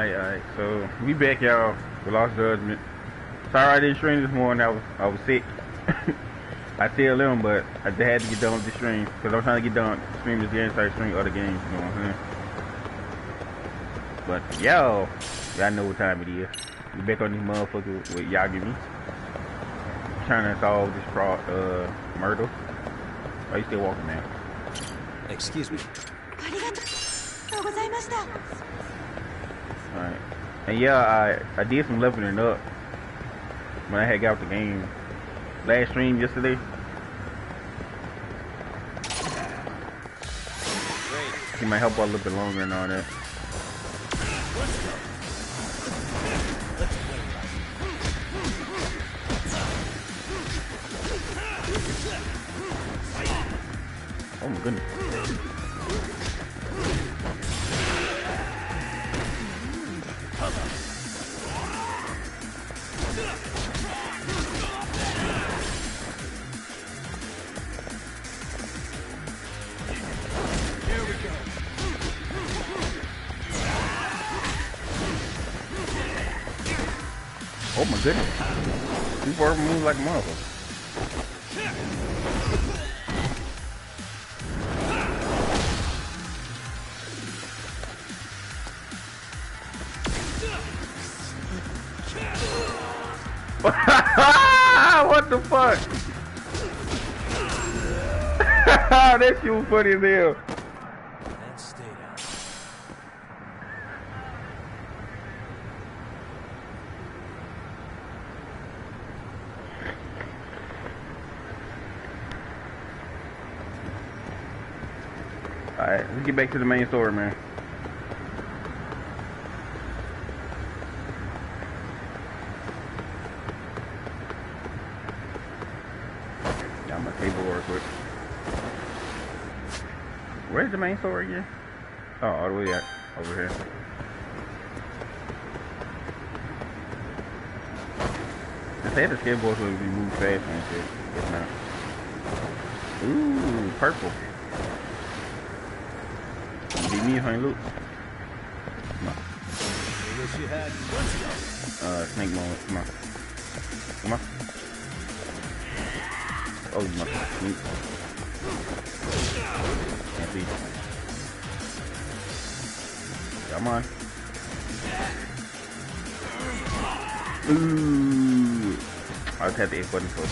Alright, so we back, y'all. We lost judgment. Sorry I didn't stream this morning. I was sick. I still am, but I just had to get done with the stream because I'm trying to get done stream this game, so I stream other games. You know what I'm saying? But y'all know what time it is. We back on this motherfucker with y'all give me. Trying to solve this murder. Why you still walking, man? Excuse me. Alright. And yeah, I did some leveling up when I had got the game. Last stream yesterday. He might help out a little bit longer and all that. Oh my goodness. Oh my goodness. People are moving like a motherfucker. What the fuck? That shit was funny as hell. And stay down. Alright, let's get back to the main story, man. Got my table real quick. Where's the main story again? Oh, all the way out over here. I said the skateboards would be moved fast and shit. It's not. Ooh, purple. Beat me if I ain't loot. Come on. Wish you had. Snake moment. Come on. Come on. Oh, you must sneak. Can't see. Come on. Ooh. I just had the A button for it.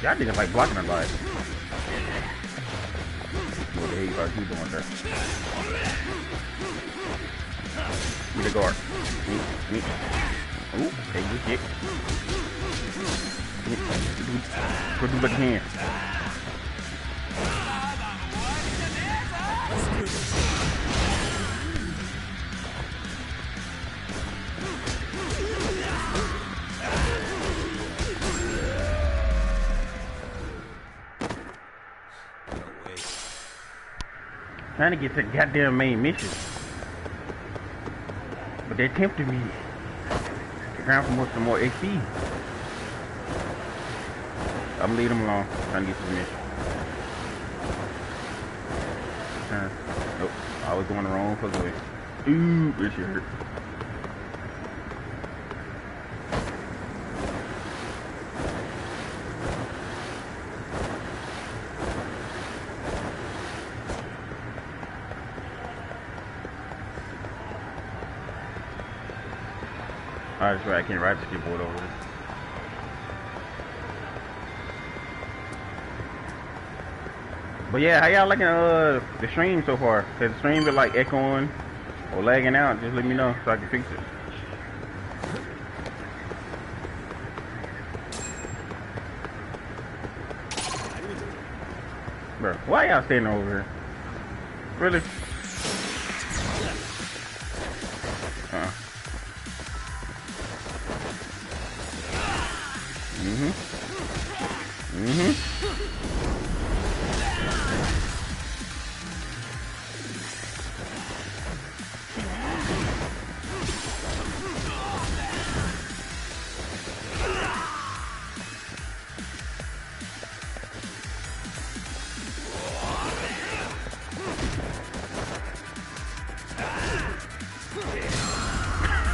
Y'all niggas like blocking a lot. What the hell are you doing there? Give me the guard. Me. Ooh, hey, good kick. Go do like a hand. Trying to get to the goddamn main mission. But they tempted me to ground for some more XP. I'm gonna leave them alone. Trying to get to the mission. Nope. I was going the wrong fucking way. Ooh, this shit hurt. Alright, that's right, I can't ride the skateboard over there. But yeah, how y'all liking the stream so far? Cause the stream been like echoing or lagging out, just let me know so I can fix it. Bro, why y'all standing over here? Really?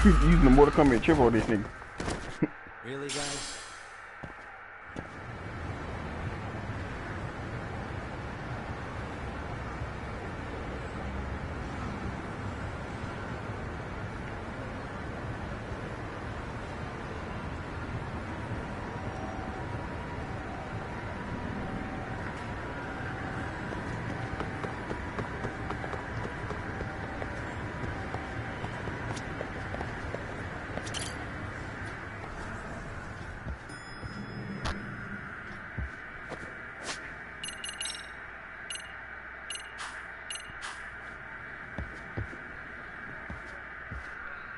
Using the Mortal Kombat triple on this nigga. Really, guys?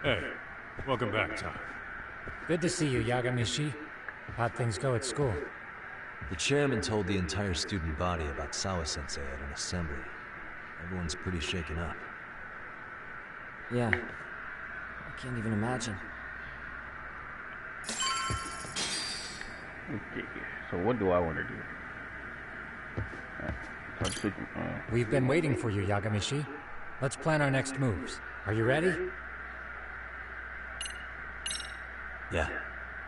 Hey, welcome back, Tom. Good to see you, Yagamishi. How'd things go at school? The chairman told the entire student body about Sawa-sensei at an assembly. Everyone's pretty shaken up. Yeah. I can't even imagine. Okay, so what do I want to do? We've been waiting for you, Yagamishi. Let's plan our next moves. Are you ready? Yeah,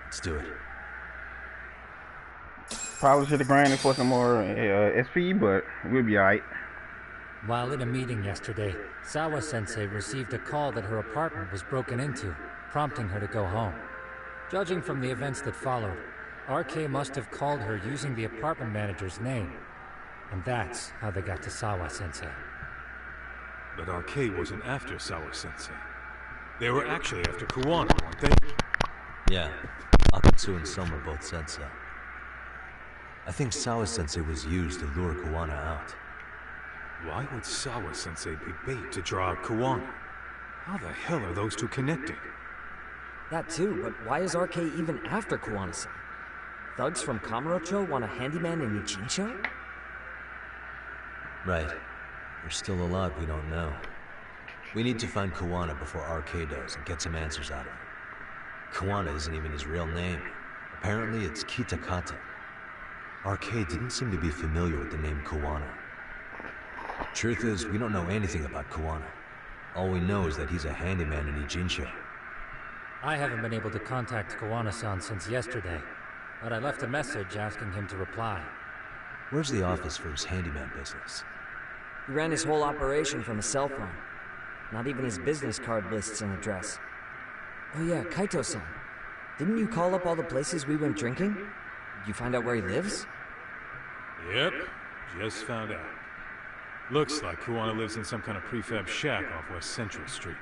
let's do it. Probably should have grinded for some more SP, but we'll be alright. While in a meeting yesterday, Sawa-sensei received a call that her apartment was broken into, prompting her to go home. Judging from the events that followed, RK must have called her using the apartment manager's name. And that's how they got to Sawa-sensei. But RK wasn't after Sawa-sensei. They were actually after Kuwana, weren't they? Yeah, Akatsu and Soma both said so. I think Sawa-sensei was used to lure Kuwana out. Why would Sawa-sensei be bait to draw out Kuwana? How the hell are those two connected? That too, but why is RK even after Kuwana-san? Thugs from Kamurocho want a handyman in Ijincho? Right. There's still a lot we don't know. We need to find Kuwana before RK does and get some answers out of him. Kuwana isn't even his real name. Apparently it's Kitakata. RK didn't seem to be familiar with the name Kuwana. Truth is, we don't know anything about Kuwana. All we know is that he's a handyman in Ijincho. I haven't been able to contact Kuwana-san since yesterday, but I left a message asking him to reply. Where's the office for his handyman business? He ran his whole operation from a cell phone. Not even his business card lists an address. Oh yeah, Kaito-san. Didn't you call up all the places we went drinking? Did you find out where he lives? Yep, just found out. Looks like Kuwana lives in some kind of prefab shack off West Central Street.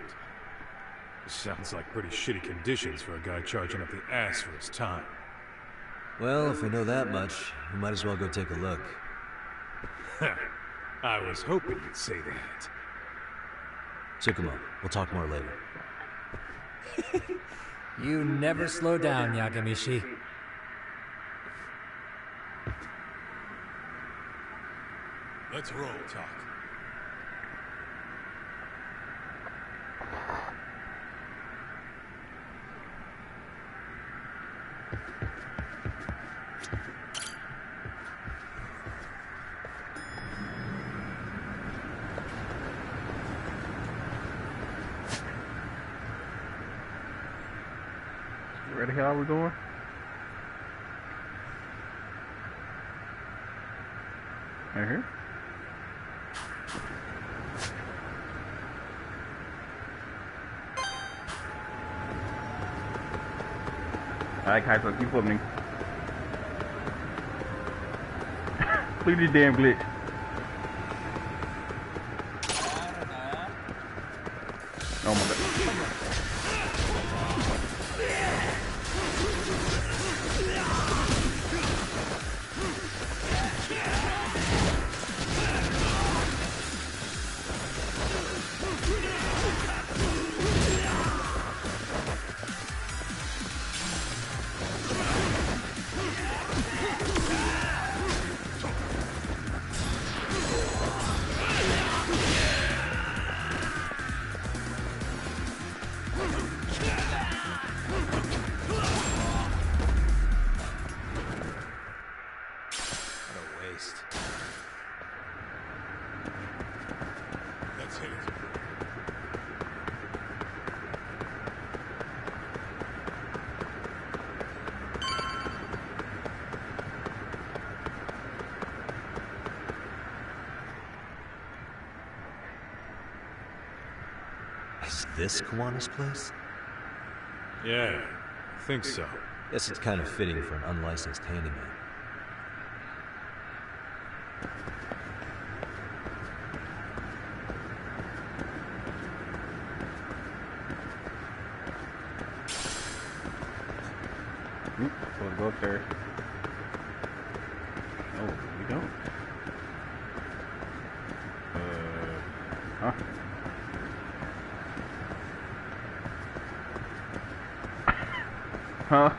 Sounds like pretty shitty conditions for a guy charging up the ass for his time. Well, if we know that much, we might as well go take a look. I was hoping you'd say that. Tsukumo, we'll talk more later. You never slow down, Yagamishi. Let's roll, Talk. Where the hell are we going? Right here? Alright, guys, so keep up, nigga. Look at this damn glitch. Oh my god. Is this Kawana's place? Yeah, I think so. Guess it's kind of fitting for an unlicensed handyman. Supposed to go upstairs. No, we don't. Huh? Huh?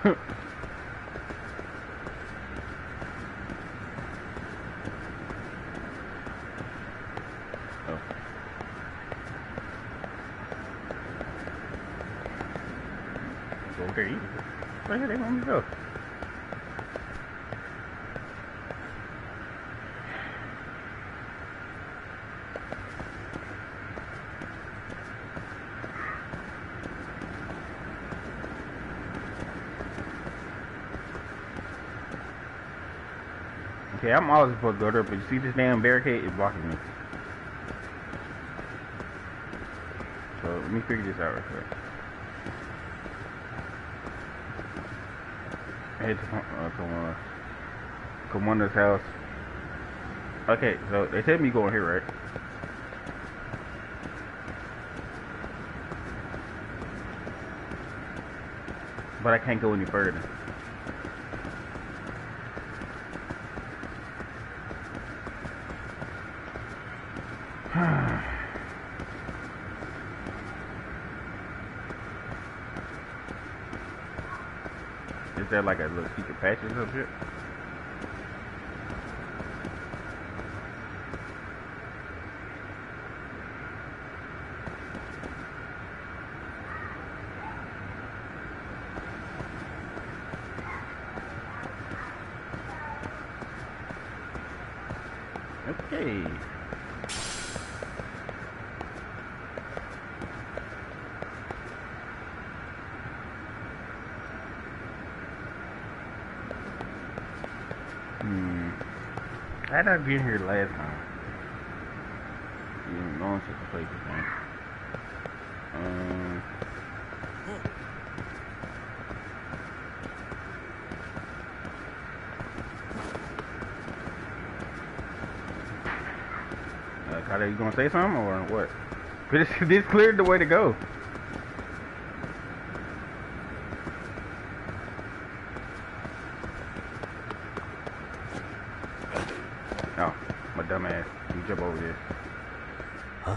Oh. Go over there, eat. Where the hell they want me to go? Okay, I'm always supposed to go there, but you see this damn barricade is blocking me. So let me figure this out real quick. Head to Kawanda's house. Okay, so they said me going here, right? But I can't go any further. Is there like a little secret passage up here? Okay. How did I get here last time? You know, such a place again. Are you gonna say something or what? This cleared the way to go. Oh, my dumb ass. You jump over this. Huh?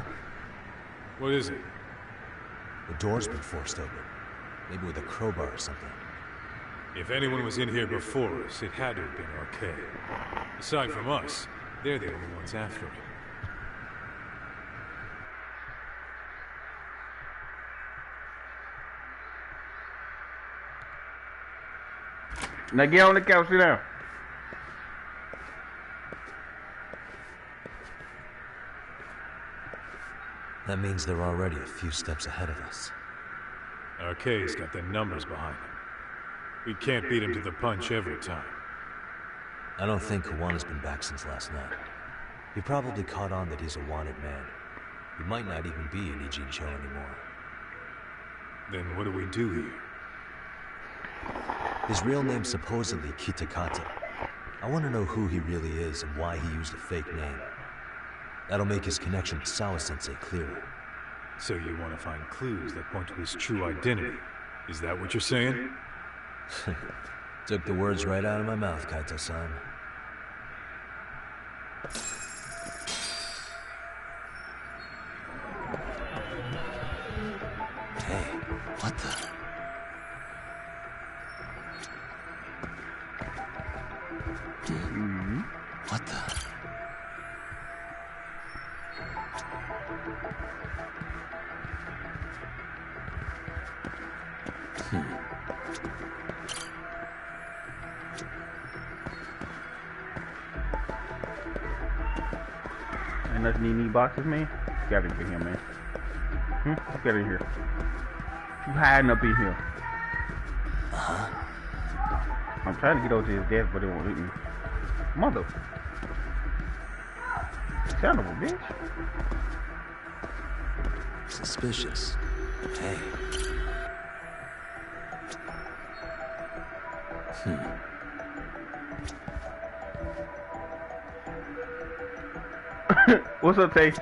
What is it? The door's been forced open. Maybe with a crowbar or something. If anyone was in here before us, it had to have been Arcade. Aside from us, they're the only ones after it. Now get on the couch, sit down. That means they're already a few steps ahead of us. Arcade's got the numbers behind him. We can't beat him to the punch every time. I don't think Kawana's been back since last night. He probably caught on that he's a wanted man. He might not even be in Ijincho anymore. Then what do we do here? His real name's supposedly Kitakata. I want to know who he really is and why he used a fake name. That'll make his connection to Sawa-sensei clearer. So you want to find clues that point to his true identity? Is that what you're saying? Took the words right out of my mouth, Kaito-san. Hey, what the? What the? Ain't nothing need boxes, man. Get out of here, man. Let's get in here. You hiding up in here. I'm trying to get over to his desk, but it won't let me. Mother. Son of a bitch. Suspicious. Hey. What's up, Tay?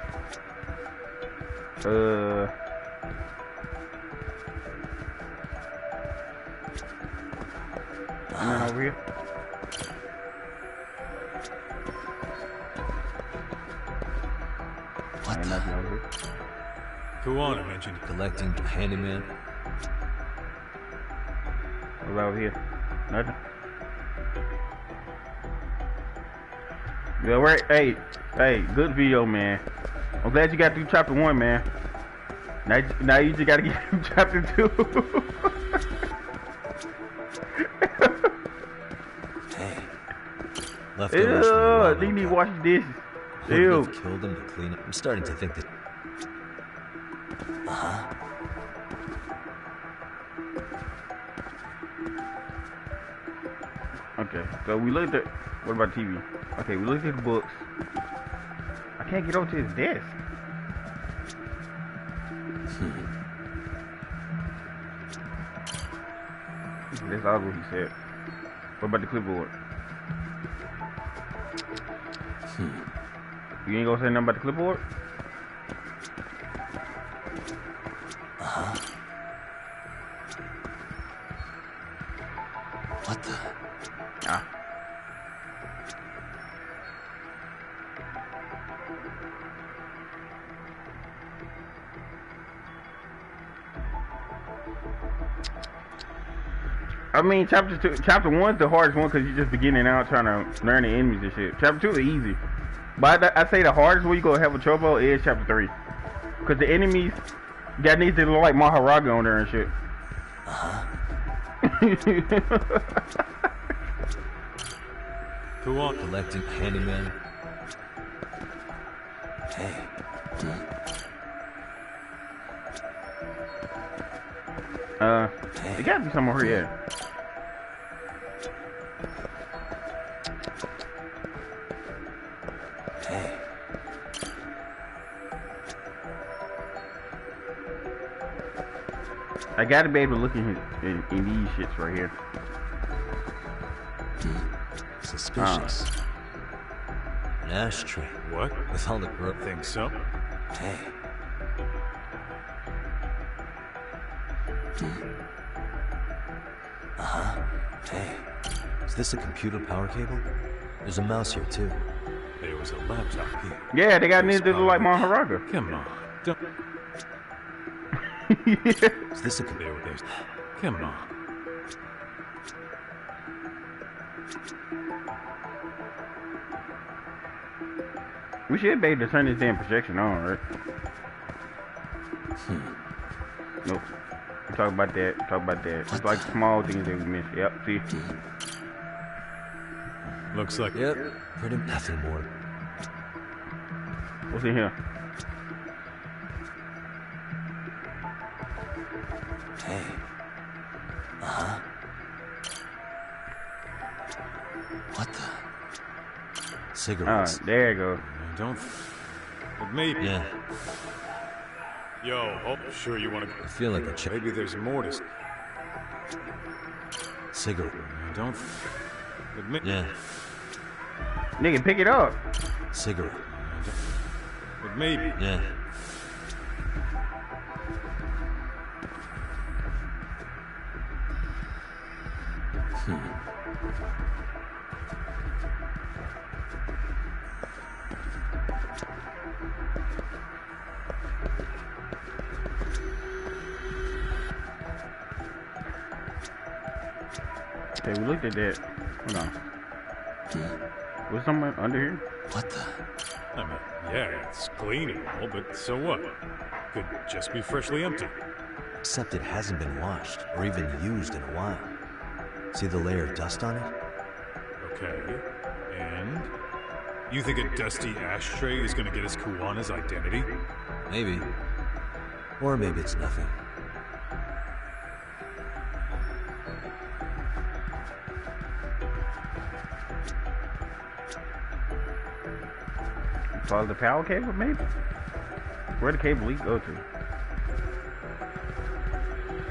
Nothing over here. What Ain't the? nothing over here. Kuwana mentioned Collecting handyman. What over here? Nothing. Yeah, right. Hey, good video, man. I'm glad you got through chapter 1, man. Now you just gotta get through chapter 2. Hey. Leftovers from the Ew, ramen they need to cut. wash the dishes. Wouldn't Ew. have killed him to clean up. I'm starting to think that. Okay, so we looked at, what about TV? Okay, we looked at the books. I can't get over to his desk. That's all what he said. What about the clipboard? You ain't gonna say nothing about the clipboard? What the? Ah. I mean, chapter 1's the hardest one because you're just beginning out trying to learn the enemies and shit. Chapter 2 is easy. But I say the hardest one you gonna have with trouble is chapter 3. Because the enemies, that needs to look like Maharaga on there and shit. Kuwana. Collecting handyman. Hey. There gotta be some over here. Hey. I gotta be able to look in these shits right here. Suspicious. An ashtray. What? With all the growth. Think so? Hey. Hey. Is this a computer power cable? There's a mouse here too. There was a laptop here. Yeah, they got There's needs to look like power. Maharaga. Come on. Don't. Is this a computer? There's. Come on. We should be able to turn this damn projection on, right? Nope. We talk about that. Talk about that. It's like small things that we missed. Yep. See. Looks like. Yep. Pretty nothing more. What's in here? Hey. What the? Cigarettes. There you go. Don't. But maybe. Yeah. Yo, oh, sure you want to. I feel like a check. Maybe there's more to. Cigarette. Don't. Admit. Yeah. Nigga, pick it up. Cigarette. But maybe. Yeah. Okay, we looked at that. Hold on. Was someone under here? What the? I mean, yeah, it's clean and all, but so what? Could just be freshly empty. Except it hasn't been washed or even used in a while. See the layer of dust on it? Okay. And? You think a dusty ashtray is gonna get us Kuwana's identity? Maybe. Or maybe it's nothing. Follow the power cable, maybe? Where the cable leak go to?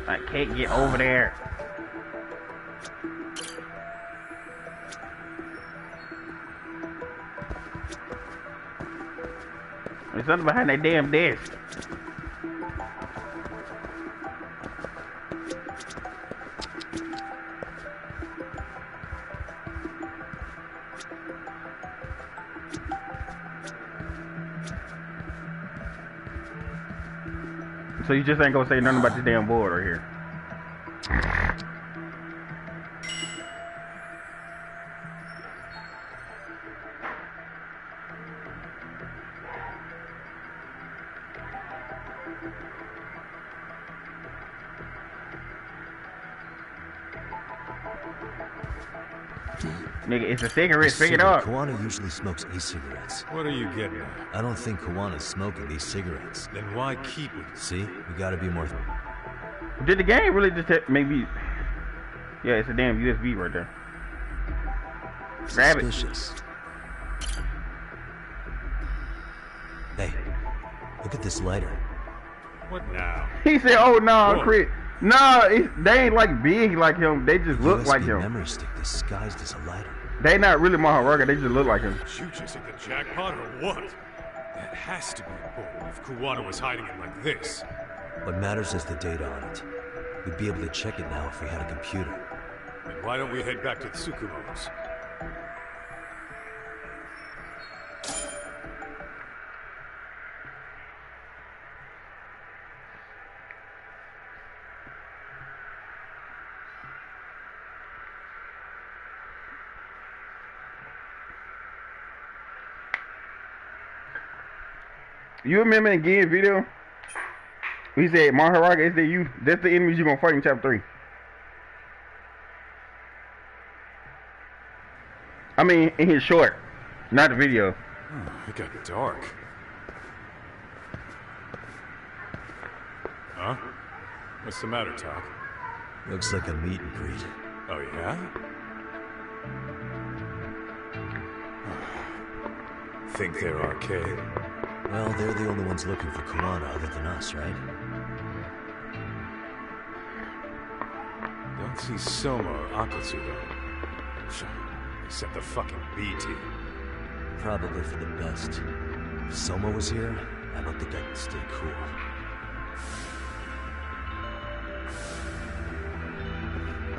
I can't get over there. There's something behind that damn desk. So you just ain't gonna say nothing about this damn board right here. Nigga, it's a cigarette. Figure it out. Kawana usually smokes e-cigarettes. What are you getting at? I don't think Kawana's smoking these cigarettes. Then why keep it? See? We gotta be more... Did the game really just maybe... Yeah, it's a damn USB right there. Grab it. Suspicious. Hey, look at this lighter. What now? He said, "Oh no, Whoa. Chris. No, they ain't like big like him. They just look USB like him. memory stick disguised as a lighter. They not really Maharaga. They just look like him." Did you just hit the jackpot or what? That has to be important if Kuwana was hiding it like this. What matters is the data on it. We'd be able to check it now if we had a computer. Then why don't we head back to the Tsukumo's? You remember in Gideon's video? He said, "Maharaga, is that you? That's the enemies you gonna fight in chapter 3." I mean, in his short, not the video. Oh, it got dark. Huh? What's the matter, Talk? Looks like a meet and greet. Oh, yeah? Think they're arcade? Well, they're the only ones looking for Kawana other than us, right? Don't see Soma or Akatsu, though. Except the fucking B team. Probably for the best. If Soma was here, I don't think I could stay cool.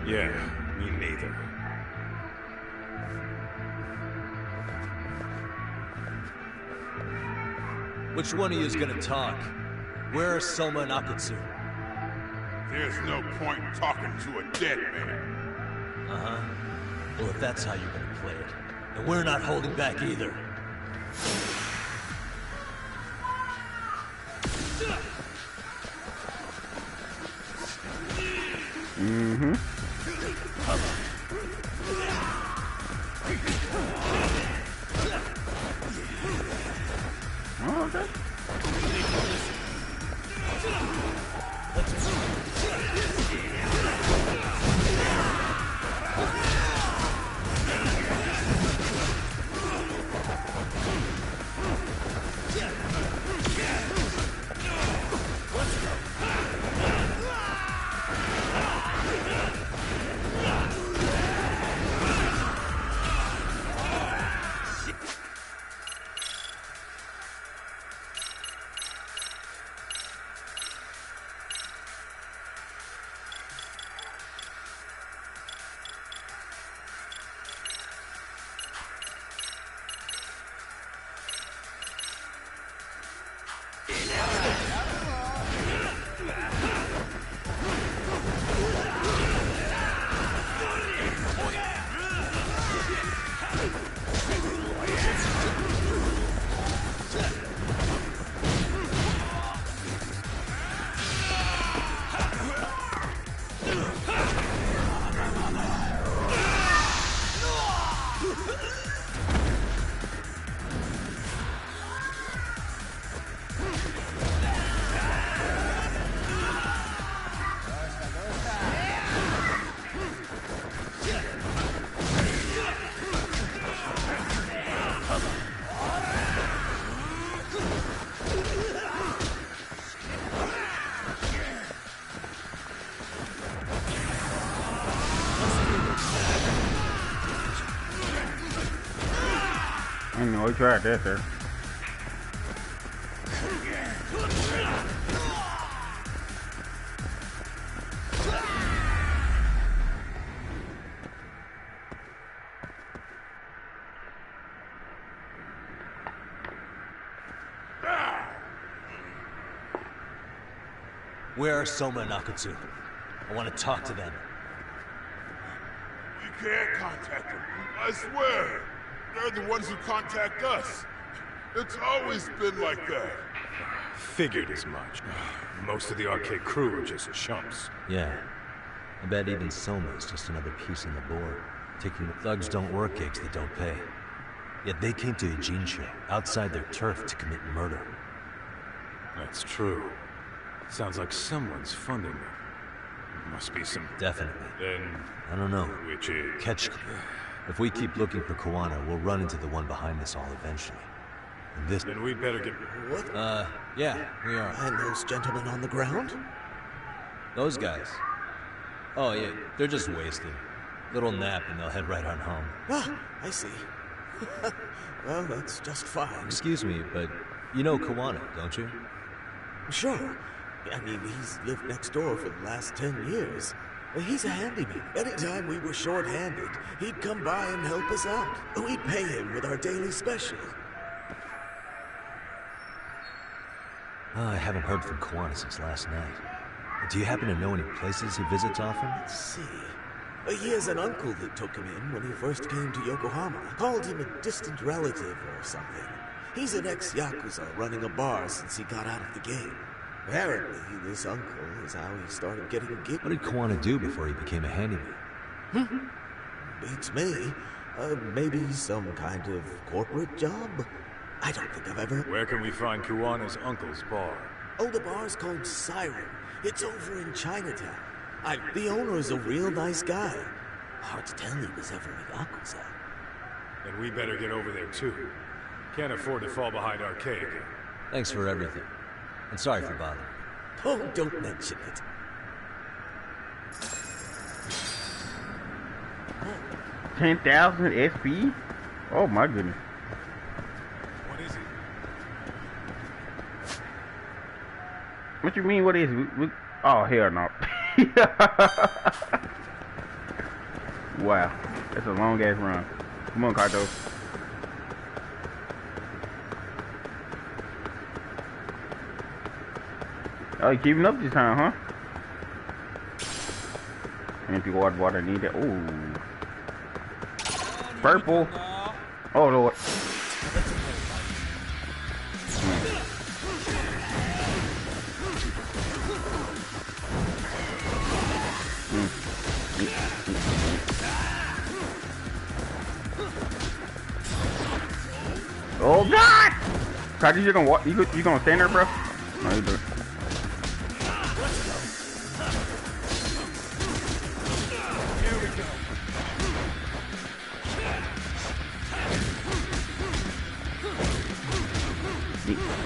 Yeah, me neither. Which one of you is gonna talk? Where are Soma and Akatsu? There's no point in talking to a dead man. Uh-huh. Well, if that's how you're gonna play it, then we're not holding back either. Mm-hmm. Oh, okay. know he tried that, sir. Where are Soma and Akatsu? I want to talk to them. We can't contact them. I swear. They're the ones who contact us. It's always been like that. Figured as much. Most of the arcade crew are just chumps. Yeah. I bet even Soma is just another piece on the board. Taking the thugs don't work gigs that don't pay. Yet they came to a Jin show, outside their turf, to commit murder. That's true. Sounds like someone's funding them. Must be some... Definitely. Then... I don't know. Which is... Catch... If we keep looking for Kawana, we'll run into the one behind this all eventually. And this... Then we'd better get... What? Yeah, we are. And those gentlemen on the ground? Those guys? Oh, yeah, they're just wasted. Little nap and they'll head right on home. Ah, I see. Well, that's just fine. Excuse me, but you know Kawana, don't you? Sure. I mean, he's lived next door for the last 10 years. He's a handyman. Anytime we were short-handed, he'd come by and help us out. We'd pay him with our daily special. I haven't heard from Kawana since last night. Do you happen to know any places he visits often? Let's see. He has an uncle that took him in when he first came to Yokohama. Called him a distant relative or something. He's an ex-Yakuza running a bar since he got out of the game. Apparently, this uncle is how he started getting gigs. What did Kawana do before he became a handyman? Beats me. Maybe some kind of corporate job? I don't think I've ever... Where can we find Kuwana's uncle's bar? Oh, the bar's called Siren. It's over in Chinatown. The owner's a real nice guy. Hard to tell he was ever a Yakuza. Then we better get over there too. Can't afford to fall behind Arcade again. Thanks for everything. And sorry for bothering. Oh, don't mention it. 10,000 SP? Oh my goodness. What is it? What you mean, what is it? Oh, hell no. Wow. That's a long ass run. Come on, Kaito. Oh, you keeping up this time, huh? Empty water needed. Ooh. Purple. Oh, Lord. Oh God! Kaji, you gonna walk? You gonna stand there, bro? No, you do it. Here we go.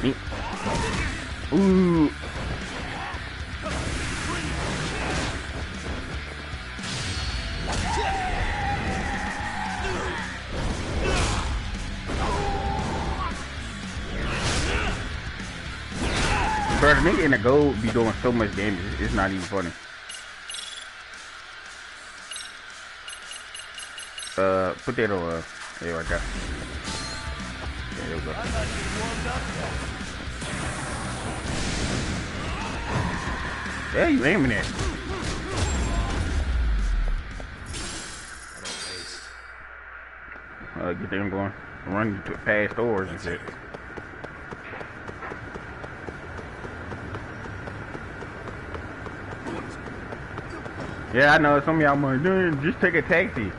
Me. Ooh. Bro, the nigga in the gold be doing so much damage, it's not even funny. Put that on, there right there. There we go. Yeah, you aiming at. Get them going. Run past doors and shit. Yeah, I know. Some of y'all might just take a taxi.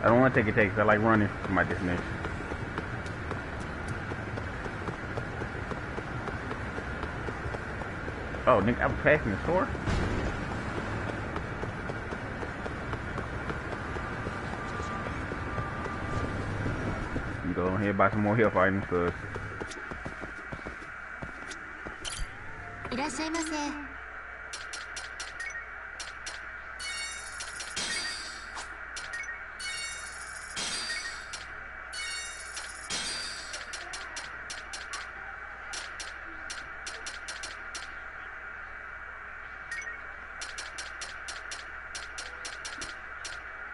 I don't want to take a taxi. I like running to my destination. Oh, nigga, I was passing the store. You go ahead and buy some more health items, cause. いらっしゃいませ。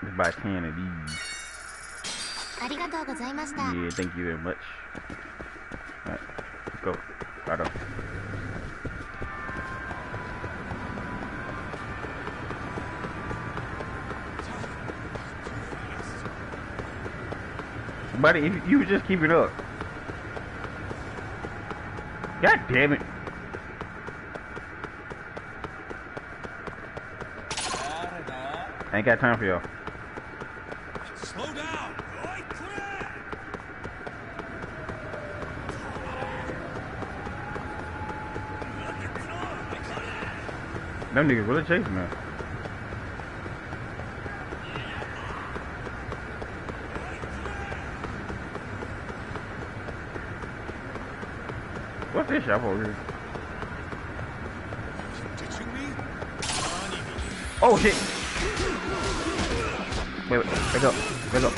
Let's buy 10 of these. ありがとうございました。 Yeah, thank you very much. Alright, let's go. Right on. Buddy, if you just keep it up. God damn it. I ain't got time for y'all. Slow down! Them niggas really chasing us. What's this shop over here? Oh shit! Wait, back up, back up.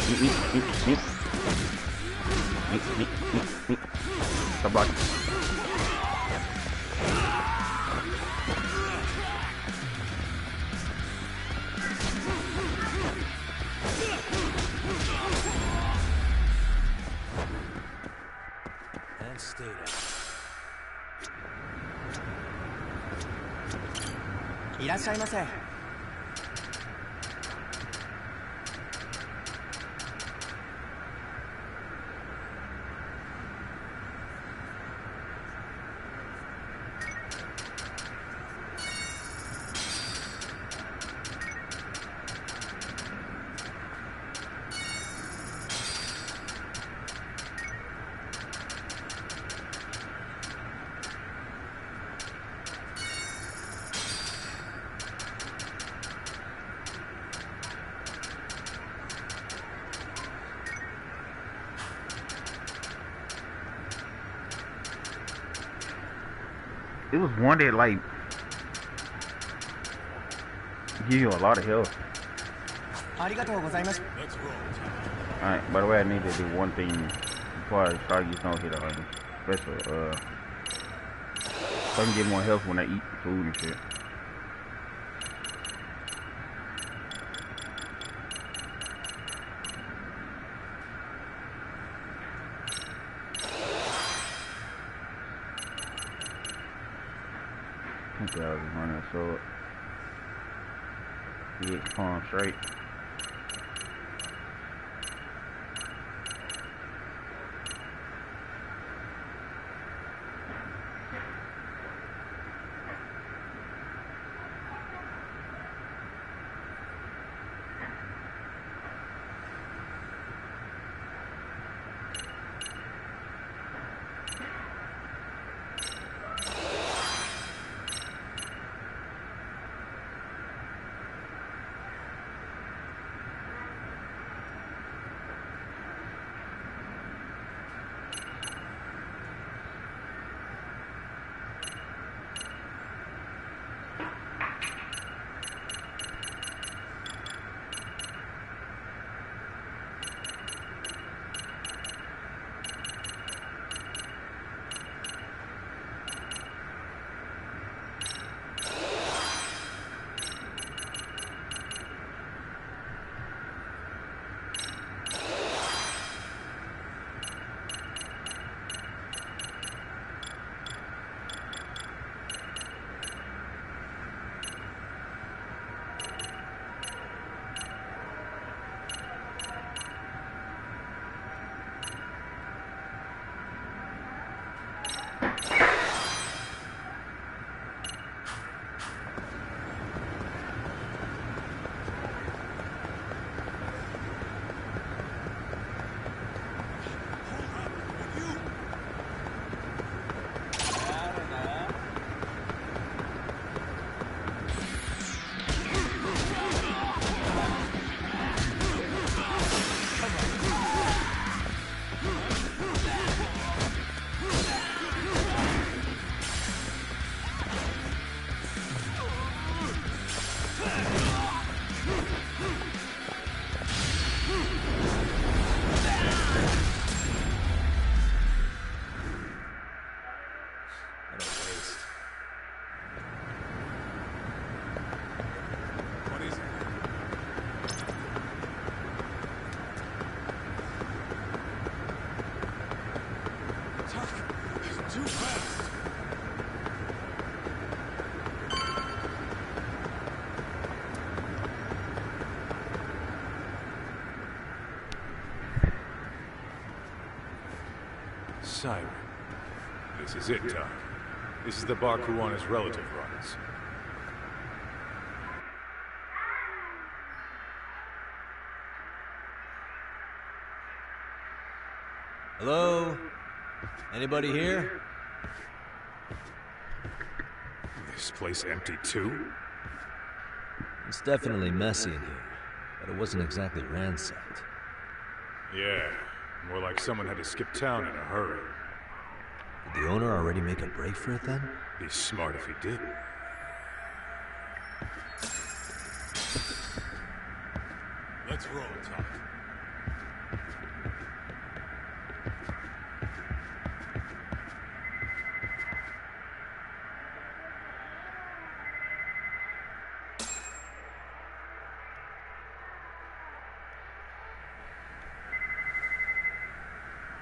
Meet. Stop blocking. And stay down. いらっしゃいませ。It was one that like give you a lot of health. ありがとうございます。 Let's roll. Alright, by the way, I need to do one thing before I start using no hit on special, so I can get more health when I eat food and shit. I think I was running so get palm straight. siren. This is it, Doc. This is the bar Kuwana's relative runs. Hello? Anybody here? This place empty too? It's definitely messy in here, but it wasn't exactly ransacked. Yeah, more like someone had to skip town in a hurry. Did the owner already make a break for it then? Be smart if he didn't. Let's roll, Todd.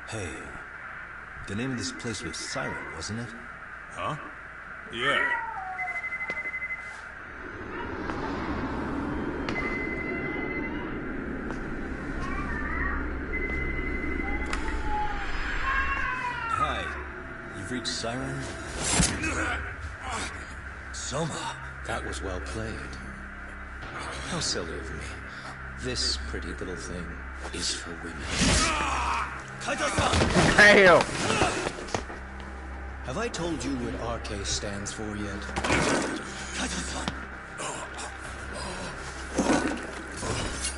Hey, the name of this place was Siren, wasn't it? Huh? Yeah. Hi, you've reached Siren? Soma. That was well played. How silly of me. This pretty little thing is for women. Damn! Have I told you what RK stands for yet?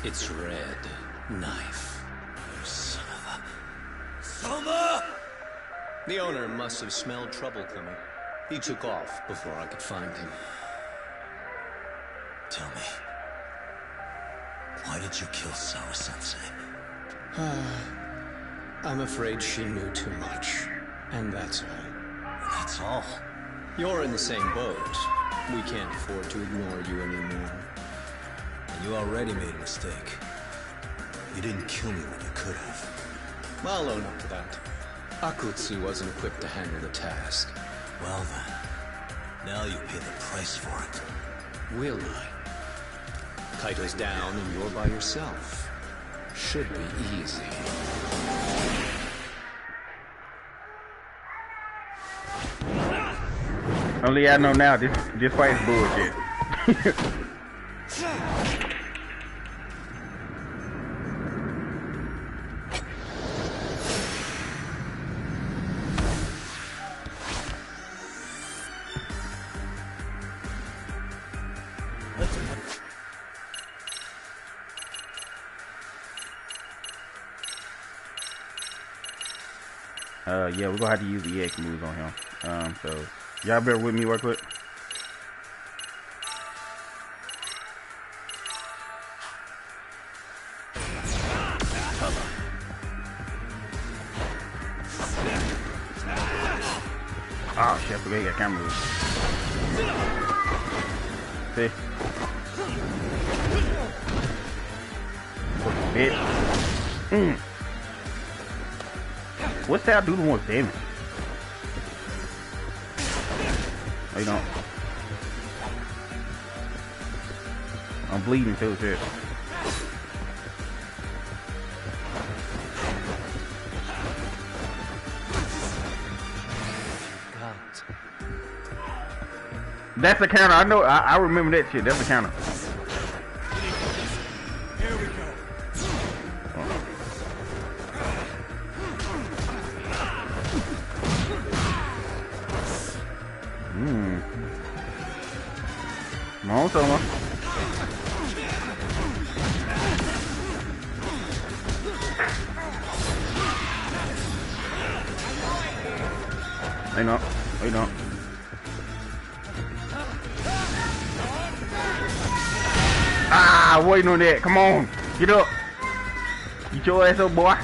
It's red knife. You son of a... Soma! The owner must have smelled trouble coming. He took off before I could find him. Tell me, why did you kill Sawa-sensei? I'm afraid she knew too much. And that's all. That's all? You're in the same boat. We can't afford to ignore you anymore. And you already made a mistake. You didn't kill me when you could have. I'll own up to that. Akutsu wasn't equipped to handle the task. Well then, now you pay the price for it. Will I? Kaito's down and you're by yourself. Should be easy. Only I know now, this fight is bullshit. Yeah, we're gonna have to use the EX moves on him. So y'all bear with me real quick. Oh shit, I forgot you got camera moves. See? Bitch. What's that do the most damage? Oh, you don't. I'm bleeding too, shit. That's the counter. I know. I remember that shit. That's the counter. Here we go. Come on, Soma. Wait, no. Wait, no. Ah, waiting on that. Come on. Get up. Get your ass up, boy.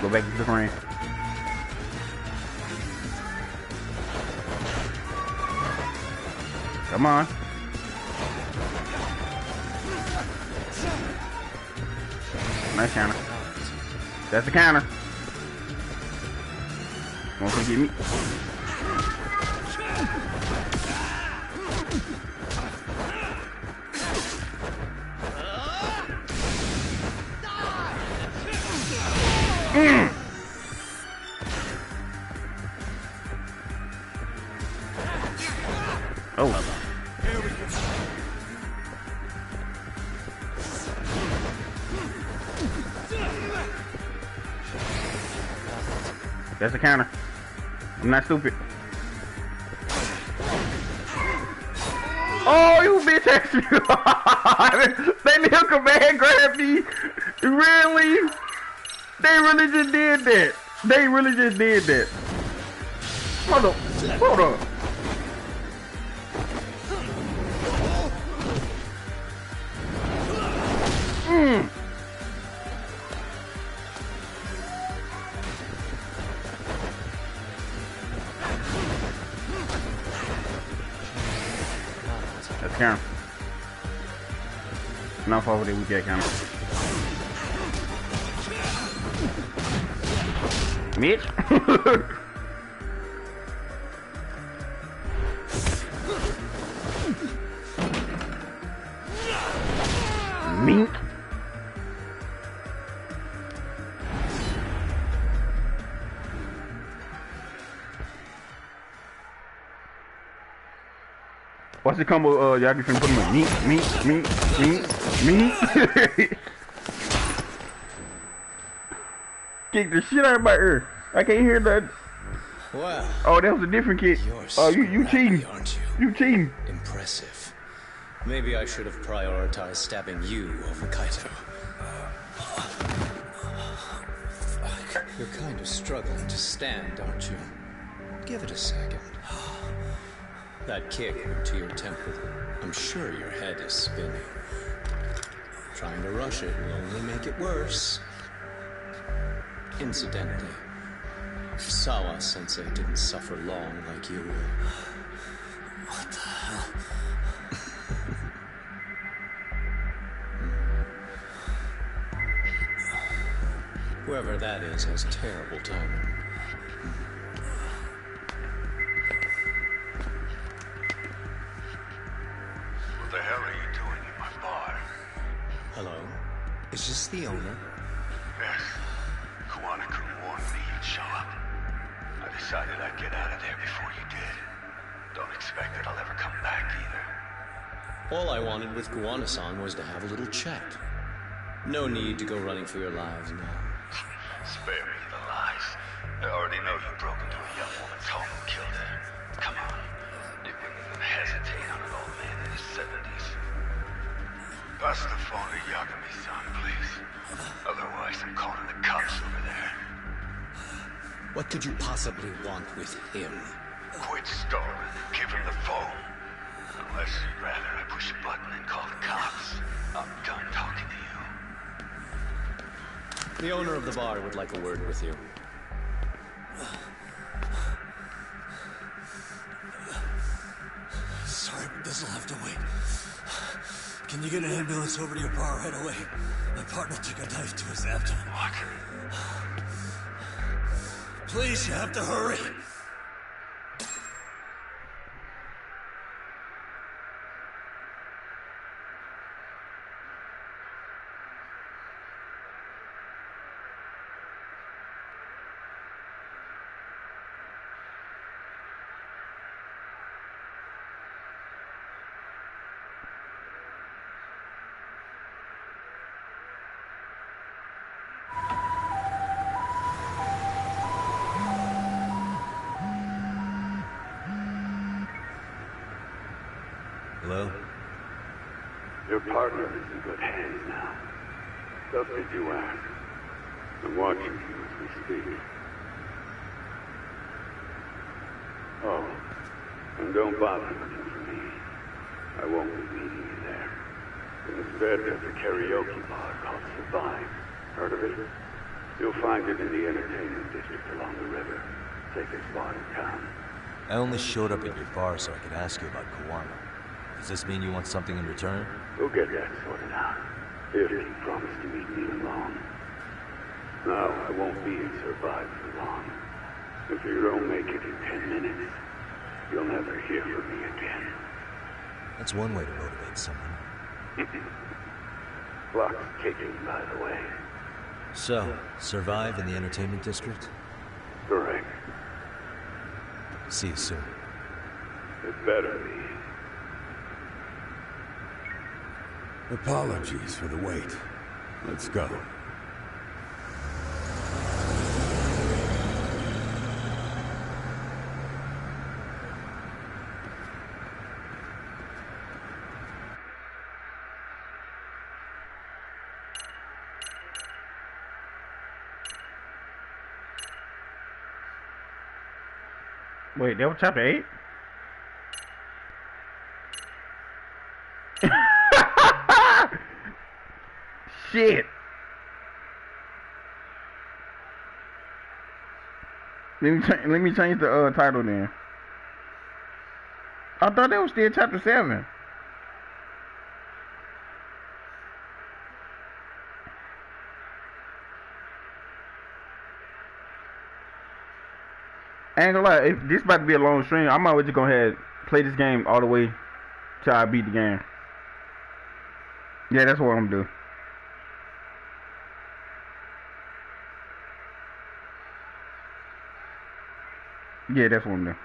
Go back to the ring. Come on. Nice counter. That's the counter. Won't forget me. Oh. That's a counter. I'm not stupid. Oh, you bitch ass! They need a command grab me. Really? They really just did that. They really just did that. Hold up. Hold up. That's counter. Enough over there, we get counter. Mitch? Mink? What's the combo? Y'all can put him in me. Kick the shit out of my ear. I can't hear that. Well. Oh, that was a different kick. Oh, you cheating? Aren't you? You cheating? Impressive. Maybe I should have prioritized stabbing you over Kaito. You're kind of struggling to stand, aren't you? Give it a second. That kick went to your temple. I'm sure your head is spinning. Trying to rush it will only make it worse. Incidentally, Sawa-sensei didn't suffer long like you will. What the hell? Whoever that is has terrible timing. What the hell are you doing in my bar? Hello? Is this the owner? Yes. Kuwana-kun warned me you'd show up. I decided I'd get out of there before you did. Don't expect that I'll ever come back either. All I wanted with Kuwana-san was to have a little chat. No need to go running for your lives now. Spare me the lies. I already know you broke into a young woman's home and killed her. Come on. You wouldn't even hesitate on an old man in his 70s. Pass the phone to Yagami-san, please. Otherwise, I'm calling the cops over there. What could you possibly want with him? Quit stalling. Give him the phone. Unless you'd rather I push a button and call the cops. I'm done talking to you. The owner of the bar would like a word with you. Sorry, but this'll have to wait. Can you get an ambulance over to your bar right away? My partner took a knife to his abdomen. What? Please, you have to hurry. Hello? Your partner is in good hands now. Just as you asked. I'm watching you as we speak. Oh, and don't bother looking for me. I won't be meeting you there. Instead, there's a karaoke bar called Survive. Heard of it? You'll find it in the entertainment district along the river. Safest spot in town. I only showed up at your bar so I could ask you about Kuwana. Does this mean you want something in return? We'll get that sorted out. If you promise to meet me alone. No, I won't be in Survive for long. If you don't make it in 10 minutes, you'll never hear from me again. That's one way to motivate someone. Clock's ticking, by the way. So, survive in the entertainment district? Correct. See you soon. It better be. Apologies for the wait. Let's go. Wait, that was chapter 8? Shit. Let me change the title then. I thought that was still chapter 7. I ain't gonna lie, if this about to be a long stream, I might just go ahead and play this game all the way till I beat the game. Yeah, that's what I'm gonna do. Yeah, that's what I'm doing.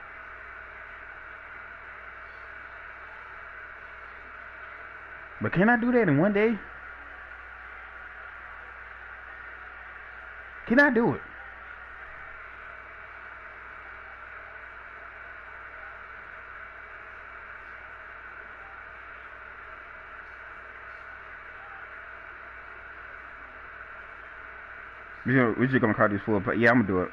But can I do that in one day? Can I do it? We're just gonna call this full play. Yeah, I'm gonna do it.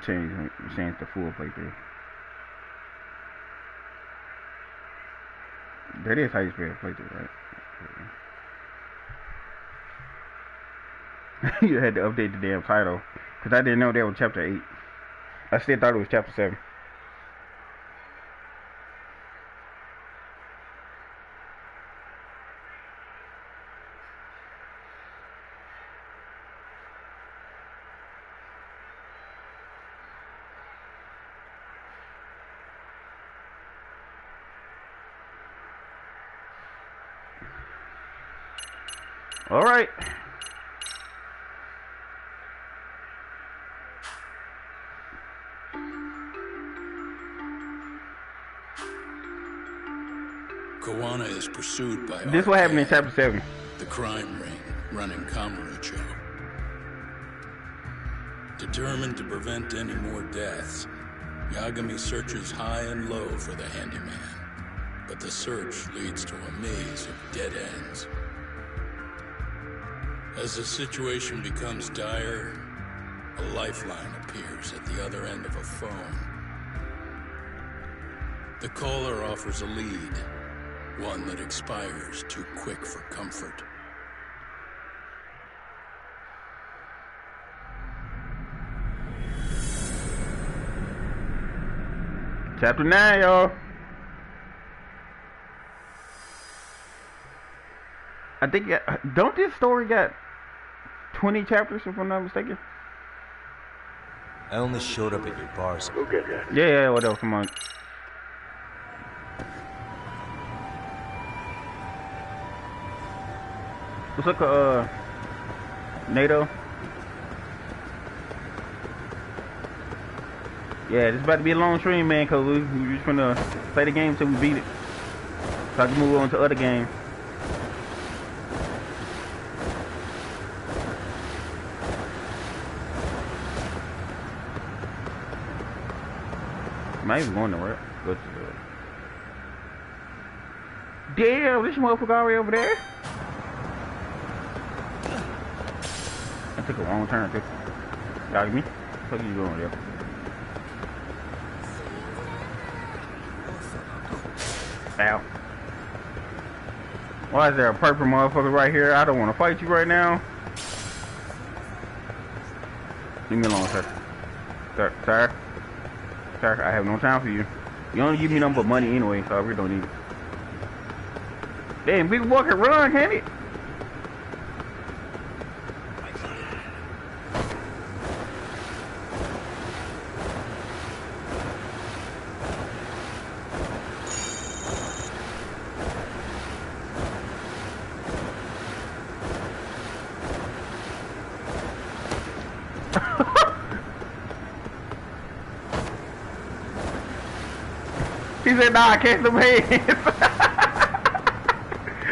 Change the full playthrough. That is how you spell playthrough, right? You had to update the damn title, cause I didn't know that was chapter 8. I still thought it was chapter 7. All right. Kawana is pursued by This what happened in chapter 7. The crime ring running Kamurocho. Determined to prevent any more deaths, Yagami searches high and low for the handyman. But the search leads to a maze of dead ends. As the situation becomes dire, a lifeline appears at the other end of a phone. The caller offers a lead, one that expires too quick for comfort. Chapter 9, y'all. I think, don't this story got 20 chapters, if I'm not mistaken? I only showed up at your bars. Go get that. Yeah, whatever, come on. What's up, NATO? Yeah, this is about to be a long stream, man, because we just gonna play the game till we beat it. So I can move on to other games. Am I even going nowhere? Go to the... Damn, this motherfucker already over there? I took a wrong turn, too. Got me? What are you doing there? Ow. Why is there a purple motherfucker right here? I don't want to fight you right now. Leave me alone, sir. Sir, I have no time for you. You don't give me nothing but money anyway, so I really don't need it. Damn, big boy can run, can't it? He said, nah, catch them hands.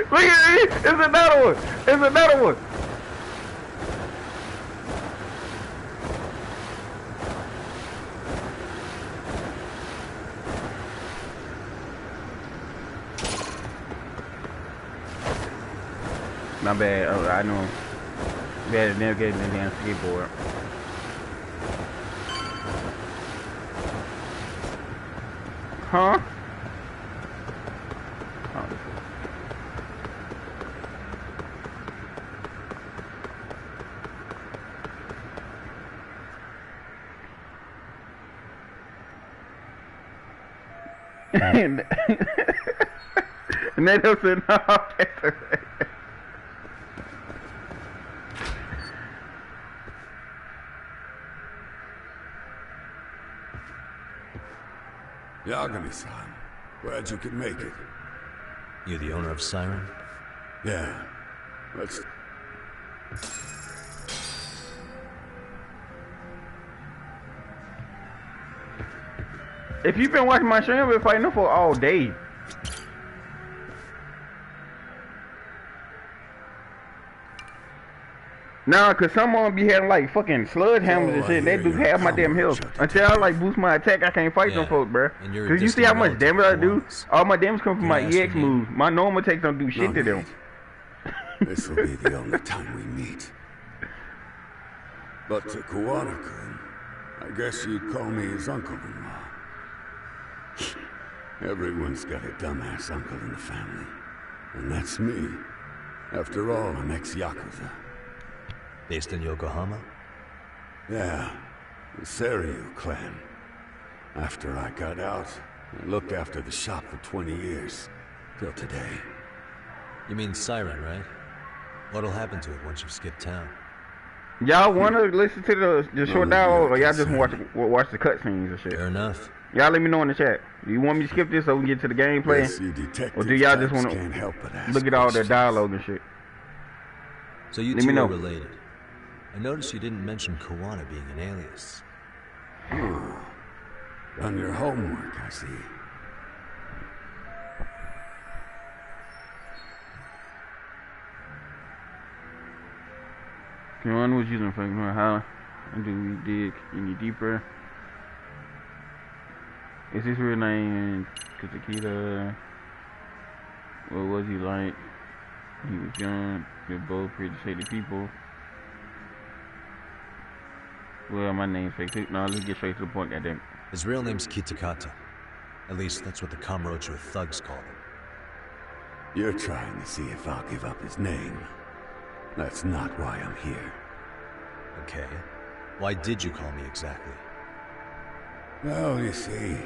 Look at it. It's another one. It's another one. My bad. Oh, I know. We had to navigate the damn skateboard. Huh? Oh, and they don't say no. Yagami-san, glad you could make it. You the owner of Siren? Yeah. Let's... If you've been watching my stream, I've been fighting for all day. Nah, cause some of them be having like fucking sludge hammers and shit. They do have my damn health. Until I like boost my attack, I can't fight them folks, bro. Cause you see how much damage I do? All my damage come from my EX moves. My normal attacks don't do shit to them. This will be the only time we meet. But to Kuwana-kun, I guess you'd call me his uncle-in-law. Everyone's got a dumbass uncle in the family. And that's me. After all, I'm ex-Yakuza. Based in Yokohama? Yeah, the Seiryu clan. After I got out, I looked after the shop for 20 years. Till today. You mean Siren, right? What'll happen to it once you skip town? Y'all wanna listen to the short dialogue, or y'all just watch the cutscenes and shit? Fair enough. Y'all let me know in the chat. Do you want me to skip this so we can get to the gameplay? Yes, you or do y'all just want to look at all the dialogue and shit? So you two are related. I noticed you didn't mention Kuwana being an alias. Done your homework, I see. Kuwana was using for how do we dig any deeper? Is his real name Katakita? What was he like? He was young. They're both pretty shady people. Well, my name's fake too. No, let's get straight to the point, goddamn. His real name's Kitakata. At least that's what the Kamurocho thugs call him. You're trying to see if I'll give up his name. That's not why I'm here. Okay. Why did you call me exactly? Well, you see,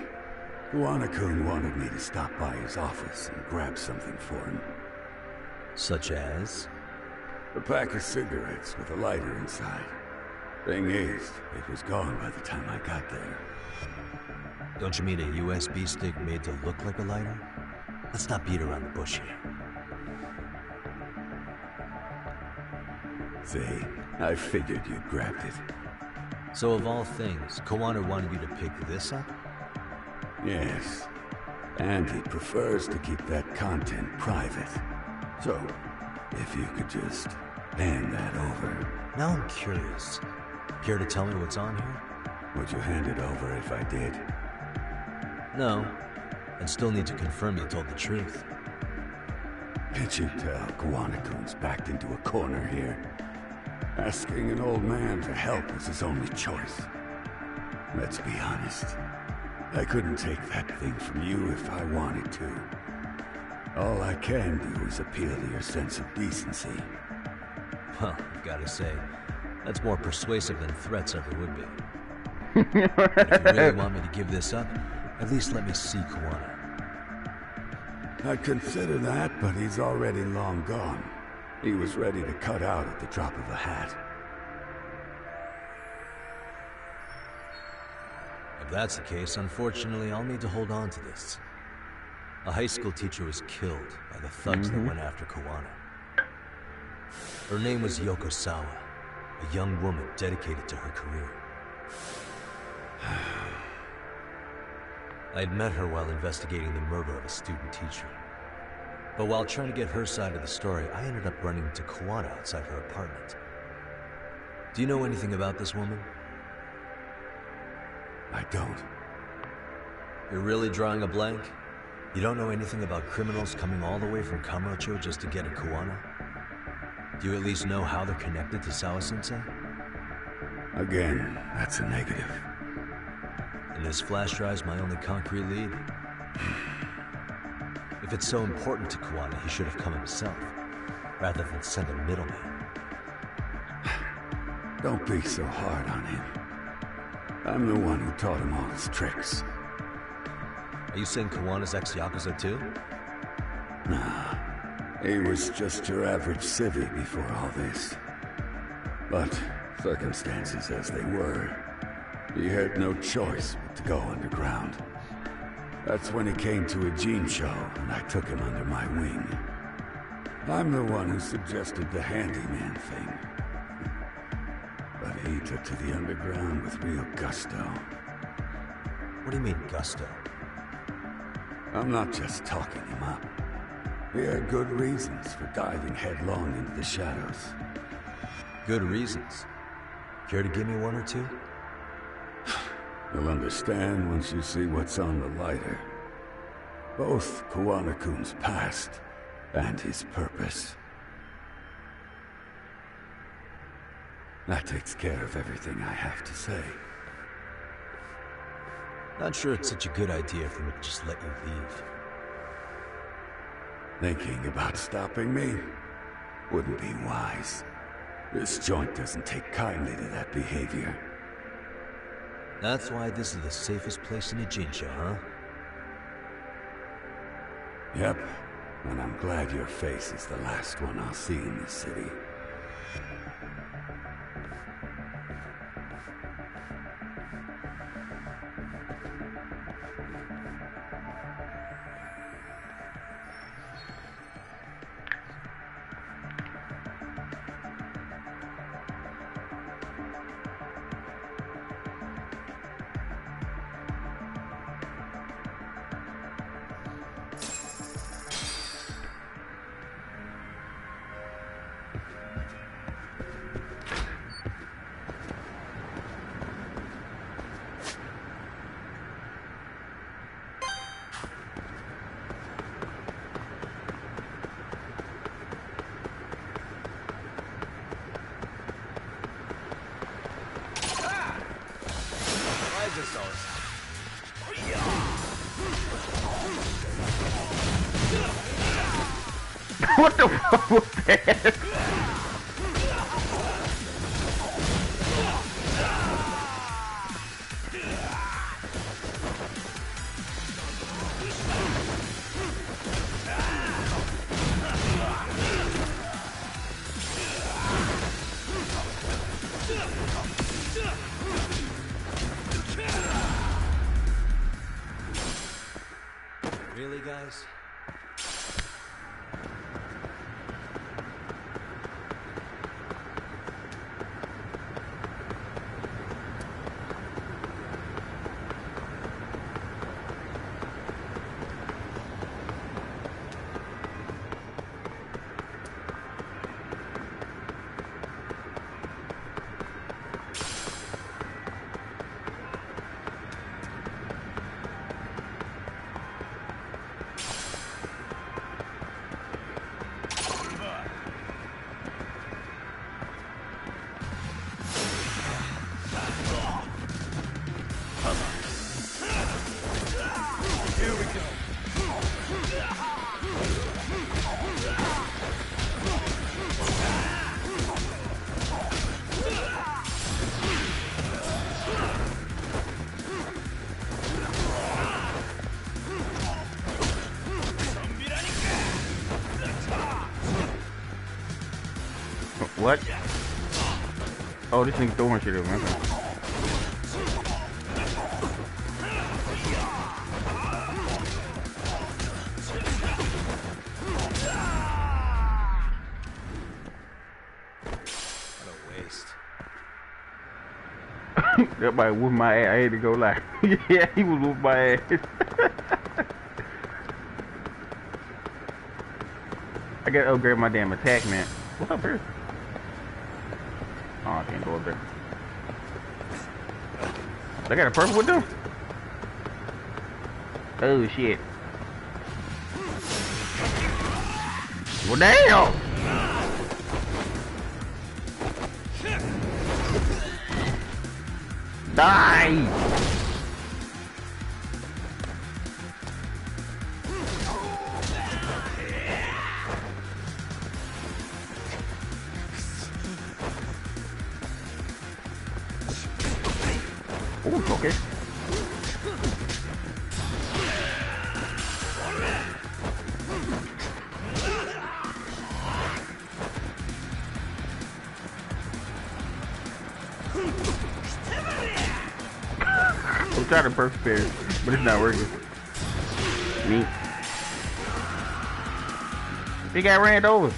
Kuwana-kun wanted me to stop by his office and grab something for him. Such as? A pack of cigarettes with a lighter inside. Thing is, it was gone by the time I got there. Don't you mean a USB stick made to look like a lighter? Let's not beat around the bush here. See, I figured you'd grabbed it. So of all things, Kuwana wanted you to pick this up? Yes. And he prefers to keep that content private. So, if you could just hand that over. Now I'm curious. Care to tell me what's on here? Would you hand it over if I did? No. I'd still need to confirm you told the truth. Can't you tell Kuwana-kun's backed into a corner here? Asking an old man for help was his only choice. Let's be honest. I couldn't take that thing from you if I wanted to. All I can do is appeal to your sense of decency. Well, I've got to say, that's more persuasive than threats ever would be. But if you really want me to give this up, at least let me see Kuwana. I'd consider that, but he's already long gone. He was ready to cut out at the drop of a hat. If that's the case, unfortunately, I'll need to hold on to this. A high school teacher was killed by the thugs that went after Kuwana. Her name was Yoko Sawa, a young woman dedicated to her career. I'd met her while investigating the murder of a student teacher. But while trying to get her side of the story, I ended up running into Kawana outside her apartment. Do you know anything about this woman? I don't. You're really drawing a blank? You don't know anything about criminals coming all the way from Kamurocho just to get at Kawana? Do you at least know how they're connected to Sawa-sensei? Again, that's a negative. And this flash drive's my only concrete lead? If it's so important to Kawana, he should have come himself, rather than send a middleman. Don't be so hard on him. I'm the one who taught him all his tricks. Are you saying Kawana's ex-Yakuza too? Nah, he was just your average civvy before all this. But, circumstances as they were, he had no choice but to go underground. That's when he came to a Jin show, and I took him under my wing. I'm the one who suggested the handyman thing. But he took to the underground with real gusto. What do you mean, gusto? I'm not just talking him up. He had good reasons for diving headlong into the shadows. Good reasons? Care to give me one or two? You'll understand once you see what's on the lighter. Both Kawana-kun's past and his purpose. That takes care of everything I have to say. Not sure it's such a good idea for me to just let you leave. Thinking about stopping me wouldn't be wise. This joint doesn't take kindly to that behavior. That's why this is the safest place in a Jinsha, huh? Yep, and I'm glad your face is the last one I'll see in this city. What the fuck was that? Really, guys? What? Oh, this nigga throwing shit at me. Okay. What a waste. That body whooped my ass. I had to go live. Yeah, he was whooped my ass. gotta upgrade my damn attack, man. What's up here? Oh, I can't go up there. They got a purple with them? Oh, shit. Well, damn! Die! Oh, okay. I'm trying to persevere, but it's not working. Me. He got ran over.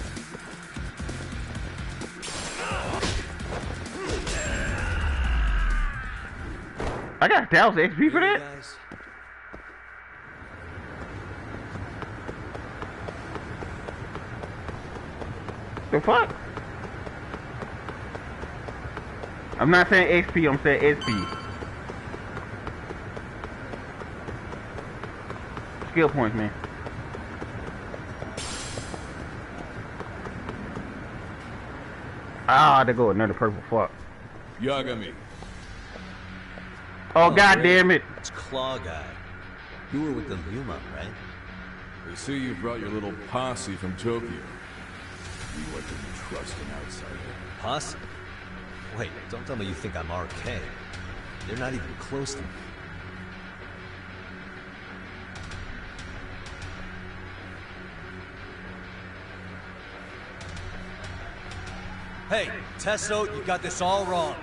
I got 1,000 XP for that? The fuck? I'm not saying XP, I'm saying SP. Skill points, man. Ah, there go another purple fuck. Yagami. Oh, god damn it. It's Claw Guy. You were with the Yuma, right? I see you brought your little posse from Tokyo. You let them trust an outsider. Posse? Wait, don't tell me you think I'm RK. They're not even close to me. Hey, Tesso, you got this all wrong.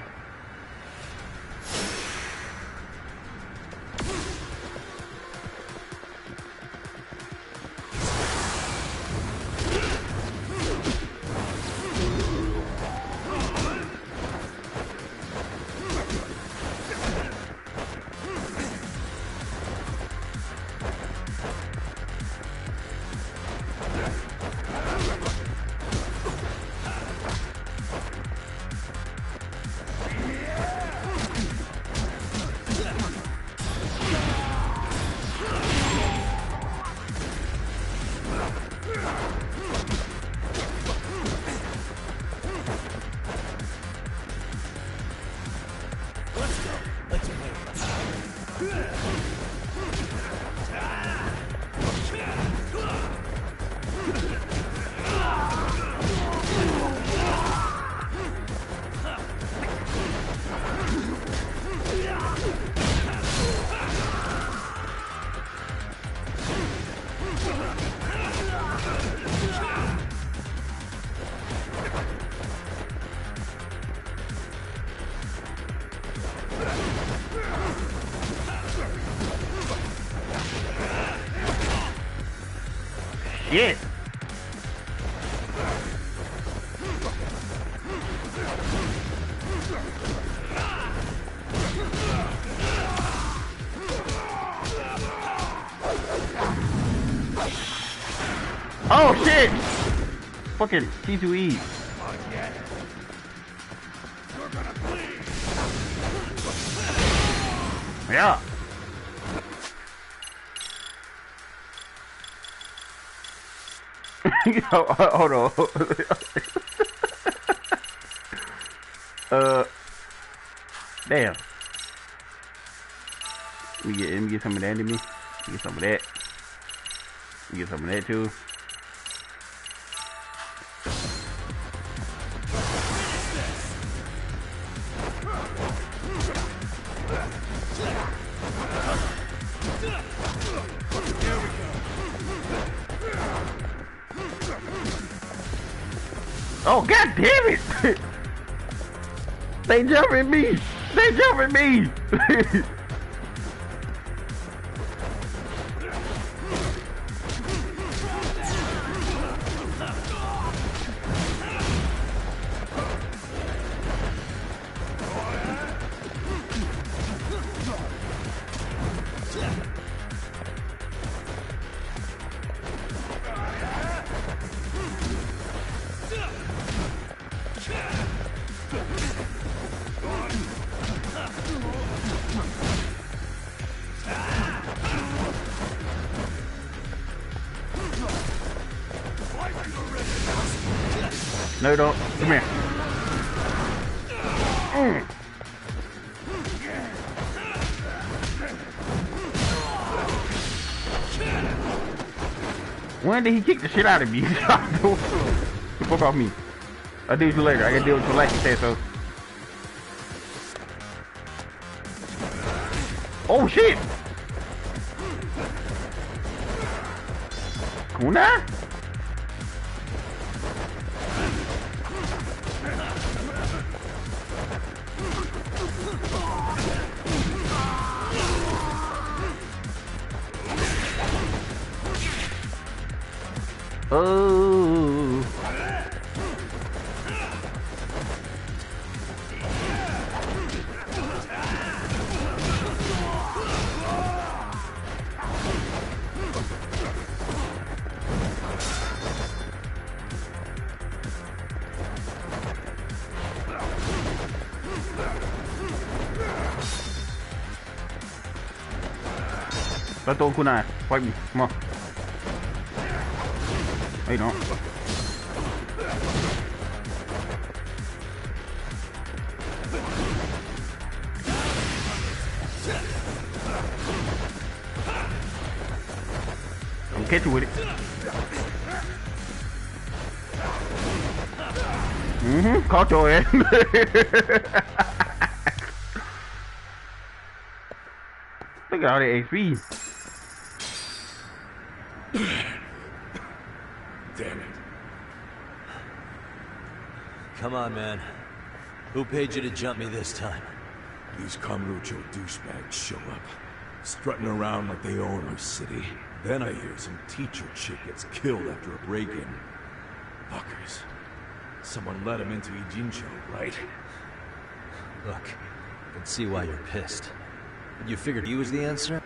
Shit. Oh shit! Fucking T2E. Yeah. Hold on. Damn. Let me get some of that to me. Let me get some of that. Let me get some of that too. Oh, god damn it! They jumping me! They jumping me! No, you don't. Come here. When did he kick the shit out of me? Fuck off me. I'll deal with you later. I gotta deal with you like you said so. Oh shit! Kuna? Oh. Let's go, Kunai. Fight me. Come on. No, you don't. I'll catch you with it. Caught your ass. Look at all that HP. Damn it. Come on, man. Who paid you to jump me this time? These Kamurocho douchebags show up, strutting around like they own our city. Then I hear some teacher chick gets killed after a break-in. Fuckers. Someone let him into Ijincho, right? Look, I can see why you're pissed. But you figured he was the answer?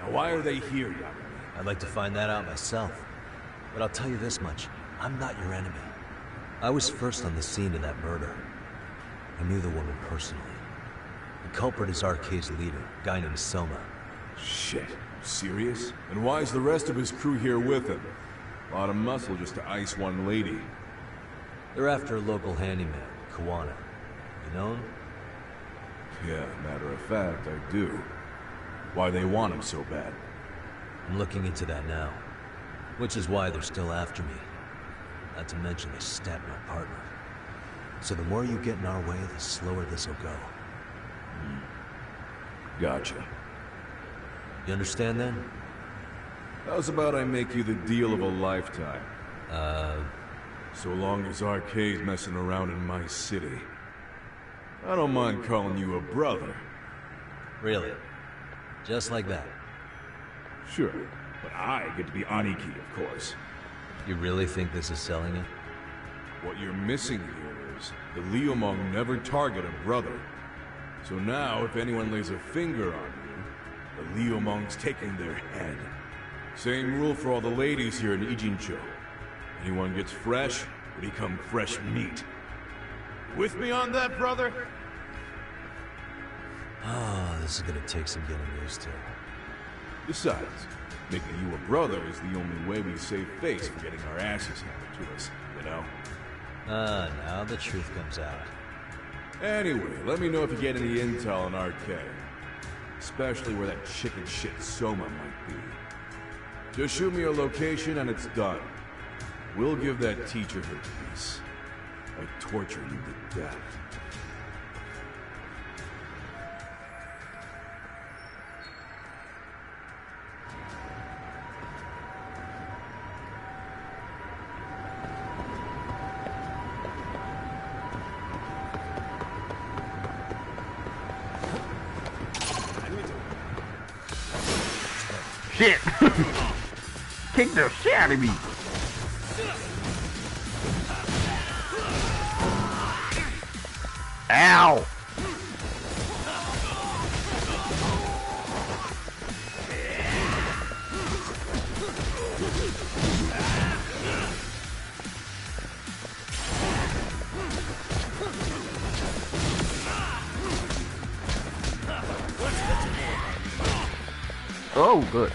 Now why are they here, Yagami? I'd like to find that out myself. But I'll tell you this much, I'm not your enemy. I was first on the scene of that murder. I knew the woman personally. The culprit is RK's leader, a guy named Soma. Shit. Serious? And why's the rest of his crew here with him? A lot of muscle just to ice one lady. They're after a local handyman, Kawana. You know him? Yeah, matter of fact, I do. Why they want him so bad? I'm looking into that now. Which is why they're still after me. Not to mention they stabbed my partner. So the more you get in our way, the slower this'll go. Gotcha. You understand then? How's about I make you the deal of a lifetime? So long as RK's messing around in my city. I don't mind calling you a brother. Really? Just like that? Sure, but I get to be Aniki, of course. You really think this is selling it? What you're missing here is the Liumong never target a brother. So now, if anyone lays a finger on you, the Liumong's taking their head. Same rule for all the ladies here in Ijincho. Anyone gets fresh, they become fresh meat. With me on that, brother? Oh, this is gonna take some getting used to. Besides, making you a brother is the only way we save face from getting our asses handed to us, you know? Now the truth comes out. Anyway, let me know if you get any intel on RK. Especially where that chicken shit Soma might be. Just shoot me a location and it's done. We'll give that teacher her peace. By torturing you to death. Shit! Kick the shit out of me! Ow! Oh, good.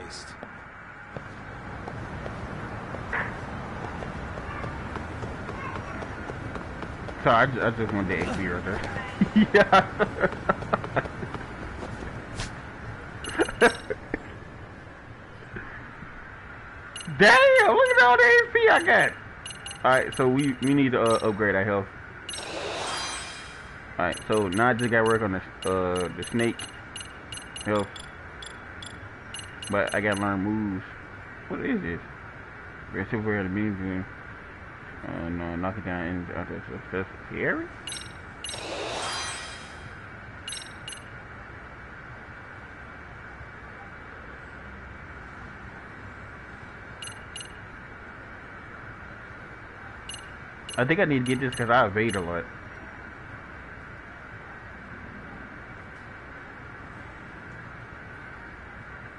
waste. Sorry, I just wanted the XP right there. Yeah. Damn, look at all the XP I got. Alright, so we need to upgrade our health. Alright, so now I just gotta work on the snake health. But I gotta learn moves. What is this? We're super the music. No, knock it down and success. Scary? I think I need to get this because I evade a lot.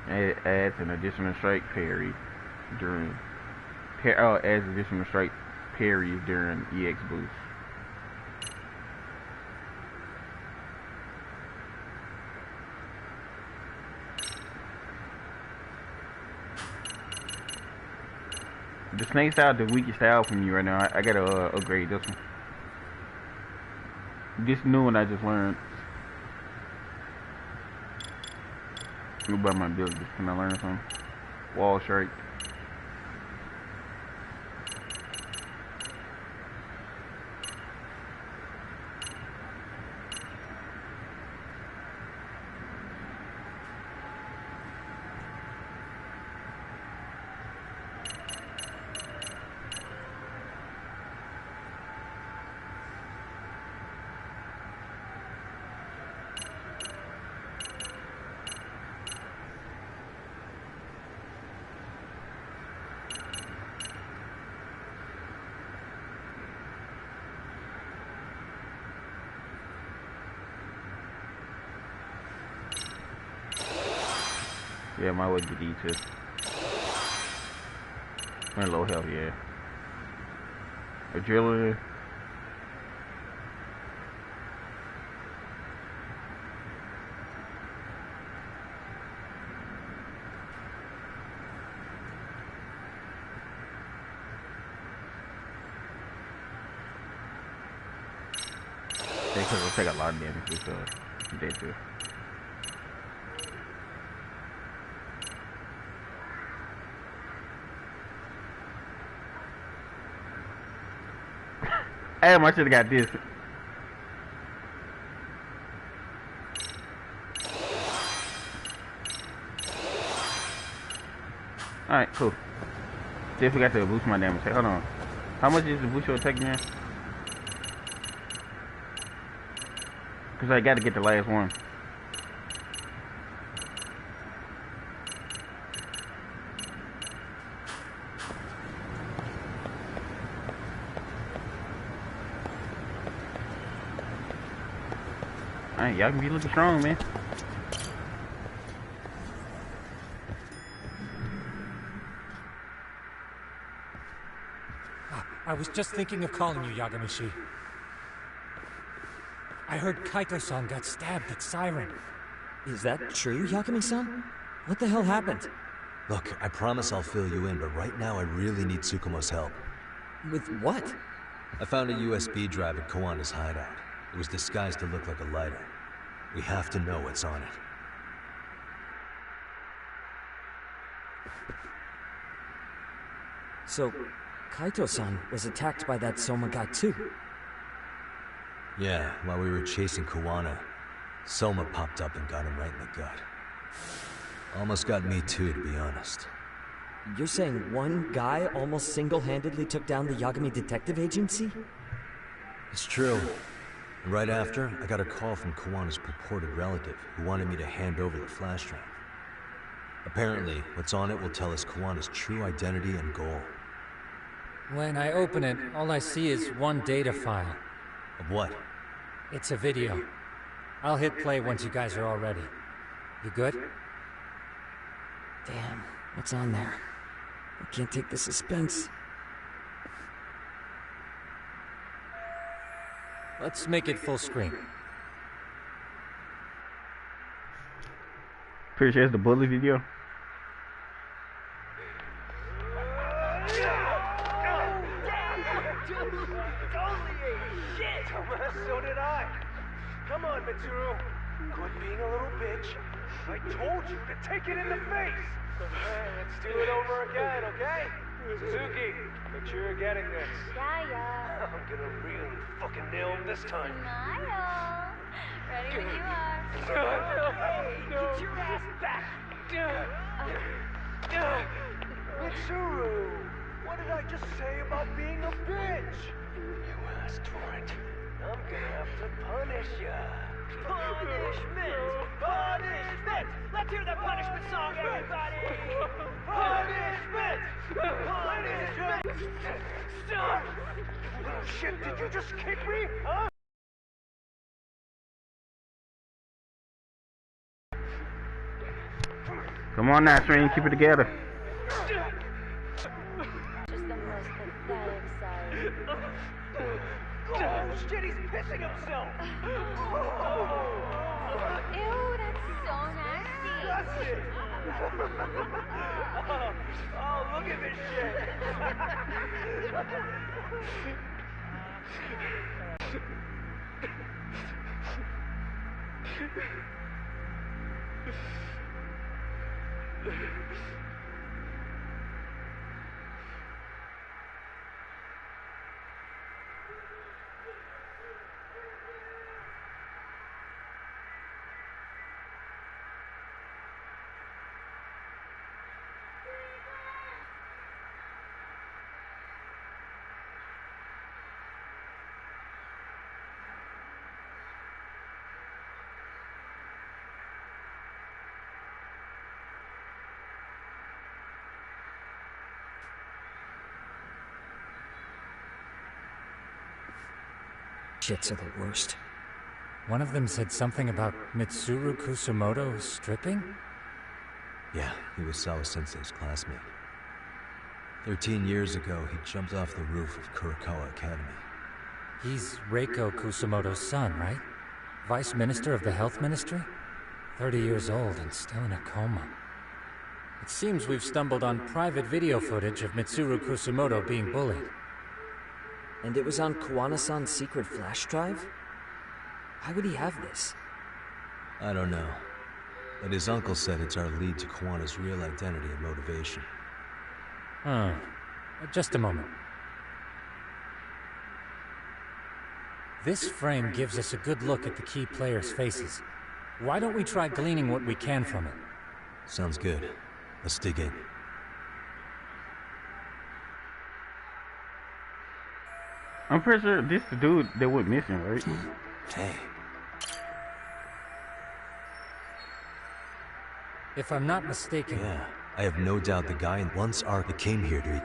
It adds an additional strike parry during adds additional strike parries during EX boost. The snake style the weakest style for me right now. I gotta upgrade this one. This new one I just learned. What about my abilities? Can I learn something? Wall strike. Yeah, my way to D too. And low health, yeah. Adrenaline. Because it'll take a lot of damage with day too. Damn, I should've got this. Alright, cool. See if we got to boost my damage. Hold on. How much is the boost your attack now? Cause I gotta get the last one. Alright, y'all can be looking strong, man. I was just thinking of calling you, Yagamishi. I heard Kaito-san got stabbed at Siren. Is that true, Yagami-san? What the hell happened? Look, I promise I'll fill you in, but right now I really need Tsukumo's help. With what? I found a USB drive at Kawana's hideout. It was disguised to look like a lighter. We have to know what's on it. So, Kaito-san was attacked by that Soma guy too? Yeah, while we were chasing Kawana, Soma popped up and got him right in the gut. Almost got me too, to be honest. You're saying one guy almost single-handedly took down the Yagami Detective Agency? It's true. And right after, I got a call from Kawana's purported relative who wanted me to hand over the flash drive. Apparently, what's on it will tell us Kawana's true identity and goal. When I open it, all I see is one data file. Of what? It's a video. I'll hit play once you guys are all ready. You good? Damn, what's on there? I can't take the suspense. Let's make it full screen. Pretty sure it's the bullet video. Mitsuru. Quit being a little bitch. I told you to take it in the face. Hey, let's do it over again, okay? Suzuki, make sure you're getting this. Yeah. I'm gonna really fucking nail him this time. Smile. Ready when you are. Hey, get your ass back. Mitsuru, what did I just say about being a bitch? You asked for it. I'm gonna have to punish ya. Punishment! Punishment! Let's hear the punishment song, everybody! Punishment! Punishment! Stop! Oh, shit, did you just kick me? Huh? Come on now, String, keep it together. Just the most pathetic sight. Oh, shit, he's pissing himself! Ew, that's so nasty. That's it! Oh, look at this shit! Shits are the worst. One of them said something about Mitsuru Kusumoto stripping? Yeah, he was Sawa-sensei's classmate. 13 years ago, he jumped off the roof of Kurokawa Academy. He's Reiko Kusumoto's son, right? Vice Minister of the Health Ministry? 30 years old and still in a coma. It seems we've stumbled on private video footage of Mitsuru Kusumoto being bullied. And it was on Kawana-san's secret flash drive? Why would he have this? I don't know. But his uncle said it's our lead to Kawana's real identity and motivation. Huh. Just a moment. This frame gives us a good look at the key players' faces. Why don't we try gleaning what we can from it? Sounds good. Let's dig in. I'm pretty sure this is the dude that went missing, right? Hey. If I'm not mistaken... Yeah, I have no doubt the guy once Ark came here to eat.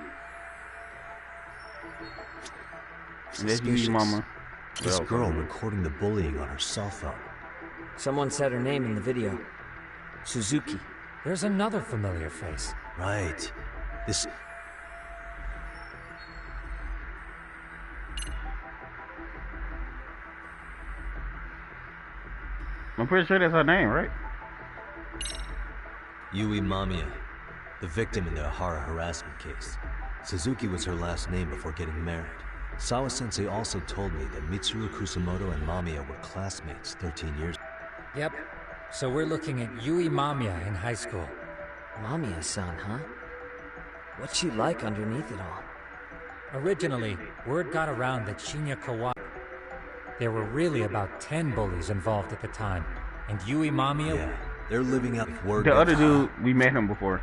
That's you, Mama. This girl recording the bullying on her cell phone. Someone said her name in the video. Suzuki. There's another familiar face. Right. This... I'm pretty sure that's her name, right? Yui Mamiya, the victim in the Ahara harassment case. Suzuki was her last name before getting married. Sawa-sensei also told me that Mitsuru Kusumoto and Mamiya were classmates 13 years ago. Yep. So we're looking at Yui Mamiya in high school. Mamiya-san, huh? What's she like underneath it all? Originally, word got around that Shinya Kawaii... There were really about 10 bullies involved at the time, and Yui Mamiya... Yeah, they're living out with word... The other dude, we met him before.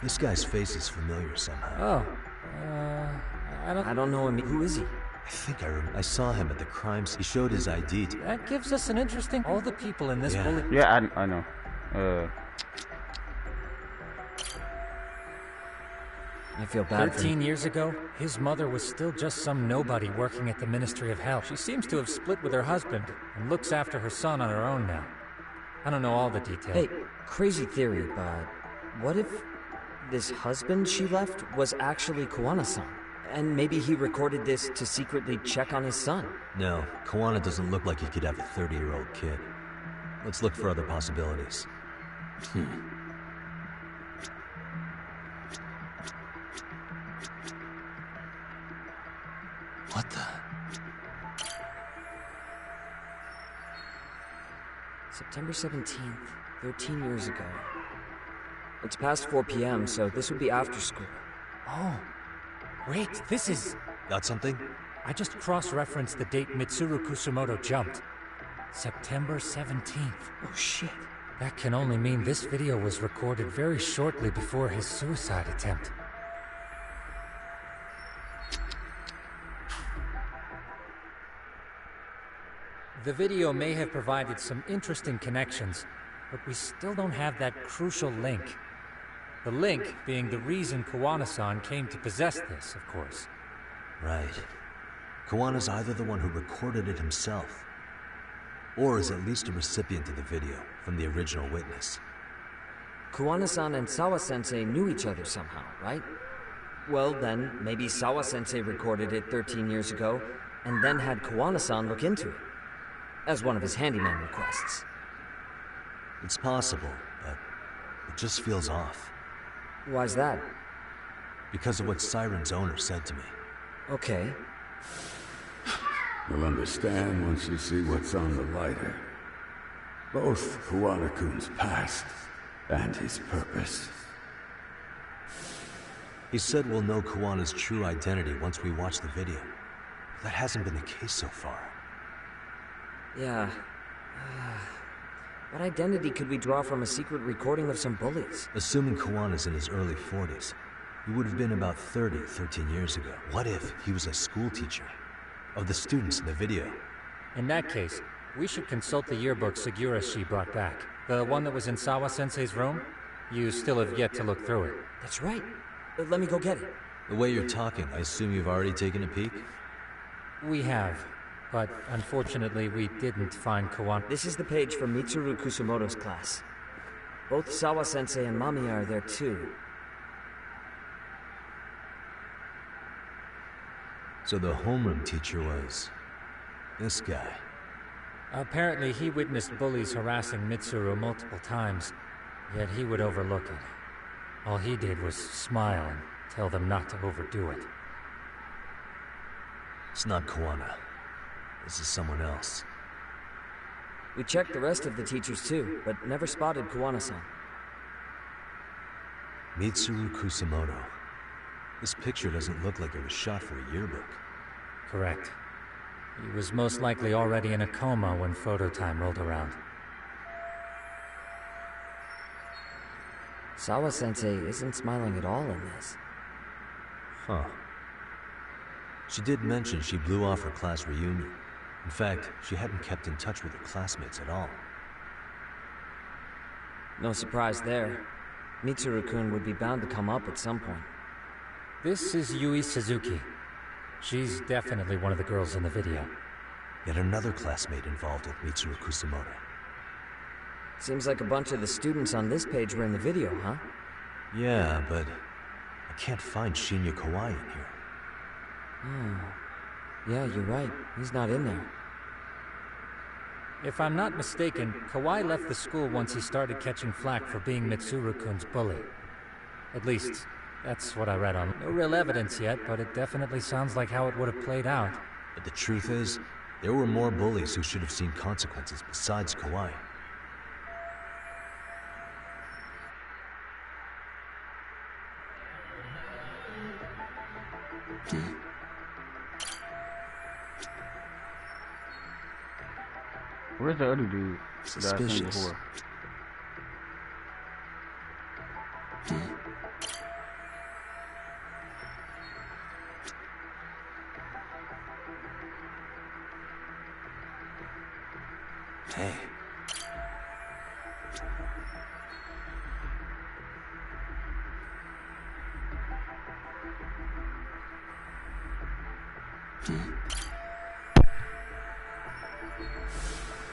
This guy's face is familiar somehow. Oh, I don't know him. Who is he? I think I remember. I saw him at the crime scene. He showed his ID to... That gives us an interesting... All the people in this bully... Yeah, I know. I feel bad 13 years ago, his mother was still just some nobody working at the Ministry of Health. She seems to have split with her husband and looks after her son on her own now. I don't know all the details. Hey, crazy theory, but what if this husband she left was actually Kawana-san? And maybe he recorded this to secretly check on his son? No, Kawana doesn't look like he could have a 30-year-old kid. Let's look for other possibilities. What the? September 17th, 13 years ago. It's past 4 p.m., so this would be after school. Oh, wait, this is... Got something? I just cross-referenced the date Mitsuru Kusumoto jumped. September 17th. Oh shit. That can only mean this video was recorded very shortly before his suicide attempt. The video may have provided some interesting connections, but we still don't have that crucial link. The link being the reason Kawana-san came to possess this, of course. Right. Kawana's either the one who recorded it himself, or is at least a recipient of the video from the original witness. Kawana-san and Sawa-sensei knew each other somehow, right? Well then, maybe Sawa-sensei recorded it 13 years ago, and then had Kawana-san look into it, as one of his handyman requests. It's possible, but it just feels off. Why's that? Because of what Siren's owner said to me. Okay. You'll understand once you see what's on the lighter. Both Kawana-kun's past and his purpose. He said we'll know Kawana's true identity once we watch the video. That hasn't been the case so far. Yeah. What identity could we draw from a secret recording of some bullies? Assuming Kawana's in his early 40s, he would have been about 30, 13 years ago. What if he was a school teacher of the students in the video? In that case, we should consult the yearbook Segura-shi brought back. The one that was in Sawa-sensei's room? You still have yet to look through it. That's right. Let me go get it. The way you're talking, I assume you've already taken a peek? We have, but unfortunately we didn't find Kawana. This is the page from Mitsuru Kusumoto's class. Both Sawa-sensei and Mamiya are there too. So the homeroom teacher was this guy. Apparently he witnessed bullies harassing Mitsuru multiple times, yet he would overlook it. All he did was smile and tell them not to overdo it. It's not Kawana. This is someone else. We checked the rest of the teachers too, but never spotted Kawana-san. Mitsuru Kusumoto. This picture doesn't look like it was shot for a yearbook. Correct. He was most likely already in a coma when photo time rolled around. Sawa-sensei isn't smiling at all in this. Huh. She did mention she blew off her class reunion. In fact, she hadn't kept in touch with her classmates at all. No surprise there. Mitsuru-kun would be bound to come up at some point. This is Yui Suzuki. She's definitely one of the girls in the video. Yet another classmate involved with Mitsuru Kusumoto. Seems like a bunch of the students on this page were in the video, huh? Yeah, but I can't find Shinya Kawai in here. Oh. Yeah, you're right. He's not in there. If I'm not mistaken, Kawai left the school once he started catching flack for being Mitsuru-kun's bully. At least, that's what I read on. No real evidence yet, but it definitely sounds like how it would have played out. But the truth is, there were more bullies who should have seen consequences besides Kawai. Where's the other dude that I seen Suspicious. before? Hey.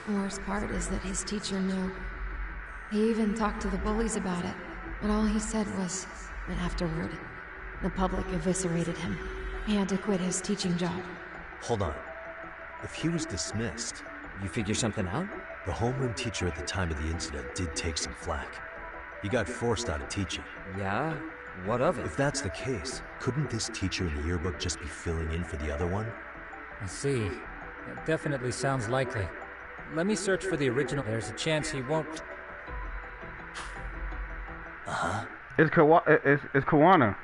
The worst part is that his teacher knew. He even talked to the bullies about it, but all he said was that afterward, the public eviscerated him. He had to quit his teaching job. Hold on. If he was dismissed... You figure something out? The homeroom teacher at the time of the incident did take some flack. He got forced out of teaching. Yeah? What of it? If that's the case, couldn't this teacher in the yearbook just be filling in for the other one? I see. It definitely sounds likely. let me search for the original. There's a chance he won't... Uh-huh. It's Kawana.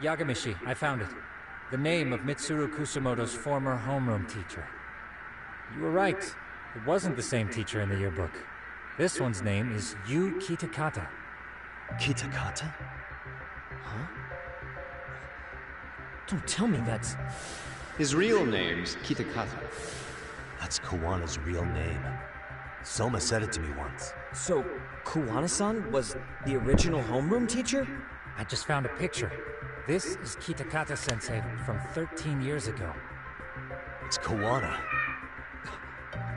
Yagamishi, I found it. The name of Mitsuru Kusumoto's former homeroom teacher. You were right. It wasn't the same teacher in the yearbook. This one's name is Yu Kitakata. Kitakata? Huh? Don't tell me that's... His real name's Kitakata. That's Kawana's real name. Soma said it to me once. So, Kuwana-san was the original homeroom teacher? I just found a picture. This is Kitakata-sensei from 13 years ago. It's Kawana.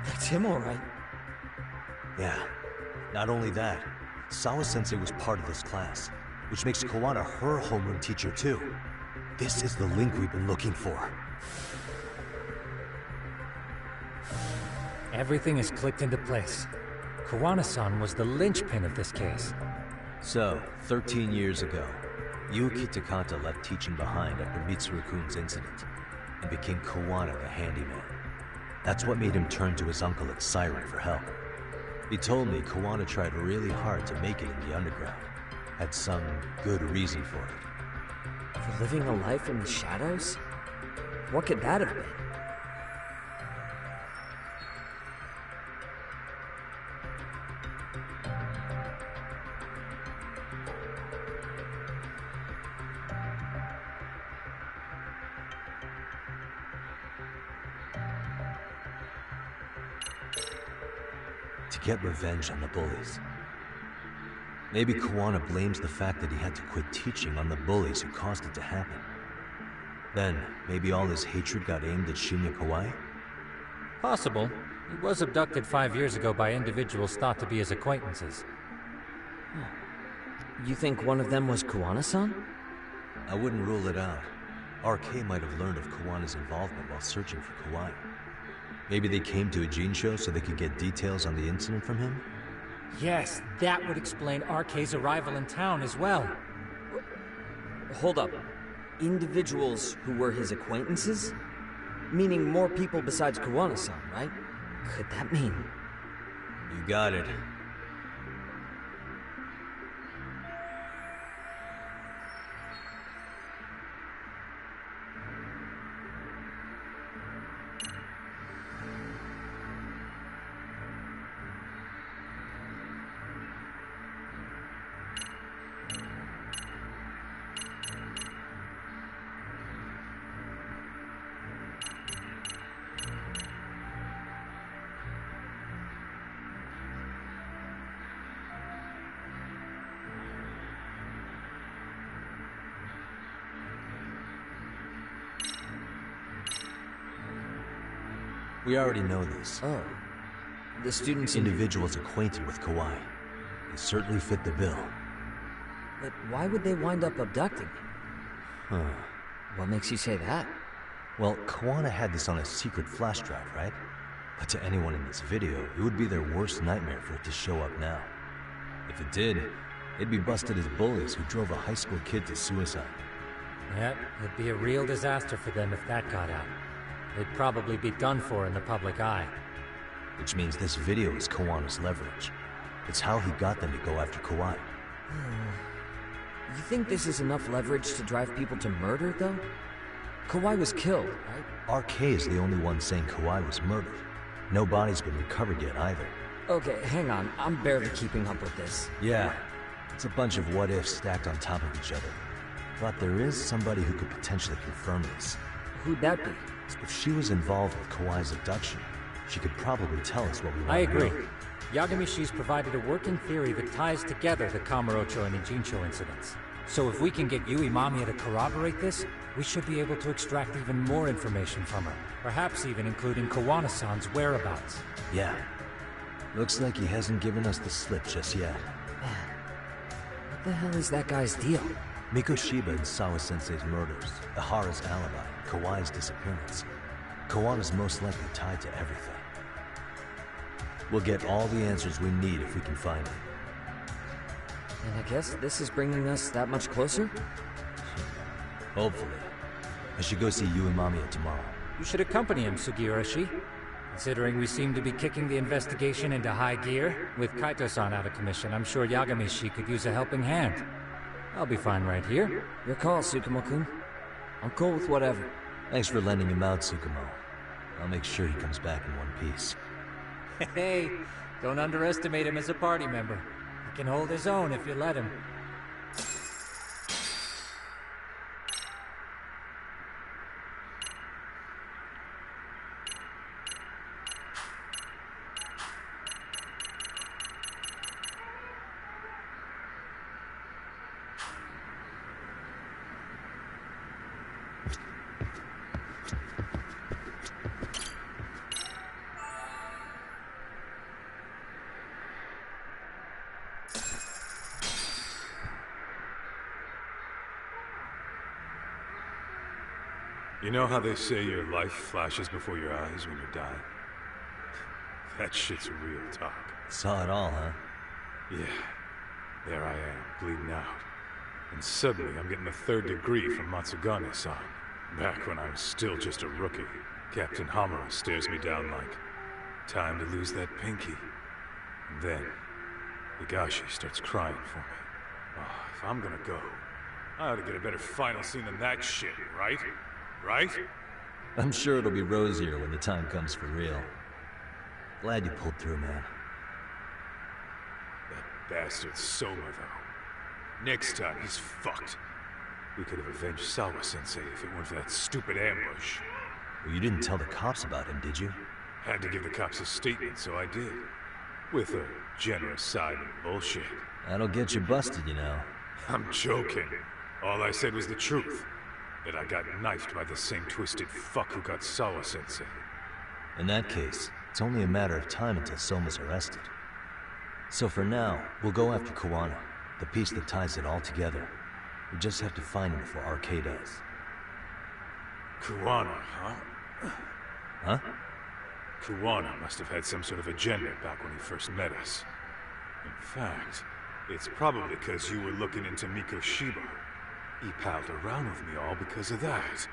That's him, all right. Yeah. Not only that, Sawa-sensei was part of this class, which makes Kawana her homeroom teacher too. This is the link we've been looking for. Everything is clicked into place. Kawana-san was the linchpin of this case. So, 13 years ago, Yu Kitakata left teaching behind after Mitsuru-kun's incident, and became Kawana the handyman. That's what made him turn to his uncle at Siren for help. He told me Kawana tried really hard to make it in the underground. Had some good reason for it. For living a life in the shadows? What could that have been? To get revenge on the bullies. Maybe Kawana blames the fact that he had to quit teaching on the bullies who caused it to happen. Then, maybe all his hatred got aimed at Shinya Kawai? Possible. He was abducted 5 years ago by individuals thought to be his acquaintances. You think one of them was Kuwana-san? I wouldn't rule it out. RK might have learned of Kawana's involvement while searching for Kawai. Maybe they came to a Jinsho so they could get details on the incident from him? Yes, that would explain RK's arrival in town as well. Hold up. Individuals who were his acquaintances? Meaning more people besides Kawana-san, right? Could that mean... You got it. We already know this. Oh. The students... Individuals acquainted with Kawai. They certainly fit the bill. But why would they wind up abducting him? Huh. What makes you say that? Well, Kawana had this on a secret flash drive, right? But to anyone in this video, it would be their worst nightmare for it to show up now. If it did, they'd be busted as bullies who drove a high school kid to suicide. Yep, it'd be a real disaster for them if that got out. They'd probably be done for in the public eye. Which means this video is Kawana's leverage. It's how he got them to go after Kawai. You think this is enough leverage to drive people to murder, though? Kawai was killed, right? RK is the only one saying Kawai was murdered. No body's been recovered yet either. Okay, hang on. I'm barely keeping up with this. Yeah, it's a bunch of what-ifs stacked on top of each other. But there is somebody who could potentially confirm this. Who'd that be? If she was involved with Kawai's abduction, she could probably tell us what we want I to agree. know. Yagamishi's provided a working theory that ties together the Kamurocho and Ijincho incidents. So if we can get Yui Mamiya to corroborate this, we should be able to extract even more information from her. Perhaps even including Kawana-san's whereabouts. Yeah. Looks like he hasn't given us the slip just yet. What the hell is that guy's deal? Mikoshiba and Sawa-sensei's murders, Ihara's alibi, Kawai's disappearance. Kawana's most likely tied to everything. We'll get all the answers we need if we can find it. And I guess this is bringing us that much closer? Hopefully. I should go see Yui Mamiya tomorrow. You should accompany him, Sugiurashi. Considering we seem to be kicking the investigation into high gear, with Kaito-san out of commission, I'm sure Yagami-shi could use a helping hand. I'll be fine right here. Your call, Tsukumo-kun. I'm cool with whatever. Thanks for lending him out, Tsukumo. I'll make sure he comes back in one piece. Hey, don't underestimate him as a party member. He can hold his own if you let him. You know how they say your life flashes before your eyes when you're dying? That shit's real talk. Saw it all, huh? Yeah. There I am, bleeding out. And suddenly I'm getting a 3rd degree from Matsugane-san. Back when I was still just a rookie, Captain Hamura stares me down like, time to lose that pinky. And then, Higashi starts crying for me. Oh, if I'm gonna go, I ought to get a better final scene than that shit, right? Right? I'm sure it'll be rosier when the time comes for real. Glad you pulled through, man. That bastard Soma, though. Next time, he's fucked. We could have avenged Sawa-sensei if it weren't for that stupid ambush. Well, you didn't tell the cops about him, did you? Had to give the cops a statement, so I did. With a generous side of bullshit. That'll get you busted, you know. I'm joking. All I said was the truth. That I got knifed by the same twisted fuck who got Sawa-sensei. In that case, it's only a matter of time until Soma's arrested. So for now, we'll go after Kawana, the piece that ties it all together. We just have to find him before RK does. Kawana, huh? Huh? Kawana must have had some sort of agenda back when he first met us. In fact, it's probably because you were looking into Mikoshiba. He palled around with me all because of that.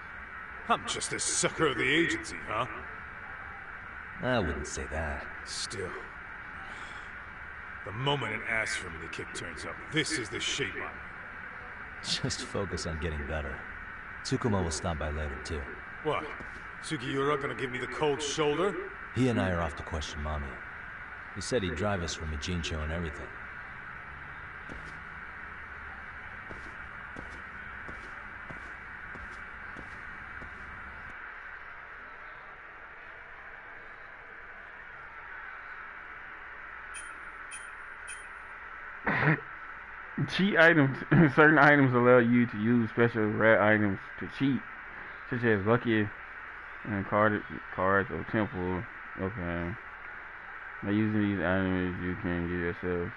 I'm just a sucker of the agency, huh? I wouldn't say that. Still. The moment an ass for me to kick turns up, this is the shape I'm in. Just focus on getting better. Tsukumo will stop by later, too. What? Sugiura gonna give me the cold shoulder? He and I are off to question Mommy. He said he'd drive us from Ijincho and everything. Cheat items. Certain items allow you to use special rare items to cheat, such as lucky and cards or temple. Okay. By using these items, you can give yourself.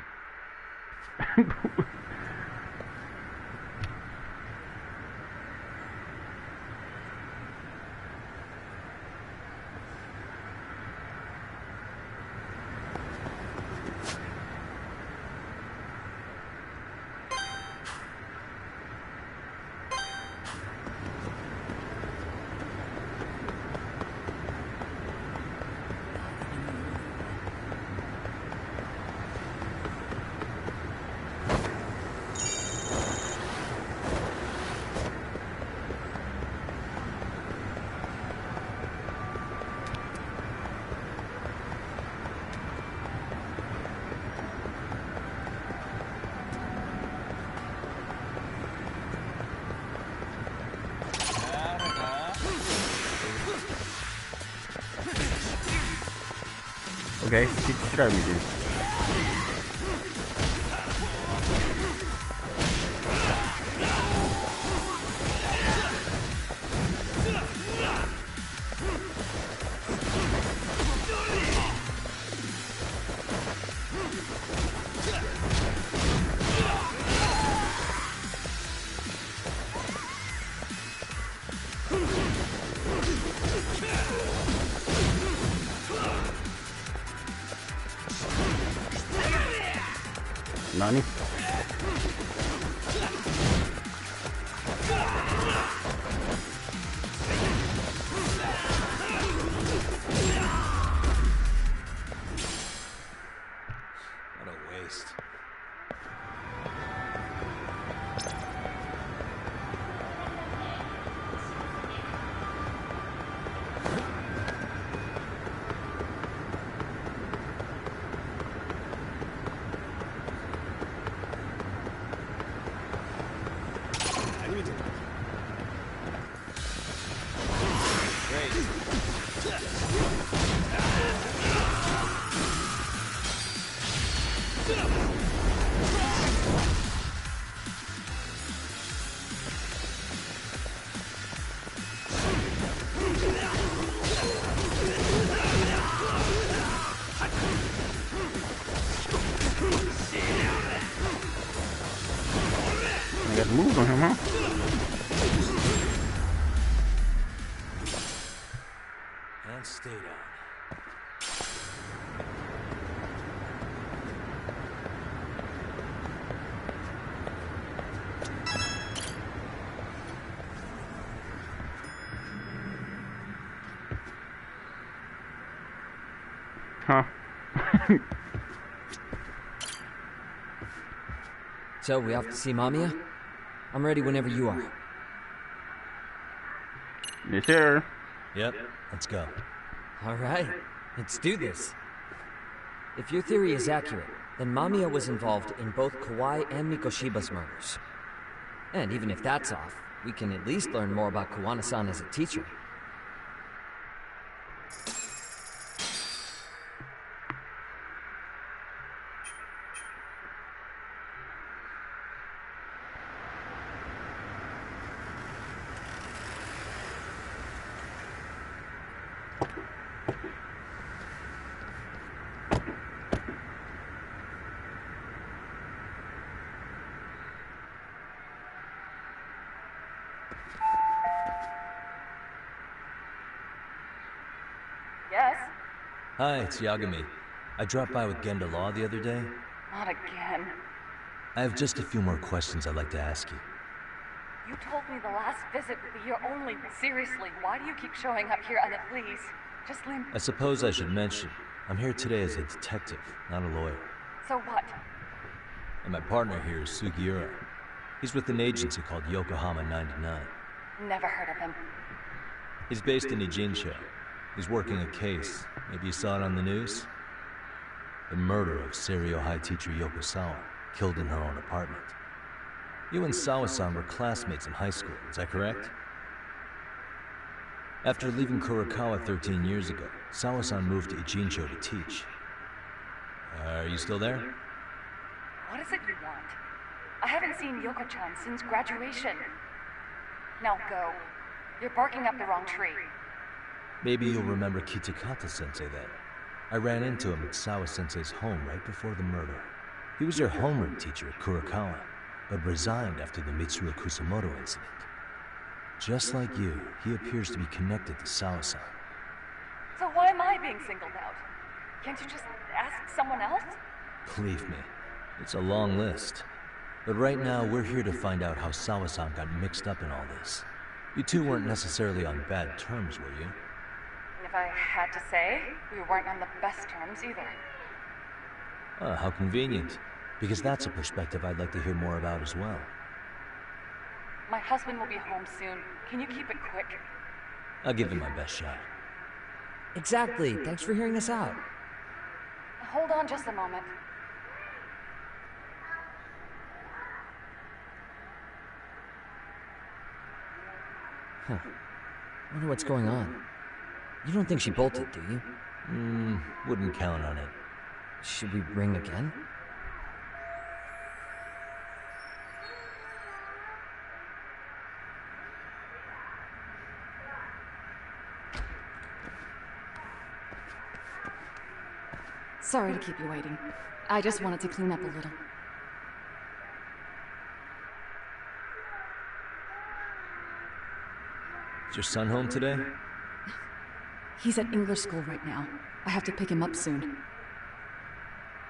Okay, get out of me, dude. Nani? I got moves on him, huh? And stay down. Huh? So, we off to see Mamiya? I'm ready whenever you are. Yes, sir. Yep, let's go. Alright, let's do this. If your theory is accurate, then Mamiya was involved in both Kawai and Mikoshiba's murders. And even if that's off, we can at least learn more about Kuwana-san as a teacher. Yes? Hi, it's Yagami. I dropped by with Genda Law the other day. Not again. I have just a few more questions I'd like to ask you. You told me the last visit would be your only. Seriously, why do you keep showing up here? And please, just leave. I suppose I should mention, I'm here today as a detective, not a lawyer. So what? And my partner here is Sugiura. He's with an agency called Yokohama 99. Never heard of him. He's based in Ijincho. He's working a case. Maybe you saw it on the news? The murder of Seiryo High teacher Yoko Sawa, killed in her own apartment. You and Sawa-san were classmates in high school, is that correct? After leaving Kurokawa 13 years ago, Sawa-san moved to Ijincho to teach. Are you still there? What is it you want? I haven't seen Yoko-chan since graduation. Now go. You're barking up the wrong tree. Maybe you'll remember Kitakata-sensei then. I ran into him at Sawa-sensei's home right before the murder. He was your homeroom teacher at Kurokawa, but resigned after the Mitsuru Kusamoto incident. Just like you, he appears to be connected to Sawa-san. So why am I being singled out? Can't you just ask someone else? Believe me, it's a long list. But right now, we're here to find out how Sawa-san got mixed up in all this. You two weren't necessarily on bad terms, were you? If I had to say, we weren't on the best terms either. How convenient. Because that's a perspective I'd like to hear more about as well. My husband will be home soon. Can you keep it quick? I'll give it my best shot. Exactly. Thanks for hearing us out. Hold on just a moment. Huh. Wonder what's going on. You don't think she bolted, do you? Wouldn't count on it. Should we ring again? Sorry to keep you waiting. I just wanted to clean up a little. Is your son home today? He's at English school right now. I have to pick him up soon.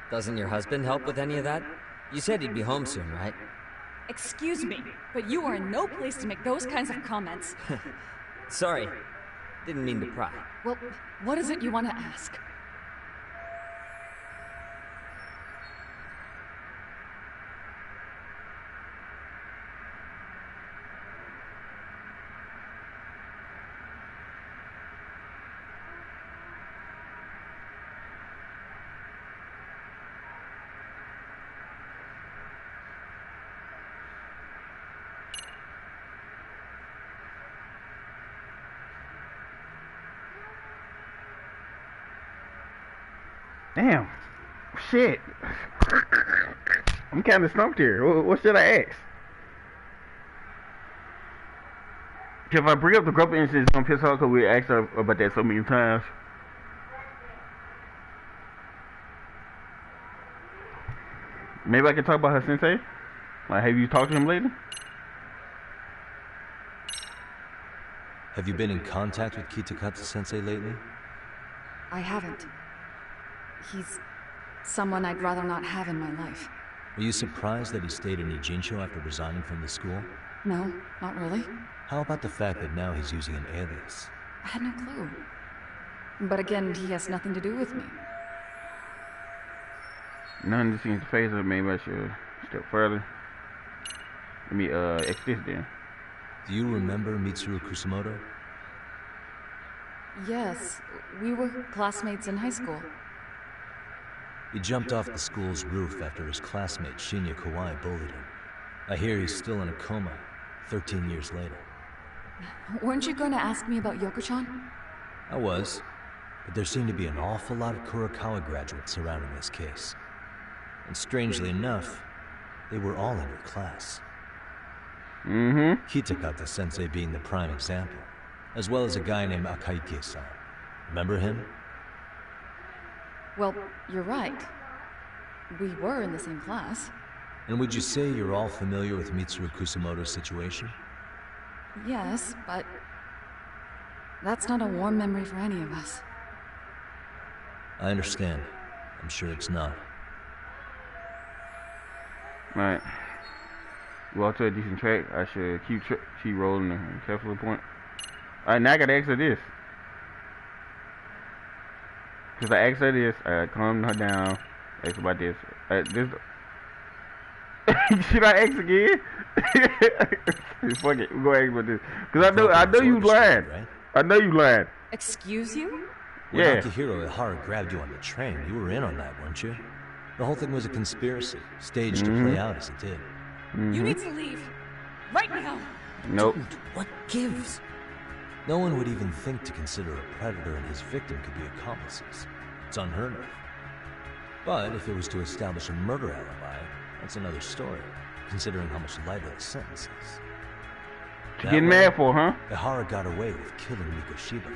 Doesn't your husband help with any of that? You said he'd be home soon, right? Excuse me, but you are in no place to make those kinds of comments. Sorry. Didn't mean to pry. Well, what is it you want to ask? Damn. Shit. I'm kind of stumped here. What should I ask? If I bring up the group incident, it's gonna piss off because we asked her about that so many times. Maybe I can talk about her sensei? Like, have you talked to him lately? Have you been in contact with Kitakata Sensei lately? I haven't. He's someone I'd rather not have in my life. Were you surprised that he stayed in Ijincho after resigning from the school? No, not really. How about the fact that now he's using an alias? I had no clue. But again, he has nothing to do with me. None of this seems to phase her. Maybe I should step further. Let me X this then. Do you remember Mitsuru Kusumoto? Yes, we were classmates in high school. He jumped off the school's roof after his classmate Shinya Kawai bullied him. I hear he's still in a coma, 13 years later. Weren't you going to ask me about Yoko-chan? I was, but there seemed to be an awful lot of Kurokawa graduates surrounding this case. And strangely enough, they were all in your class. Kitakata Sensei being the prime example, as well as a guy named Akaike-san. Remember him? Well, you're right. We were in the same class. And would you say you're all familiar with Mitsuru Kusumoto's situation? Yes, but that's not a warm memory for any of us. I understand. I'm sure it's not. Right. Well, to a decent track, I should keep rolling and carefully point. Alright, now I gotta ask her this. Cause I asked her this, I calmed her down, asked her about this. This should I ask again? Fuck it, we're gonna ask about this. Cause I know you lied. Right? I know you lied. Excuse you? When Yeah. Akihiro Ihara grabbed you on the train, you were in on that, weren't you? The whole thing was a conspiracy, staged to play out as it did. You need to leave. Right now. Nope. Dude, what gives? No one would even think to consider a predator and his victim could be accomplices. It's unheard of. But if it was to establish a murder alibi, that's another story, considering how much lighter the sentence is. What you getting mad for, huh? Ihara got away with killing Mikoshiba,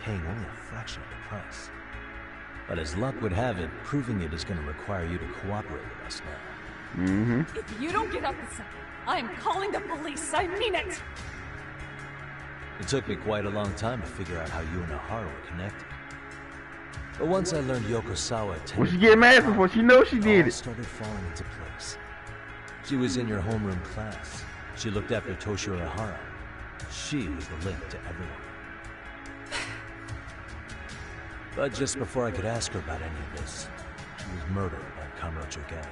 paying only a fraction of the price. But as luck would have it, proving it is going to require you to cooperate with us now. If you don't get up this second, I am calling the police. I mean it. It took me quite a long time to figure out how you and Ihara were connected. But once I learned Yokosawa attended... What she getting mad for? She knows she did it. Started falling into place. She was in your homeroom class. She looked after Toshiro Ihara. She was the link to everyone. But just before I could ask her about any of this, she was murdered by Kamurocho gang.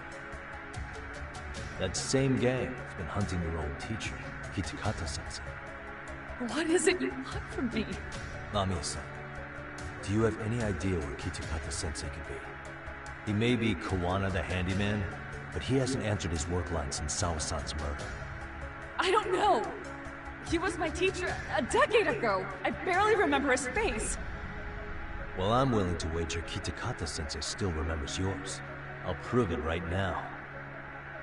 That same gang has been hunting your old teacher, Kitakata Sensei. What is it you want from me? Lamia-san, do you have any idea where Kitakata Sensei could be? He may be Kawana the handyman, but he hasn't answered his work line since Sawa-san's murder. I don't know. He was my teacher a decade ago. I barely remember his face. Well, I'm willing to wager Kitakata Sensei still remembers yours. I'll prove it right now.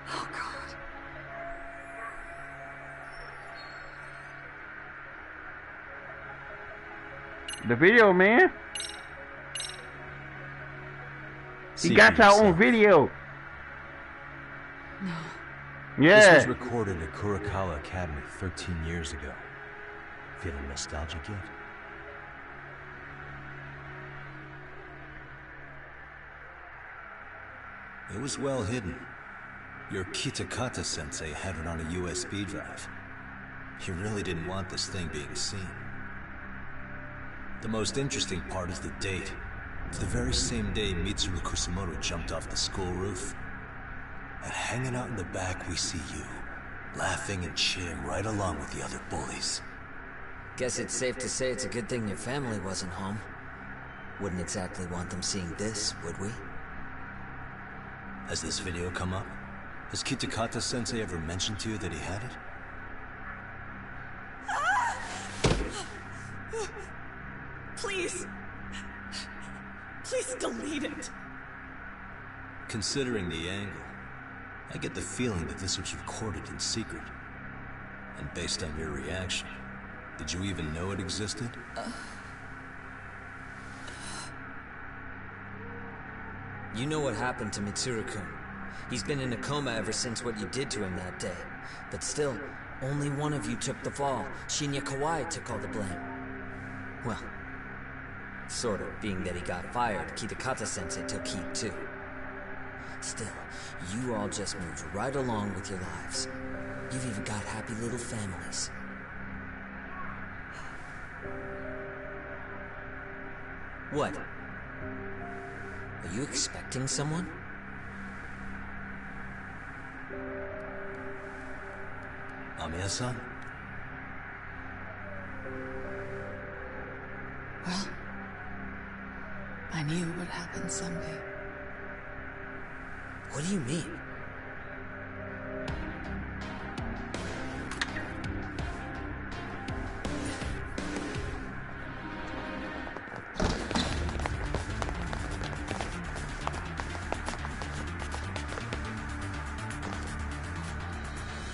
Oh, God. The video, man. See You got for your yourself. own video. No. Yeah. This was recorded at Kurokawa Academy 13 years ago. Feeling nostalgic yet? It was well hidden. Your Kitakata sensei had it on a USB drive. He really didn't want this thing being seen. The most interesting part is the date. It's the very same day Mitsuru Kusumoto jumped off the school roof. And hanging out in the back, we see you, laughing and cheering right along with the other bullies. Guess it's safe to say it's a good thing your family wasn't home. Wouldn't exactly want them seeing this, would we? Has this video come up? Has Kitakata sensei ever mentioned to you that he had it? Please. Please delete it. Considering the angle, I get the feeling that this was recorded in secret. And based on your reaction, did you even know it existed? You know what happened to Mitsuru-kun. He's been in a coma ever since what you did to him that day. But still, only one of you took the fall. Shinya Kawai took all the blame. Well, sort of, being that he got fired, Kitakata-sensei took heat too. Still, you all just moved right along with your lives. You've even got happy little families. What? Are you expecting someone? Amiya-san? Well, I knew it would happen someday. What do you mean?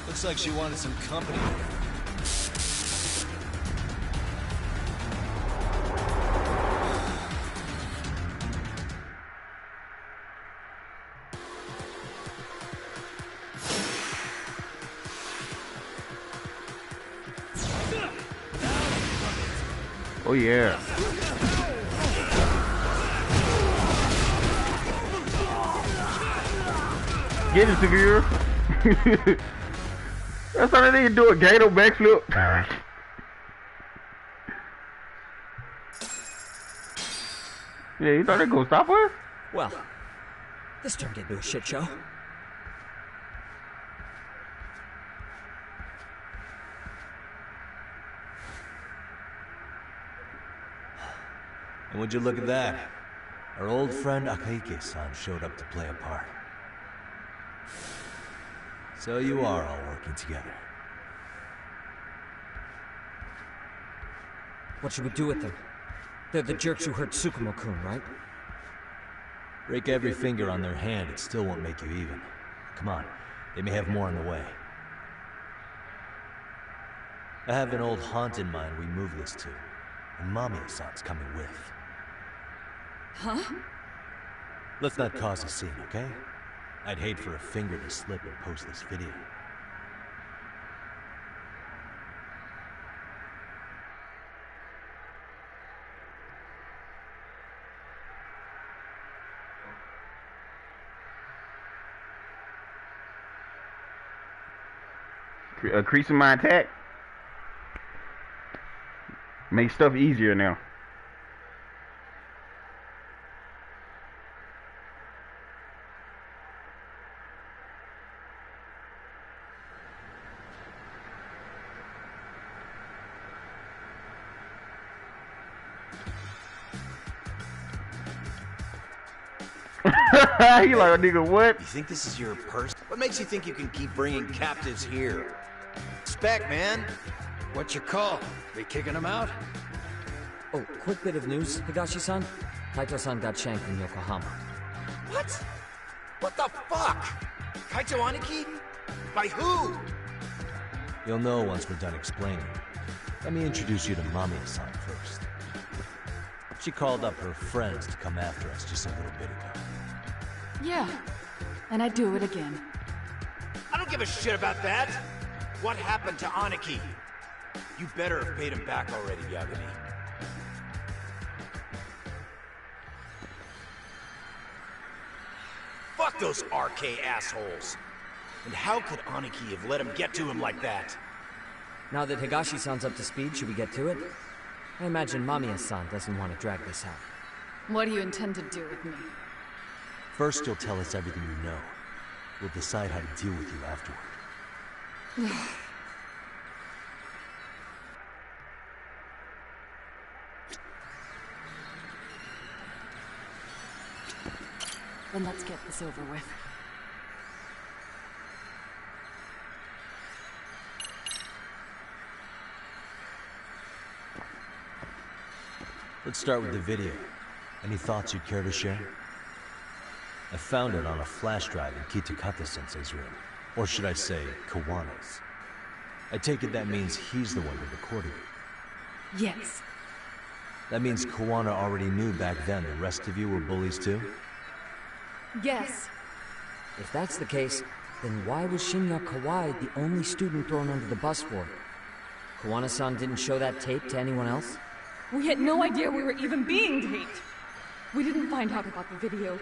Looks like she wanted some company. Oh yeah. Get it, Severe. That's how they need to do a Gato backflip. Yeah, you thought they'd go stop us? Well, this turned into a shit show. And would you look at that? Our old friend Akaike-san showed up to play a part. So you are all working together. What should we do with them? They're the jerks who hurt Tsukumo-kun, right? Break every finger on their hand, it still won't make you even. Come on, they may have more on the way. I have an old haunt in mind we move this to, and Mamiya-san's coming with. Huh? Let's not cause a scene, okay? I'd hate for a finger to slip and post this video. Increasing my attack makes stuff easier now. He like, nigga, what? You think this is your purse? What makes you think you can keep bringing captives here? Spec, man. What's your call? They kicking them out? Oh, quick bit of news, Higashi-san. Kaito-san got shanked in Yokohama. What? What the fuck? Kaito Aniki? By who? You'll know once we're done explaining. Let me introduce you to Mamiya-san first. She called up her friends to come after us just a little bit ago. Yeah, and I'd do it again. I don't give a shit about that. What happened to Aniki? You better have paid him back already, Yagami. Fuck those RK assholes. And how could Aniki have let him get to him like that? Now that Higashi-san's up to speed, should we get to it? I imagine Mamiya-san doesn't want to drag this out. What do you intend to do with me? First, you'll tell us everything you know. We'll decide how to deal with you afterward. Then let's get this over with. Let's start with the video. Any thoughts you'd care to share? I found it on a flash drive in Kitakata-sensei's room. Or should I say, Kawana's. I take it that means he's the one who recorded it. Yes. That means Kawana already knew back then the rest of you were bullies too? Yes. If that's the case, then why was Shinya Kawai the only student thrown under the bus for it? Kawana-san didn't show that tape to anyone else? We had no idea we were even being taped. We didn't find out about the video,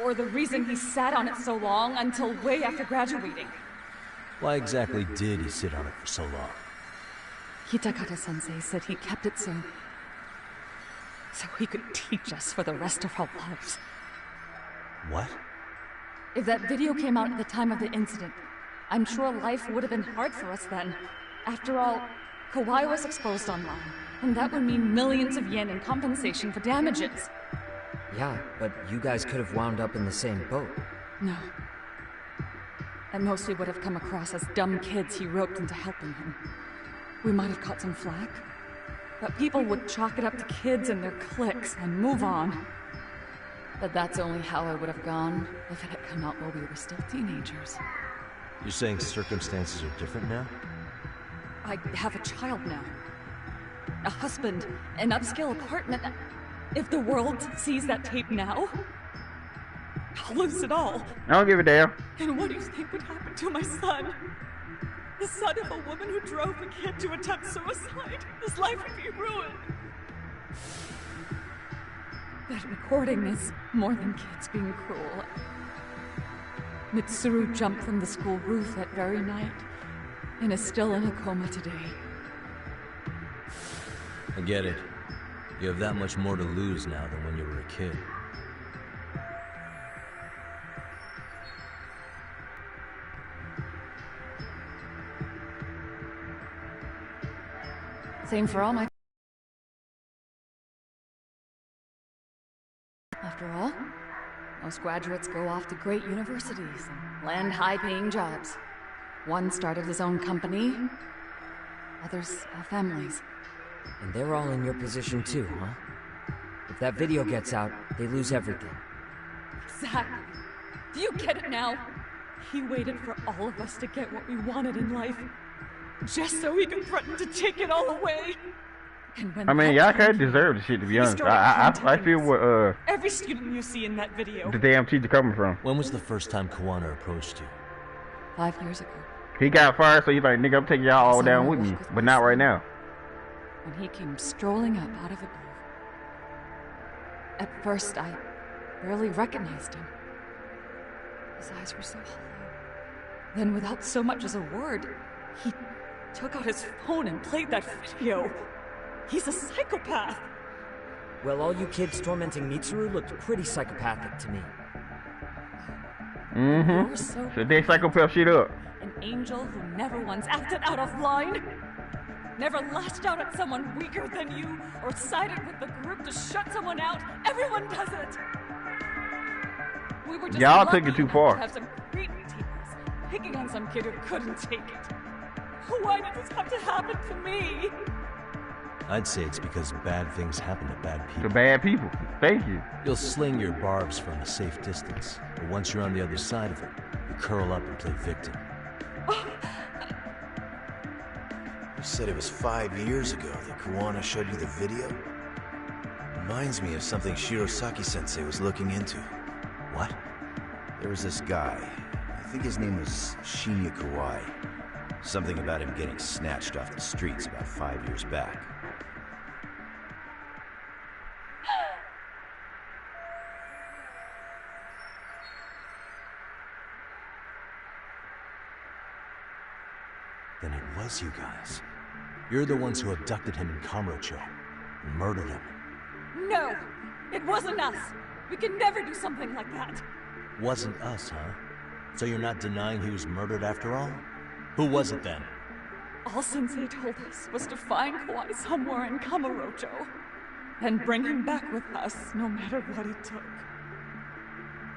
or the reason he sat on it so long until way after graduating. Why exactly did he sit on it for so long? Kitakata-sensei said he kept it so he could teach us for the rest of our lives. What? If that video came out at the time of the incident, I'm sure life would have been hard for us then. After all, Kawai was exposed online, and that would mean millions of yen in compensation for damages. Yeah, but you guys could have wound up in the same boat. No. At most we would have come across as dumb kids he roped into helping him. We might have caught some flack, but people would chalk it up to kids and their cliques and move on. But that's only how it would have gone if it had come out while we were still teenagers. You're saying circumstances are different now? I have a child now. A husband, an upscale apartment. If the world sees that tape now, I'll lose it all. I don't give a damn. And what do you think would happen to my son? The son of a woman who drove a kid to attempt suicide. His life would be ruined. That recording is more than kids being cruel. Mitsuru jumped from the school roof that very night and is still in a coma today. I get it. You have that much more to lose now than when you were a kid. Same for all my... After all, most graduates go off to great universities and land high-paying jobs. One started his own company, others have families. And they're all in your position too, huh? If that video gets out, they lose everything. Exactly. Do you get it now? He waited for all of us to get what we wanted in life, just so he could threaten to take it all away. And when I mean, y'all kind of deserve the shit, to be honest. I feel what every student you see in that video. the damn teacher coming from. When was the first time Kawana approached you? 5 years ago. He got fired, so he's like, nigga, I'm taking y'all all down with me, but not right now. When he came strolling up out of the blue. At first, I barely recognized him. His eyes were so hollow. Then, without so much as a word, he took out his phone and played that video. He's a psychopath. Well, all you kids tormenting Mitsuru looked pretty psychopathic to me. Mm-hmm. So they psychopath shit up. An angel who never once acted out of line. Never lashed out at someone weaker than you, or sided with the group to shut someone out. Everyone does it. We were just y'all took it too far. To have some cretin tears, picking on some kid who couldn't take it. Why did this have to happen to me? I'd say it's because bad things happen to bad people. To bad people. Thank you. You'll sling your barbs from a safe distance, but once you're on the other side of it, you curl up and play victim. You said it was 5 years ago that Kawana showed you the video? Reminds me of something Shirosaki-sensei was looking into. What? There was this guy. I think his name was Shinya Kawai. Something about him getting snatched off the streets about 5 years back. Then it was you guys. You're the ones who abducted him in Kamurocho and murdered him. No! It wasn't us! We can never do something like that! Wasn't us, huh? So you're not denying he was murdered after all? Who was it then? All Sensei told us was to find Kawai somewhere in Kamurocho, and bring him back with us, no matter what it took.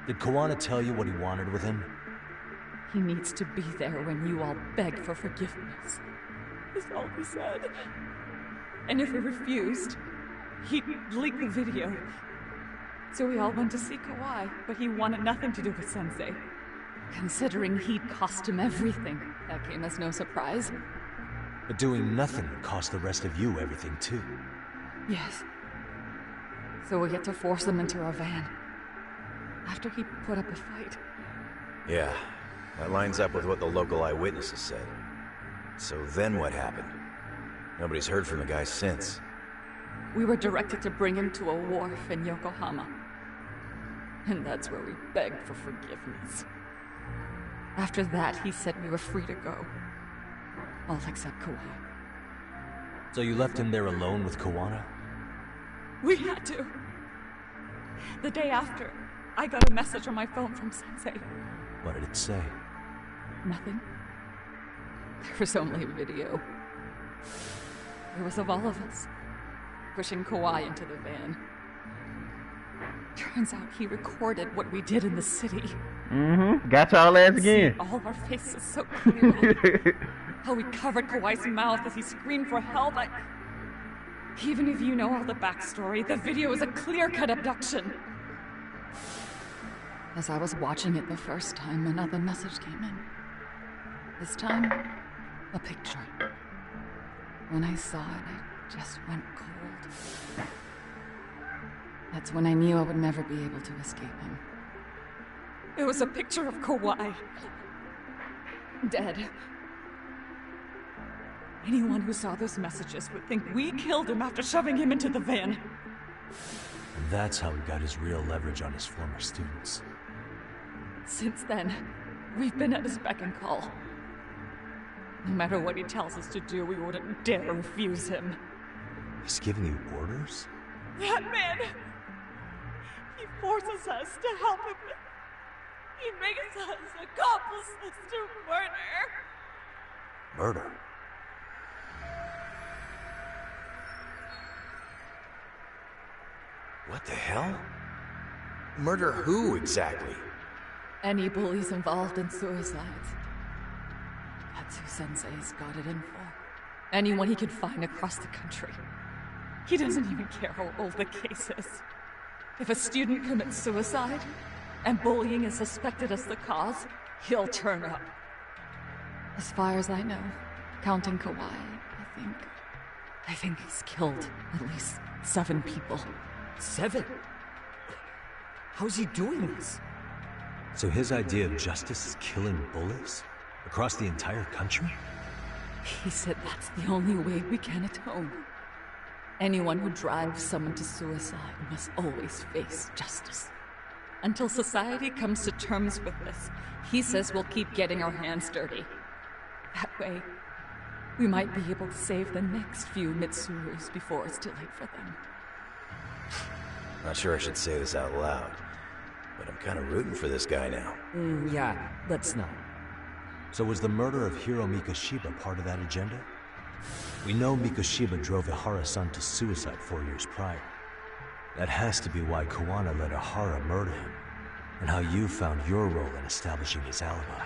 Did Kawana tell you what he wanted with him? He needs to be there when you all beg for forgiveness. Is all he said. And if we refused, he'd leak the video. So we all went to see Kawhi, but he wanted nothing to do with Sensei. Considering he'd cost him everything, that came as no surprise. But doing nothing would cost the rest of you everything too. Yes. So we get to force him into our van. After he put up a fight. Yeah, that lines up with what the local eyewitnesses said. So then what happened? Nobody's heard from the guy since. We were directed to bring him to a wharf in Yokohama. And that's where we begged for forgiveness. After that, he said we were free to go. All except Kawhi. So you left him there alone with Kawana? We had to. The day after, I got a message on my phone from Sensei. What did it say? Nothing. There was only video. It was of all of us, pushing Kawhi into the van. Turns out he recorded what we did in the city. Mm-hmm. Got y'all ass again. See all our faces so clearly. How we covered Kawhi's mouth as he screamed for help. Even if you know all the backstory, the video is a clear-cut abduction. As I was watching it the first time, another message came in. This time, a picture. When I saw it, I just went cold. That's when I knew I would never be able to escape him. It was a picture of Kawhi. Dead. Anyone who saw those messages would think we killed him after shoving him into the van. And that's how he got his real leverage on his former students. Since then, we've been at his beck and call. No matter what he tells us to do, we wouldn't dare refuse him. He's giving you orders? That man! He forces us to help him. He makes us accomplices to murder. Murder? What the hell? Murder who, exactly? Any bullies involved in suicides. That's who Sensei's got it in for. Anyone he can find across the country. He doesn't even care how old the case is. If a student commits suicide, and bullying is suspected as the cause, he'll turn up. As far as I know, counting Kawhi, I think he's killed at least 7 people. 7? How's he doing this? So his idea of justice is killing bullies? Across the entire country? He said that's the only way we can atone. Anyone who drives someone to suicide must always face justice. Until society comes to terms with this, he says we'll keep getting our hands dirty. That way, we might be able to save the next few Mitsurus before it's too late for them. Not sure I should say this out loud, but I'm kind of rooting for this guy now. Yeah, let's not. So was the murder of Hiro Mikoshiba part of that agenda? We know Mikoshiba drove Ihara-san to suicide 4 years prior. That has to be why Kawana let Ihara murder him, and how you found your role in establishing his alibi.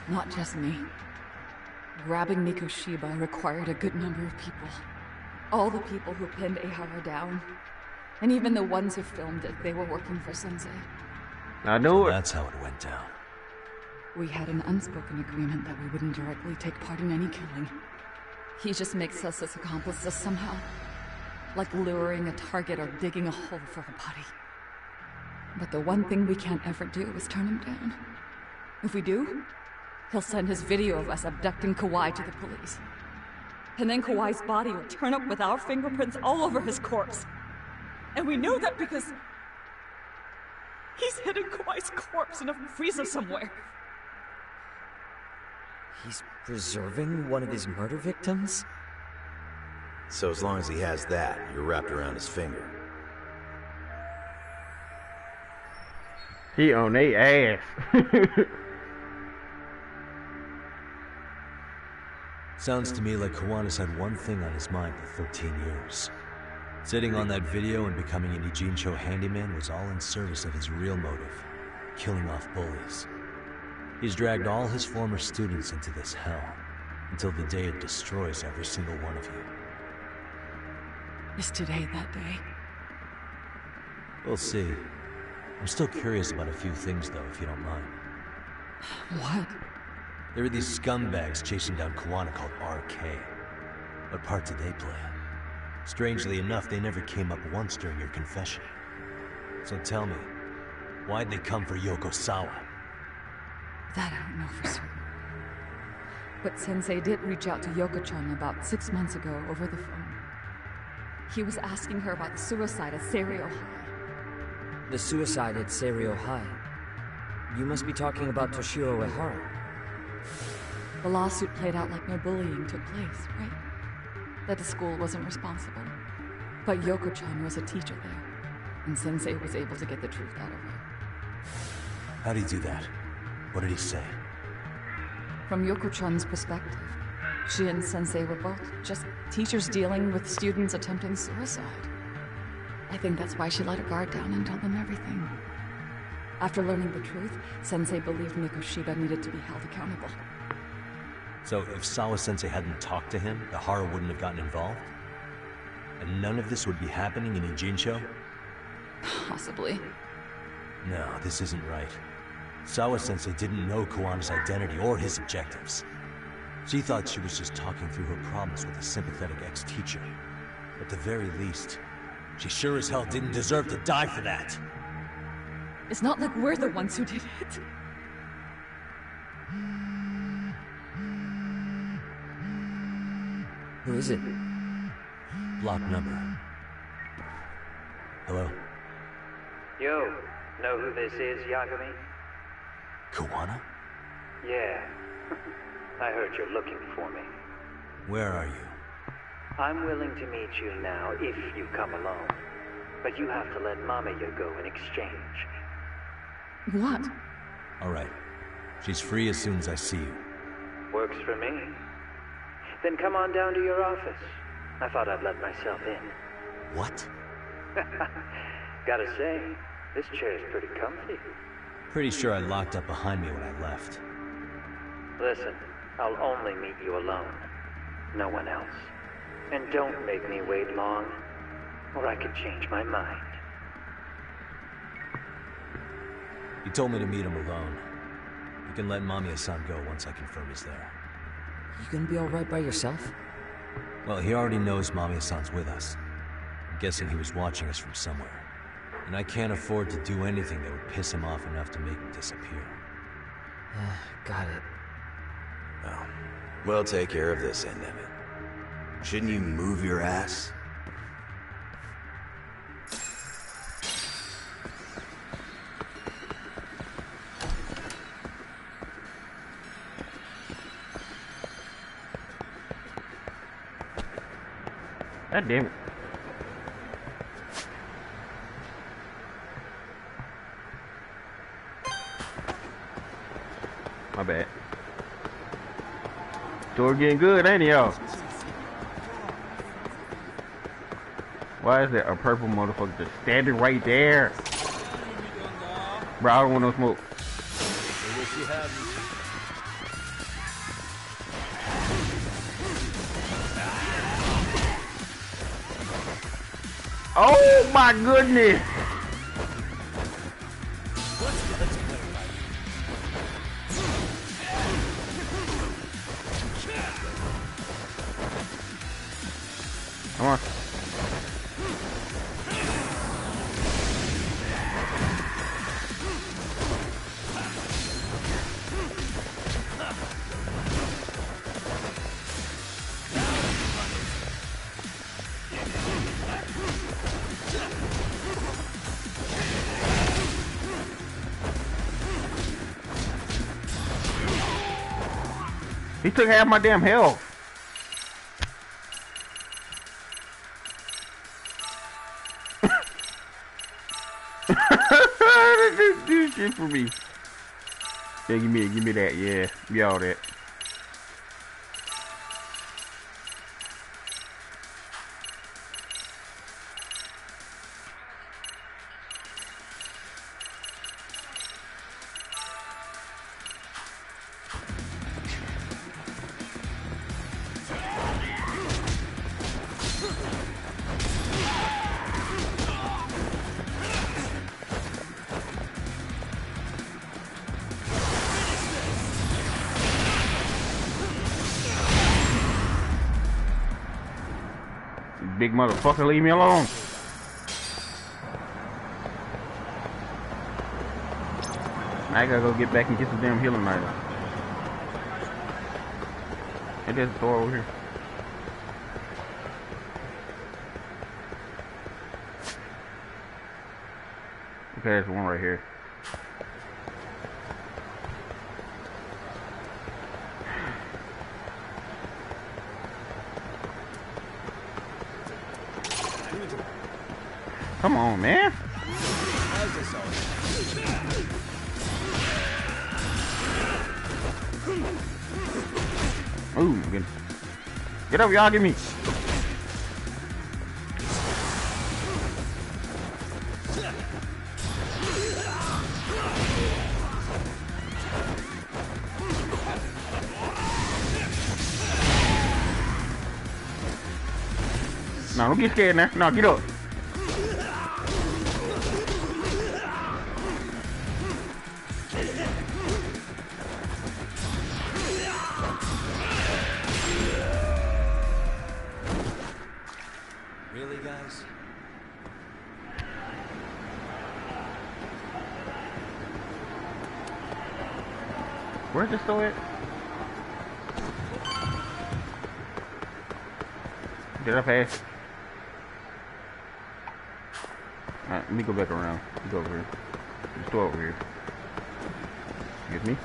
Not just me. Grabbing Mikoshiba required a good number of people. All the people who pinned Ihara down. And even the ones who filmed it, they were working for Sensei. I knew it. That's how it went down. We had an unspoken agreement that we wouldn't directly take part in any killing. He just makes us his accomplices somehow. Like luring a target or digging a hole for a body. But the one thing we can't ever do is turn him down. If we do, he'll send his video of us abducting Kawhi to the police. And then Kawhi's body will turn up with our fingerprints all over his corpse. And we know that because he's hidden Kawhi's corpse in a freezer somewhere. He's preserving one of his murder victims? So as long as he has that, you're wrapped around his finger. He on they ass. Sounds to me like Kawana's had one thing on his mind for 13 years. Sitting on that video and becoming an Ijincho handyman was all in service of his real motive, killing off bullies. He's dragged all his former students into this hell, until the day it destroys every single one of you. Is today that day? We'll see. I'm still curious about a few things, though, if you don't mind. What? There are these scumbags chasing down Kuwana called RK. What part did they play? Strangely enough, they never came up once during your confession. So tell me, why'd they come for Yokosawa? That I don't know for certain. But Sensei did reach out to Yoko-chan about 6 months ago over the phone. He was asking her about the suicide at Seiryo High. The suicide at Seiryo High? You must be talking about Toshiro Ehara. The lawsuit played out like no bullying took place, right? That the school wasn't responsible. But Yoko-chan was a teacher there, and Sensei was able to get the truth out of her. How'd he do that? What did he say? From Yoko-chan's perspective, she and Sensei were both just teachers dealing with students attempting suicide. I think that's why she let her guard down and told them everything. After learning the truth, Sensei believed Mikoshiba needed to be held accountable. So if Sawa-sensei hadn't talked to him, Ehara wouldn't have gotten involved? And none of this would be happening in Ijincho? Possibly. No, this isn't right. Sawa-sensei didn't know Kuwana's identity or his objectives. She thought she was just talking through her problems with a sympathetic ex-teacher. At the very least, she sure as hell didn't deserve to die for that. It's not like we're the ones who did it. Who is it? Block number. Hello? Yo, know who this is, Yagami? Kuwana? Yeah. I heard you're looking for me. Where are you? I'm willing to meet you now if you come alone. But you have to let Mamiya go in exchange. What? Alright. She's free as soon as I see you. Works for me. Then come on down to your office. I thought I'd let myself in. What? Gotta say, this chair's pretty comfy. Pretty sure I locked up behind me when I left. Listen, I'll only meet you alone. No one else. And don't make me wait long, or I could change my mind. You told me to meet him alone. You can let Mamiya-san go once I confirm he's there. You gonna be alright by yourself? Well, he already knows Mamiya-san's with us. I'm guessing he was watching us from somewhere. And I can't afford to do anything that would piss him off enough to make him disappear. Got it. Well, we'll take care of this end of it. Shouldn't you move your ass? God damn it. My bad. Door getting good, ain't it, y'all? Why is there a purple motherfucker just standing right there? Bro, I don't want no smoke. Oh my goodness! Come on. He took half my damn health. Do shit for me. Yeah, give me that. Yeah, give me all that. Big motherfucker, leave me alone. I gotta go get back and get some damn healing items. Hey, there's a door over here. Okay, there's one right here. Come on, man. Ooh, get up, y'all, get me. No, don't get scared now. No, get up. Really, guys? Where's the store at? Did I pass? Alright, let me go back around. Let me go over here. The store over here. Excuse me.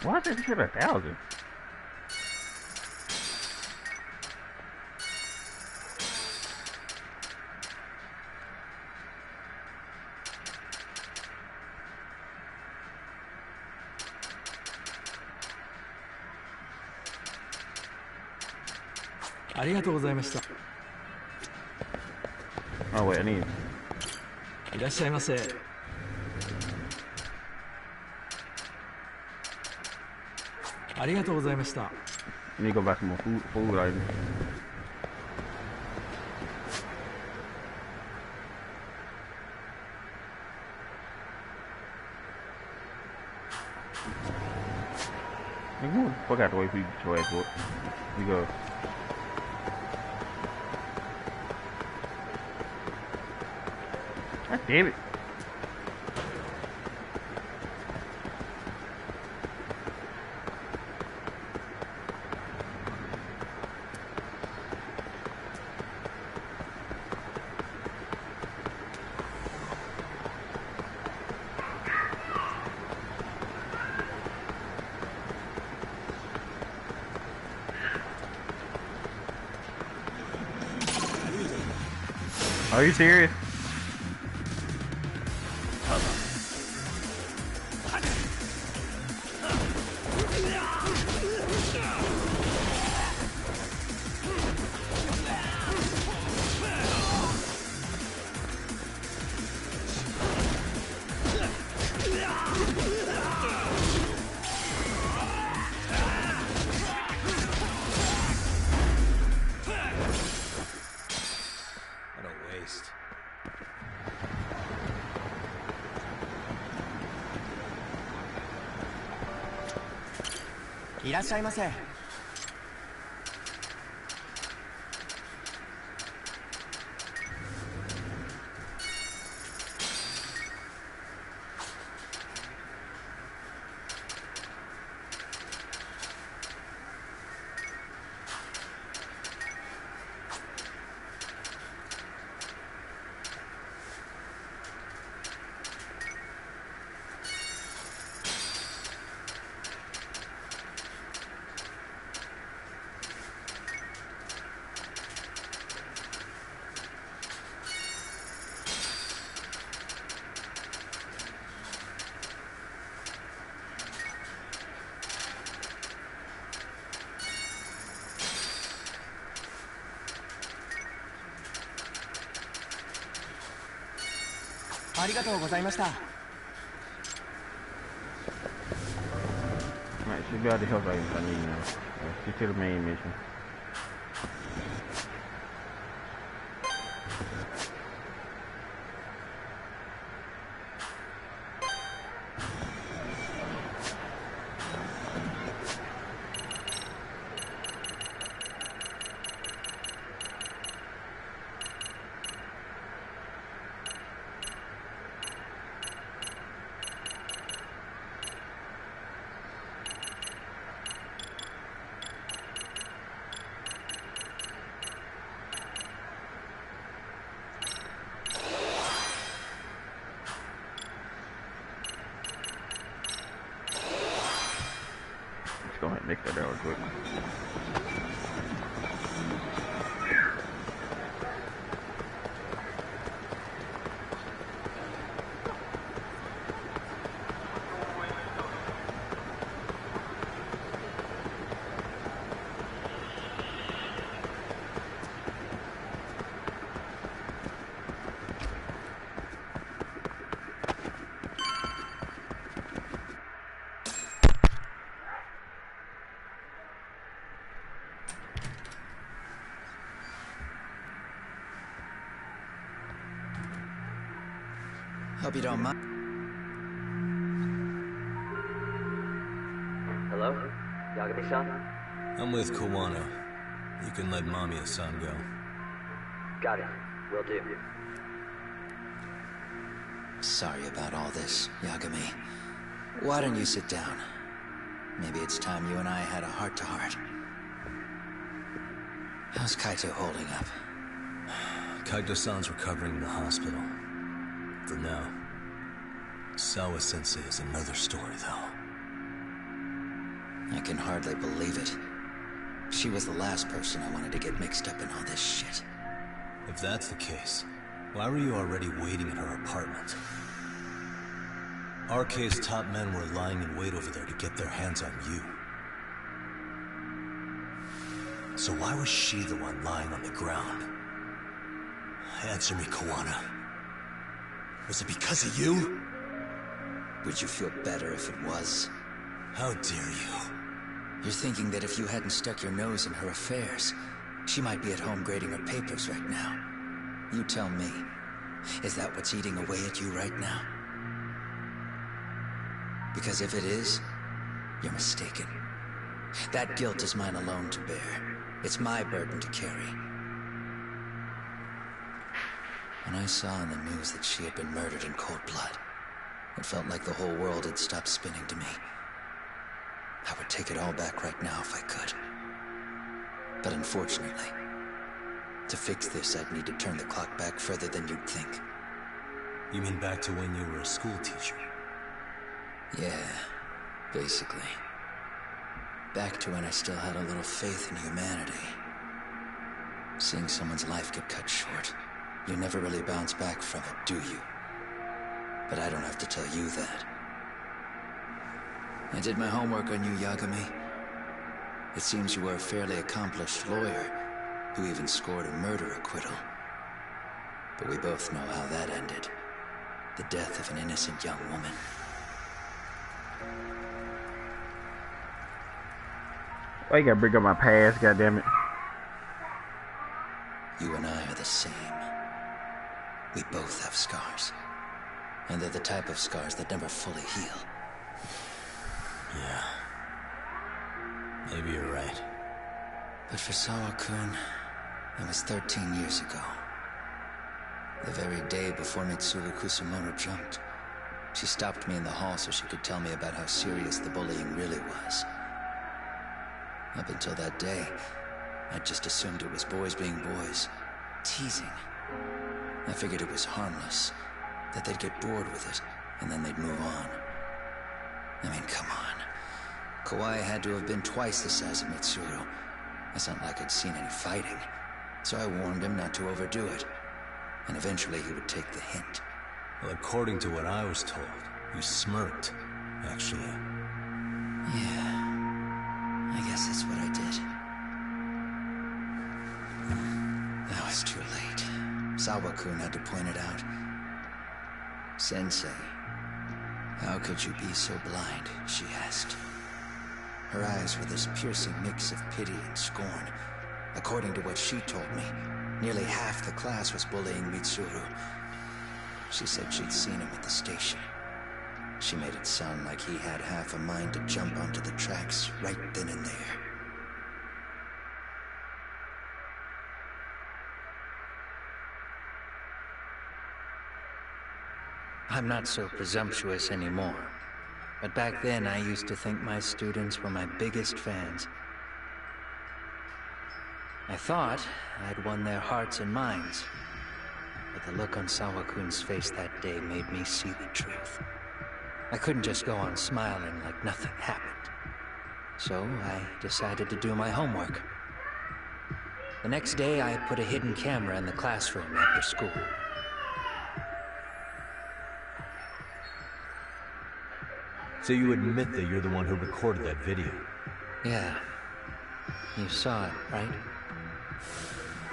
Why is this shit 1,000? Oh wait, I need. いらっしゃいませ。 ありがとうございました。 I need to go buy some more food items. Nigga, fuck out the way for you to get your ass whooped. You go. God damn it. Are you serious? What a waste. いらっしゃいませ。 What ありがとうございました。 Alright, should be able to help out if I need now. Stick to the main mission. Let's go ahead and make that real quick. Hope you don't mind. Hello? Yagami-san? I'm with Kawano. You can let Mamiya-san go. Got it. Will do. Sorry about all this, Yagami. Why don't you sit down? Maybe it's time you and I had a heart-to-heart. How's Kaito holding up? Kaito-san's recovering in the hospital. For now. Sawa-sensei is another story, though. I can hardly believe it. She was the last person I wanted to get mixed up in all this shit. If that's the case, why were you already waiting at her apartment? RK's top men were lying in wait over there to get their hands on you. So why was she the one lying on the ground? Answer me, Kawana. Was it because of you? Would you feel better if it was? How dare you? You're thinking that if you hadn't stuck your nose in her affairs, she might be at home grading her papers right now. You tell me, is that what's eating away at you right now? Because if it is, you're mistaken. That guilt is mine alone to bear. It's my burden to carry. When I saw in the news that she had been murdered in cold blood, it felt like the whole world had stopped spinning to me. I would take it all back right now if I could. But unfortunately, to fix this, I'd need to turn the clock back further than you'd think. You mean back to when you were a school teacher? Yeah, basically. Back to when I still had a little faith in humanity. Seeing someone's life get cut short, you never really bounce back from it, do you? But I don't have to tell you that. I did my homework on you, Yagami. It seems you were a fairly accomplished lawyer, who even scored a murder acquittal. But we both know how that ended. The death of an innocent young woman. Why you gotta bring up my past, goddammit? You and I are the same. We both have scars. And they're the type of scars that never fully heal. Yeah. Maybe you're right. But for Sawa-kun, it was 13 years ago. The very day before Mitsuru Kusumono jumped, she stopped me in the hall so she could tell me about how serious the bullying really was. Up until that day, I just assumed it was boys being boys, teasing. I figured it was harmless, that they'd get bored with it, and then they'd move on. I mean, come on. Kawai had to have been twice the size of Mitsuru. It's not like I'd seen any fighting, so I warned him not to overdo it. And eventually he would take the hint. Well, according to what I was told, you smirked, actually. Yeah, I guess that's what I did. Now it's too late. Sawa-kun had to point it out. Sensei, how could you be so blind? She asked. Her eyes were this piercing mix of pity and scorn. According to what she told me, nearly half the class was bullying Mitsuru. She said she'd seen him at the station. She made it sound like he had half a mind to jump onto the tracks right then and there. I'm not so presumptuous anymore. But back then, I used to think my students were my biggest fans. I thought I'd won their hearts and minds. But the look on Sawa-kun's face that day made me see the truth. I couldn't just go on smiling like nothing happened. So I decided to do my homework. The next day, I put a hidden camera in the classroom after school. So you admit that you're the one who recorded that video? Yeah. You saw it, right?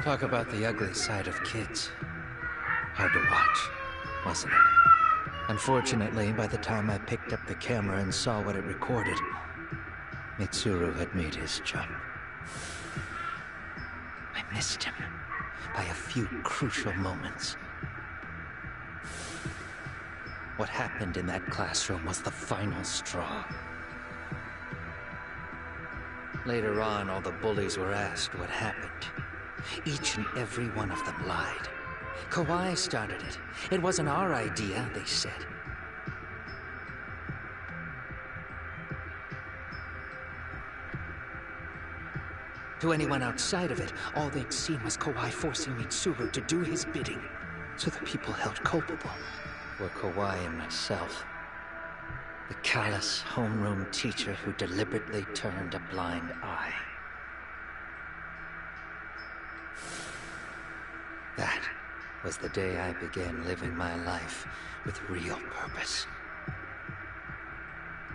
Talk about the ugly side of kids. Hard to watch, wasn't it? Unfortunately, by the time I picked up the camera and saw what it recorded, Mitsuru had made his jump. I missed him by a few crucial moments. What happened in that classroom was the final straw. Later on, all the bullies were asked what happened. Each and every one of them lied. Kawai started it. It wasn't our idea, they said. To anyone outside of it, all they'd seen was Kawai forcing Mitsuru to do his bidding, so the people held culpable were Kawai and myself. The callous homeroom teacher who deliberately turned a blind eye. That was the day I began living my life with real purpose.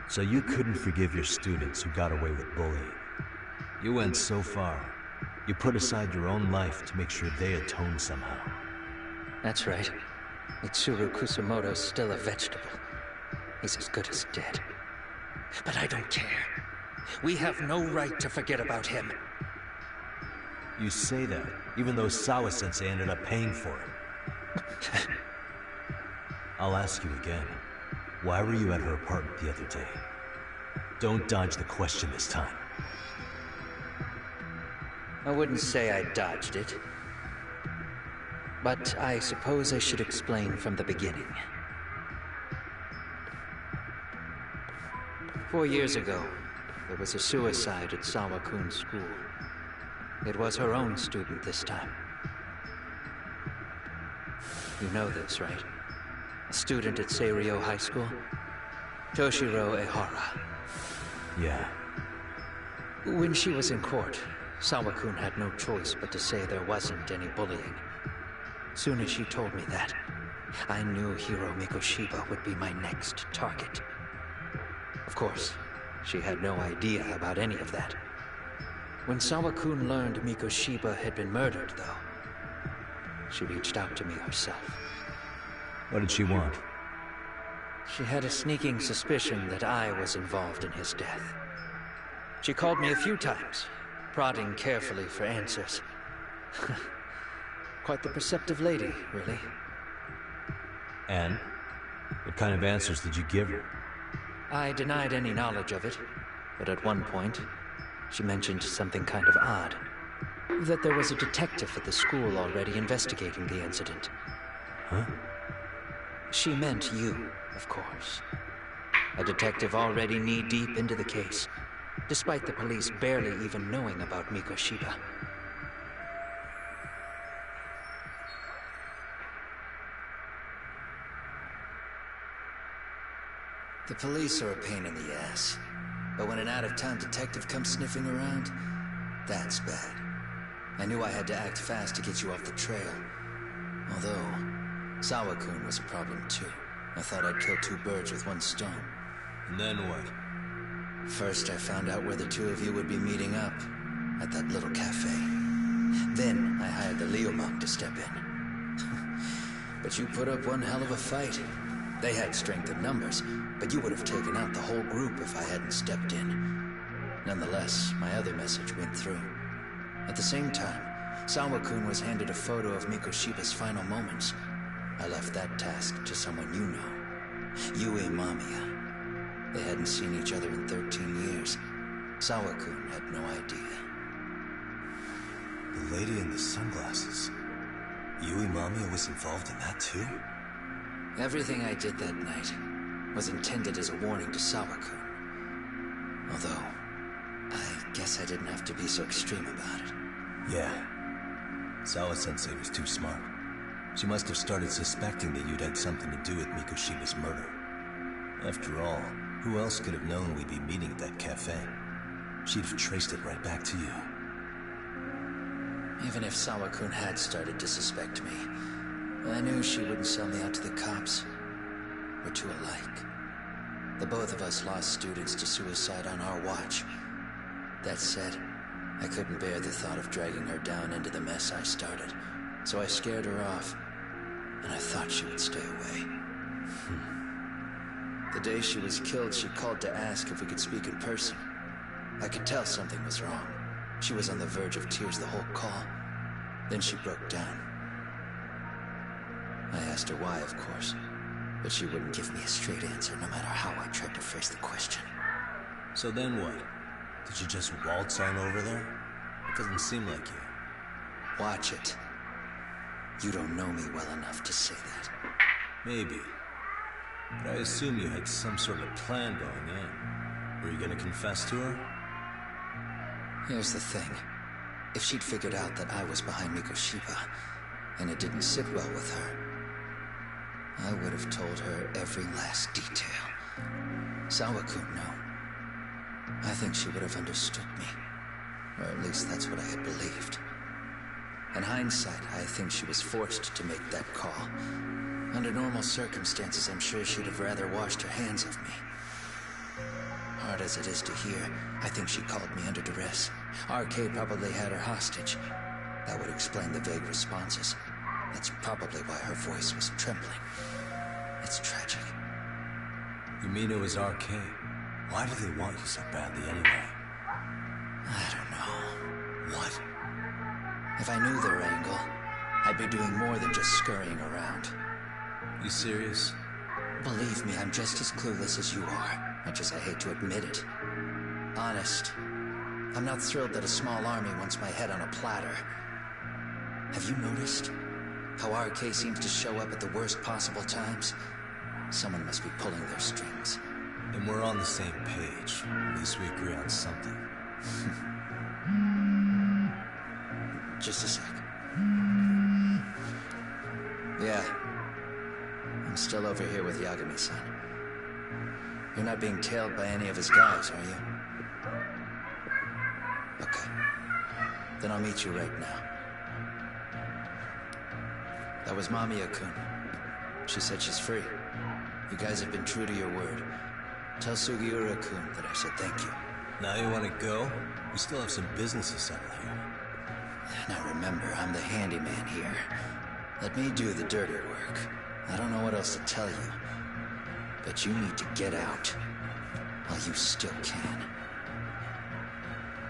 So you couldn't forgive your students who got away with bullying. You went so far, you put aside your own life to make sure they atone somehow. That's right. Mitsuru Kusumoto's still a vegetable. He's as good as dead. But I don't care. We have no right to forget about him. You say that, even though Sawa-sensei ended up paying for it. I'll ask you again. Why were you at her apartment the other day? Don't dodge the question this time. I wouldn't say I dodged it. But I suppose I should explain from the beginning. 4 years ago, there was a suicide at Sawa-kun's school. It was her own student this time. You know this, right? A student at Seiryo High School? Toshiro Ehara. Yeah. When she was in court, Sawa-kun had no choice but to say there wasn't any bullying. Soon as she told me that, I knew Hiro Mikoshiba would be my next target. Of course, she had no idea about any of that. When Sawa-kun learned Mikoshiba had been murdered, though, she reached out to me herself. What did she want? She had a sneaking suspicion that I was involved in his death. She called me a few times, prodding carefully for answers. Quite the perceptive lady, really. And? What kind of answers did you give her? I denied any knowledge of it, but at one point, she mentioned something kind of odd. That there was a detective at the school already investigating the incident. Huh? She meant you, of course. A detective already knee-deep into the case, despite the police barely even knowing about Mikoshiba. The police are a pain in the ass. But when an out-of-town detective comes sniffing around, that's bad. I knew I had to act fast to get you off the trail. Although, Sawa-kun was a problem too. I thought I'd kill two birds with one stone. And then what? First, I found out where the two of you would be meeting up. At that little cafe. Then, I hired the Leo monk to step in. But you put up one hell of a fight. They had strength in numbers, but you would have taken out the whole group if I hadn't stepped in. Nonetheless, my other message went through. At the same time, Sawa-kun was handed a photo of Mikoshiba's final moments. I left that task to someone you know. Yue Mamiya. They hadn't seen each other in 13 years. Sawa-kun had no idea. The lady in the sunglasses. Yui Mamiya was involved in that too? Everything I did that night was intended as a warning to Sawa-kun. Although, I guess I didn't have to be so extreme about it. Yeah. Sawa-sensei was too smart. She must have started suspecting that you'd had something to do with Mikoshiba's murder. After all, who else could have known we'd be meeting at that cafe? She'd have traced it right back to you. Even if Sawa-kun had started to suspect me, I knew she wouldn't sell me out to the cops. We're too alike. The both of us lost students to suicide on our watch. That said, I couldn't bear the thought of dragging her down into the mess I started, so I scared her off, and I thought she would stay away. The day she was killed, she called to ask if we could speak in person. I could tell something was wrong. She was on the verge of tears the whole call. Then she broke down. I asked her why, of course, but she wouldn't give me a straight answer no matter how I tried to phrase the question. So then what? Did you just waltz on over there? It doesn't seem like you. Watch it. You don't know me well enough to say that. Maybe. But I assume you had some sort of plan going in. Were you gonna confess to her? Here's the thing. If she'd figured out that I was behind Mikoshiba, and it didn't sit well with her, I would have told her every last detail. Sawa-kun, no. I think she would have understood me. Or at least that's what I had believed. In hindsight, I think she was forced to make that call. Under normal circumstances, I'm sure she'd have rather washed her hands of me. Hard as it is to hear, I think she called me under duress. Arcade probably had her hostage. That would explain the vague responses. That's probably why her voice was trembling. It's tragic. You mean it was Arcade? Why do they want you so badly anyway? I don't know. What? If I knew their angle, I'd be doing more than just scurrying around. You serious? Believe me, I'm just as clueless as you are, much as I hate to admit it. Honest, I'm not thrilled that a small army wants my head on a platter. Have you noticed how RK seems to show up at the worst possible times? Someone must be pulling their strings. Then we're on the same page. At least we agree on something. Just a sec. Yeah. I'm still over here with Yagami-san. You're not being tailed by any of his guys, are you? Okay. Then I'll meet you right now. That was Mamiya-kun. She said she's free. You guys have been true to your word. Tell Sugiura-kun that I said thank you. Now you want to go? We still have some business to settle here. Now remember, I'm the handyman here. Let me do the dirty work. I don't know what else to tell you. But you need to get out. While you still can.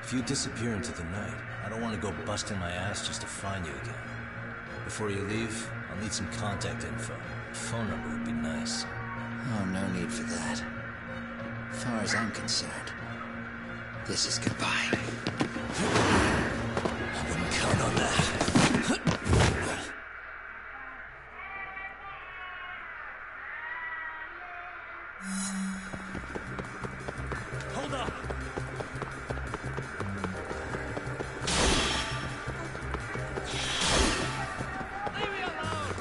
If you disappear into the night, I don't want to go busting my ass just to find you again. Before you leave, I'll need some contact info. A phone number would be nice. Oh, no need for that. As far as I'm concerned, this is goodbye. I wouldn't count on that. Hold up! Leave me alone!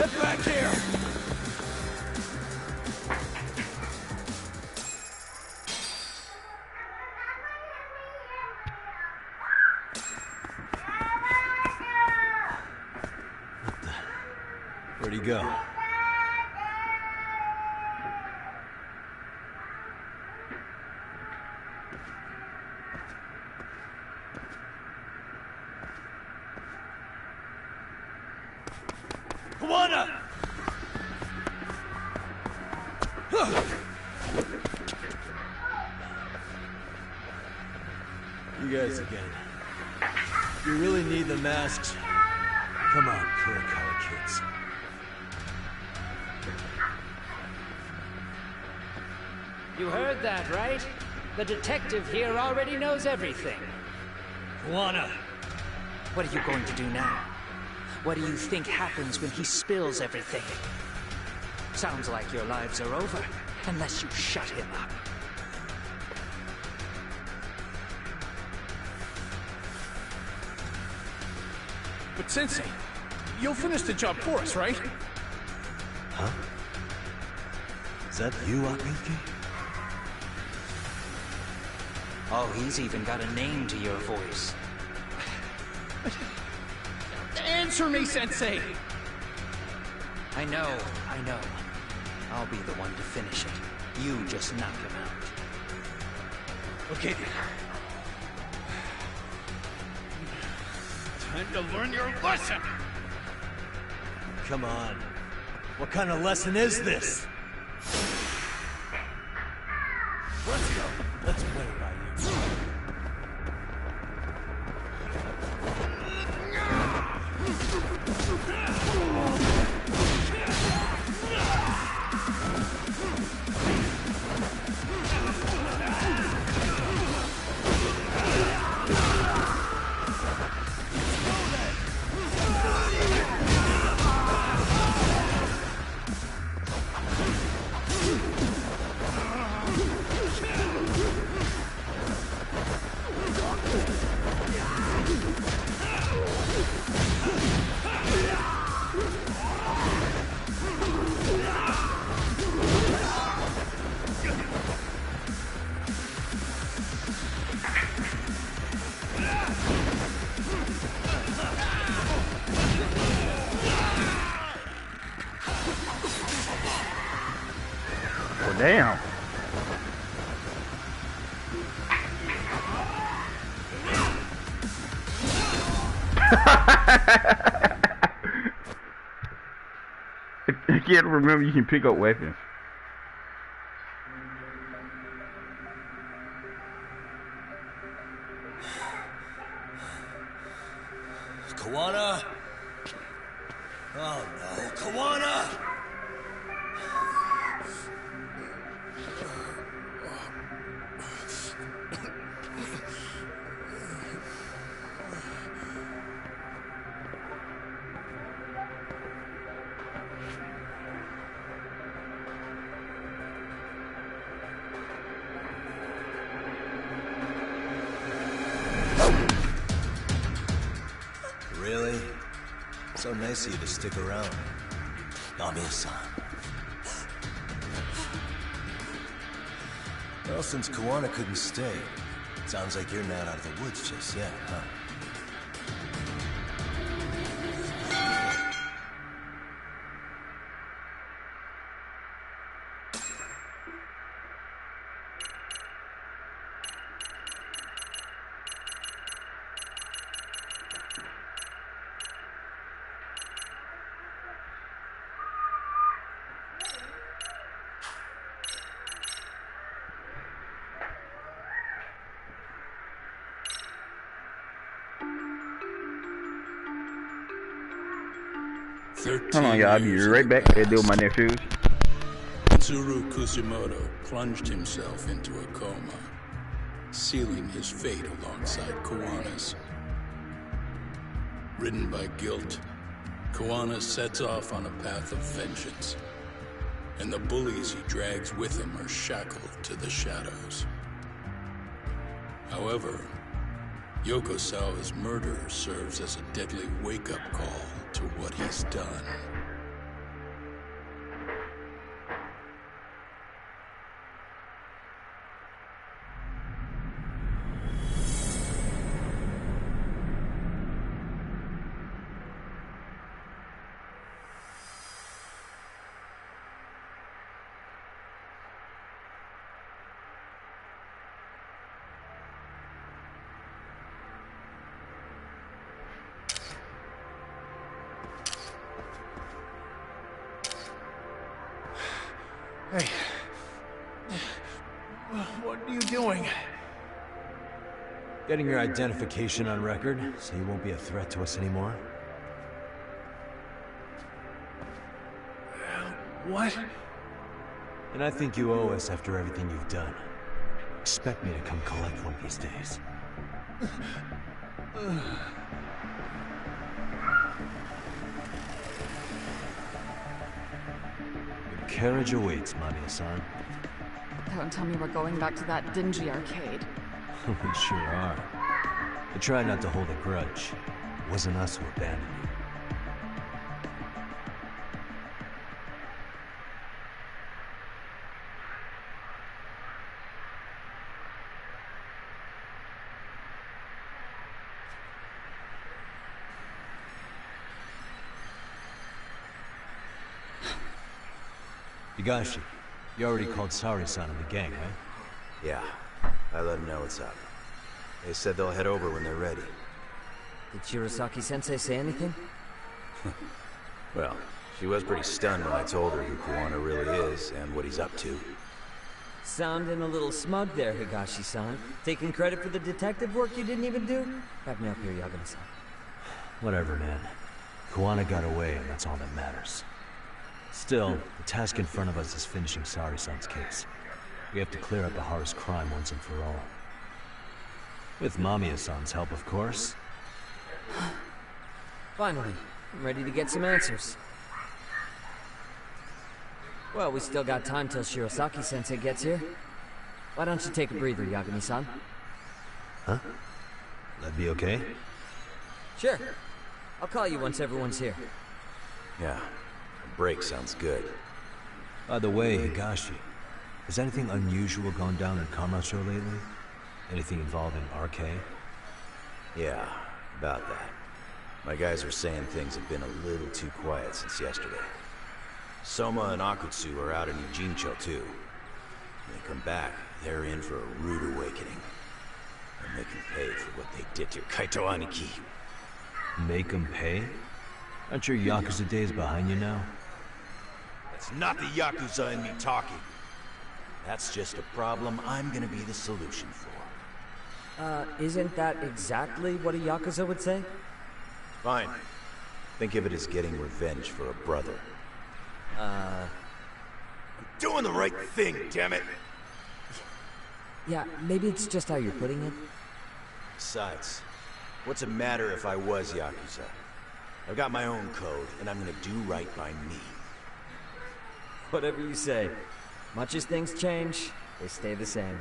Get back here! Where'd he go? Kawana! You guys again. You really need the masks? Come on, Kurikawa kids. You heard that, right? The detective here already knows everything. Juana! What are you going to do now? What do you think happens when he spills everything? Sounds like your lives are over, unless you shut him up. But Sensei, you'll finish the job for us, right? Huh? Is that you, Akiki? Oh, he's even got a name to your voice. Answer me, Sensei! I know. I'll be the one to finish it. You just knock him out. Okay. Time to learn your lesson! Come on. What kind of lesson is this? Let's go. Let's play it by you. Well, damn. I can't remember you can pick up weapons. Kawana? Oh no, Kawana! Really? So nice of you to stick around. Namiya-san. Well, since Kawana couldn't stay, sounds like you're not out of the woods just yet, huh? Hold on, y'all. I'll be right back. I gotta deal with my nephews. Mitsuru Kushimoto plunged himself into a coma, sealing his fate alongside Kawana's. Ridden by guilt, Kawana sets off on a path of vengeance, and the bullies he drags with him are shackled to the shadows. However, Yokosawa's murder serves as a deadly wake-up call to what he's done. Hey. What are you doing? Getting your identification on record, so you won't be a threat to us anymore. What? And I think you owe us after everything you've done. Expect me to come collect one of these days. Your carriage awaits, Mamiya-san. Don't tell me we're going back to that dingy arcade. We sure are. But try not to hold a grudge. It wasn't us who abandoned you. Higashi, you already called Sari-san and the gang, right? Yeah, I let them know what's up. They said they'll head over when they're ready. Did Shirosaki-sensei say anything? Well, she was pretty stunned when I told her who Kuwana really is and what he's up to. Sounding a little smug there, Higashi-san. Taking credit for the detective work you didn't even do? Back me up here, Yagami-san. Whatever, man. Kuwana got away, and that's all that matters. Still, the task in front of us is finishing Sari-san's case. We have to clear up Ahara's crime once and for all. With Mamiya-san's help, of course. Finally, I'm ready to get some answers. Well, we still got time till Shirosaki-sensei gets here. Why don't you take a breather, Yagami-san? Huh? That'd be okay? Sure. I'll call you once everyone's here. Yeah, a break sounds good. By the way, Higashi, has anything unusual gone down in Kamacho lately? Anything involving RK? Yeah, about that. My guys are saying things have been a little too quiet since yesterday. Soma and Akutsu are out in Ujincho too. When they come back, they're in for a rude awakening. And they can pay for what they did to Kaito Aniki. Make them pay? Aren't your Yakuza days behind you now? That's not the Yakuza in me talking. That's just a problem I'm gonna be the solution for. Isn't that exactly what a Yakuza would say? Fine. Think of it as getting revenge for a brother. I'm doing the right thing, damn it! Yeah, maybe it's just how you're putting it. Besides, what's it matter if I was Yakuza? I've got my own code, and I'm gonna do right by me. Whatever you say. Much as things change, they stay the same.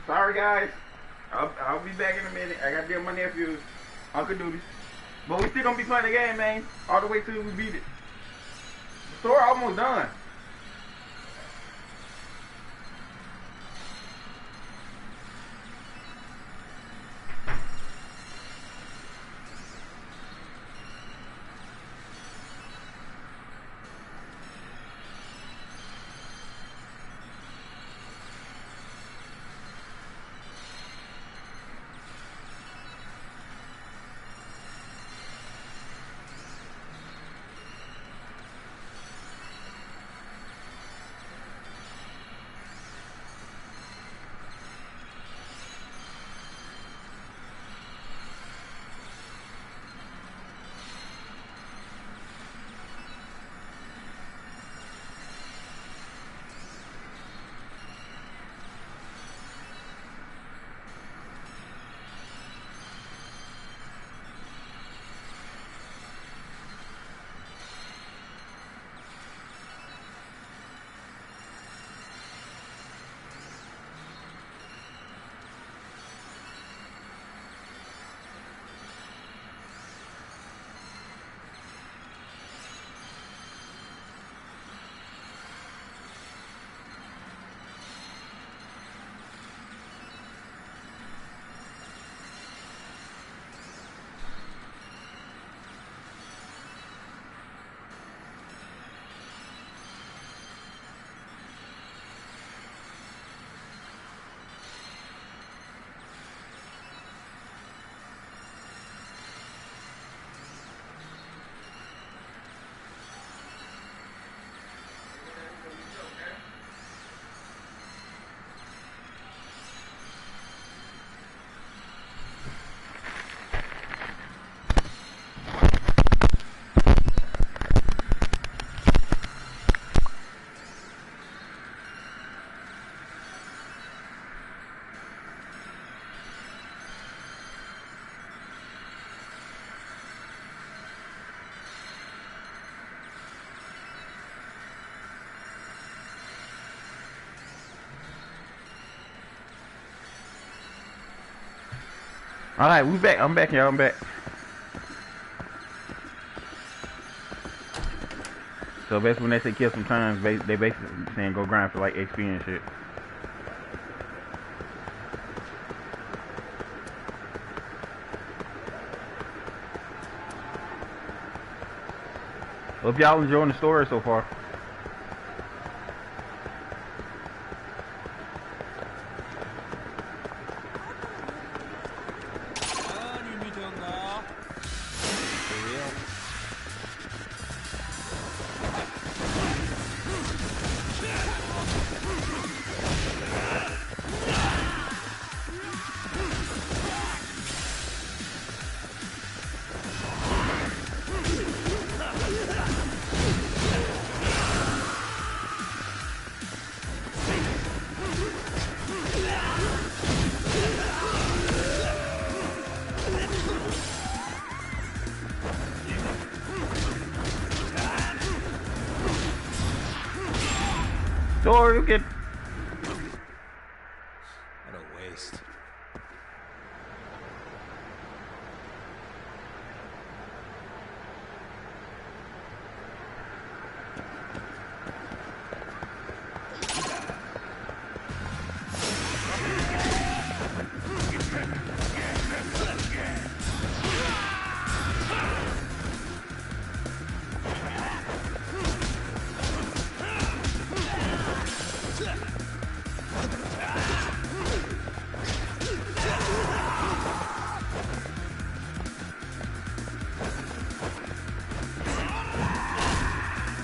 Sorry, guys. I'll be back in a minute. I got to deal with my nephew, Uncle Duty. But we still going to be playing the game, man. All the way till we beat it. The story almost done. Alright, we back. I'm back, y'all. I'm back. So basically when they say kill some times, they basically saying go grind for like XP and shit. Hope y'all enjoying the story so far. Or you can. What a waste.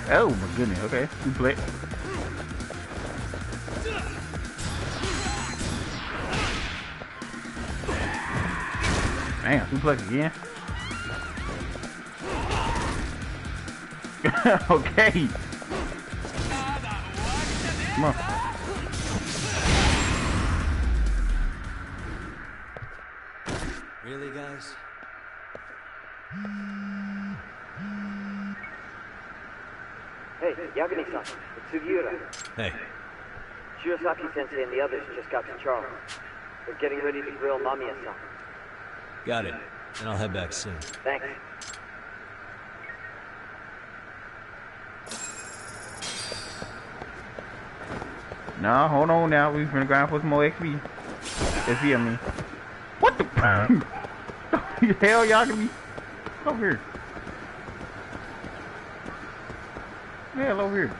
Oh my goodness, okay. We play. Man, suplex again. Okay. Come on. Really, guys? Hey, Yagami-san, it's Sugiura. Hey. Shirosaki-sensei and the others just got to Charles. They're getting ready to grill Mamiya-san. Got it. And I'll head back soon. Thanks. Nah, hold on now. We're gonna grind for some more XP. XP, I mean. What the? Hell, y'all can be over here. Hell, over here.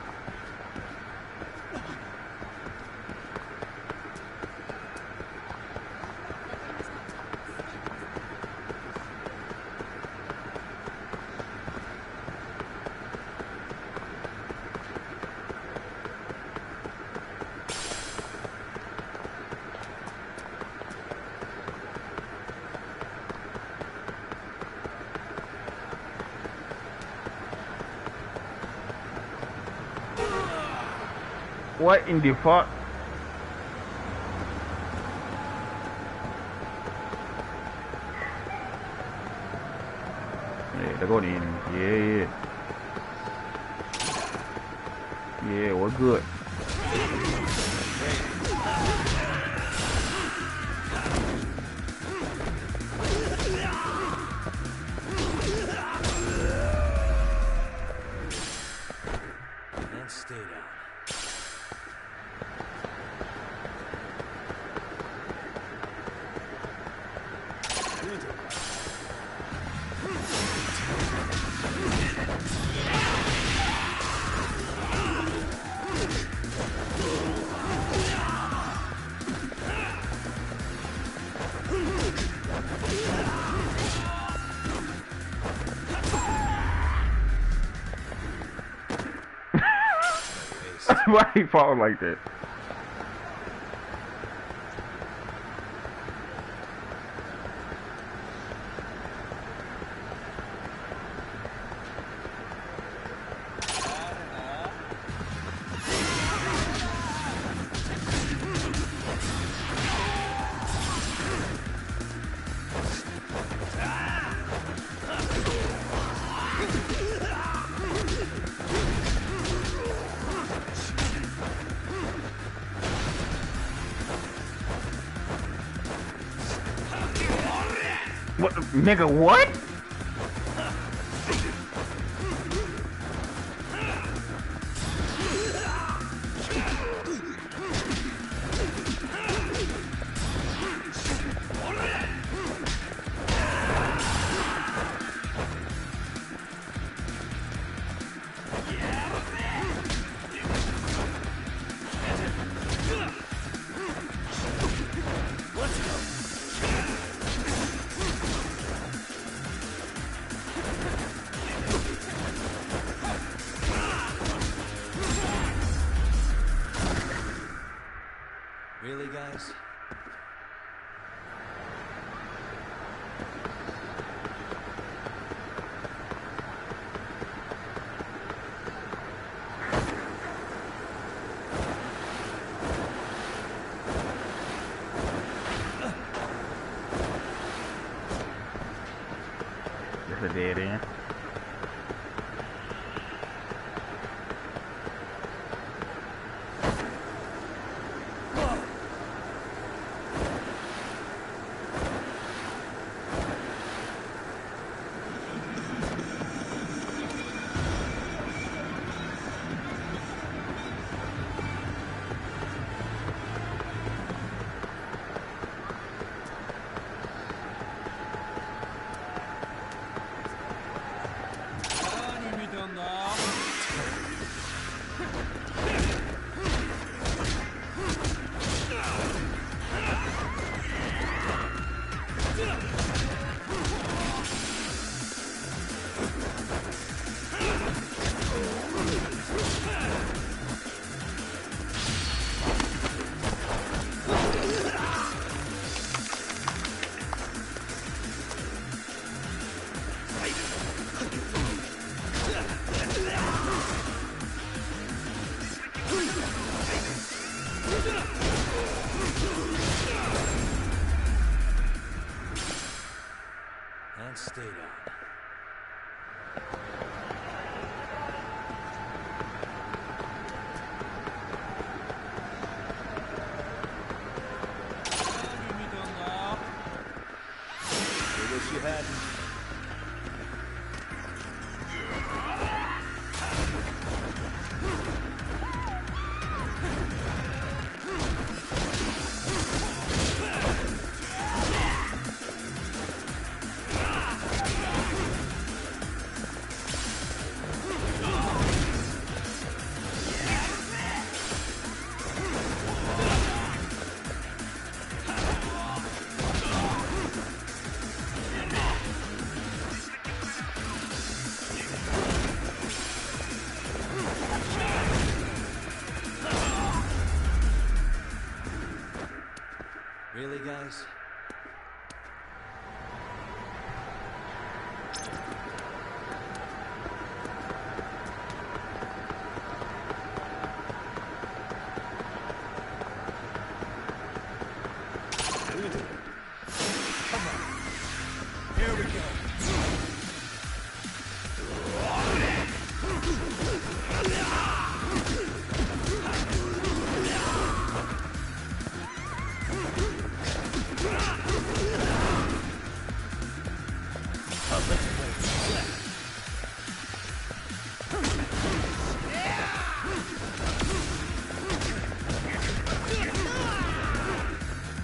What in the fuck? Yeah, they're going in. Yeah, yeah. Yeah, we're good. And stay down. Why he falling like that? Nigga, what? Really, guys? It's a dead end. And stay down. I wish you hadn't. Really, guys? Here we go.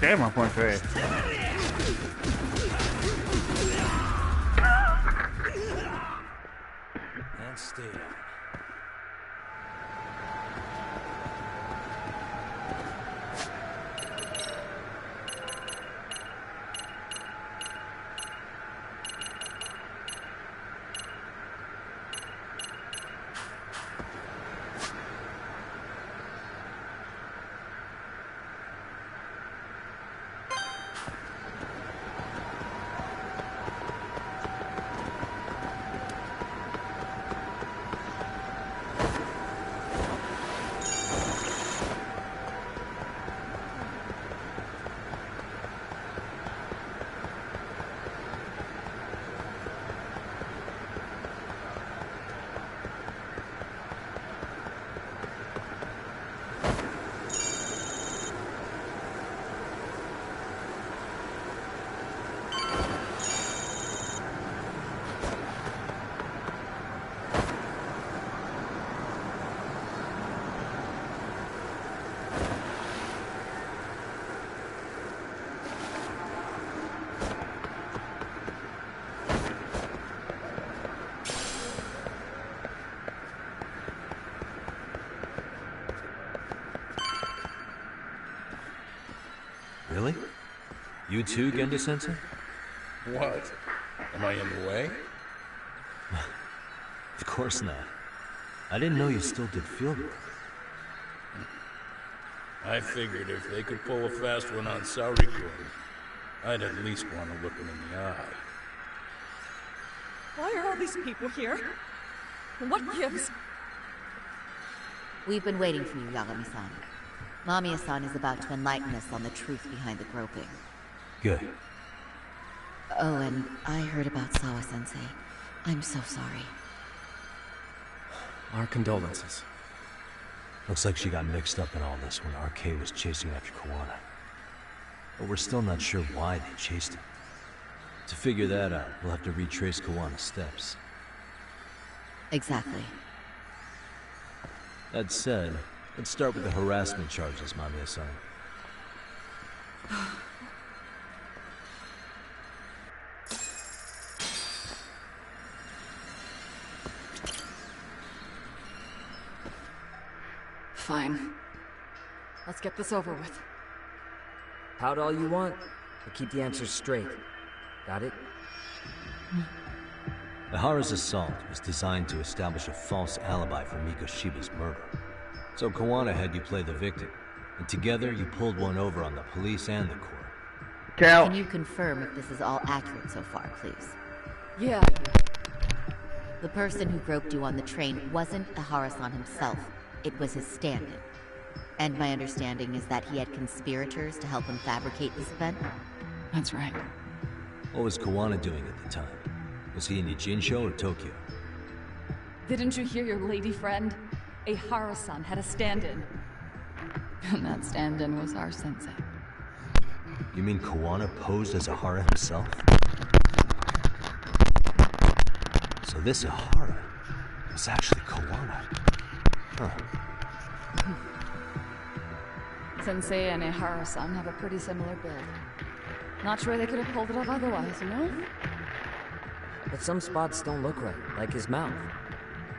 Damn, my punch fast. And stay down. You too, Gendo-sensei? What? Am I in the way? Of course not. I didn't know you still did field work. I figured if they could pull a fast one on Saurikun, I'd at least want to look him in the eye. Why are all these people here? What gives? We've been waiting for you, Yagami-san. Mamiya-san is about to enlighten us on the truth behind the groping. Good. Oh, and I heard about Sawa-sensei. I'm so sorry. Our condolences. Looks like she got mixed up in all this when RK was chasing after Kawana. But we're still not sure why they chased him. To figure that out, we'll have to retrace Kawana's steps. Exactly. That said, let's start with the harassment charges, Mamiya-san. Fine. Let's get this over with. Pout all you want, but keep the answers straight. Got it? Ihara's assault was designed to establish a false alibi for Mikoshiba's murder. So Kawana had you play the victim, and together you pulled one over on the police and the court. Can you confirm if this is all accurate so far, please? Yeah. The person who groped you on the train wasn't Ihara-san himself. It was his stand-in. And my understanding is that he had conspirators to help him fabricate this event? That's right. What was Kawana doing at the time? Was he in Jinsho or Tokyo? Didn't you hear your lady friend? Ihara-san had a stand-in. And that stand-in was our sensei. You mean Kawana posed as Ihara himself? So this Ihara was actually Kawana. Huh. Sensei and Ihara-san have a pretty similar build. Not sure they could have pulled it off otherwise, you know? But some spots don't look right, like his mouth.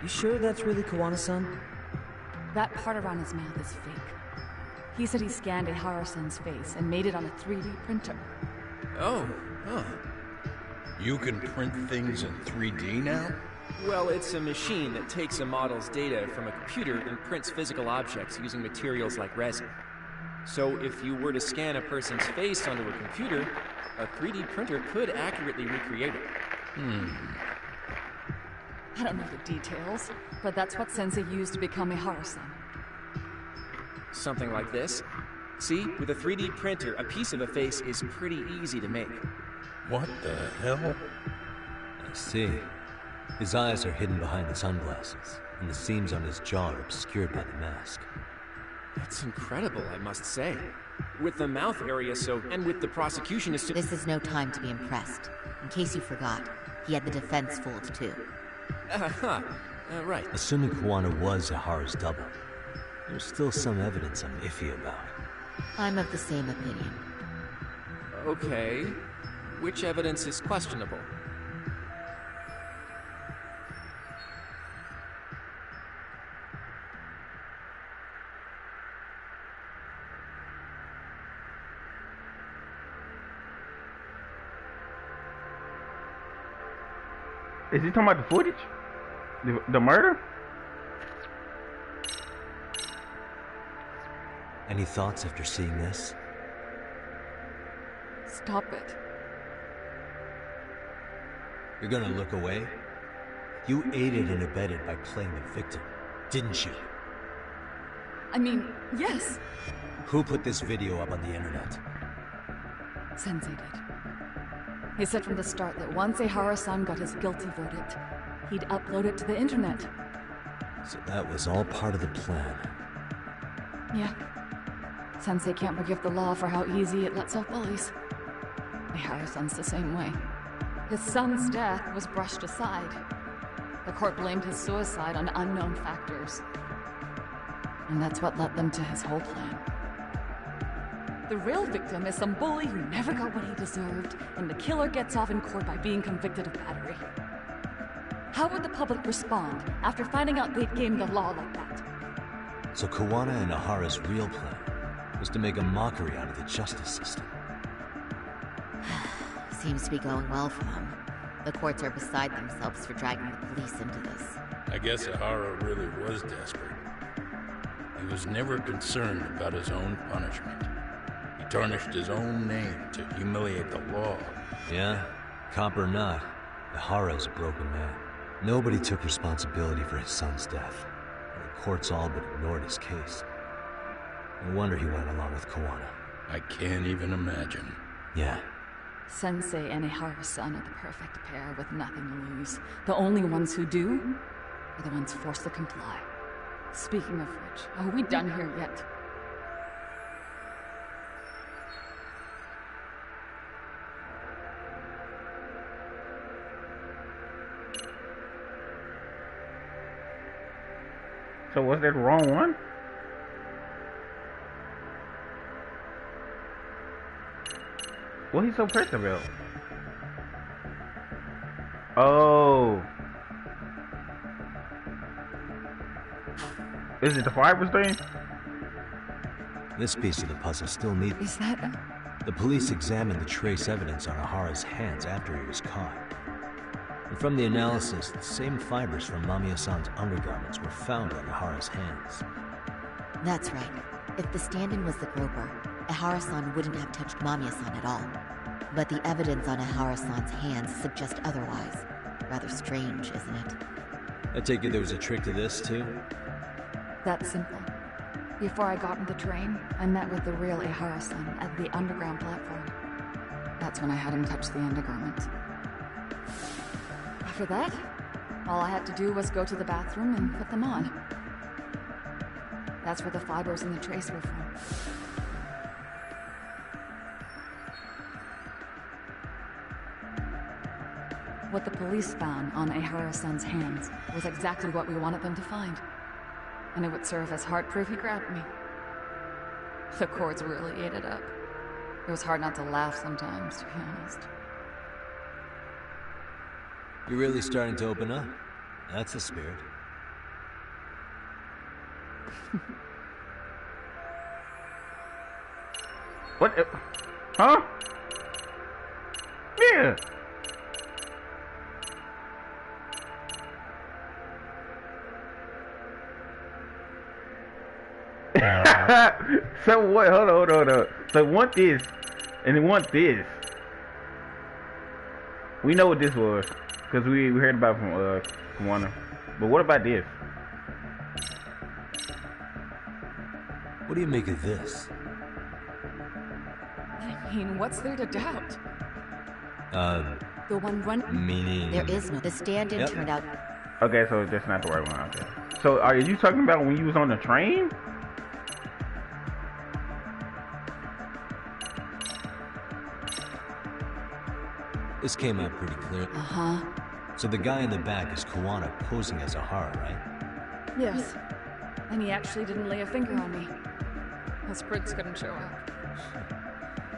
You sure that's really Kawana-san? That part around his mouth is fake. He said he scanned Ihara-san's face and made it on a 3D printer. Oh, huh. You can print things in 3D now? Well, it's a machine that takes a model's data from a computer and prints physical objects using materials like resin. So if you were to scan a person's face onto a computer, a 3D printer could accurately recreate it. I don't know the details, but that's what Sensei used to become Ihara-san. Something like this. See, with a 3D printer, a piece of a face is pretty easy to make. What the hell? I see. His eyes are hidden behind the sunglasses, and the seams on his jaw are obscured by the mask. That's incredible, I must say. With the mouth area and with the prosecution This is no time to be impressed. In case you forgot, he had the defense fooled too. Right. Assuming Kawana was Ihara's double, there's still some evidence I'm iffy about. I'm of the same opinion. Okay. Which evidence is questionable? Is he talking about the footage? The murder? Any thoughts after seeing this? Stop it. You're gonna look away? You aided and abetted by playing the victim, didn't you? I mean, yes. Who put this video up on the internet? Sensei did. He said from the start that once Ihara-san got his guilty verdict, he'd upload it to the internet. So that was all part of the plan. Yeah. Sensei can't forgive the law for how easy it lets off bullies. Ihara-san's the same way. His son's death was brushed aside. The court blamed his suicide on unknown factors. And that's what led them to his whole plan. The real victim is some bully who never got what he deserved, and the killer gets off in court by being convicted of battery. How would the public respond after finding out they'd gamed the law like that? So Kawana and Ihara's real plan was to make a mockery out of the justice system. Seems to be going well for them. The courts are beside themselves for dragging the police into this. I guess Ahara really was desperate. He was never concerned about his own punishment. He tarnished his own name to humiliate the law. Yeah, cop or not, Ahara's a broken man. Nobody took responsibility for his son's death. The courts all but ignored his case. No wonder he went along with Kawana. I can't even imagine. Yeah. Sensei and Ihara-san are the perfect pair with nothing to lose. The only ones who do are the ones forced to comply. Speaking of which, are we done here yet? So was that the wrong one? What he so pressed about? Oh. Is it the fibers thing? This piece of the puzzle still needs... Is that... The police examined the trace evidence on Ahara's hands after he was caught. And from the analysis, the same fibers from Mamiya-san's undergarments were found on Ahara's hands. That's right. If the stand-in was the groper, Ihara-san wouldn't have touched Mamiya-san at all. But the evidence on Ihara-san's hands suggests otherwise. Rather strange, isn't it? I take it there was a trick to this, too? That's simple. Before I got on the train, I met with the real Ihara-san at the underground platform. That's when I had him touch the undergarment. After that, all I had to do was go to the bathroom and put them on. That's where the fibers in the trace were from. What the police found on Ihara-san's hands was exactly what we wanted them to find. And it would serve as hard proof he grabbed me. The courts really ate it up. It was hard not to laugh sometimes, to be honest. You're really starting to open up. That's the spirit. What? Huh? Yeah. So what? Hold on. So want this, and then want this. We know what this was, because we heard about it from Kawana. But what about this? What do you make of this? I mean, what's there to doubt? The one run... Meaning... There is no... The stand-in turned out... Okay, so that's not the right one. Okay. So are you talking about when you was on the train? This came out pretty clear. Uh-huh. So the guy in the back is Kawana posing as Ahara, right? Yes. And he actually didn't lay a finger on me. His prints couldn't show up.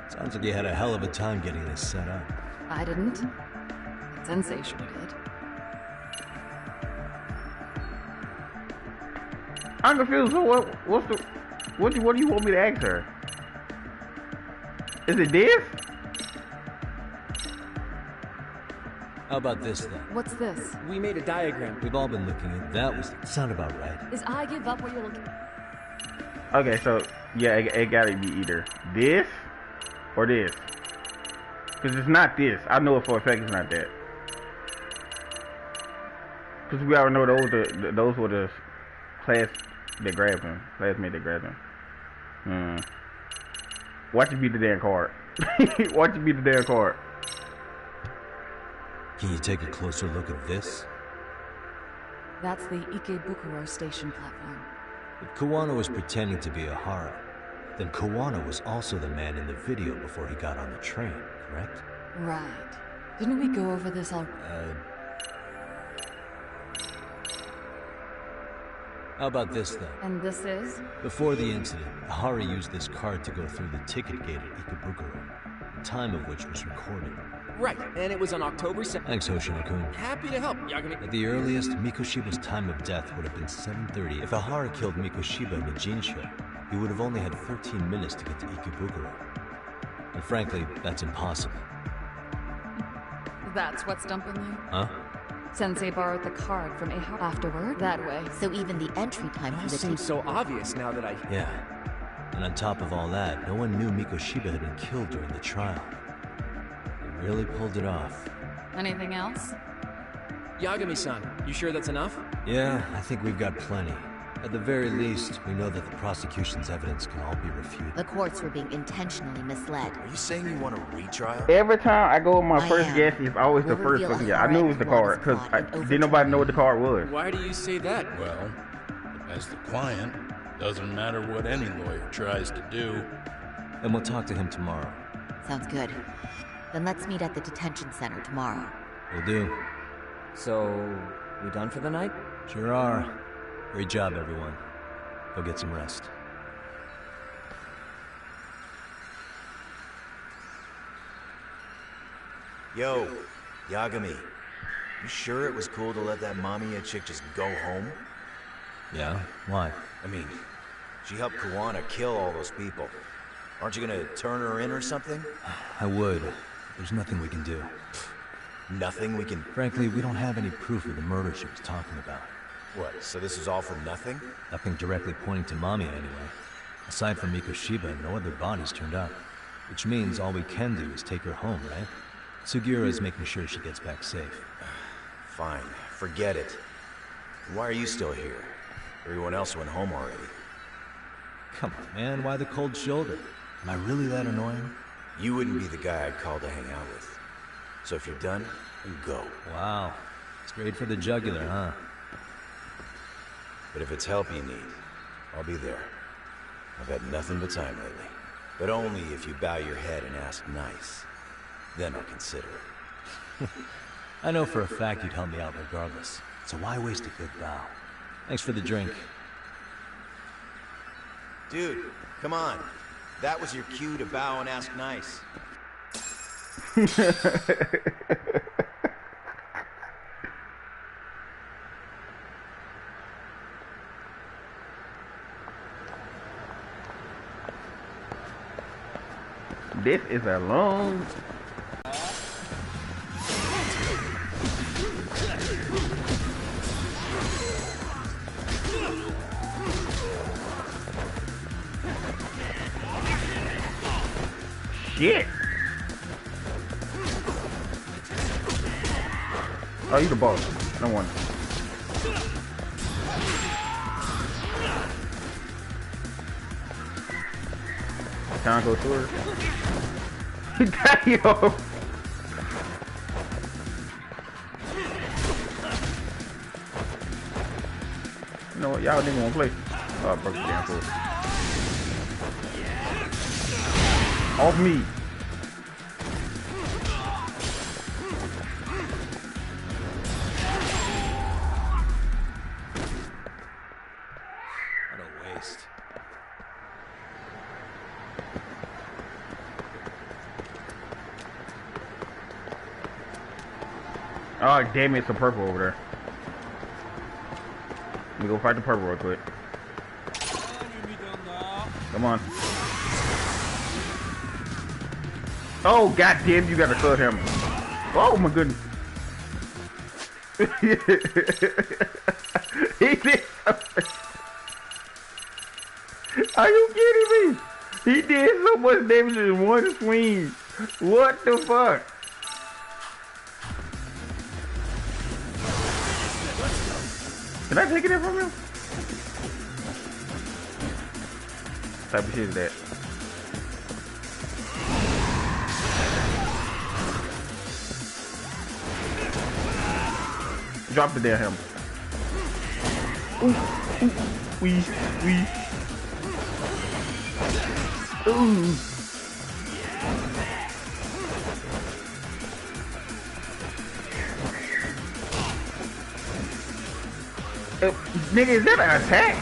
Sounds like you had a hell of a time getting this set up. I didn't. Sensei sure did. I'm confused. So what do you want me to ask her? Is it this? How about this, then? What's this? We made a diagram. We've all been looking at that. Sound about right. Is I give up what you're looking... Okay, so, yeah, it gotta be either this or this. Because it's not this. I know it for a fact it's not that. Because we already know those were the class that grabbed him. Classmate that grabbed him. Watch it be the damn card. Watch it be the damn card. Can you take a closer look at this? That's the Ikebukuro station platform. If Kawana was pretending to be Ahara, then Kawana was also the man in the video before he got on the train, correct? Right. Didn't we go over this already? How about this, then? And this is? Before the incident, Ahara used this card to go through the ticket gate at Ikebukuro, the time of which was recorded. Right, and it was on October 2nd. Thanks, Hoshino-kun. Happy to help, Yagami. At the earliest, Mikoshiba's time of death would have been 7:30. If Ahara killed Mikoshiba in the Jinsho, he would have only had 13 minutes to get to Ikebukuro. And frankly, that's impossible. That's what's dumping you? Huh? Sensei borrowed the card from Ahara afterward. That way. So even the entry time It all for the seems so obvious now that I... Yeah. And on top of all that, no one knew Mikoshiba had been killed during the trial. They really pulled it off. Anything else? Yagami-san, you sure that's enough? Yeah, I think we've got plenty. At the very least, we know that the prosecution's evidence can all be refuted. The courts were being intentionally misled. Are you saying you want a retrial? Every time I go with my I first am. guess, it's always the We'll first reveal fucking guess. I knew it was the card, because didn't nobody know what the card was. Why do you say that? Well, as the client, doesn't matter what any lawyer tries to do. And we'll talk to him tomorrow. Sounds good. Then let's meet at the detention center tomorrow. Will do. So, we done for the night? Sure are. Great job, everyone. Go get some rest. Yo, Yagami. You sure it was cool to let that Mamiya chick just go home? Yeah? Why? I mean, she helped Kawana kill all those people. Aren't you gonna turn her in or something? I would. There's nothing we can do. Nothing we can... Frankly, we don't have any proof of the murder she was talking about. What, so this is all for nothing? Nothing directly pointing to Mamiya, anyway. Aside from Mikoshiba, no other bodies turned up. Which means all we can do is take her home, right? Sugiura is making sure she gets back safe. Fine, forget it. Why are you still here? Everyone else went home already. Come on, man, why the cold shoulder? Am I really that annoying? You wouldn't be the guy I'd call to hang out with. So if you're done, then go. Wow. Straight for the jugular, huh? But if it's help you need, I'll be there. I've had nothing but time lately. But only if you bow your head and ask nice. Then I'll consider it. I know for a fact you'd help me out regardless. So why waste a good bow? Thanks for the drink. Dude, come on. That was your cue to bow and ask nice. This is a long... Shit! Oh, you the boss. No wonder. Time go through her. Damn! You know what? Y'all didn't want to play. Oh, I broke the damn foot. Off me. What a waste. Oh, damn it, it's a purple over there. Let me go fight the purple real quick. Come on. Oh, goddamn, you gotta cut him. Oh, my goodness. He did something. Are you kidding me? He did so much damage in one swing. What the fuck? Can I take it in from him? What type of shit is that? Drop the damn hammer. Ooh, ooh, wee, wee. Ooh. Nigga, is that an attack?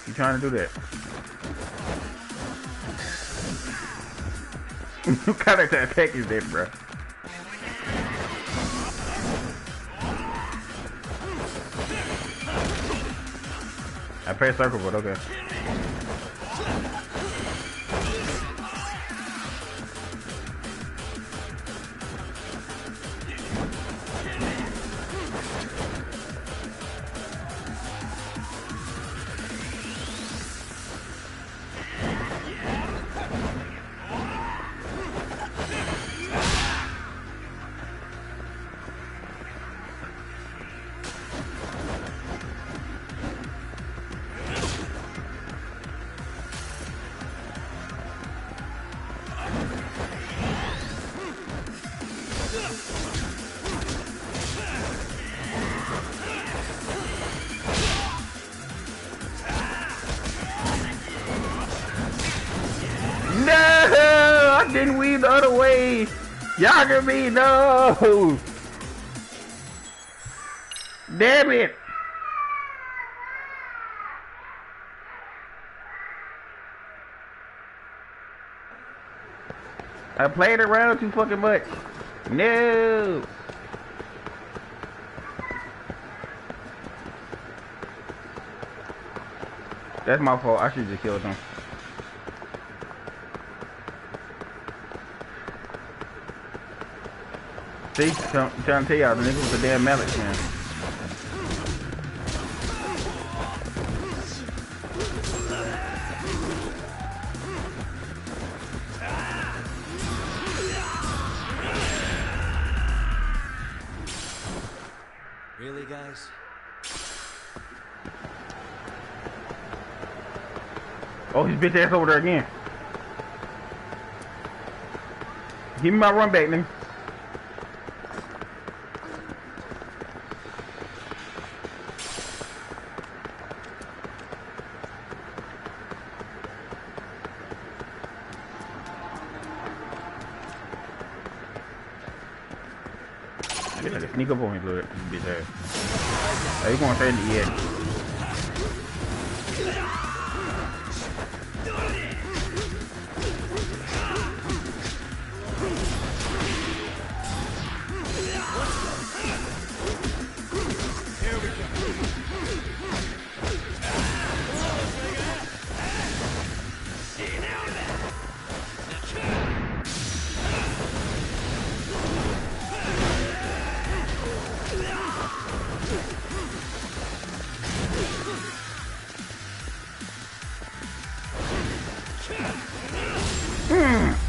You trying to do that? What kind of attack is that, bro? pressed circle, but okay. No, I didn't weave the other way. Yagami, no. Damn it. I played around too fucking much. No. That's my fault. I should just killed him. See, I'm trying to tell y'all, the nigga was a damn mallet, man. Really, guys? Oh, his bitch ass over there again. Give me my run back, nigga. Like a sneak up on me, blood. Bitch ass. Oh, you going straight in the edge.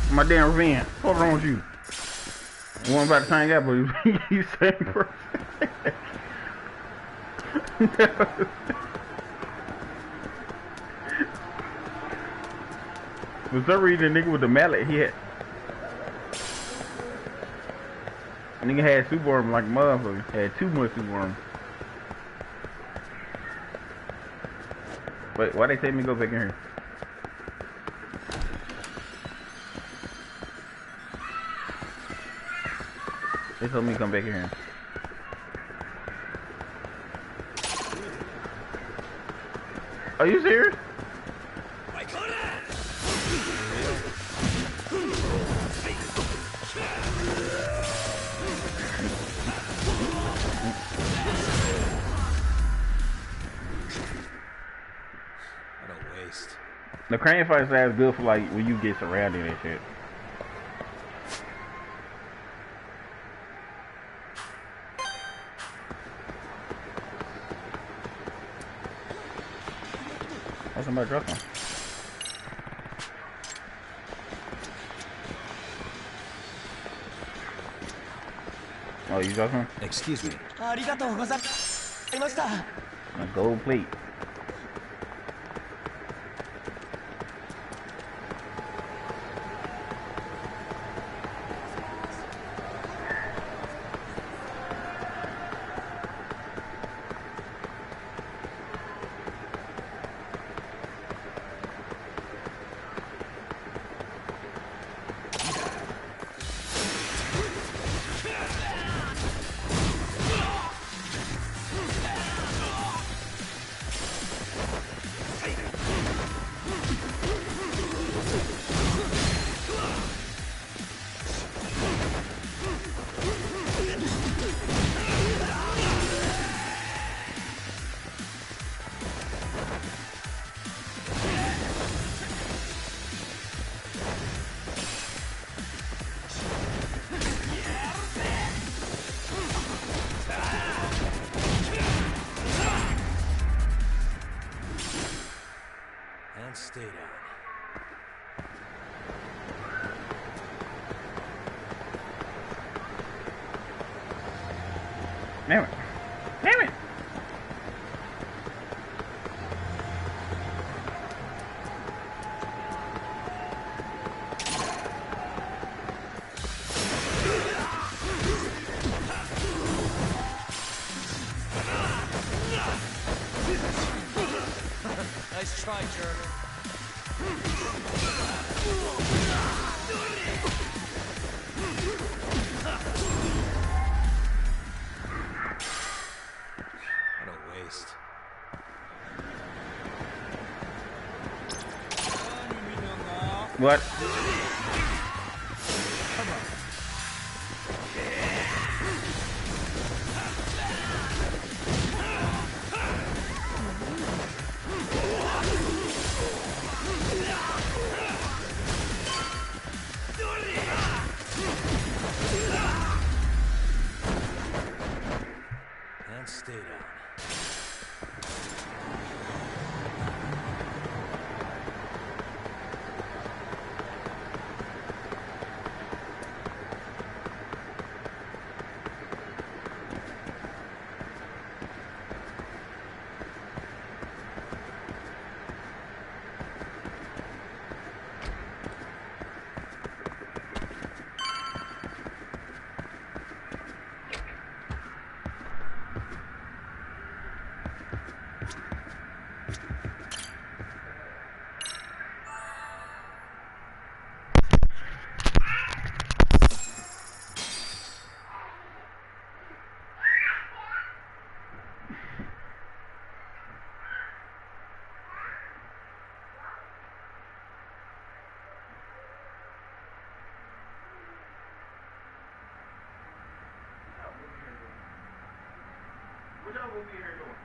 My damn revenge. What's wrong with you? One about the same guy, but you same person. For some reason, the nigga with the mallet, he had. The nigga had super arm like a motherfucker. Had too much super arm. Wait, why they take me to go back in here? They told me to come back in here. Are you serious? What a waste. The crane fight is good for like when you get surrounded and shit. Oh, somebody dropped one. Oh, you dropped one? Excuse me. A gold plate. And stay down. Damn it. Damn it. Nice try, jerk. What a waste. What? And stay down. What y'all gonna be here doing?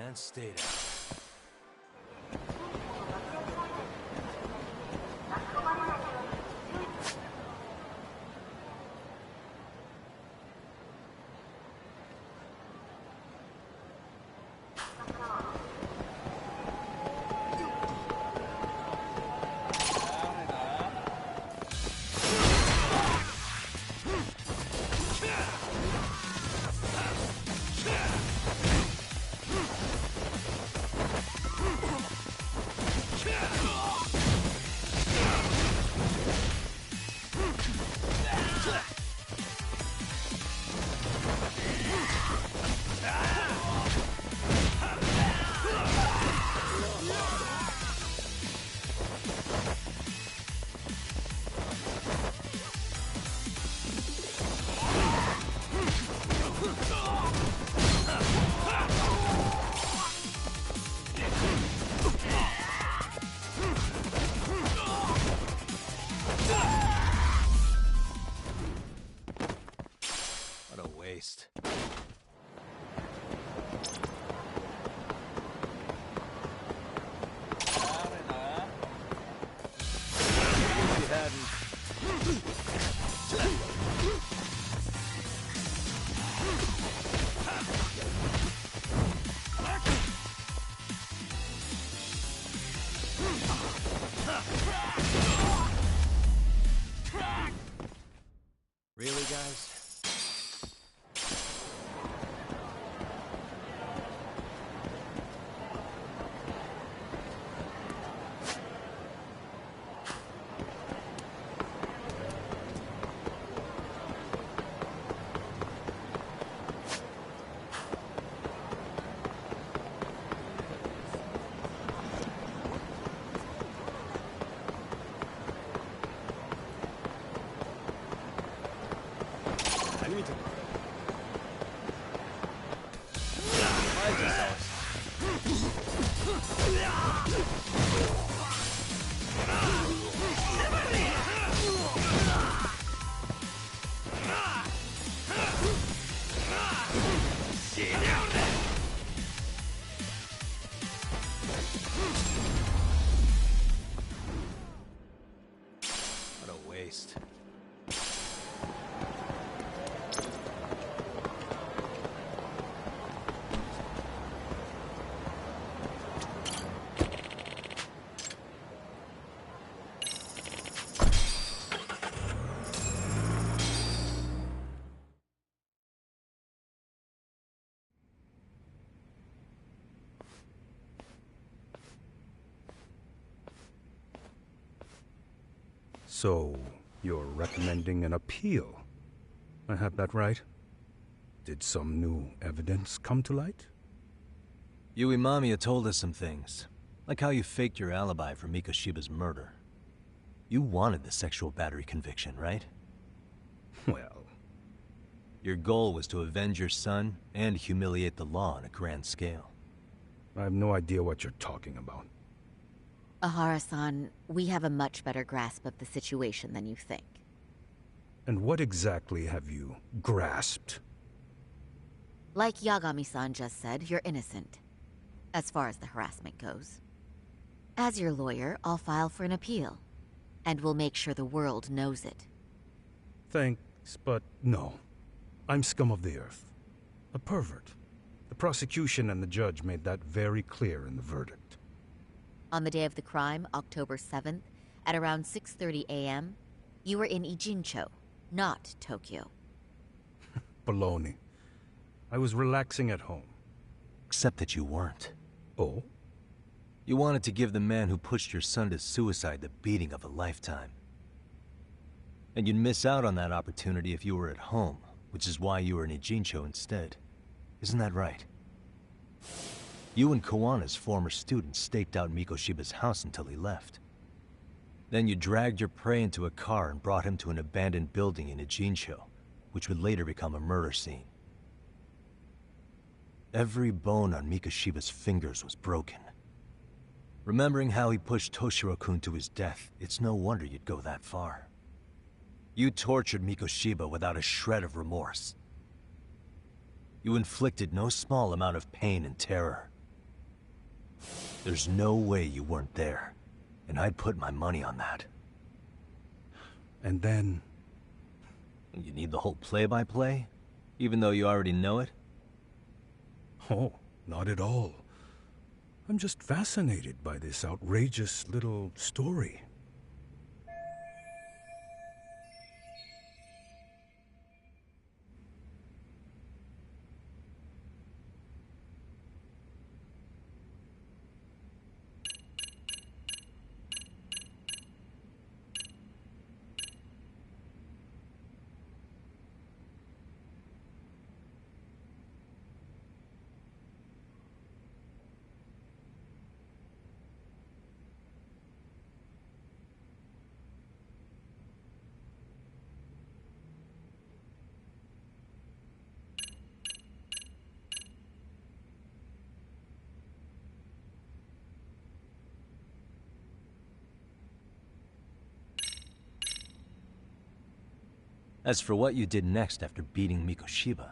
And stay down. What a waste. Really, guys? What a waste. So, you're recommending an appeal? I have that right? Did some new evidence come to light? Yui Mamiya told us some things, like how you faked your alibi for Mikoshiba's murder. You wanted the sexual battery conviction, right? Well... Your goal was to avenge your son and humiliate the law on a grand scale. I have no idea what you're talking about. Ahara-san, we have a much better grasp of the situation than you think. And what exactly have you grasped? Like Yagami-san just said, you're innocent. As far as the harassment goes. As your lawyer, I'll file for an appeal. And we'll make sure the world knows it. Thanks, but no. I'm scum of the earth. A pervert. The prosecution and the judge made that very clear in the verdict. On the day of the crime, October 7th, at around 6:30 a.m., you were in Ijincho, not Tokyo. Baloney. I was relaxing at home. Except that you weren't. Oh? You wanted to give the man who pushed your son to suicide the beating of a lifetime. And you'd miss out on that opportunity if you were at home, which is why you were in Ijincho instead. Isn't that right? You and Kawana's former student staked out Mikoshiba's house until he left. Then you dragged your prey into a car and brought him to an abandoned building in Ijincho, which would later become a murder scene. Every bone on Mikoshiba's fingers was broken. Remembering how he pushed Toshiro-kun to his death, it's no wonder you'd go that far. You tortured Mikoshiba without a shred of remorse. You inflicted no small amount of pain and terror. There's no way you weren't there, and I'd put my money on that. And then... You need the whole play-by-play? Even though you already know it? Oh, not at all. I'm just fascinated by this outrageous little story. As for what you did next after beating Mikoshiba...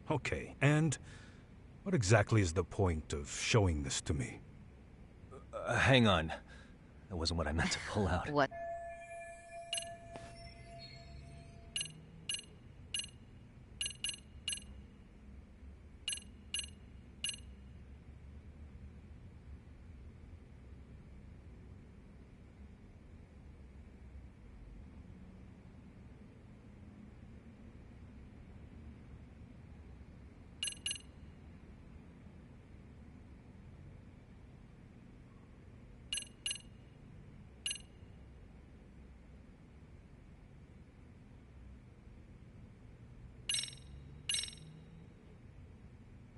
Okay, and what exactly is the point of showing this to me? Hang on. That wasn't what I meant to pull out. What?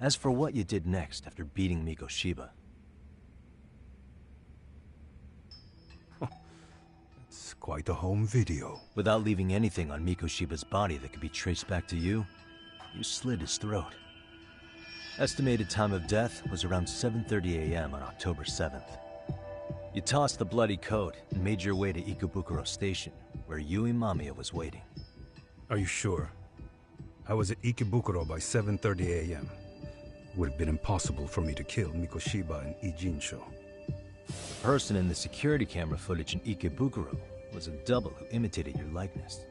As for what you did next after beating Mikoshiba... It's quite a home video. Without leaving anything on Mikoshiba's body that could be traced back to you, you slit his throat. Estimated time of death was around 7:30 a.m. on October 7th. You tossed the bloody coat and made your way to Ikebukuro Station, where Yui Mamiya was waiting. Are you sure? I was at Ikebukuro by 7:30 a.m. Would have been impossible for me to kill Mikoshiba in Ijincho. The person in the security camera footage in Ikebukuro was a double who imitated your likeness.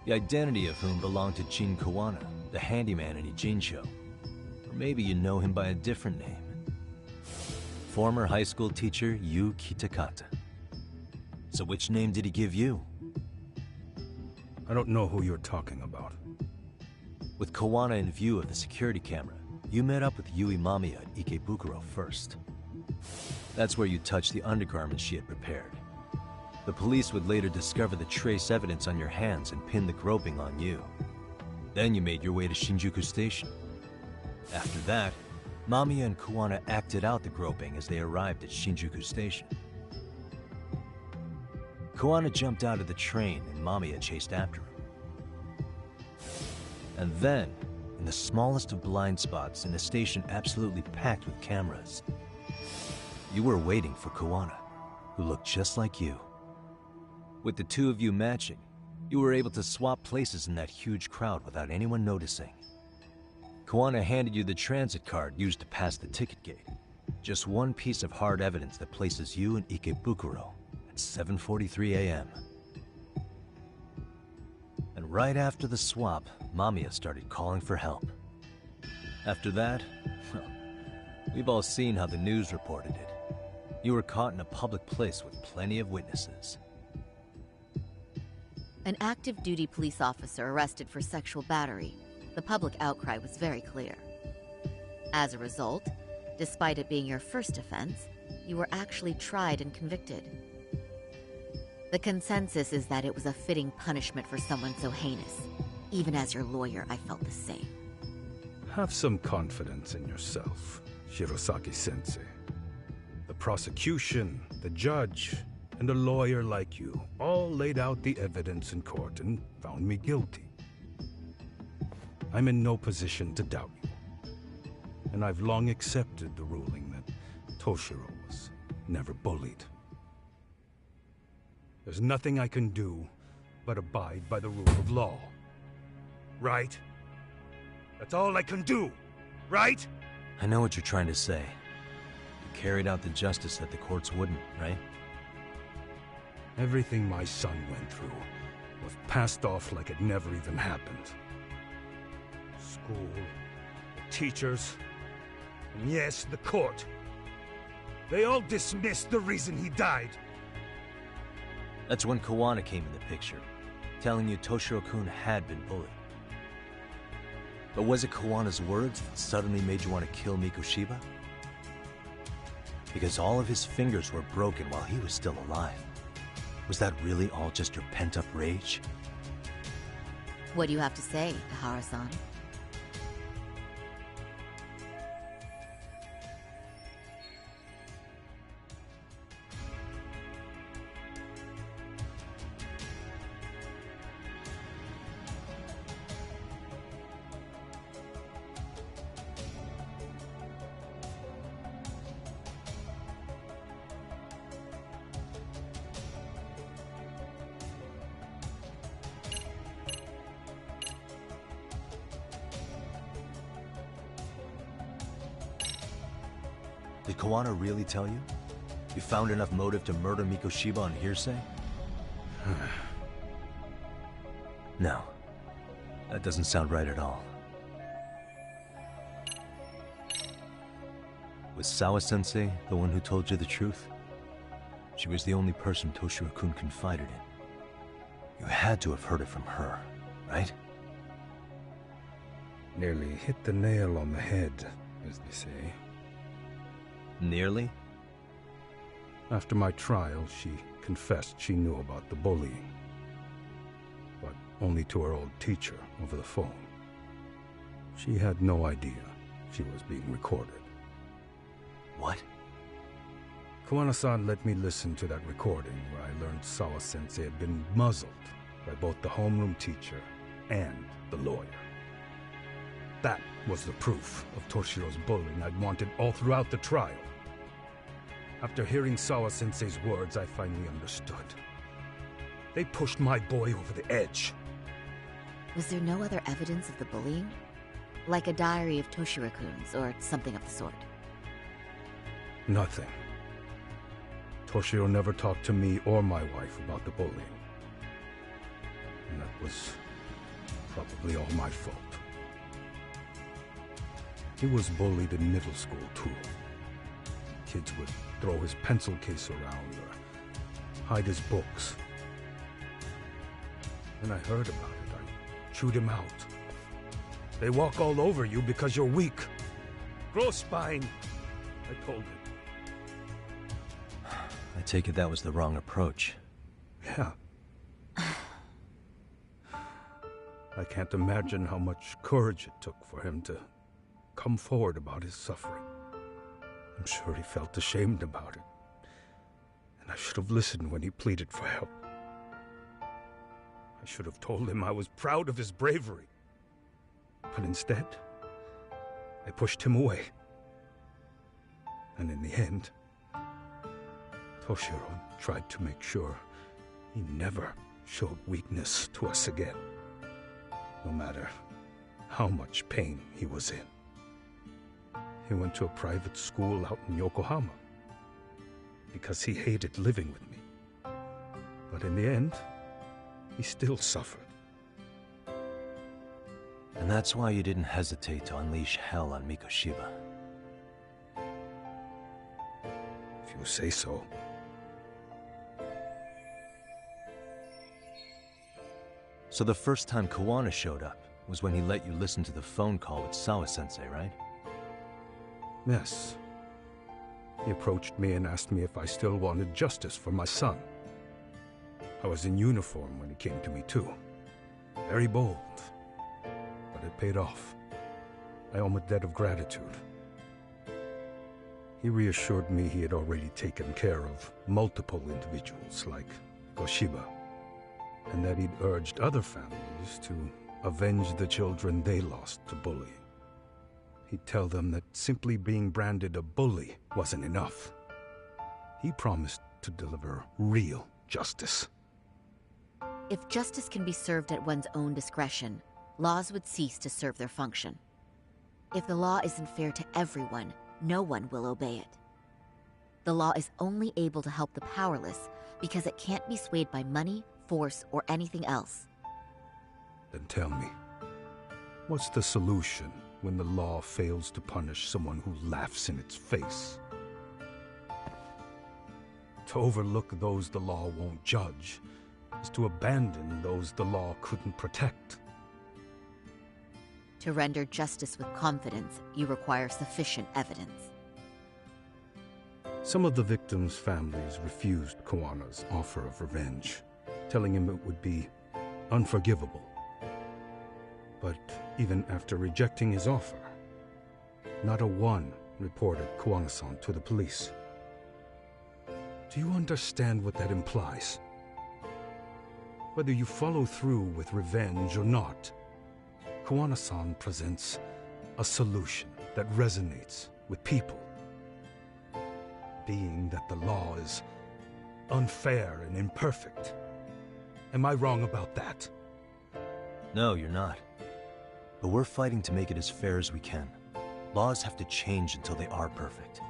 The identity of whom belonged to Jin Kawana, the handyman in Ijincho. Or maybe you know him by a different name. Former high school teacher Yu Kitakata. So which name did he give you? I don't know who you're talking about. With Kawana in view of the security camera, you met up with Yui Mamiya at Ikebukuro first. That's where you touched the undergarments she had prepared. The police would later discover the trace evidence on your hands and pin the groping on you. Then you made your way to Shinjuku Station. After that, Mamiya and Kawana acted out the groping as they arrived at Shinjuku Station. Kawana jumped out of the train and Mamiya chased after him. And then, in the smallest of blind spots in a station absolutely packed with cameras, you were waiting for Kawana, who looked just like you. With the two of you matching, you were able to swap places in that huge crowd without anyone noticing. Kawana handed you the transit card used to pass the ticket gate. Just one piece of hard evidence that places you in Ikebukuro at 7:43 a.m. And right after the swap, Mamiya started calling for help. After that, well, we've all seen how the news reported it. You were caught in a public place with plenty of witnesses. An active duty police officer arrested for sexual battery. The public outcry was very clear. As a result, despite it being your first offense, you were actually tried and convicted. The consensus is that it was a fitting punishment for someone so heinous. Even as your lawyer, I felt the same. Have some confidence in yourself, Shirosaki-sensei. The prosecution, the judge, and a lawyer like you all laid out the evidence in court and found me guilty. I'm in no position to doubt you. And I've long accepted the ruling that Toshiro was never bullied. There's nothing I can do but abide by the rule of law. Right? That's all I can do, right? I know what you're trying to say. You carried out the justice that the courts wouldn't, right? Everything my son went through was passed off like it never even happened. School, the teachers, and yes, the court. They all dismissed the reason he died. That's when Kawana came in the picture, telling you Toshiro-kun had been bullied. But was it Kawana's words that suddenly made you want to kill Mikoshiba? Because all of his fingers were broken while he was still alive. Was that really all just your pent-up rage? What do you have to say, Ihara-san? Did Kawana really tell you? You found enough motive to murder Mikoshiba on hearsay? No. That doesn't sound right at all. Was Sawa-sensei the one who told you the truth? She was the only person Toshiro-kun confided in. You had to have heard it from her, right? Nearly hit the nail on the head, as they say. Nearly? After my trial, she confessed she knew about the bullying. But only to her old teacher over the phone. She had no idea she was being recorded. What? Kawana-san let me listen to that recording where I learned Sawa-sensei had been muzzled by both the homeroom teacher and the lawyer. That was the proof of Toshiro's bullying I'd wanted all throughout the trial. After hearing Sawa-sensei's words, I finally understood. They pushed my boy over the edge. Was there no other evidence of the bullying? Like a diary of Toshiro-kun's, or something of the sort? Nothing. Toshiro never talked to me or my wife about the bullying. And that was probably all my fault. He was bullied in middle school, too. Kids would throw his pencil case around or hide his books. When I heard about it, I chewed him out. They walk all over you because you're weak. Grow spine, I told him. I take it that was the wrong approach. Yeah. I can't imagine how much courage it took for him to come forward about his suffering. I'm sure he felt ashamed about it. And I should have listened when he pleaded for help. I should have told him I was proud of his bravery. But instead, I pushed him away. And in the end, Toshiro tried to make sure he never showed weakness to us again, no matter how much pain he was in. He went to a private school out in Yokohama because he hated living with me. But in the end, he still suffered. And that's why you didn't hesitate to unleash hell on Mikoshiba. If you say so. So the first time Kawana showed up was when he let you listen to the phone call with Sawa-sensei, right? Yes. He approached me and asked me if I still wanted justice for my son. I was in uniform when he came to me too. Very bold. But it paid off. I owe him a debt of gratitude. He reassured me he had already taken care of multiple individuals like Goshiba, and that he'd urged other families to avenge the children they lost to bullying. He'd tell them that simply being branded a bully wasn't enough. He promised to deliver real justice. If justice can be served at one's own discretion, laws would cease to serve their function. If the law isn't fair to everyone, no one will obey it. The law is only able to help the powerless because it can't be swayed by money, force, or anything else. Then tell me, what's the solution when the law fails to punish someone who laughs in its face? To overlook those the law won't judge is to abandon those the law couldn't protect. To render justice with confidence, you require sufficient evidence. Some of the victims' families refused Kuwana's offer of revenge, telling him it would be unforgivable. But even after rejecting his offer, not a one reported Kuwana-san to the police. Do you understand what that implies? Whether you follow through with revenge or not, Kuwana-san presents a solution that resonates with people. Being that the law is unfair and imperfect. Am I wrong about that? No, you're not. But we're fighting to make it as fair as we can. Laws have to change until they are perfect.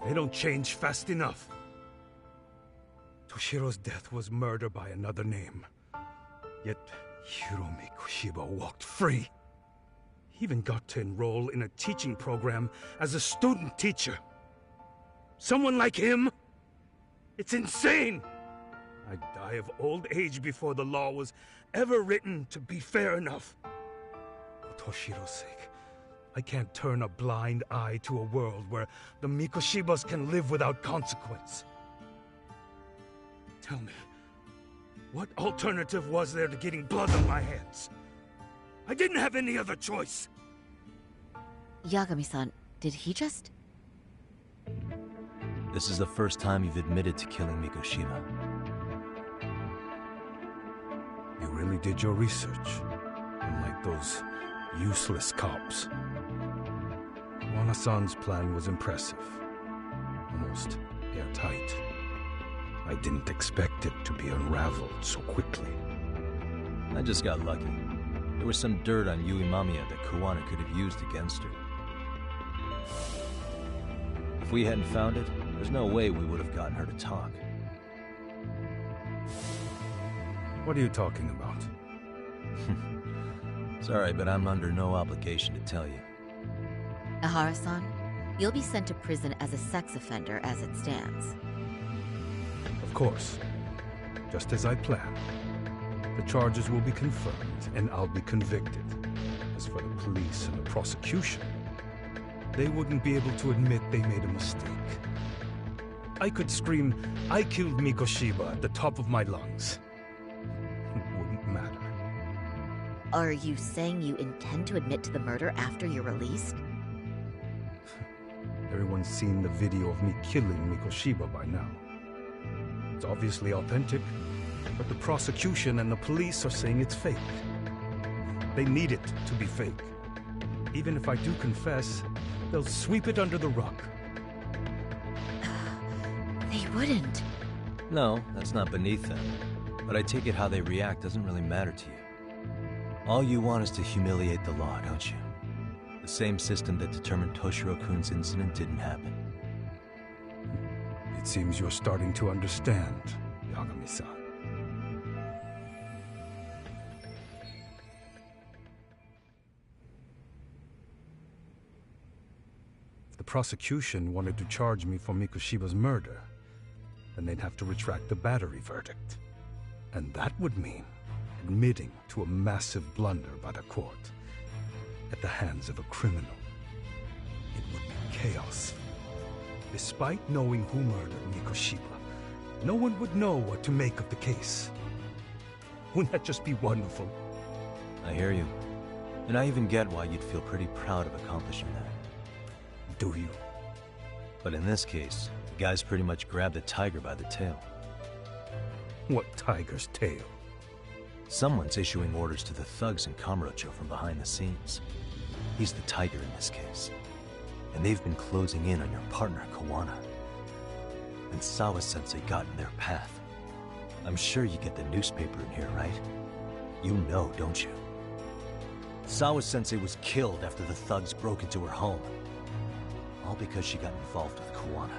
They don't change fast enough. Toshiro's death was murder by another name. Yet Hiromi Kushiba walked free. He even got to enroll in a teaching program as a student teacher. Someone like him? It's insane! I'd die of old age before the law was ever written to be fair enough. For Toshiro's sake, I can't turn a blind eye to a world where the Mikoshibas can live without consequence. Tell me, what alternative was there to getting blood on my hands? I didn't have any other choice. Yagami-san, did he just... This is the first time you've admitted to killing Mikoshiba. You really did your research, unlike those useless cops. Kuwana-san's plan was impressive, almost airtight. I didn't expect it to be unraveled so quickly. I just got lucky. There was some dirt on Yui Mamiya that Kuwana could have used against her. If we hadn't found it, there's no way we would have gotten her to talk. What are you talking about? Sorry, but I'm under no obligation to tell you. Ahara-san, you'll be sent to prison as a sex offender as it stands. Of course. Just as I planned. The charges will be confirmed, and I'll be convicted. As for the police and the prosecution, they wouldn't be able to admit they made a mistake. I could scream, "I killed Mikoshiba" at the top of my lungs. It wouldn't matter. Are you saying you intend to admit to the murder after you're released? Everyone's seen the video of me killing Mikoshiba by now. It's obviously authentic, but the prosecution and the police are saying it's fake. They need it to be fake. Even if I do confess, they'll sweep it under the rug. They wouldn't. No, that's not beneath them. But I take it how they react doesn't really matter to you. All you want is to humiliate the law, don't you? The same system that determined Toshiro-kun's incident didn't happen. It seems you're starting to understand, Yagami-san. If the prosecution wanted to charge me for Mikoshiba's murder, then they'd have to retract the battery verdict. And that would mean admitting to a massive blunder by the court at the hands of a criminal. It would be chaos. Despite knowing who murdered Mikoshiba, no one would know what to make of the case. Wouldn't that just be wonderful? I hear you. And I even get why you'd feel pretty proud of accomplishing that. Do you? But in this case, the guy's pretty much grabbed the tiger by the tail. What tiger's tail? Someone's issuing orders to the thugs in Kamurocho from behind the scenes. He's the tiger in this case. And they've been closing in on your partner, Kawana. And Sawa-sensei got in their path. I'm sure you get the newspaper in here, right? You know, don't you? Sawa-sensei was killed after the thugs broke into her home. All because she got involved with Kawana.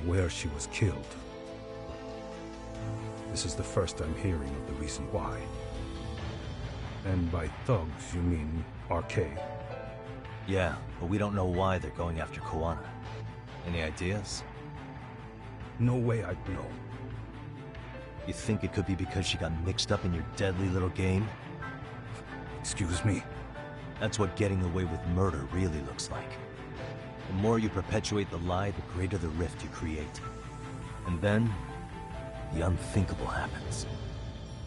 Where she was killed. This is the first I'm hearing of the reason why. And by thugs, you mean RK? Yeah, but we don't know why they're going after Kawana. Any ideas? No way I'd know. You think it could be because she got mixed up in your deadly little game? Excuse me? That's what getting away with murder really looks like. The more you perpetuate the lie, the greater the rift you create. And then, the unthinkable happens.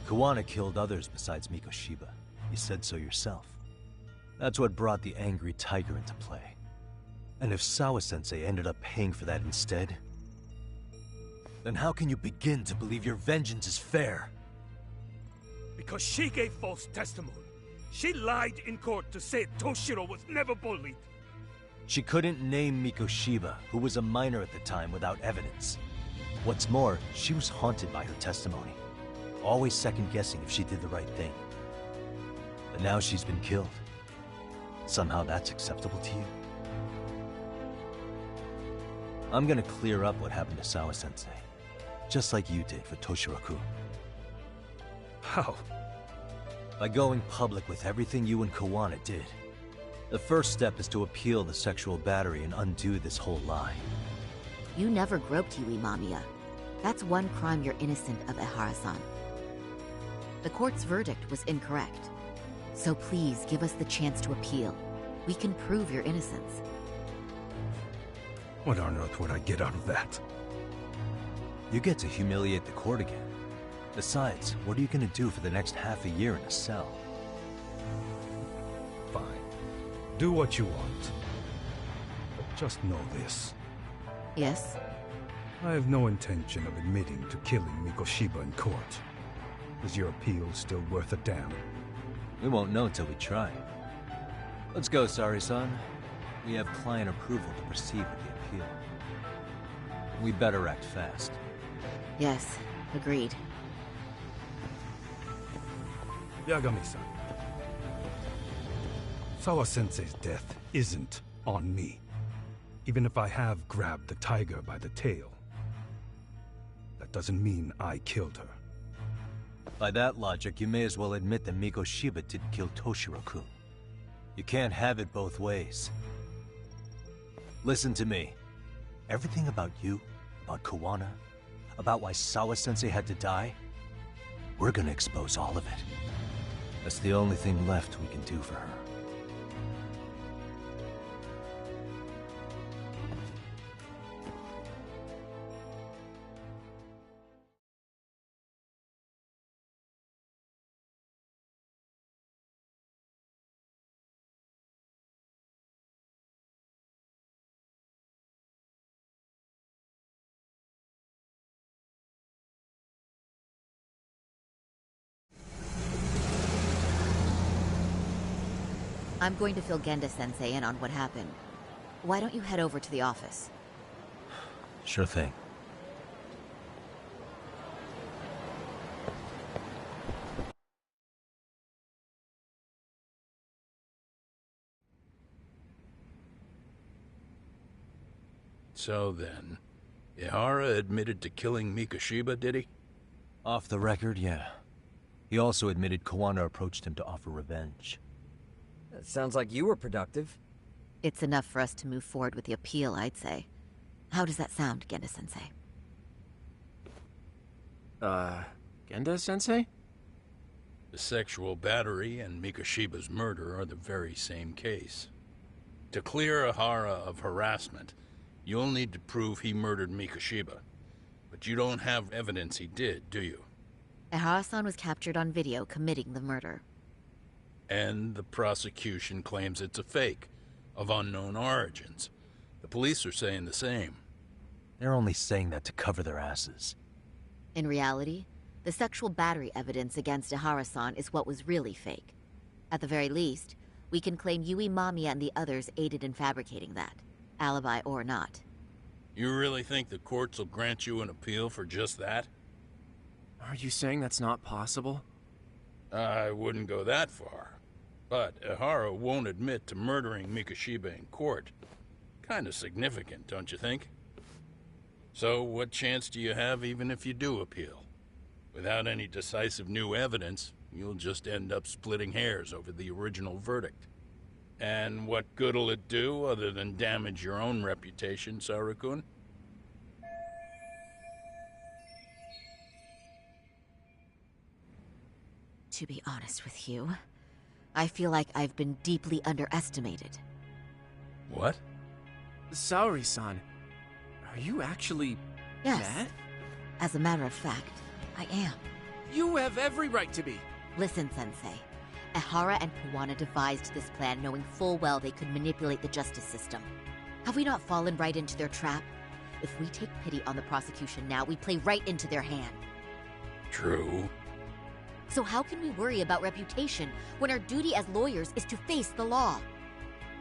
Kawana killed others besides Mikoshiba. You said so yourself. That's what brought the angry tiger into play. And if Sawa-sensei ended up paying for that instead, then how can you begin to believe your vengeance is fair? Because she gave false testimony. She lied in court to say Toshiro was never bullied. She couldn't name Mikoshiba, who was a minor at the time, without evidence. What's more, she was haunted by her testimony, always second-guessing if she did the right thing. But now she's been killed. Somehow that's acceptable to you? I'm gonna clear up what happened to Sawa-sensei, just like you did for Toshiro-kun. How? By going public with everything you and Kawana did. The first step is to appeal the sexual battery and undo this whole lie. You never groped Yui Mamiya. That's one crime you're innocent of, Ehara-san. The court's verdict was incorrect. So please give us the chance to appeal. We can prove your innocence. What on earth would I get out of that? You get to humiliate the court again. Besides, what are you gonna do for the next half a year in a cell? Fine. Do what you want. But just know this. Yes? I have no intention of admitting to killing Mikoshiba in court. Is your appeal still worth a damn? We won't know till we try. Let's go, Sari-san. We have client approval to proceed with the appeal. We better act fast. Yes, agreed. Yagami-san. Sawa-sensei's death isn't on me. Even if I have grabbed the tiger by the tail. That doesn't mean I killed her. By that logic, you may as well admit that Mikoshiba didn't kill Toshiro-kun. You can't have it both ways. Listen to me. Everything about you, about Kawana, about why Sawa-sensei had to die, we're gonna expose all of it. That's the only thing left we can do for her. I'm going to fill Genda-sensei in on what happened. Why don't you head over to the office? Sure thing. So then, Ihara admitted to killing Mikoshiba, did he? Off the record, yeah. He also admitted Kawana approached him to offer revenge. That sounds like you were productive. It's enough for us to move forward with the appeal, I'd say. How does that sound, Genda-sensei? Genda-sensei? The sexual battery and Mikoshiba's murder are the very same case. To clear Ihara of harassment, you'll need to prove he murdered Mikoshiba. But you don't have evidence he did, do you? Ehara-san was captured on video committing the murder. And the prosecution claims it's a fake, of unknown origins. The police are saying the same. They're only saying that to cover their asses. In reality, the sexual battery evidence against Ihara-san is what was really fake. At the very least, we can claim Yui Mamiya and the others aided in fabricating that, alibi or not. You really think the courts will grant you an appeal for just that? Are you saying that's not possible? I wouldn't go that far. But Ihara won't admit to murdering Mikoshiba in court. Kinda significant, don't you think? So what chance do you have even if you do appeal? Without any decisive new evidence, you'll just end up splitting hairs over the original verdict. And what good'll it do other than damage your own reputation, Saru-kun? To be honest with you, I feel like I've been deeply underestimated. What? Saori-san, are you actually Yes. mad? As a matter of fact, I am. You have every right to be. Listen, Sensei. Ihara and Kuwana devised this plan knowing full well they could manipulate the justice system. Have we not fallen right into their trap? If we take pity on the prosecution now, we play right into their hand. True. So how can we worry about reputation when our duty as lawyers is to face the law?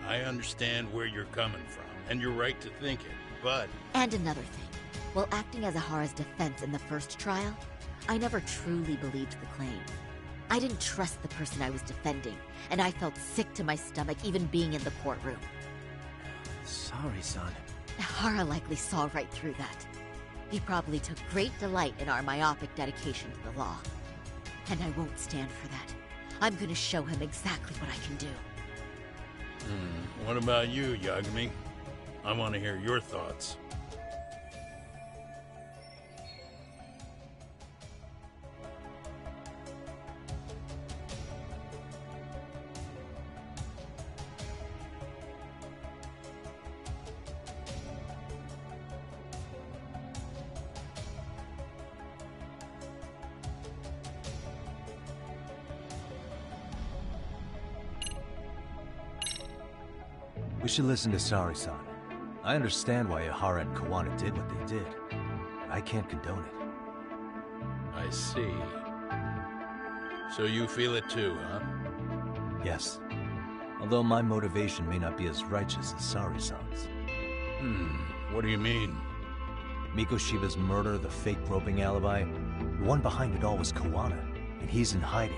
I understand where you're coming from, and you're right to think it, but... And another thing. While acting as Ihara's defense in the first trial, I never truly believed the claim. I didn't trust the person I was defending, and I felt sick to my stomach even being in the courtroom. Saori-san. Ihara likely saw right through that. He probably took great delight in our myopic dedication to the law. And I won't stand for that. I'm gonna show him exactly what I can do. What about you, Yagami? I want to hear your thoughts. We should listen to Saori-san. I understand why Ihara and Kuwana did what they did, but I can't condone it. I see. So you feel it too, huh? Yes. Although my motivation may not be as righteous as Saori-san's. What do you mean? Mikoshiba's murder, the fake groping alibi, the one behind it all was Kuwana, and he's in hiding.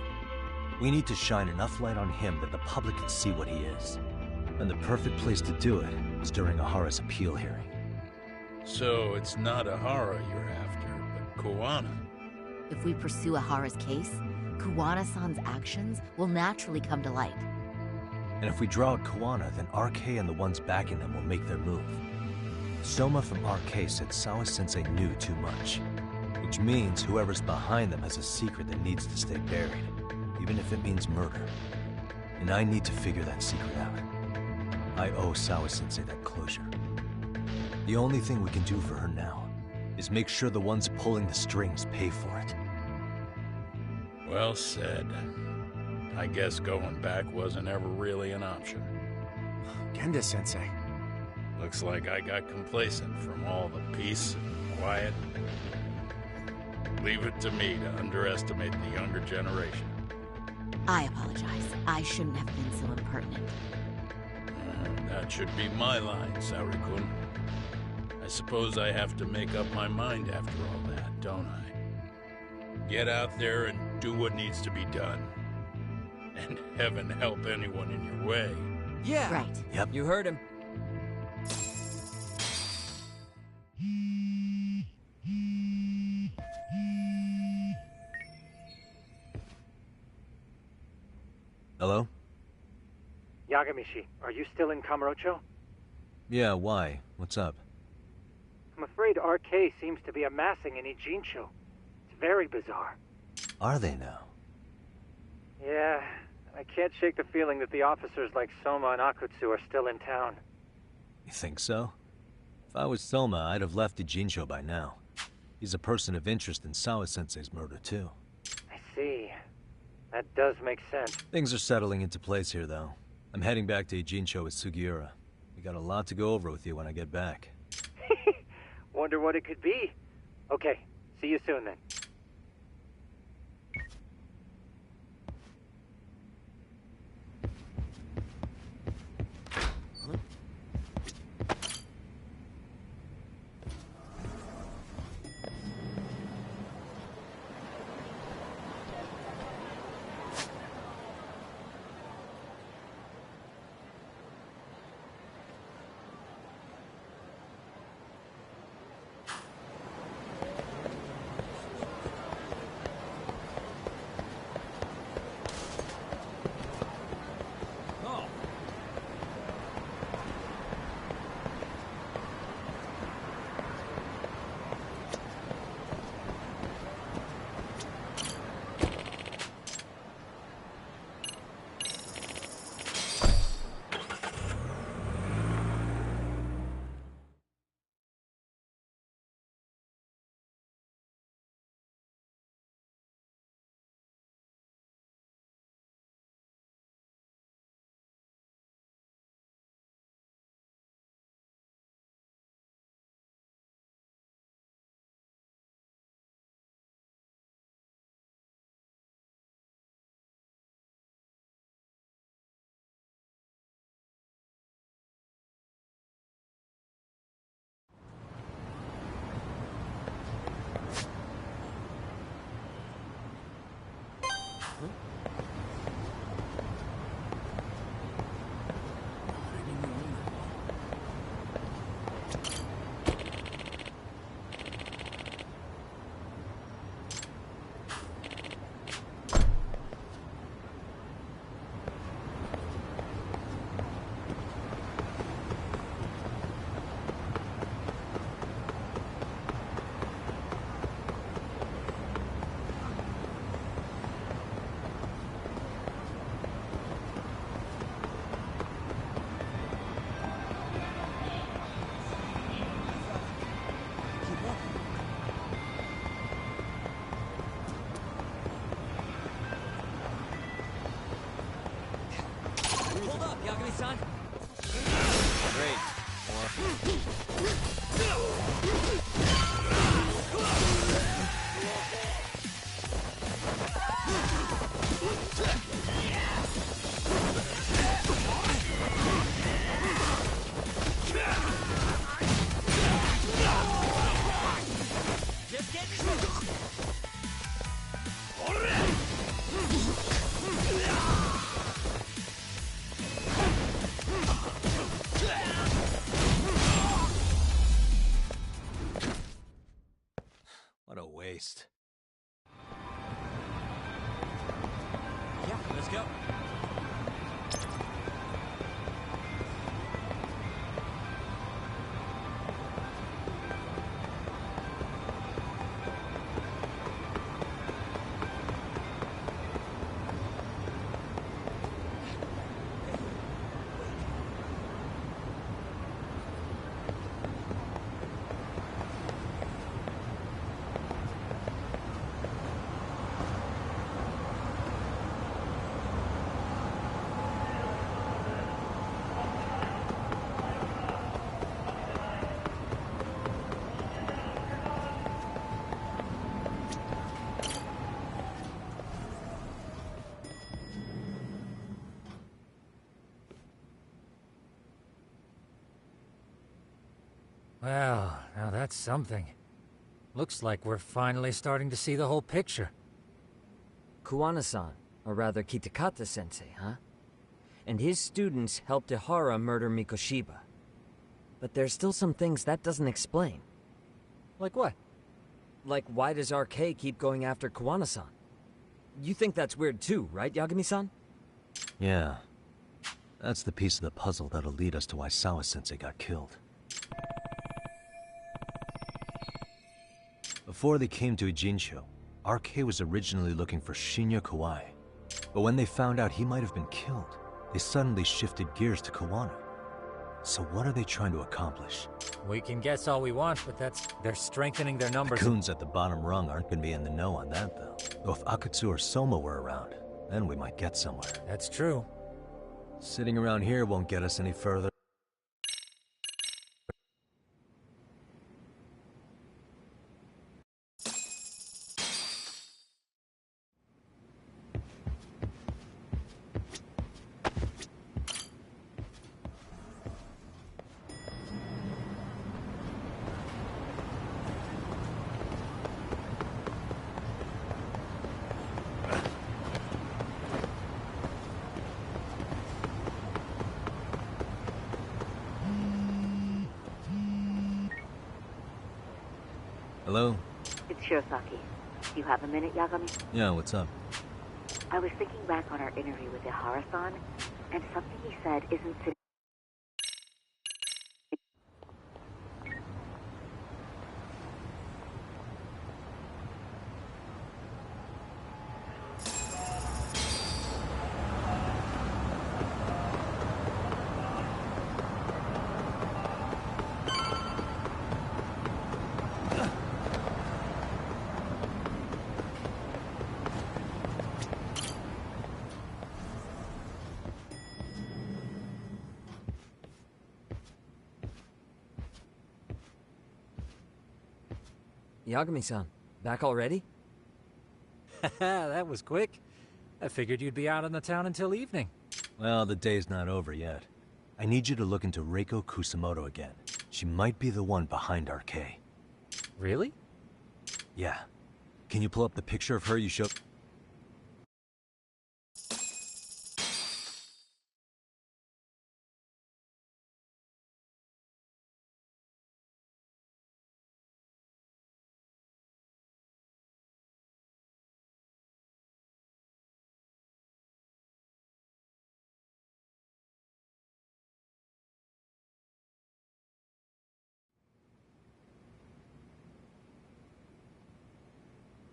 We need to shine enough light on him that the public can see what he is. And the perfect place to do it is during Ihara's appeal hearing. So it's not Ihara you're after, but Kuwana. If we pursue Ihara's case, Kuwana-san's actions will naturally come to light. And if we draw out Kuwana, then RK and the ones backing them will make their move. Soma from RK said Sawa-sensei knew too much, which means whoever's behind them has a secret that needs to stay buried, even if it means murder. And I need to figure that secret out. I owe Sawa-sensei that closure. The only thing we can do for her now is make sure the ones pulling the strings pay for it. Well said. I guess going back wasn't ever really an option. Genda-sensei. Looks like I got complacent from all the peace and quiet. Leave it to me to underestimate the younger generation. I apologize. I shouldn't have been so impertinent. That should be my line, Saru-kun. I suppose I have to make up my mind after all that, don't I? Get out there and do what needs to be done. And heaven help anyone in your way. Yeah. Right. Yep. You heard him. Hello? Yagamishi, are you still in Kamurocho? Yeah, why? What's up? I'm afraid RK seems to be amassing in Ijincho. It's very bizarre. Are they now? Yeah, I can't shake the feeling that the officers like Soma and Akutsu are still in town. You think so? If I was Soma, I'd have left Ijincho by now. He's a person of interest in Sawa-sensei's murder, too. I see. That does make sense. Things are settling into place here, though. I'm heading back to Ijincho with Sugiura. We got a lot to go over with you when I get back. Wonder what it could be. Okay, see you soon then. Yagami-san? Great. What a waste. Yeah, let's go. Well, now that's something. Looks like we're finally starting to see the whole picture. Kuwana-san, or rather Kitakata-sensei, huh? And his students helped Ihara murder Mikoshiba. But there's still some things that doesn't explain. Like what? Like, why does RK keep going after Kuwana-san? You think that's weird too, right, Yagami-san? Yeah. That's the piece of the puzzle that'll lead us to why Sawa-sensei got killed. Before they came to Ijincho, RK was originally looking for Shinya Kawai. But when they found out he might have been killed, they suddenly shifted gears to Kuwana. So what are they trying to accomplish? We can guess all we want, but they're strengthening their numbers. The goons at the bottom rung aren't going to be in the know on that, though. Though if Akatsu or Soma were around, Then we might get somewhere. That's true. Sitting around here won't get us any further. Hello? It's Shirosaki. Do you have a minute, Yagami? Yeah, what's up? I was thinking back on our interview with Ihara-san, and something he said isn't sitting... Yagami-san, back already? That was quick. I figured you'd be out in the town until evening. Well, the day's not over yet. I need you to look into Reiko Kusamoto again. She might be the one behind RK. Really? Yeah. Can you pull up the picture of her you showed?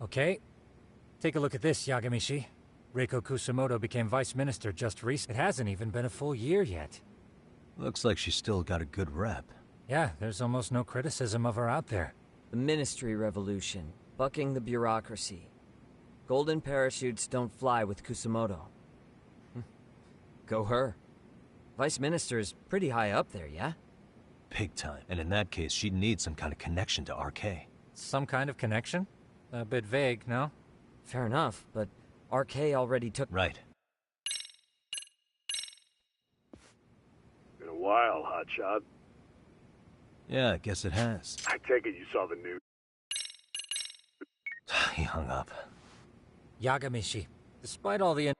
Okay. Take a look at this, Yagamishi. Reiko Kusamoto became vice minister just recently. It hasn't even been a full year yet. Looks like she's still got a good rep. Yeah, there's almost no criticism of her out there. The Ministry Revolution, bucking the bureaucracy. Golden parachutes don't fly with Kusamoto. Go her. Vice Minister is pretty high up there, yeah? Big time. And in that case, she'd need some kind of connection to RK. Some kind of connection? A bit vague, no? Fair enough, but RK already took... Right. Been a while, Hotshot. Yeah, I guess it has. I take it you saw the news. He hung up. Yagamishi, despite all the...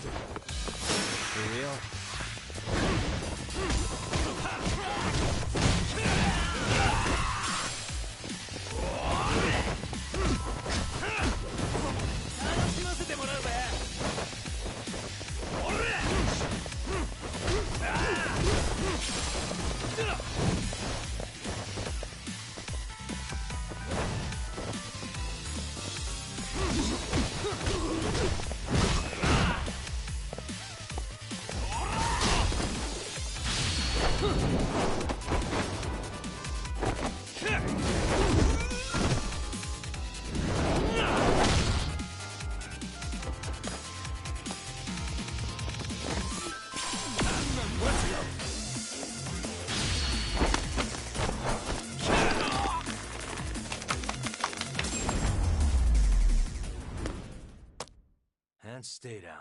For real? And stay down.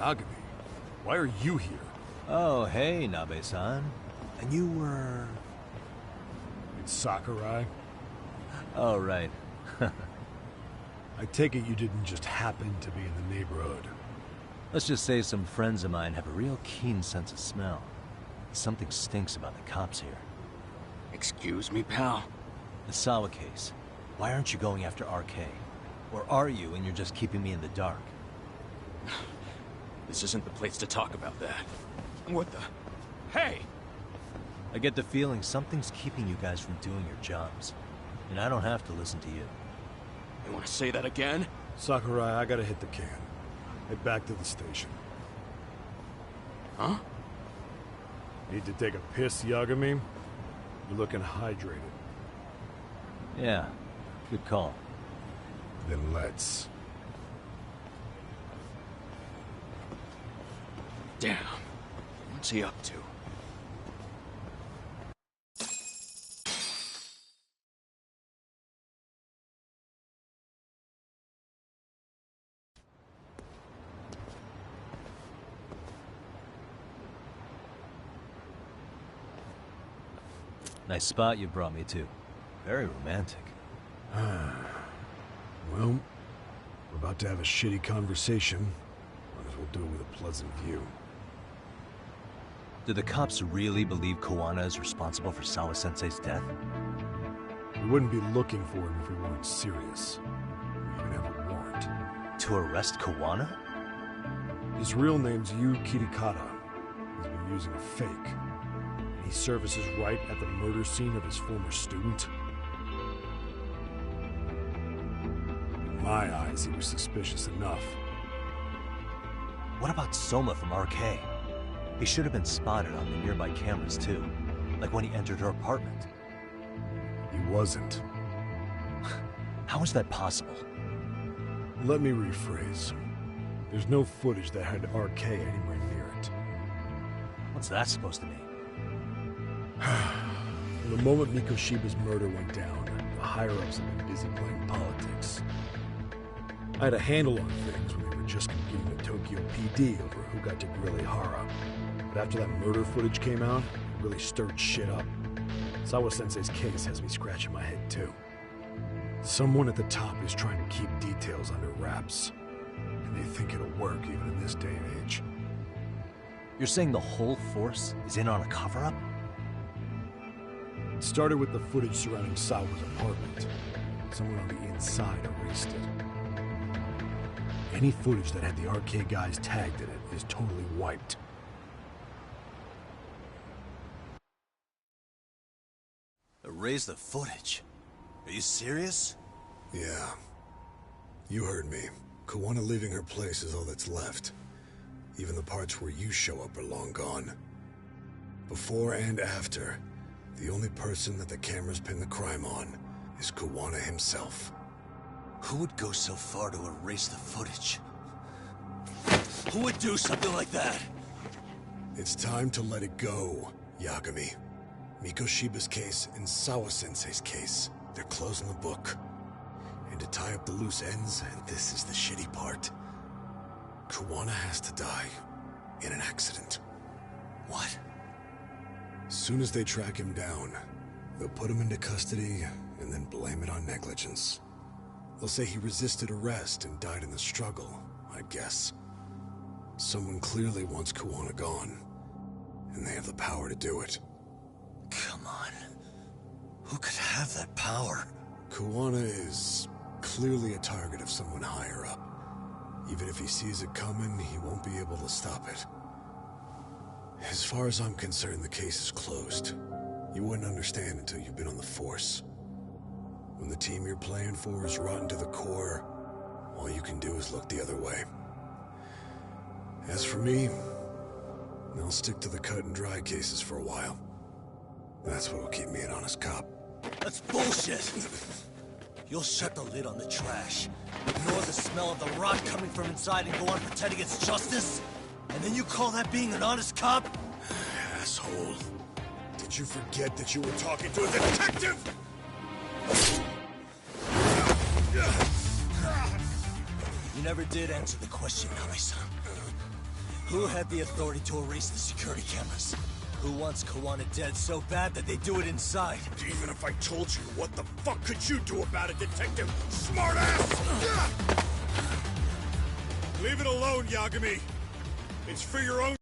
Yagami, why are you here? Oh, hey, Nabe-san. And you were... It's Sakurai. Oh, right. I take it you didn't just happen to be in the neighborhood. Let's just say some friends of mine have a real keen sense of smell. Something stinks about the cops here. Excuse me, pal? The Sawa case. Why aren't you going after RK? Or are you, and you're just keeping me in the dark? This isn't the place to talk about that. What the... Hey! I get the feeling something's keeping you guys from doing your jobs. And I don't have to listen to you. You want to say that again? Sakurai, I gotta hit the can. Head back to the station. Huh? Need to take a piss, Yagami? You're looking hydrated. Yeah, good call. Then let's. Damn. What's he up to? Nice spot you brought me to. Very romantic. Well, we're about to have a shitty conversation. Might as well do it with a pleasant view. Do the cops really believe Koana is responsible for Sawa-sensei's death? We wouldn't be looking for him if we weren't serious. We even have a warrant. To arrest Koana? His real name's Yu Kitakata. He's been using a fake. And he surfaces right at the murder scene of his former student. In my eyes, he was suspicious enough. What about Soma from RK? He should have been spotted on the nearby cameras too. Like when he entered her apartment. He wasn't. How is that possible? Let me rephrase. There's no footage that had RK anywhere near it. What's that supposed to mean? From the moment Mikoshiba's murder went down, the higher-ups have been busy playing politics. I had a handle on things when they were just competing the Tokyo PD over who got to grill Ihara. But after that murder footage came out, it really stirred shit up. Sawa-sensei's case has me scratching my head too. Someone at the top is trying to keep details under wraps. And they think it'll work even in this day and age. You're saying the whole force is in on a cover-up? It started with the footage surrounding Sawa's apartment. Someone on the inside erased it. Any footage that had the arcade guys tagged in it is totally wiped. Erase the footage? Are you serious? Yeah. You heard me. Kawana leaving her place is all that's left. Even the parts where you show up are long gone. Before and after, the only person that the cameras pin the crime on is Kawana himself. Who would go so far to erase the footage? Who would do something like that? It's time to let it go, Yagami. Mikoshiba's case and Sawa-sensei's case, they're closing the book. And to tie up the loose ends, and this is the shitty part, Kawana has to die in an accident. What? Soon as they track him down, they'll put him into custody and then blame it on negligence. They'll say he resisted arrest and died in the struggle, I'd guess. Someone clearly wants Kawana gone, and they have the power to do it. Come on. Who could have that power? Kawana is clearly a target of someone higher up. Even if he sees it coming, he won't be able to stop it. As far as I'm concerned, the case is closed. You wouldn't understand until you've been on the force. When the team you're playing for is rotten to the core, all you can do is look the other way. As for me, I'll stick to the cut and dry cases for a while. That's what'll keep me an honest cop. That's bullshit! You'll shut the lid on the trash, ignore the smell of the rot coming from inside, and go on pretending it's justice? And then you call that being an honest cop? Asshole. Did you forget that you were talking to a detective? You never did answer the question, Nami-san. Who had the authority to erase the security cameras? Who wants Kawana dead so bad that they do it inside? Even if I told you, what the fuck could you do about it, detective? Smartass! Leave it alone, Yagami. It's for your own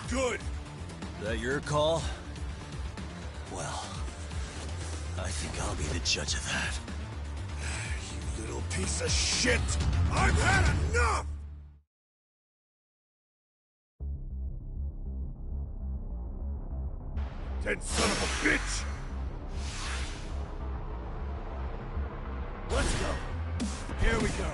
good. Is that your call? Well, I think I'll be the judge of that. You little piece of shit! I've had enough! Dead son of a bitch! Let's go! Here we go!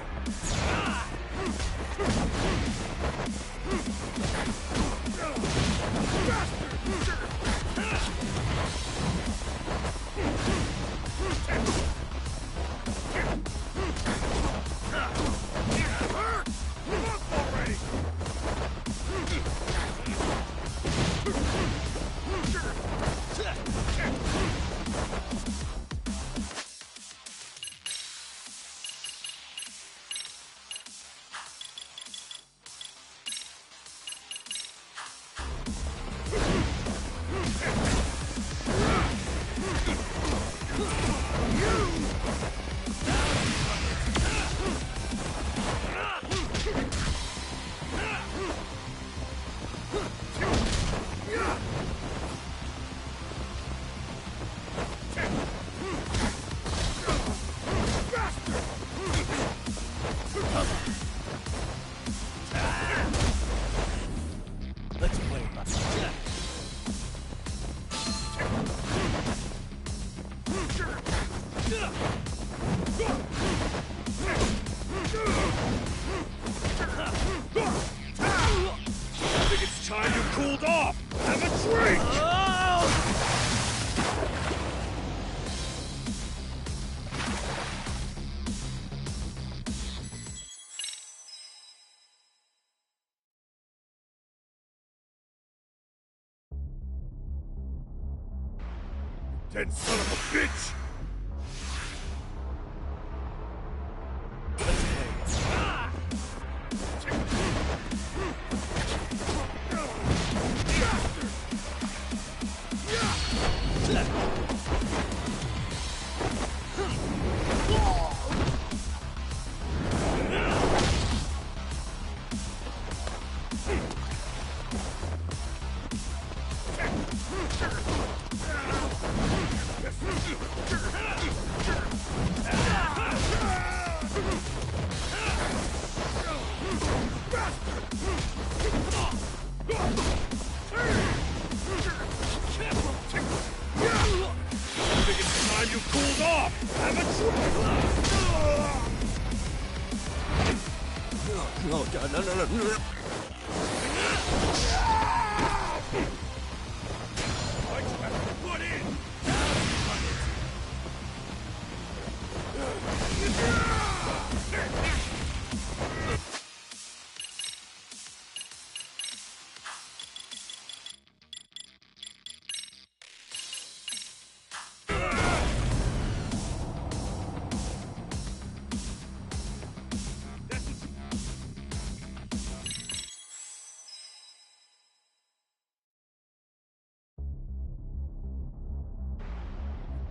Time you cooled off! Have a drink! Dead son of a bitch! You cooled off! Have a drink! Oh god, no. Put in!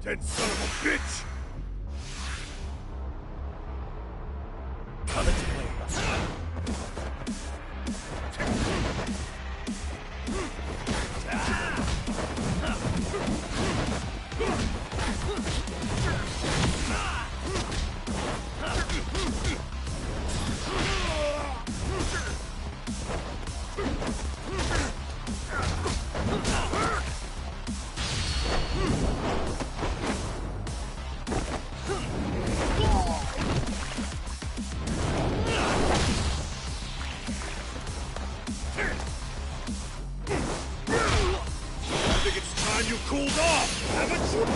Dead son of a bitch! Come into play. You cooled off! Have a drink!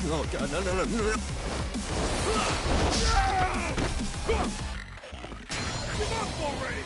Oh god, no. Give up already!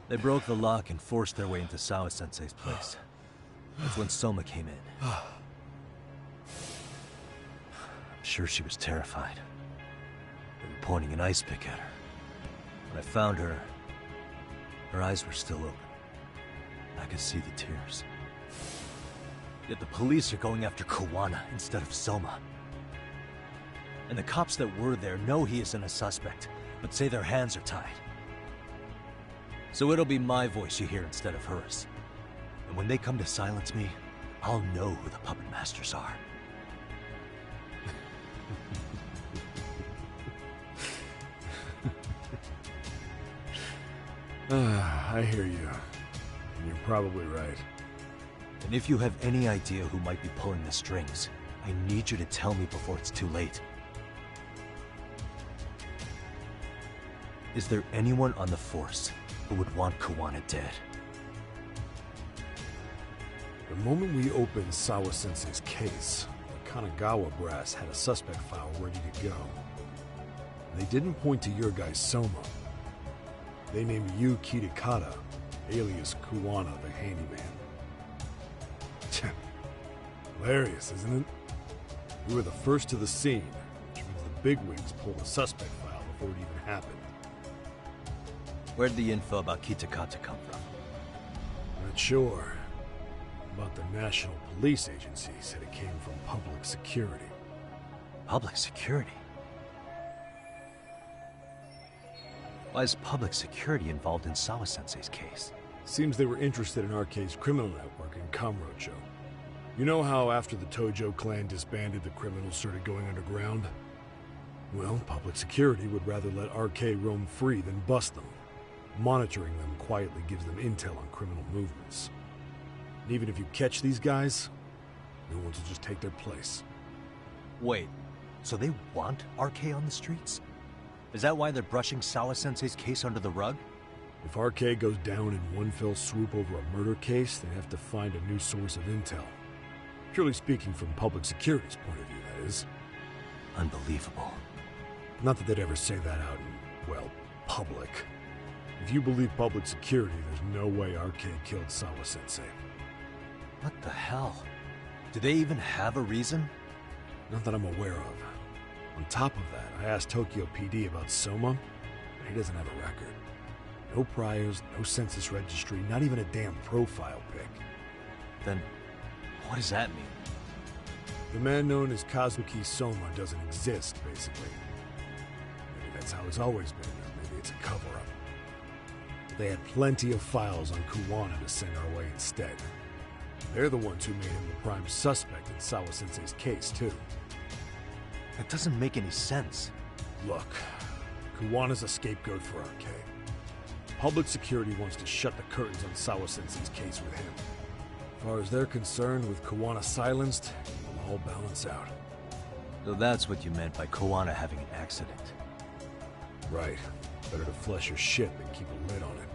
They broke the lock and forced their way into Sawa-sensei's place. That's when Soma came in. I'm sure she was terrified. They were pointing an ice pick at her. When I found her, her eyes were still open. I could see the tears. Yet the police are going after Kawana instead of Soma. And the cops that were there know he isn't a suspect, but say their hands are tied. So it'll be my voice you hear instead of hers. And when they come to silence me, I'll know who the puppet masters are. I hear you. You're probably right. And if you have any idea who might be pulling the strings, I need you to tell me before it's too late. Is there anyone on the force who would want Kawana dead? The moment we opened Sawa-sensei's case, the Kanagawa brass had a suspect file ready to go. They didn't point to your guy Soma. They named you Kitakata, alias Kawana the handyman. Hilarious, isn't it? You were the first to the scene, which means the bigwigs pulled the suspect file before it even happened. Where'd the info about Kitakata come from? Not sure. But the National Police Agency said it came from public security. Public security? Why is public security involved in Sawa-sensei's case? Seems they were interested in RK's criminal network in Kamurocho. You know how after the Tojo clan disbanded, the criminals started going underground? Well, public security would rather let RK roam free than bust them. Monitoring them quietly gives them intel on criminal movements. And even if you catch these guys, no one will just take their place. Wait, so they want RK on the streets? Is that why they're brushing Sawa-sensei's case under the rug? If RK goes down in one fell swoop over a murder case, they have to find a new source of intel. Purely speaking, from public security's point of view, that is. Unbelievable. Not that they'd ever say that out in, well, public. If you believe public security, there's no way RK killed Sawa-sensei. What the hell? Do they even have a reason? Not that I'm aware of. On top of that, I asked Tokyo PD about Soma, but he doesn't have a record. No priors, no census registry, not even a damn profile pic. Then, what does that mean? The man known as Kazuki Soma doesn't exist, basically. Maybe that's how it's always been, or maybe it's a cover-up. They had plenty of files on Kawana to send our way instead. They're the ones who made him the prime suspect in Sawa-sensei's case, too. That doesn't make any sense. Look, Kawana's a scapegoat for RK. Public security wants to shut the curtains on Sawa-sensei's case with him. As far as they're concerned, with Kawana silenced, it'll all balance out. So that's what you meant by Kawana having an accident. Right. Better to flush your shit than keep a lid on it.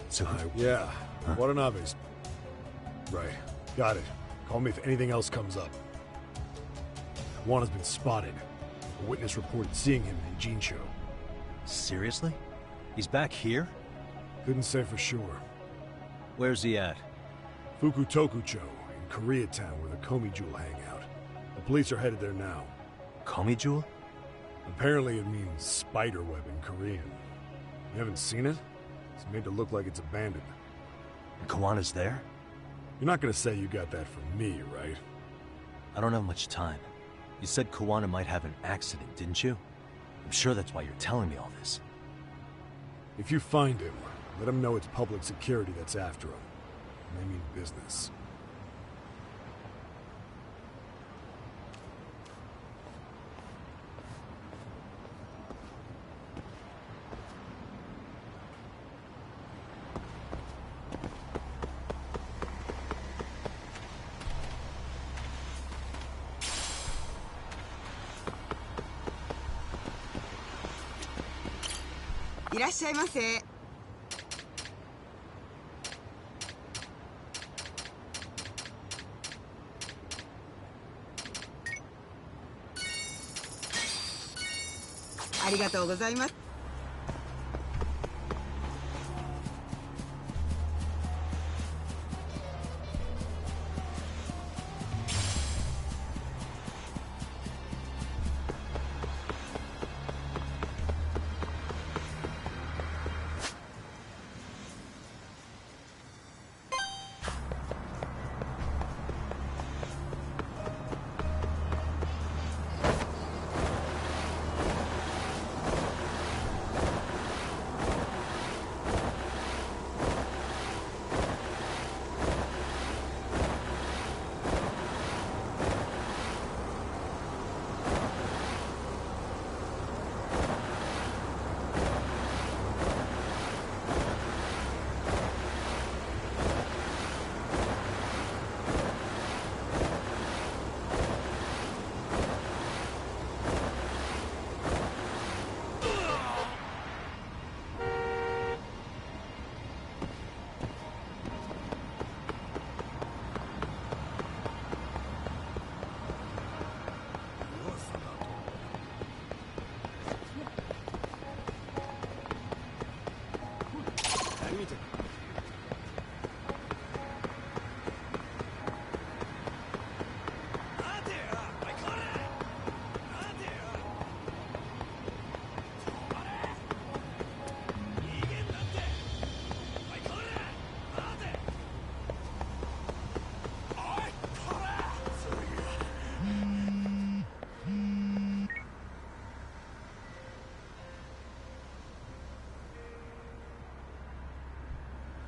So yeah, Watanabe's. Right. Got it. Call me if anything else comes up. Kawana's been spotted. A witness reported seeing him in Jincho. Seriously? He's back here? Couldn't say for sure. Where's he at? Fukutokucho, in Koreatown, where the Komi Jewel hang out. The police are headed there now. Komi Jewel? Apparently it means spider web in Korean. You haven't seen it? It's made to look like it's abandoned. And Kawana's there? You're not gonna say you got that from me, right? I don't have much time. You said Kawana might have an accident, didn't you? I'm sure that's why you're telling me all this. If you find him, let him know it's public security that's after him. And they mean business.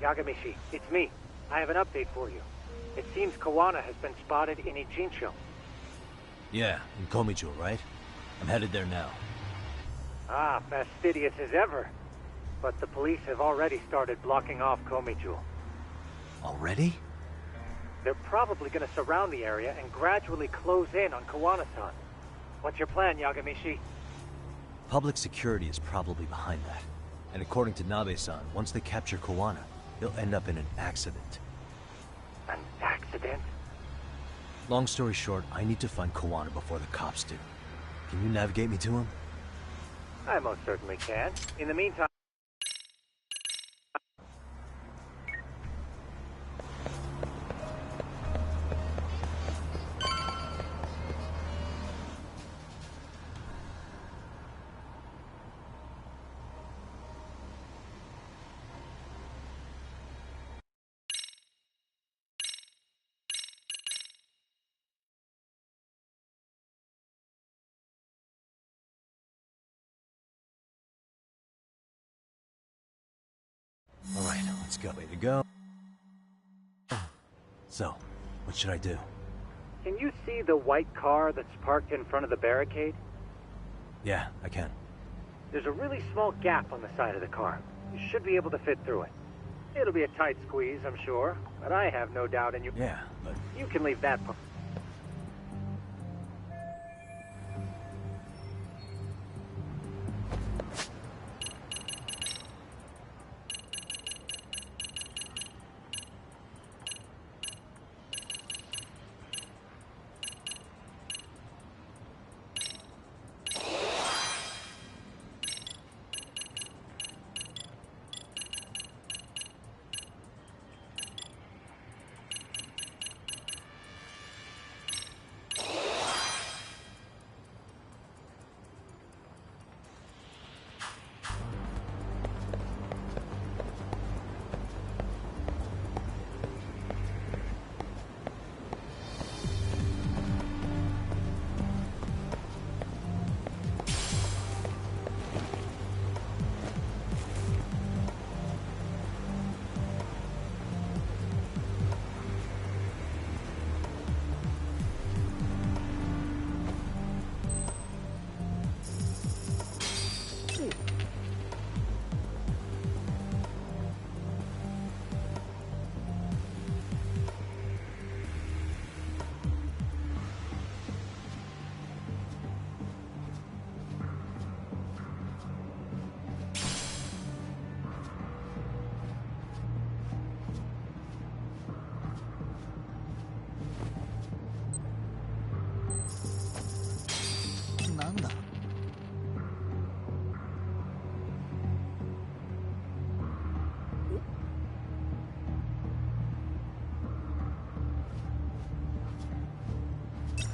Yagamishi, it's me. I have an update for you. It seems Kawana has been spotted in Ijincho. Yeah, in Komijo, right? I'm headed there now. Ah, fastidious as ever. But the police have already started blocking off Komijo. Already? They're probably going to surround the area and gradually close in on Kawana-san. What's your plan, Yagamishi? Public security is probably behind that. And according to Nabe-san, once they capture Kawana, they'll end up in an accident. An accident? Long story short, I need to find Kawana before the cops do. Can you navigate me to him? I most certainly can. In the meantime... Alright, let's go. Way to go. So, what should I do? Can you see the white car that's parked in front of the barricade? Yeah, I can. There's a really small gap on the side of the car. You should be able to fit through it. It'll be a tight squeeze, I'm sure, but I have no doubt in you. Yeah, but... You can leave that part.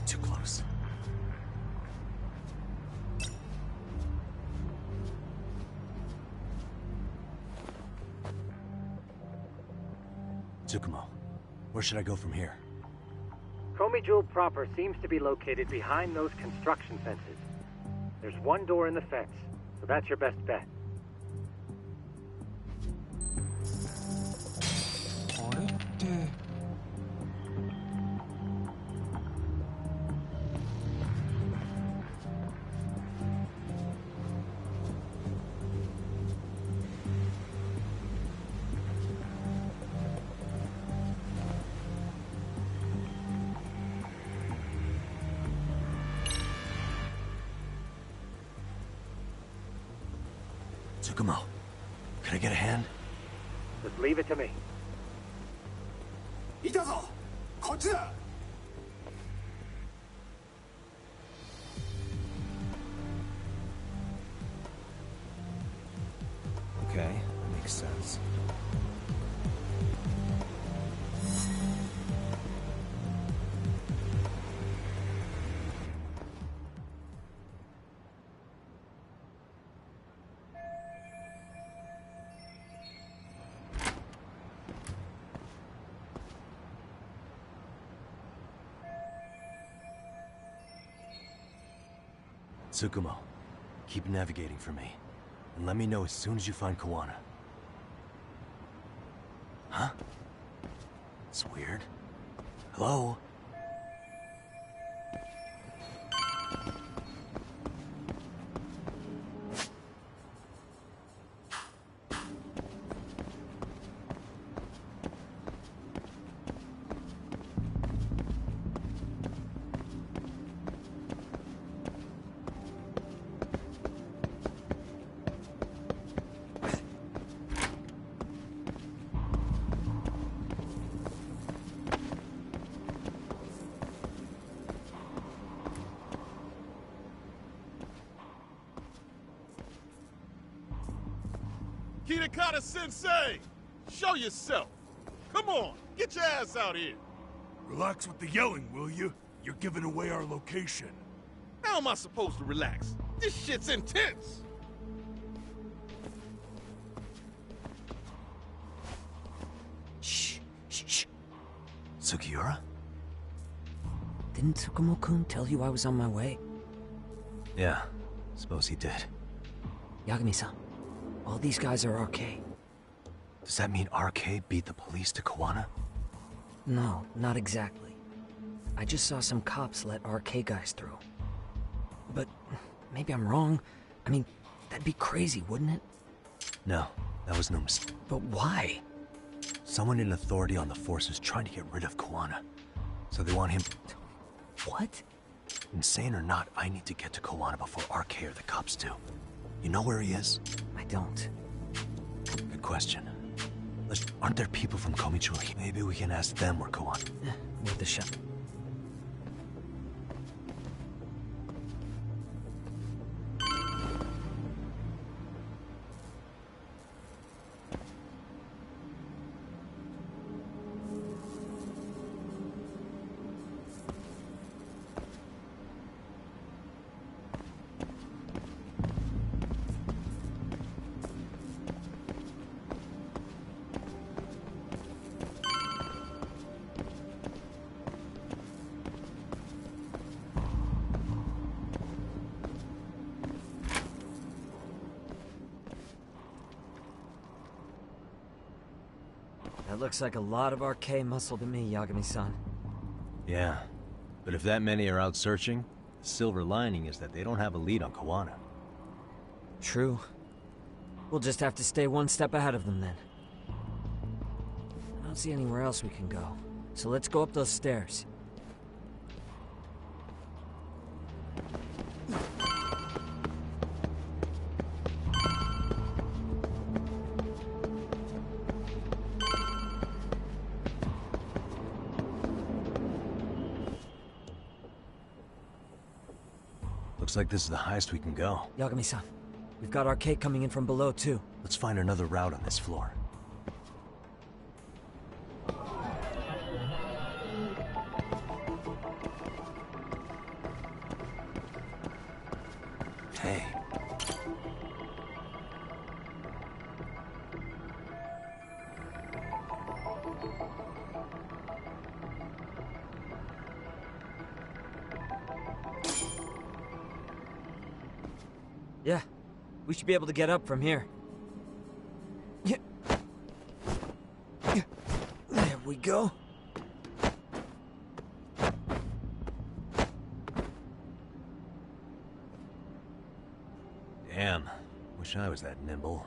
Too close. Tsukumo, where should I go from here? Komijo proper seems to be located behind those construction fences. There's one door in the fence, so that's your best bet. Tsukumo, can I get a hand? Just leave it to me. いたぞこっちだ Okay, that makes sense. Tsukumo, keep navigating for me. And let me know as soon as you find Kawana. Huh? It's weird. Hello? Kitakata Sensei! Show yourself! Come on, get your ass out here! Relax with the yelling, will you? You're giving away our location. How am I supposed to relax? This shit's intense! Shh. Sugiura? Didn't Tsukumo-kun tell you I was on my way? Yeah, suppose he did. Yagami-san, all these guys are RK. Does that mean RK beat the police to Kawana? No, not exactly. I just saw some cops let RK guys through. But maybe I'm wrong. I mean, that'd be crazy, wouldn't it? No, that was no mistake. But why? Someone in authority on the force is trying to get rid of Kawana. So they want him... What? Insane or not, I need to get to Kawana before RK or the cops do. You know where he is? I don't. Good question. Aren't there people from Komichu? Maybe we can ask them where Kawana... Worth a shot. That looks like a lot of RK muscle to me, Yagami-san. Yeah, but if that many are out searching, the silver lining is that they don't have a lead on Kawana. True. We'll just have to stay one step ahead of them then. I don't see anywhere else we can go, so let's go up those stairs. Looks like this is the highest we can go. Yagami-san, we've got RK coming in from below, too. Let's find another route on this floor. Hey. Yeah, we should be able to get up from here. Yeah. There we go. Damn, wish I was that nimble.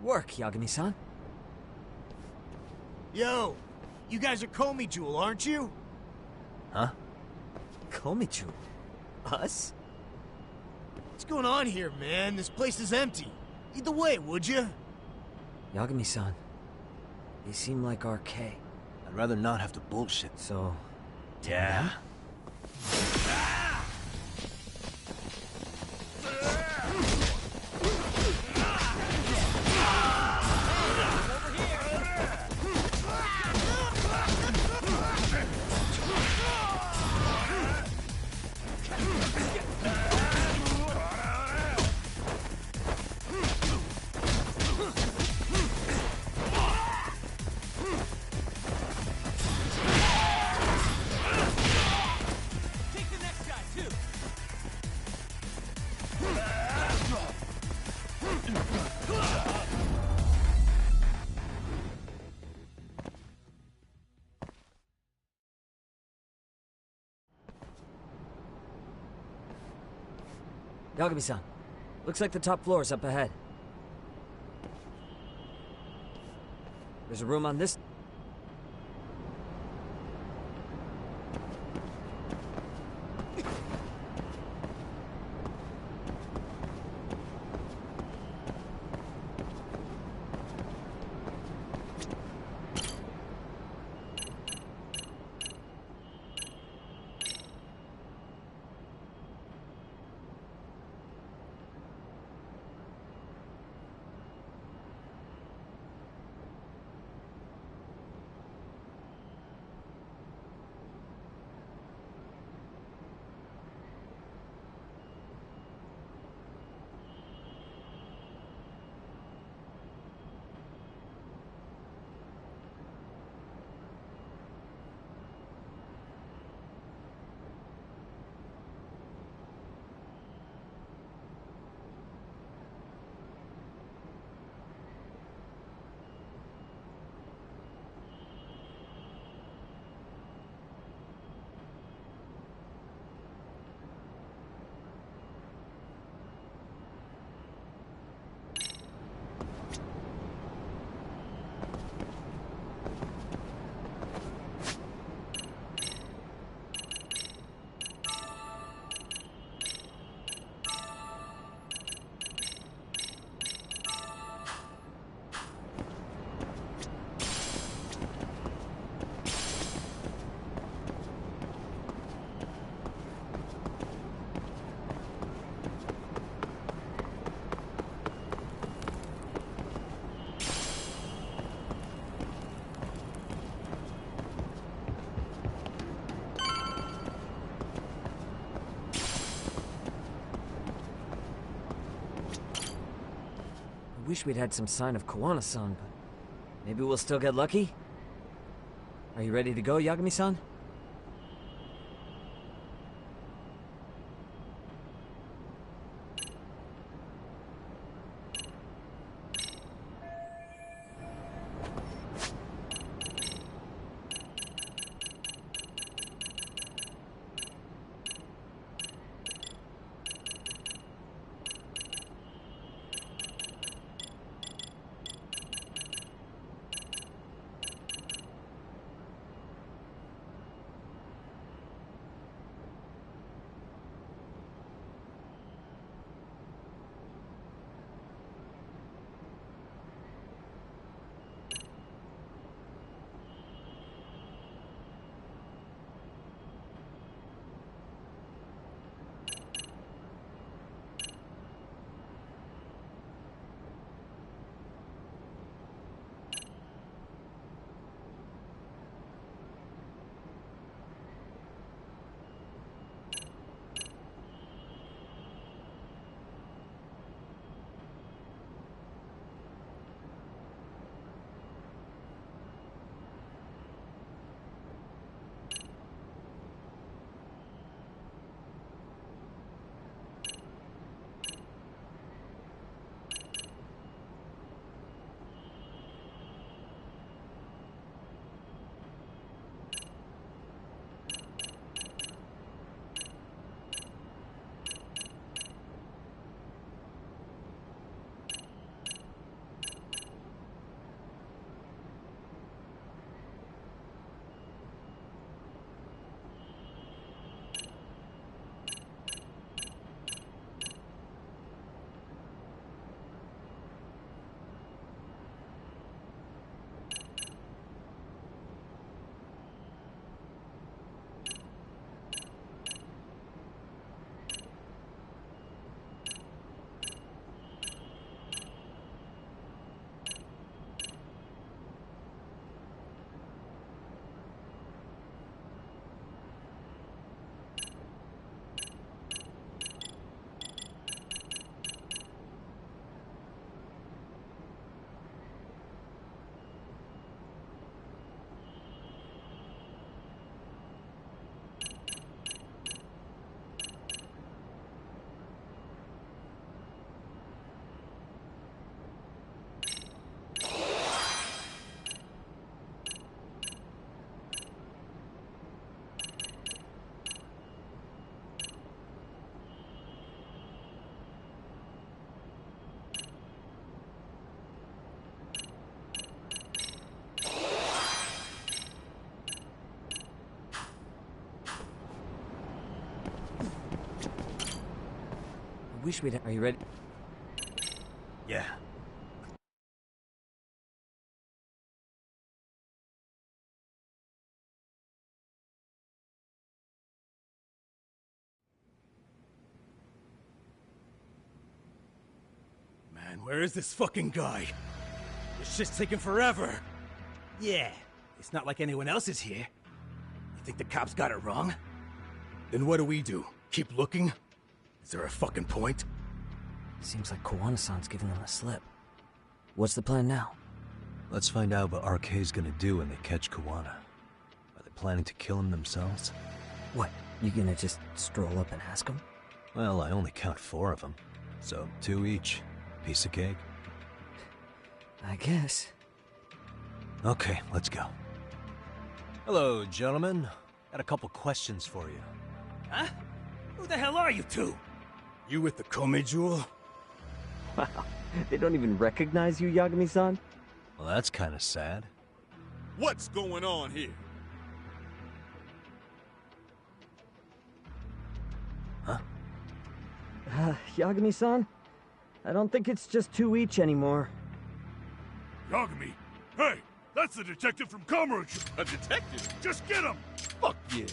work, Yagami-san. Yo, you guys are Comey Jewel, aren't you? Huh? Komichu? Us? What's going on here, man? This place is empty. Lead the way, would you? Yagami-san, they seem like RK. I'd rather not have to bullshit. So... Yeah? Yagami-san, looks like the top floor is up ahead. There's a room on this... I wish we'd had some sign of Kawana-san, but maybe we'll still get lucky? Are you ready to go, Yagami-san? wish we'd... Are you ready? Yeah. Man, where is this fucking guy? This shit's taking forever. Yeah, it's not like anyone else is here. You think the cops got it wrong? Then what do we do? Keep looking? Is there a fucking point? Seems like Kowana-san's giving them a slip. What's the plan now? Let's find out what RK's gonna do when they catch Kuwana. Are they planning to kill him themselves? What, you gonna just stroll up and ask them? Well, I only count 4 of them, so 2 each. Piece of cake? I guess. Okay, let's go. Hello, gentlemen. Got a couple questions for you. Huh? Who the hell are you two? You with the Kome jewel? Wow, they don't even recognize you, Yagami-san? Well, that's kind of sad. What's going on here? Huh? Yagami-san? I don't think it's just 2 each anymore. Yagami! Hey! That's the detective from Kamurocho! A detective? Just get him! Fuck yeah!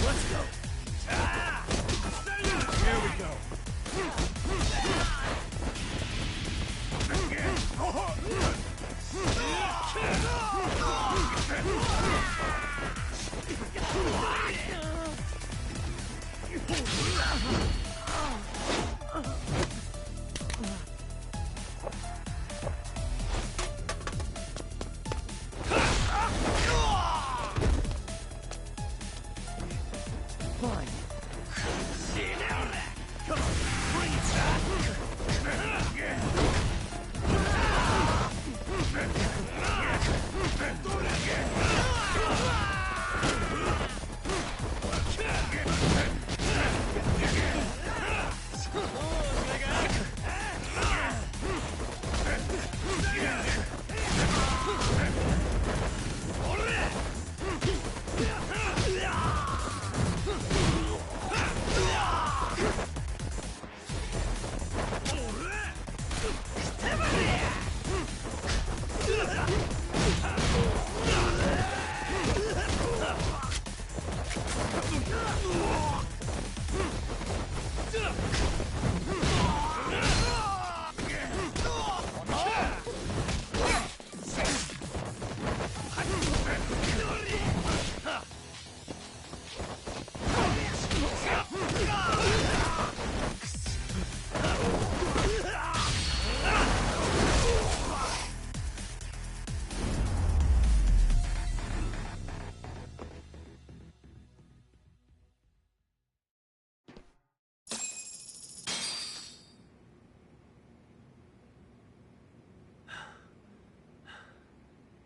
Let's go. Here we go. Fine. Come on, bring it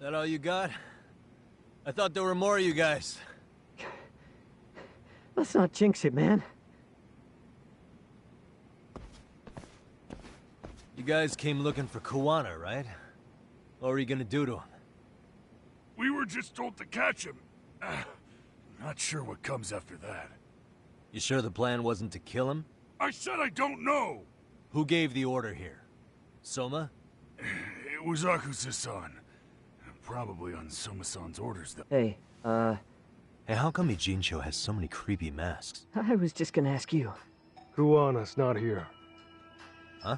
That all you got? I thought there were more of you guys. Let's not jinx it, man. You guys came looking for Kuwana, right? What were you gonna do to him? We were just told to catch him. Not sure what comes after that. You sure the plan wasn't to kill him? I said I don't know! Who gave the order here? Soma? It was Akusa-san. Probably on Soma-san's orders, though. Hey, Hey, how come Ijincho has so many creepy masks? I was just gonna ask you. Kuwana's not here. Huh?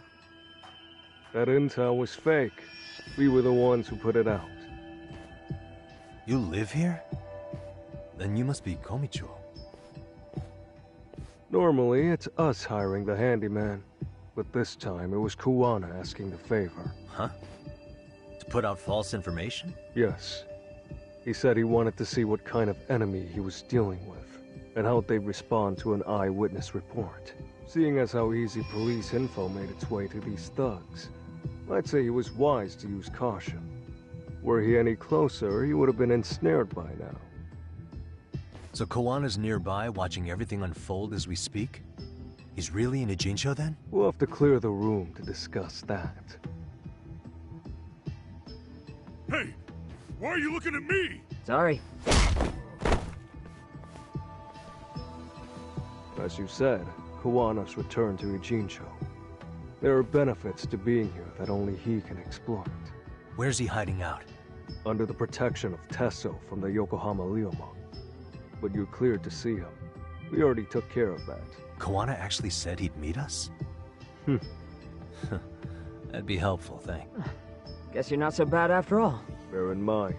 That intel was fake. We were the ones who put it out. You live here? Then you must be Komicho. Normally, it's us hiring the handyman. But this time, it was Kuwana asking the favor. Huh? To put out false information? Yes. He said he wanted to see what kind of enemy he was dealing with, and how they'd respond to an eyewitness report. Seeing as how easy police info made its way to these thugs, I'd say he was wise to use caution. Were he any closer, he would have been ensnared by now. So Kawana's nearby, watching everything unfold as we speak? He's really in a Jincho then? We'll have to clear the room to discuss that. Hey! Why are you looking at me? Sorry. As you said, Kawana's returned to Ijincho. There are benefits to being here that only he can exploit. Where's he hiding out? Under the protection of Tesso from the Yokohama Ryomon. But you're cleared to see him. We already took care of that. Kawana actually said he'd meet us? That'd be helpful, thanks. Guess you're not so bad after all. Bear in mind,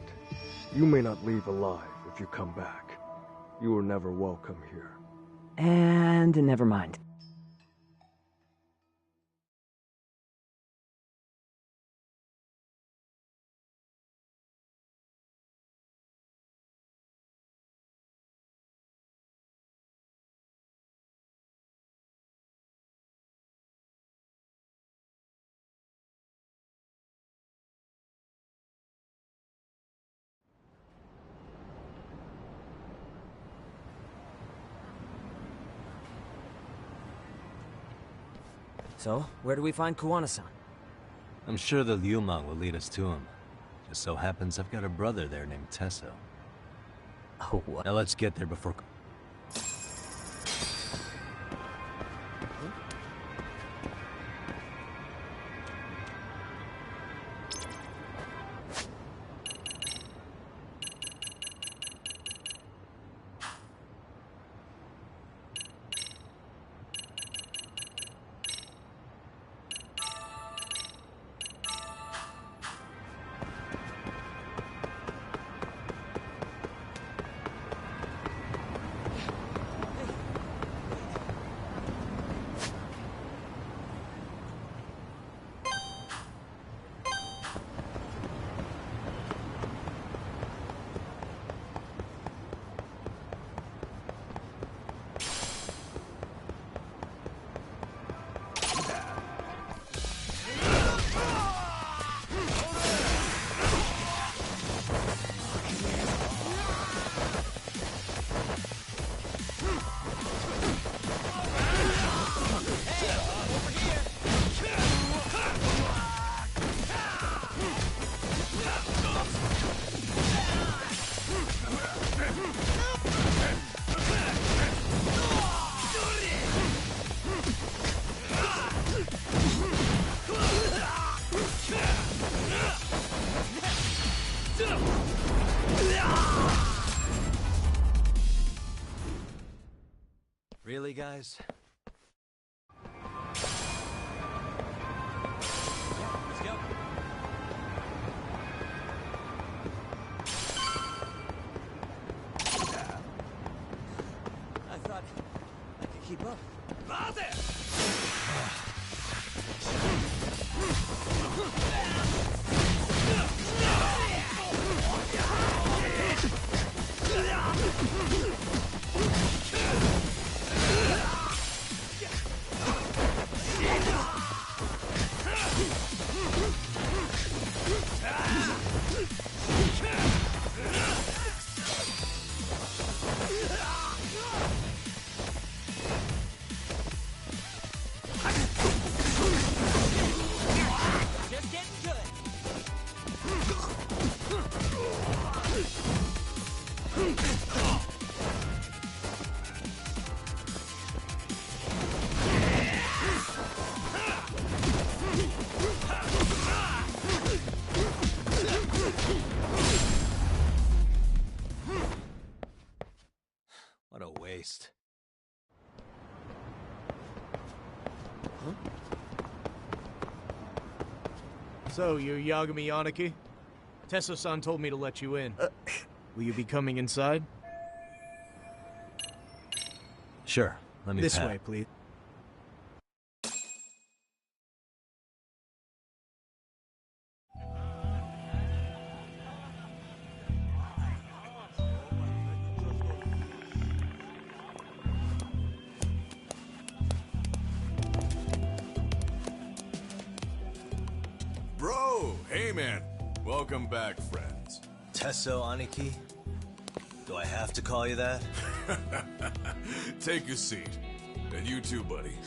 you may not leave alive if you come back. You were never welcome here. And never mind. So, where do we find Kawana-san? I'm sure the Ryomon will lead us to him. Just so happens I've got a brother there named Tesso. Oh, what? Now let's get there before... Really, guys? Let's go. I thought I could keep up. Just getting good. What a waste. So, you're Yagami Yanaki? Tesso-san told me to let you in. Will you be coming inside? Sure, let me This pass. way, please. Bro! Hey, man. Welcome back, friends. Tesso, Aniki? Do I have to call you that? Take a seat. And you too, buddy.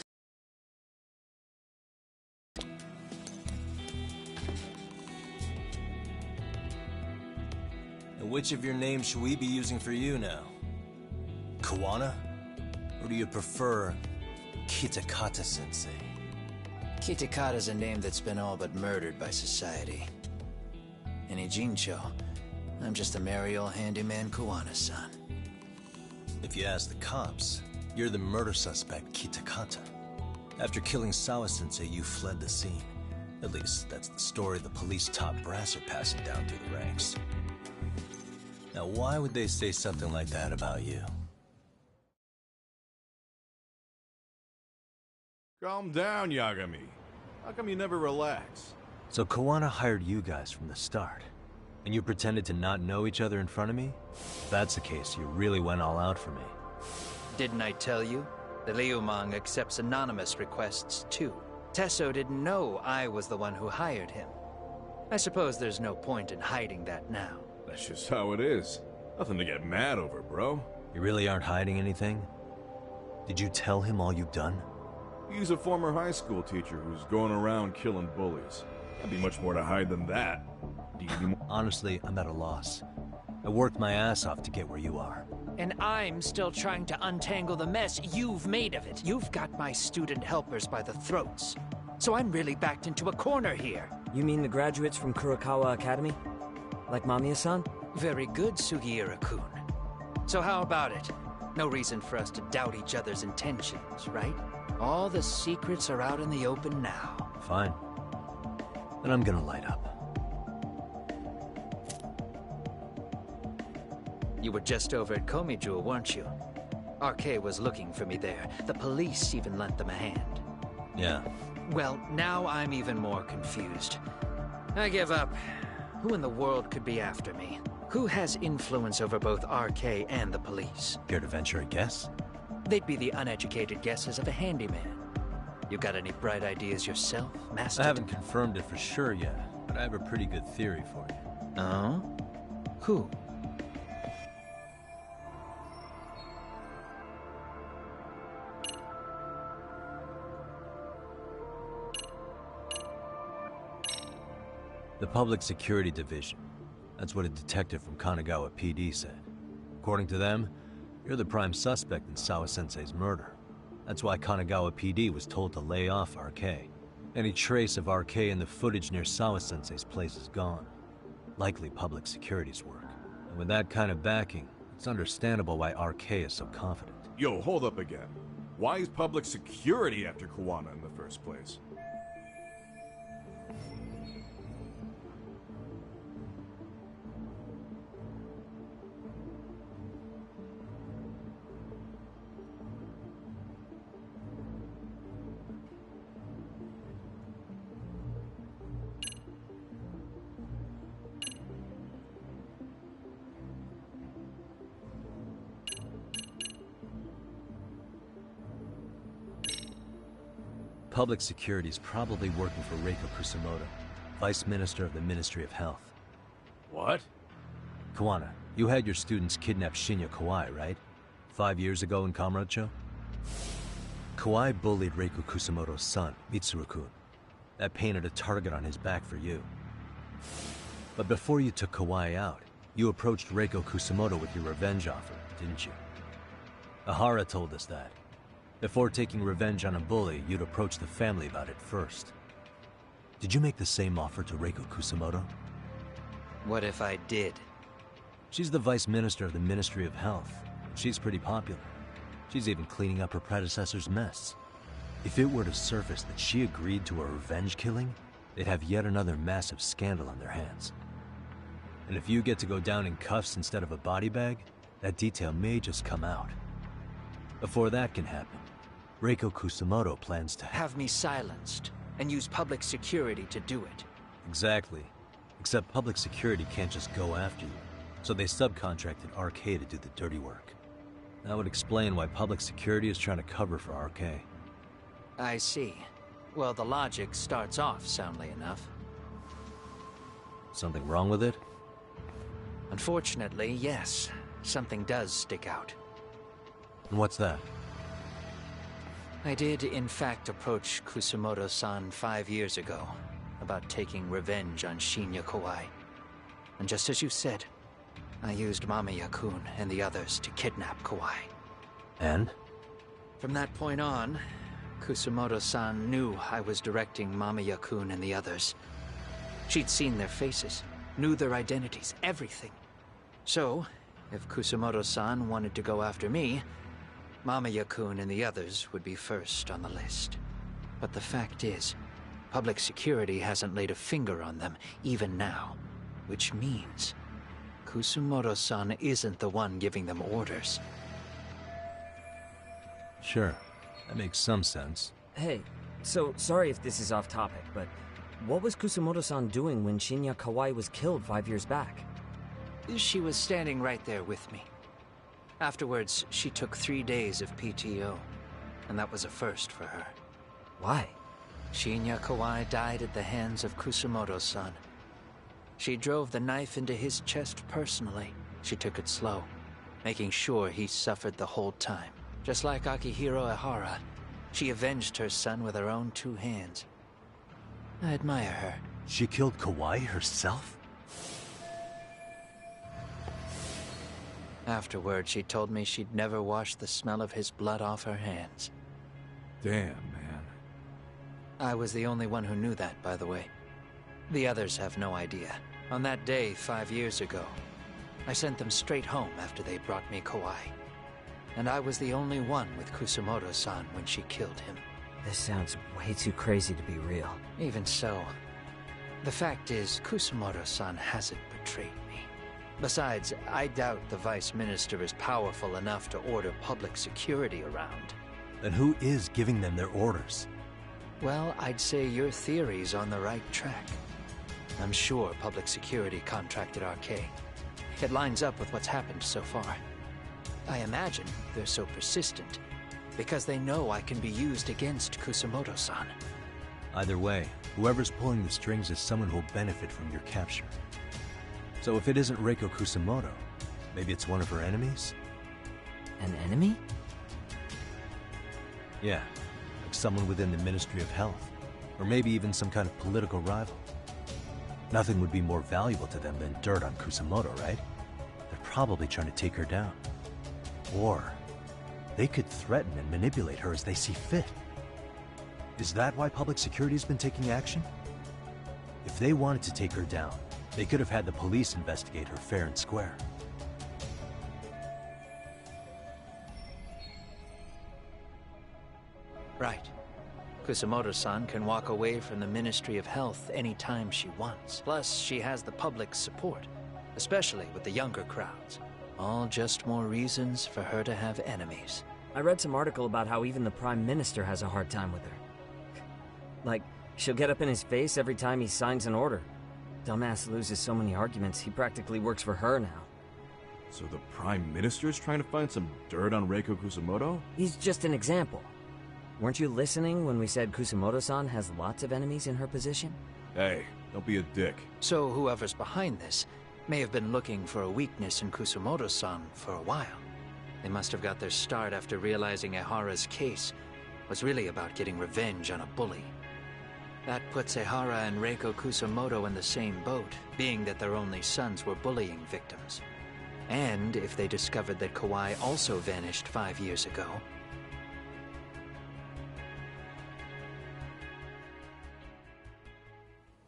And which of your names should we be using for you now? Kawana? Or do you prefer Kitakata-sensei? Kitakata's a name that's been all but murdered by society. And Ijincho, I'm just a merry old handyman Kawana-san. If you ask the cops, you're the murder suspect, Kitakata. After killing Sawa-sensei, you fled the scene. At least, that's the story the police top brass are passing down through the ranks. Now, why would they say something like that about you? Calm down, Yagami. How come you never relax? So Kawana hired you guys from the start, and you pretended to not know each other in front of me? If that's the case, you really went all out for me. Didn't I tell you? The Liumang accepts anonymous requests, too. Tesso didn't know I was the one who hired him. I suppose there's no point in hiding that now. That's just how it is. Nothing to get mad over, bro. You really aren't hiding anything? Did you tell him all you've done? He's a former high school teacher who's going around killing bullies. Can't be much more to hide than that. Do you need more? Honestly, I'm at a loss. I worked my ass off to get where you are. And I'm still trying to untangle the mess you've made of it. You've got my student helpers by the throats. So I'm really backed into a corner here. You mean the graduates from Kurokawa Academy? Like Mamiya-san? Very good, Sugiura-kun. So how about it? No reason for us to doubt each other's intentions, right? All the secrets are out in the open now. Fine. Then I'm gonna light up. You were just over at Komijul, weren't you? RK was looking for me there. The police even lent them a hand. Yeah. Well, now I'm even more confused. I give up. Who in the world could be after me? Who has influence over both RK and the police? Care to venture a guess? They'd be the uneducated guesses of a handyman. You got any bright ideas yourself, Master? I haven't confirmed it for sure yet, but I have a pretty good theory for you. Oh? Who? The Public Security Division. That's what a detective from Kanagawa PD said. According to them, you're the prime suspect in Sawa-sensei's murder. That's why Kanagawa PD was told to lay off RK. Any trace of RK in the footage near Sawa-sensei's place is gone. Likely Public Security's work. And with that kind of backing, it's understandable why RK is so confident. Yo, hold up again. Why is Public Security after Kawana in the first place? Public Security is probably working for Reiko Kusamoto, Vice Minister of the Ministry of Health. What? Kawana, you had your students kidnap Shinya Kawai, right? 5 years ago in Kamurocho? Kawai bullied Reiko Kusamoto's son, Mitsuru-kun. That painted a target on his back for you. But before you took Kawai out, you approached Reiko Kusamoto with your revenge offer, didn't you? Ahara told us that. Before taking revenge on a bully, you'd approach the family about it first. Did you make the same offer to Reiko Kusamoto? What if I did? She's the Vice Minister of the Ministry of Health. She's pretty popular. She's even cleaning up her predecessor's mess. If it were to surface that she agreed to a revenge killing, they'd have yet another massive scandal on their hands. And if you get to go down in cuffs instead of a body bag, that detail may just come out. Before that can happen, Reiko Kusamoto plans to have me silenced and use Public Security to do it. Exactly. Except Public Security can't just go after you, so they subcontracted RK to do the dirty work. That would explain why Public Security is trying to cover for RK. I see. Well, the logic starts off soundly enough. Something wrong with it? Unfortunately, yes. something does stick out. And what's that? I did, in fact, approach Kusumoto-san 5 years ago about taking revenge on Shinya Kawai. And just as you said, I used Mamiya-kun and the others to kidnap Kawai. And? From that point on, Kusumoto-san knew I was directing Mamiya-kun and the others. She'd seen their faces, knew their identities, everything. So, if Kusumoto-san wanted to go after me, Mamiya-kun and the others would be first on the list. But the fact is, public security hasn't laid a finger on them, even now. Which means, Kusumoto-san isn't the one giving them orders. Sure, that makes some sense. Hey, so sorry if this is off topic, but what was Kusumoto-san doing when Shinya Kawai was killed 5 years back? She was standing right there with me. Afterwards, she took 3 days of PTO, and that was a first for her. Why? Shinya Kawai died at the hands of Kusumoto-san. She drove the knife into his chest personally. She took it slow, making sure he suffered the whole time. Just like Akihiro Ehara, she avenged her son with her own 2 hands. I admire her. She killed Kawai herself? Afterward, she told me she'd never wash the smell of his blood off her hands. Damn, man. I was the only one who knew that, by the way. The others have no idea. On that day 5 years ago, I sent them straight home after they brought me Kawai. And I was the only one with Kusumoto-san when she killed him. This sounds way too crazy to be real. Even so, the fact is, Kusumoto-san hasn't betrayed me. Besides, I doubt the Vice Minister is powerful enough to order public security around. Then who is giving them their orders? Well, I'd say your theory's on the right track. I'm sure public security contracted RK. It lines up with what's happened so far. I imagine they're so persistent because they know I can be used against Kusumoto-san. Either way, whoever's pulling the strings is someone who'll benefit from your capture. So if it isn't Reiko Kusumoto, maybe it's one of her enemies? An enemy? Yeah, like someone within the Ministry of Health, or maybe even some kind of political rival. Nothing would be more valuable to them than dirt on Kusumoto, right? They're probably trying to take her down. Or they could threaten and manipulate her as they see fit. Is that why public security's been taking action? If they wanted to take her down, they could have had the police investigate her fair and square. Right. Kusumoto-san can walk away from the Ministry of Health anytime she wants. Plus, she has the public's support, especially with the younger crowds. All just more reasons for her to have enemies. I read some article about how even the Prime Minister has a hard time with her. Like, she'll get up in his face every time he signs an order. Dumbass loses so many arguments, he practically works for her now. So the Prime Minister's trying to find some dirt on Reiko Kusumoto? He's just an example. Weren't you listening when we said Kusumoto-san has lots of enemies in her position? Hey, don't be a dick. So whoever's behind this may have been looking for a weakness in Kusumoto-san for a while. They must have got their start after realizing Ehara's case was really about getting revenge on a bully. That puts Ehara and Reiko Kusumoto in the same boat, being that their only sons were bullying victims. And if they discovered that Kawai also vanished 5 years ago...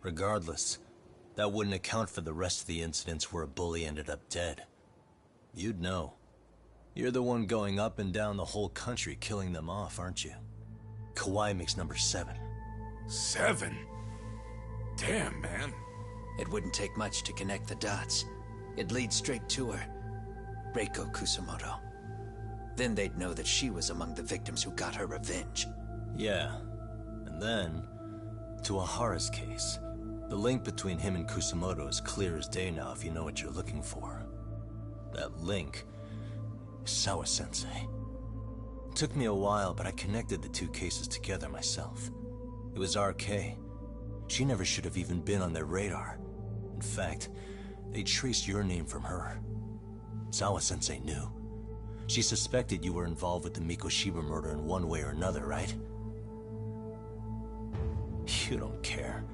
Regardless, that wouldn't account for the rest of the incidents where a bully ended up dead. You'd know. You're the one going up and down the whole country killing them off, aren't you? Kawai makes number 7. 7? Damn, man. It wouldn't take much to connect the dots. It'd lead straight to her. Reiko Kusumoto. Then they'd know that she was among the victims who got her revenge. Yeah. And then, to Ehara's case. The link between him and Kusumoto is clear as day now if you know what you're looking for. That link is Sawa-sensei. It took me a while, but I connected the 2 cases together myself. It was RK. She never should have even been on their radar. In fact, they traced your name from her. Sawa-sensei knew. She suspected you were involved with the Mikoshiba murder in one way or another, right? You don't care.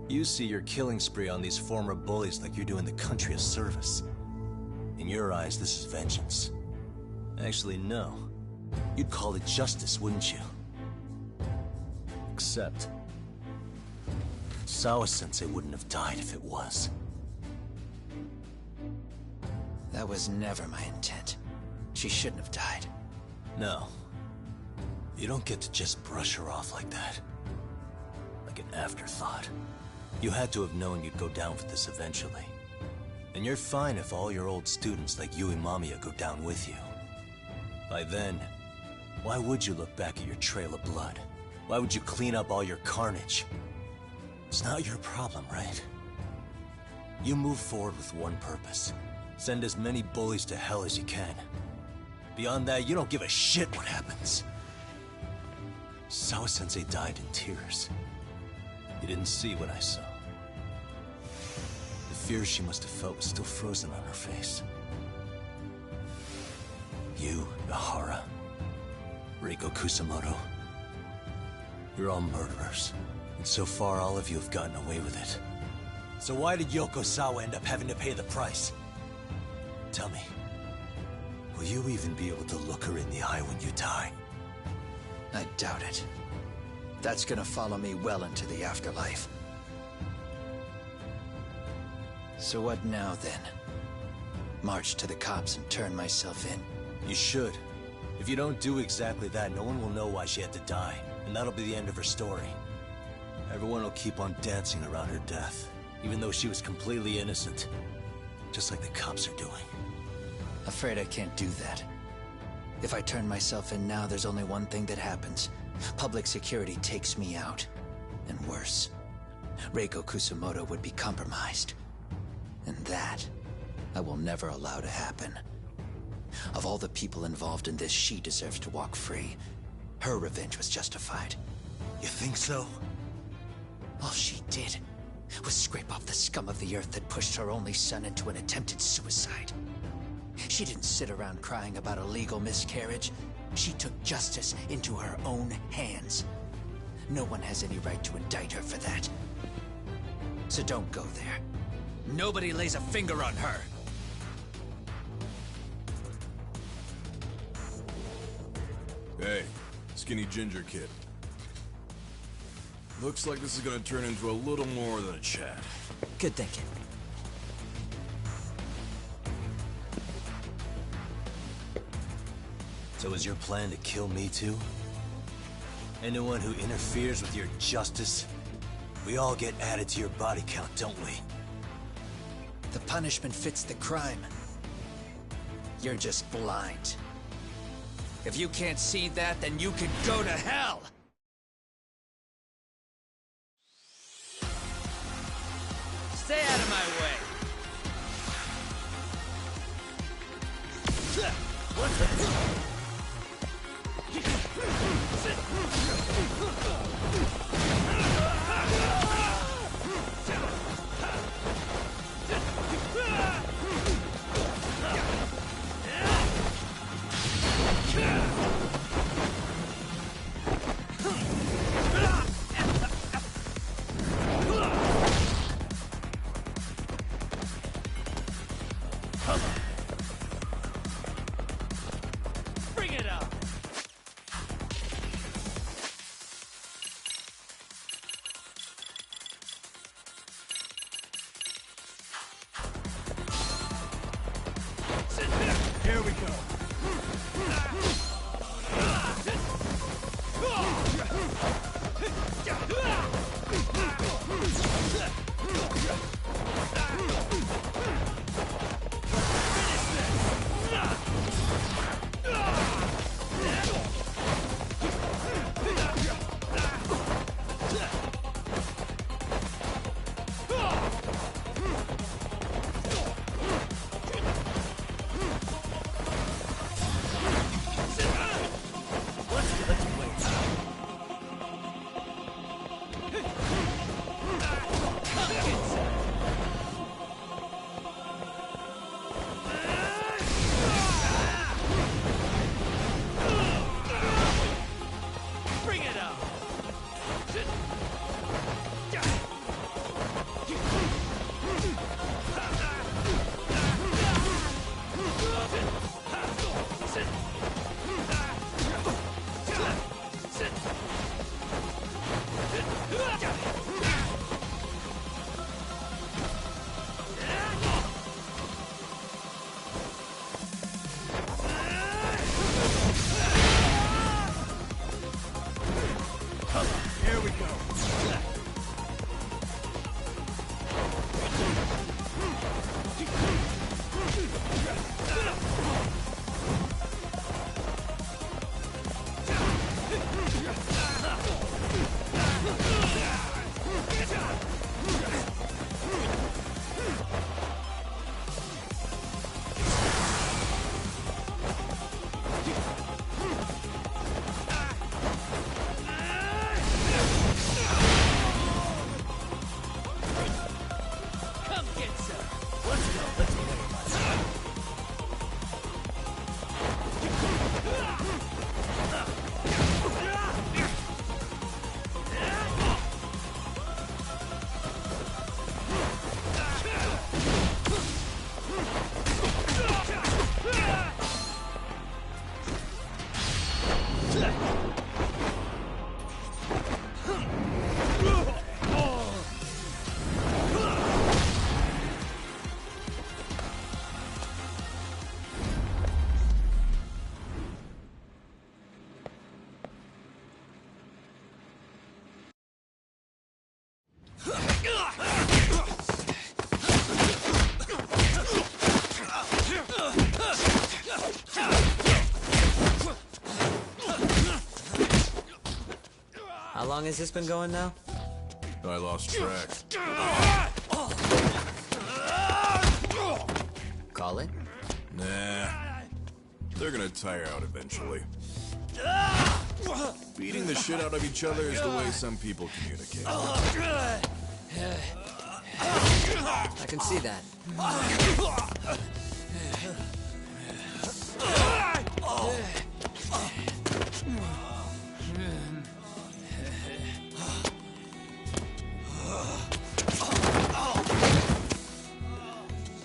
You see your killing spree on these former bullies like you're doing the country a service. In your eyes, this is vengeance. Actually, no. You'd call it justice, wouldn't you? Except... Sawa-sensei wouldn't have died if it was. That was never my intent. She shouldn't have died. No. You don't get to just brush her off like that. Like an afterthought. You had to have known you'd go down for this eventually. And you're fine if all your old students like Yui Mamiya go down with you. By then, why would you look back at your trail of blood? Why would you clean up all your carnage? It's not your problem, right? You move forward with one purpose. Send as many bullies to hell as you can. Beyond that, you don't give a shit what happens. Sawa-sensei died in tears. You didn't see what I saw. The fear she must have felt was still frozen on her face. You, Ihara, Reiko Kusamoto, you're all murderers. And so far, all of you have gotten away with it. So why did Yoko Sawa end up having to pay the price? Tell me, will you even be able to look her in the eye when you die? I doubt it. That's gonna follow me well into the afterlife. So what now, then? March to the cops and turn myself in? You should. If you don't do exactly that, no one will know why she had to die, and that'll be the end of her story. Everyone will keep on dancing around her death, even though she was completely innocent. Just like the cops are doing. Afraid I can't do that. If I turn myself in now, there's only one thing that happens. Public security takes me out. And worse, Reiko Kusamoto would be compromised. And that, I will never allow to happen. Of all the people involved in this, she deserves to walk free. Her revenge was justified. You think so? All she did was scrape off the scum of the earth that pushed her only son into an attempted suicide. She didn't sit around crying about a legal miscarriage. She took justice into her own hands. No one has any right to indict her for that. So don't go there. Nobody lays a finger on her. Hey, skinny ginger kid. Looks like this is gonna turn into a little more than a chat. Good thinking. So is your plan to kill me too? Anyone who interferes with your justice, we all get added to your body count, don't we? The punishment fits the crime. You're just blind. If you can't see that, then you can go to hell! Stay out of my way! Bring it up! Here we go. How long has this been going now? I lost track. Call it? Nah. They're gonna tire out eventually. Beating the shit out of each other is the way some people communicate. I can see that.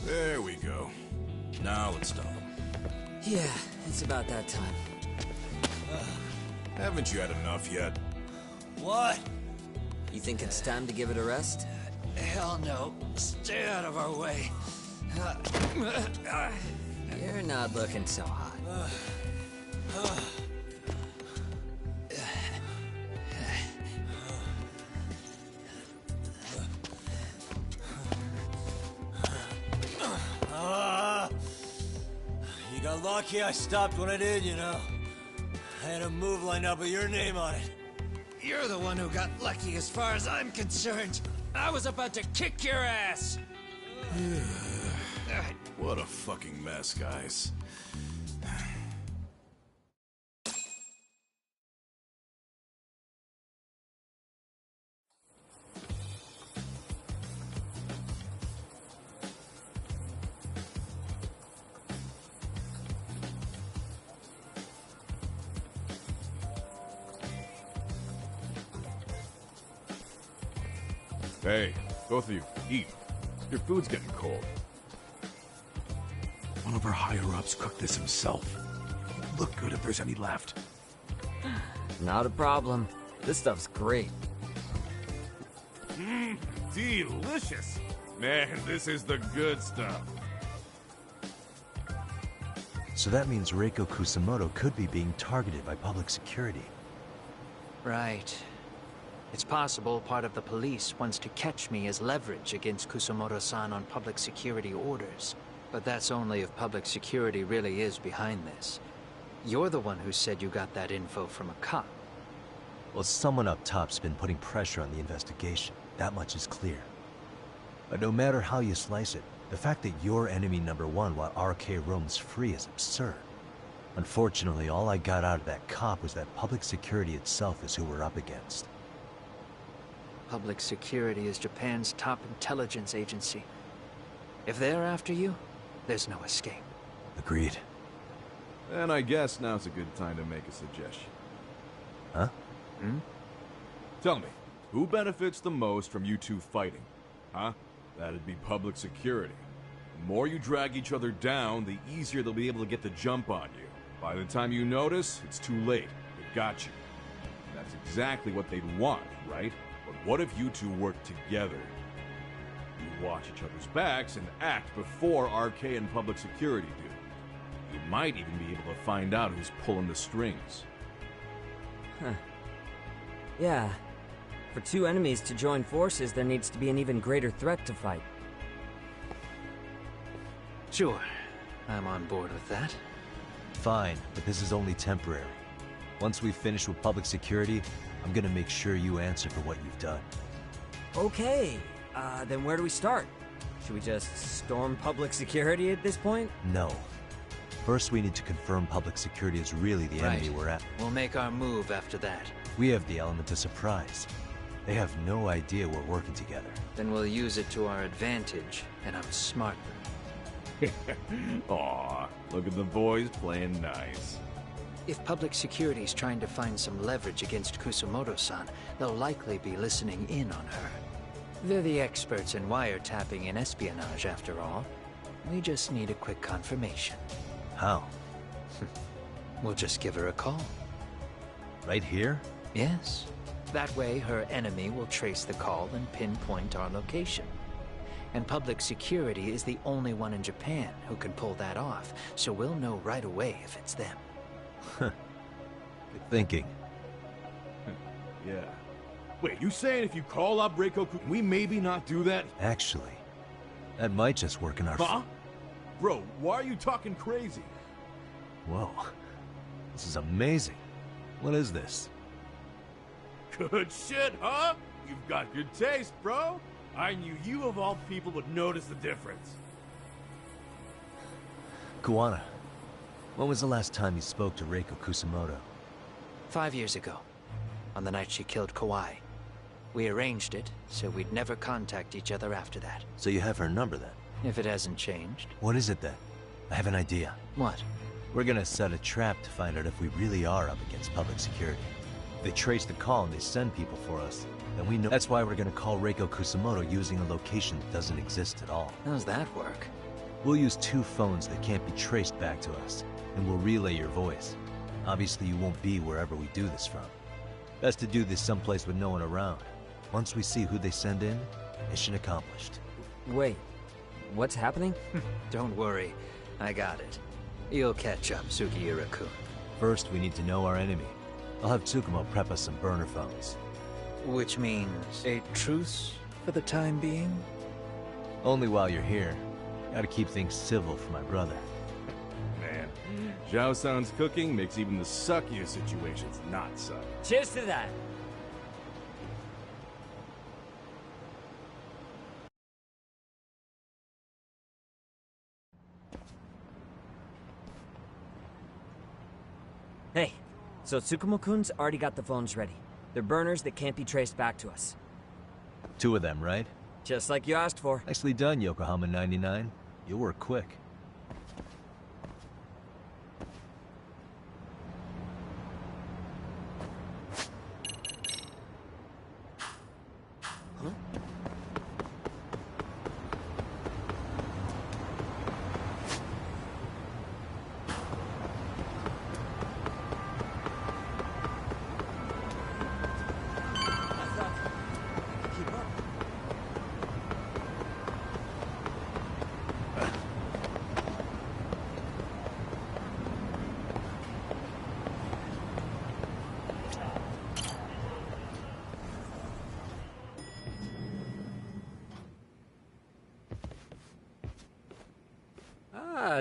There we go. Now let's stop them. Yeah, it's about that time. Haven't you had enough yet? What? You think it's time to give it a rest? Hell no. Stay out of our way. You're not looking so hot. You got lucky I stopped when I did, you know. I had a move lined up with your name on it. You're the one who got lucky as far as I'm concerned. I was about to kick your ass. What a fucking mess, guys. Hey, both of you, eat. Your food's getting cold. One of our higher-ups cooked this himself. Look good if there's any left. Not a problem. This stuff's great. Delicious! Man, this is the good stuff. So that means Reiko Kusamoto could be being targeted by public security. Right. It's possible part of the police wants to catch me as leverage against Kusamoto-san on public security orders. But that's only if public security really is behind this. You're the one who said you got that info from a cop. Well, someone up top's been putting pressure on the investigation. That much is clear. But no matter how you slice it, the fact that you're enemy number one while RK roams free is absurd. Unfortunately, all I got out of that cop was that public security itself is who we're up against. Public security is Japan's top intelligence agency. If they're after you, there's no escape. Agreed. And I guess now's a good time to make a suggestion. Huh? Tell me, who benefits the most from you two fighting? Huh? That'd be public security. The more you drag each other down, the easier they'll be able to get the jump on you. By the time you notice, it's too late. They've got you. That's exactly what they'd want, right? But what if you two work together? You watch each other's backs and act before RK and public security do. You might even be able to find out who's pulling the strings. Huh. Yeah. For two enemies to join forces, there needs to be an even greater threat to fight. Sure. I'm on board with that. Fine, but this is only temporary. Once we finish with public security, I'm gonna make sure you answer for what you've done. Okay. Then where do we start? Should we just storm public security at this point? No. First, we need to confirm public security is really the enemy we're at. We'll make our move after that. We have the element of surprise. They have no idea we're working together. Then we'll use it to our advantage and outsmart them. Aw, look at the boys playing nice. If public security's trying to find some leverage against Kusumoto-san, they'll likely be listening in on her. They're the experts in wiretapping and espionage, after all. We just need a quick confirmation. How? We'll just give her a call. Right here? Yes. That way, her enemy will trace the call and pinpoint our location. And public security is the only one in Japan who can pull that off, so we'll know right away if it's them. Good thinking. Yeah. Wait, you saying if you call up Reiko, we maybe not do that? Actually, that might just work in our... Huh? Bro, why are you talking crazy? Whoa. This is amazing. What is this? Good shit, huh? You've got good taste, bro. I knew you of all people would notice the difference. Kuwana, when was the last time you spoke to Reiko Kusumoto? 5 years ago, on the night she killed Kawai. We arranged it, so we'd never contact each other after that. So you have her number then? If it hasn't changed. What is it then? I have an idea. What? We're gonna set a trap to find out if we really are up against public security. If they trace the call and they send people for us, then we know. That's why we're gonna call Reiko Kusumoto using a location that doesn't exist at all. How's that work? We'll use 2 phones that can't be traced back to us, and we'll relay your voice. Obviously, you won't be wherever we do this from. Best to do this someplace with no one around. Once we see who they send in, mission accomplished. Wait, what's happening? Don't worry, I got it. You'll catch up, Sugiura-kun. First, we need to know our enemy. I'll have Tsukumo prep us some burner phones. Which means a truce for the time being? Only while you're here. Gotta keep things civil for my brother. Man, Zhao-san's cooking makes even the suckiest situations not suck. Cheers to that. Hey, so Tsukumo-kun's already got the phones ready. They're burners that can't be traced back to us. 2 of them, right? Just like you asked for. Nicely done, Yokohama 99. You work quick.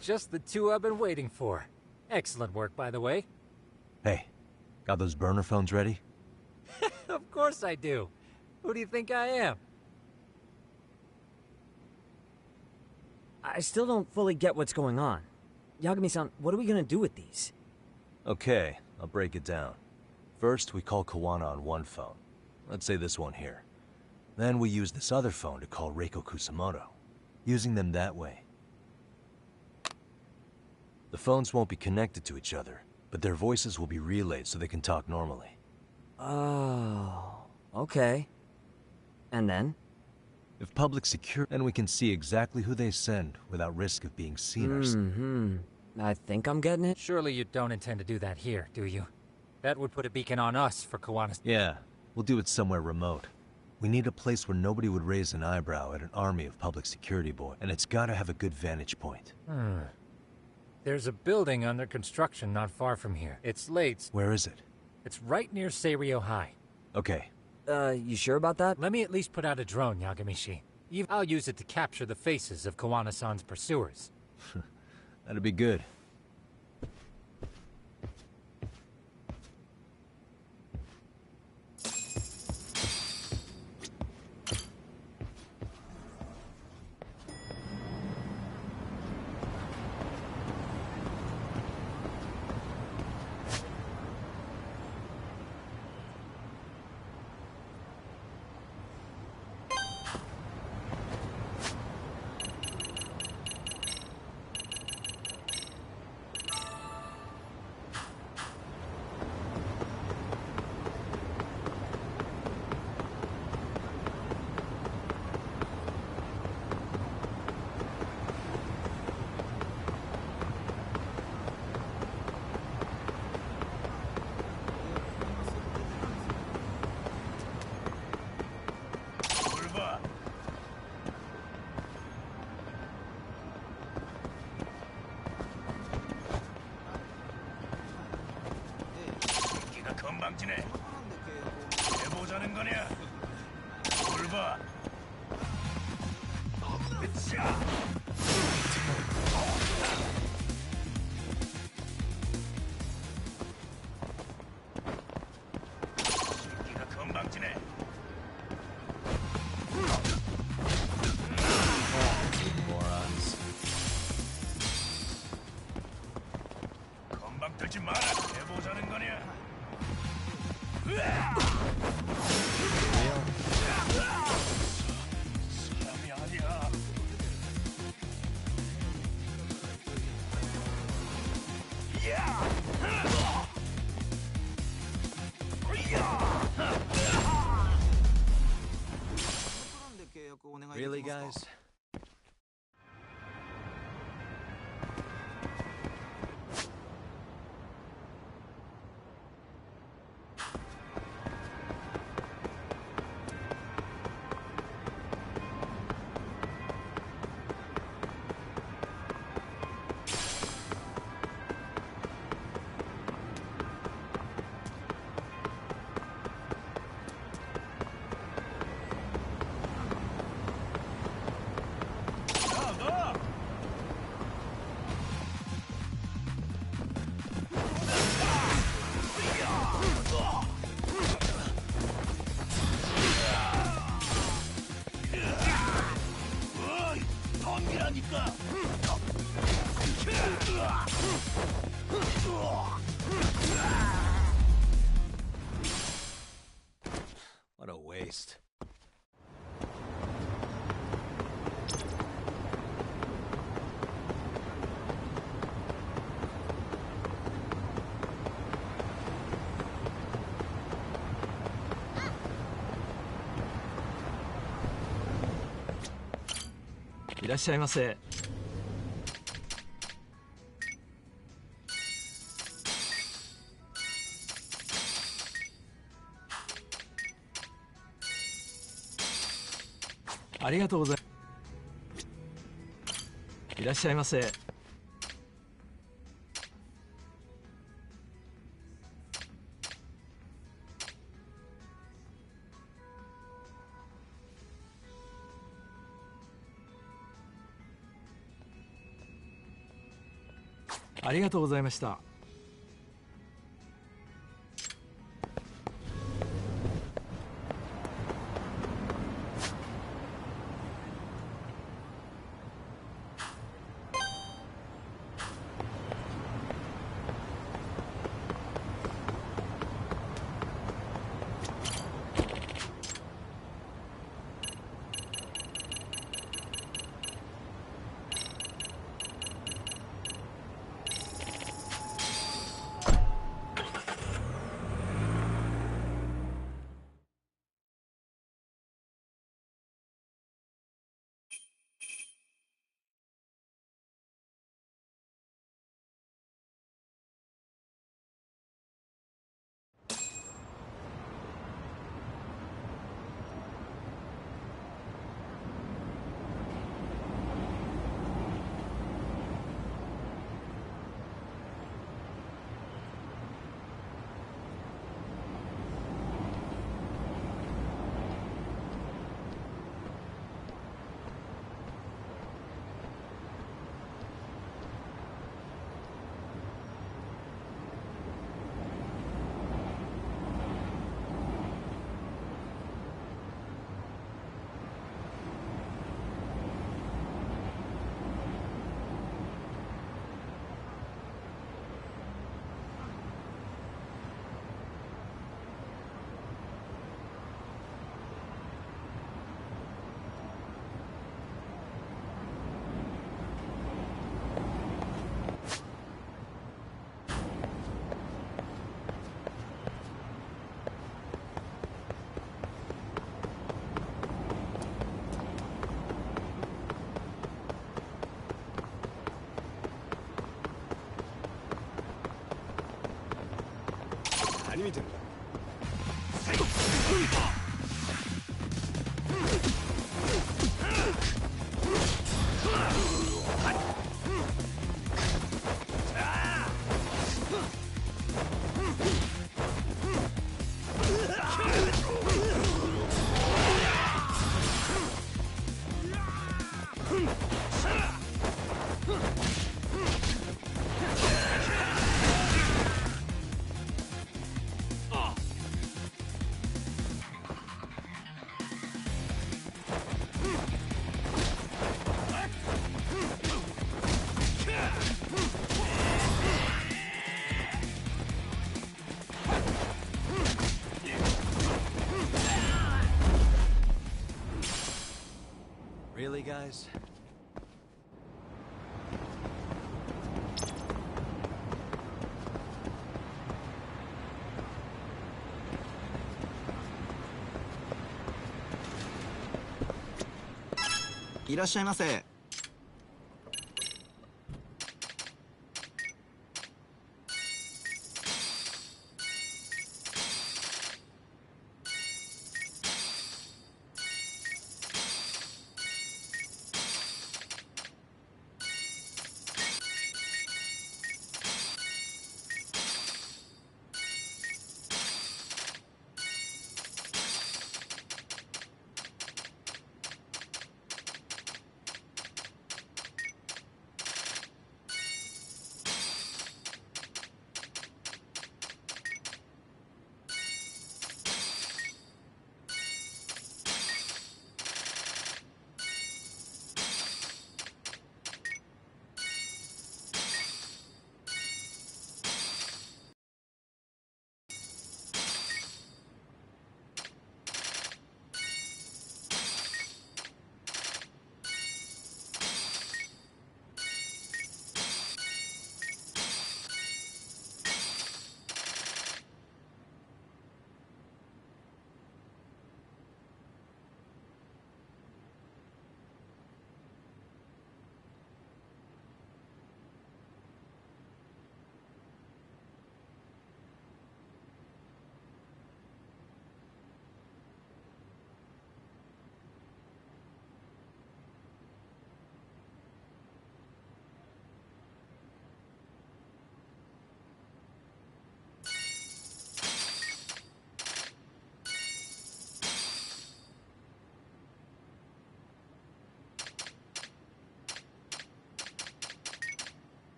Just the 2 I've been waiting for. Excellent work, by the way. Hey, got those burner phones ready? Of course I do. Who do you think I am? I still don't fully get what's going on. Yagami-san, what are we gonna do with these? Okay, I'll break it down. First, we call Kawana on one phone. Let's say this one here. Then we use this other phone to call Reiko Kusumoto. Using them that way. The phones won't be connected to each other, but their voices will be relayed so they can talk normally. Oh, okay. And then? If public security, then we can see exactly who they send without risk of being seen or... I think I'm getting it. Surely you don't intend to do that here, do you? That would put a beacon on us for Kawana's... Yeah, we'll do it somewhere remote. We need a place where nobody would raise an eyebrow at an army of public security boys, and it's gotta have a good vantage point. There's a building under construction not far from here. It's late. Where is it? It's right near Seiryo High. Okay. You sure about that? Let me at least put out a drone, Yagamishi. I'll use it to capture the faces of Kawana-san's pursuers. That'd be good. 금방지네. 해보자는 거냐? 뭘 봐. 으쌰! 새끼가 금방지네. Morons. 건방 떨지 마라. 해보자는 거냐? 사람이 아니야. Really, guys? 덤비라니까. What a waste. Irashaimase. Arigatou gozaimasu. Irashaimase. Arigatou gozaimashita. guys.いらっしゃいませ。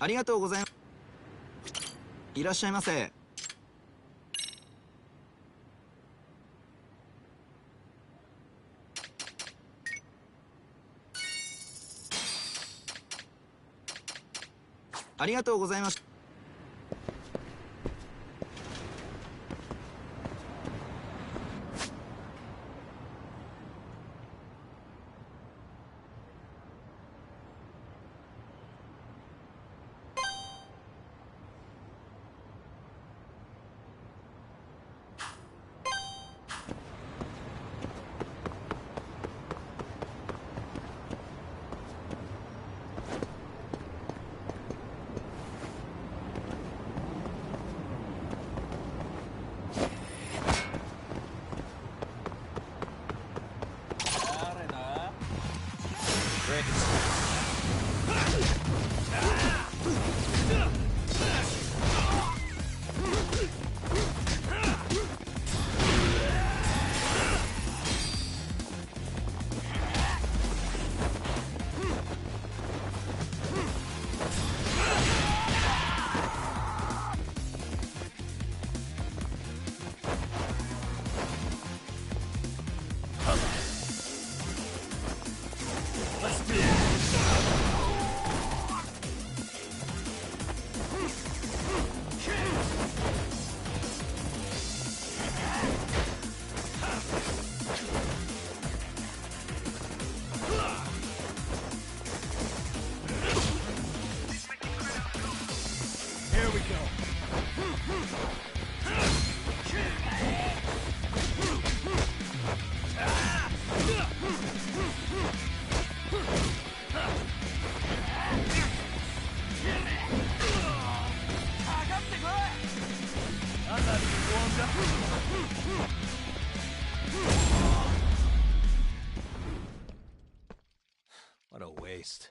ありがとうございます。いらっしゃいませ。ありがとうございます。What a waste.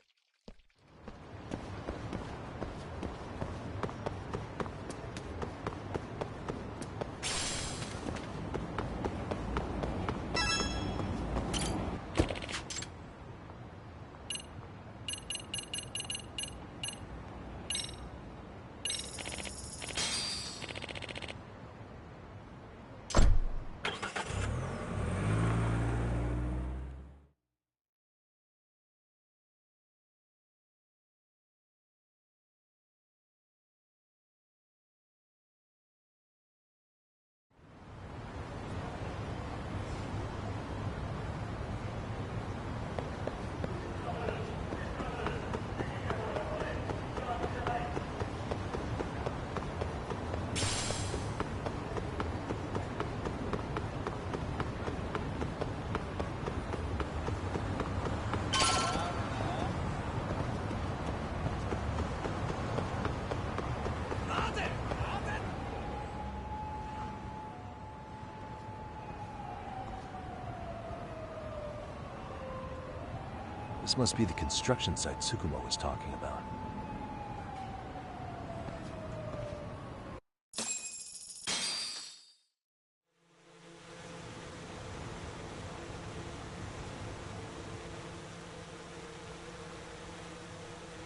This must be the construction site Tsukumo was talking about.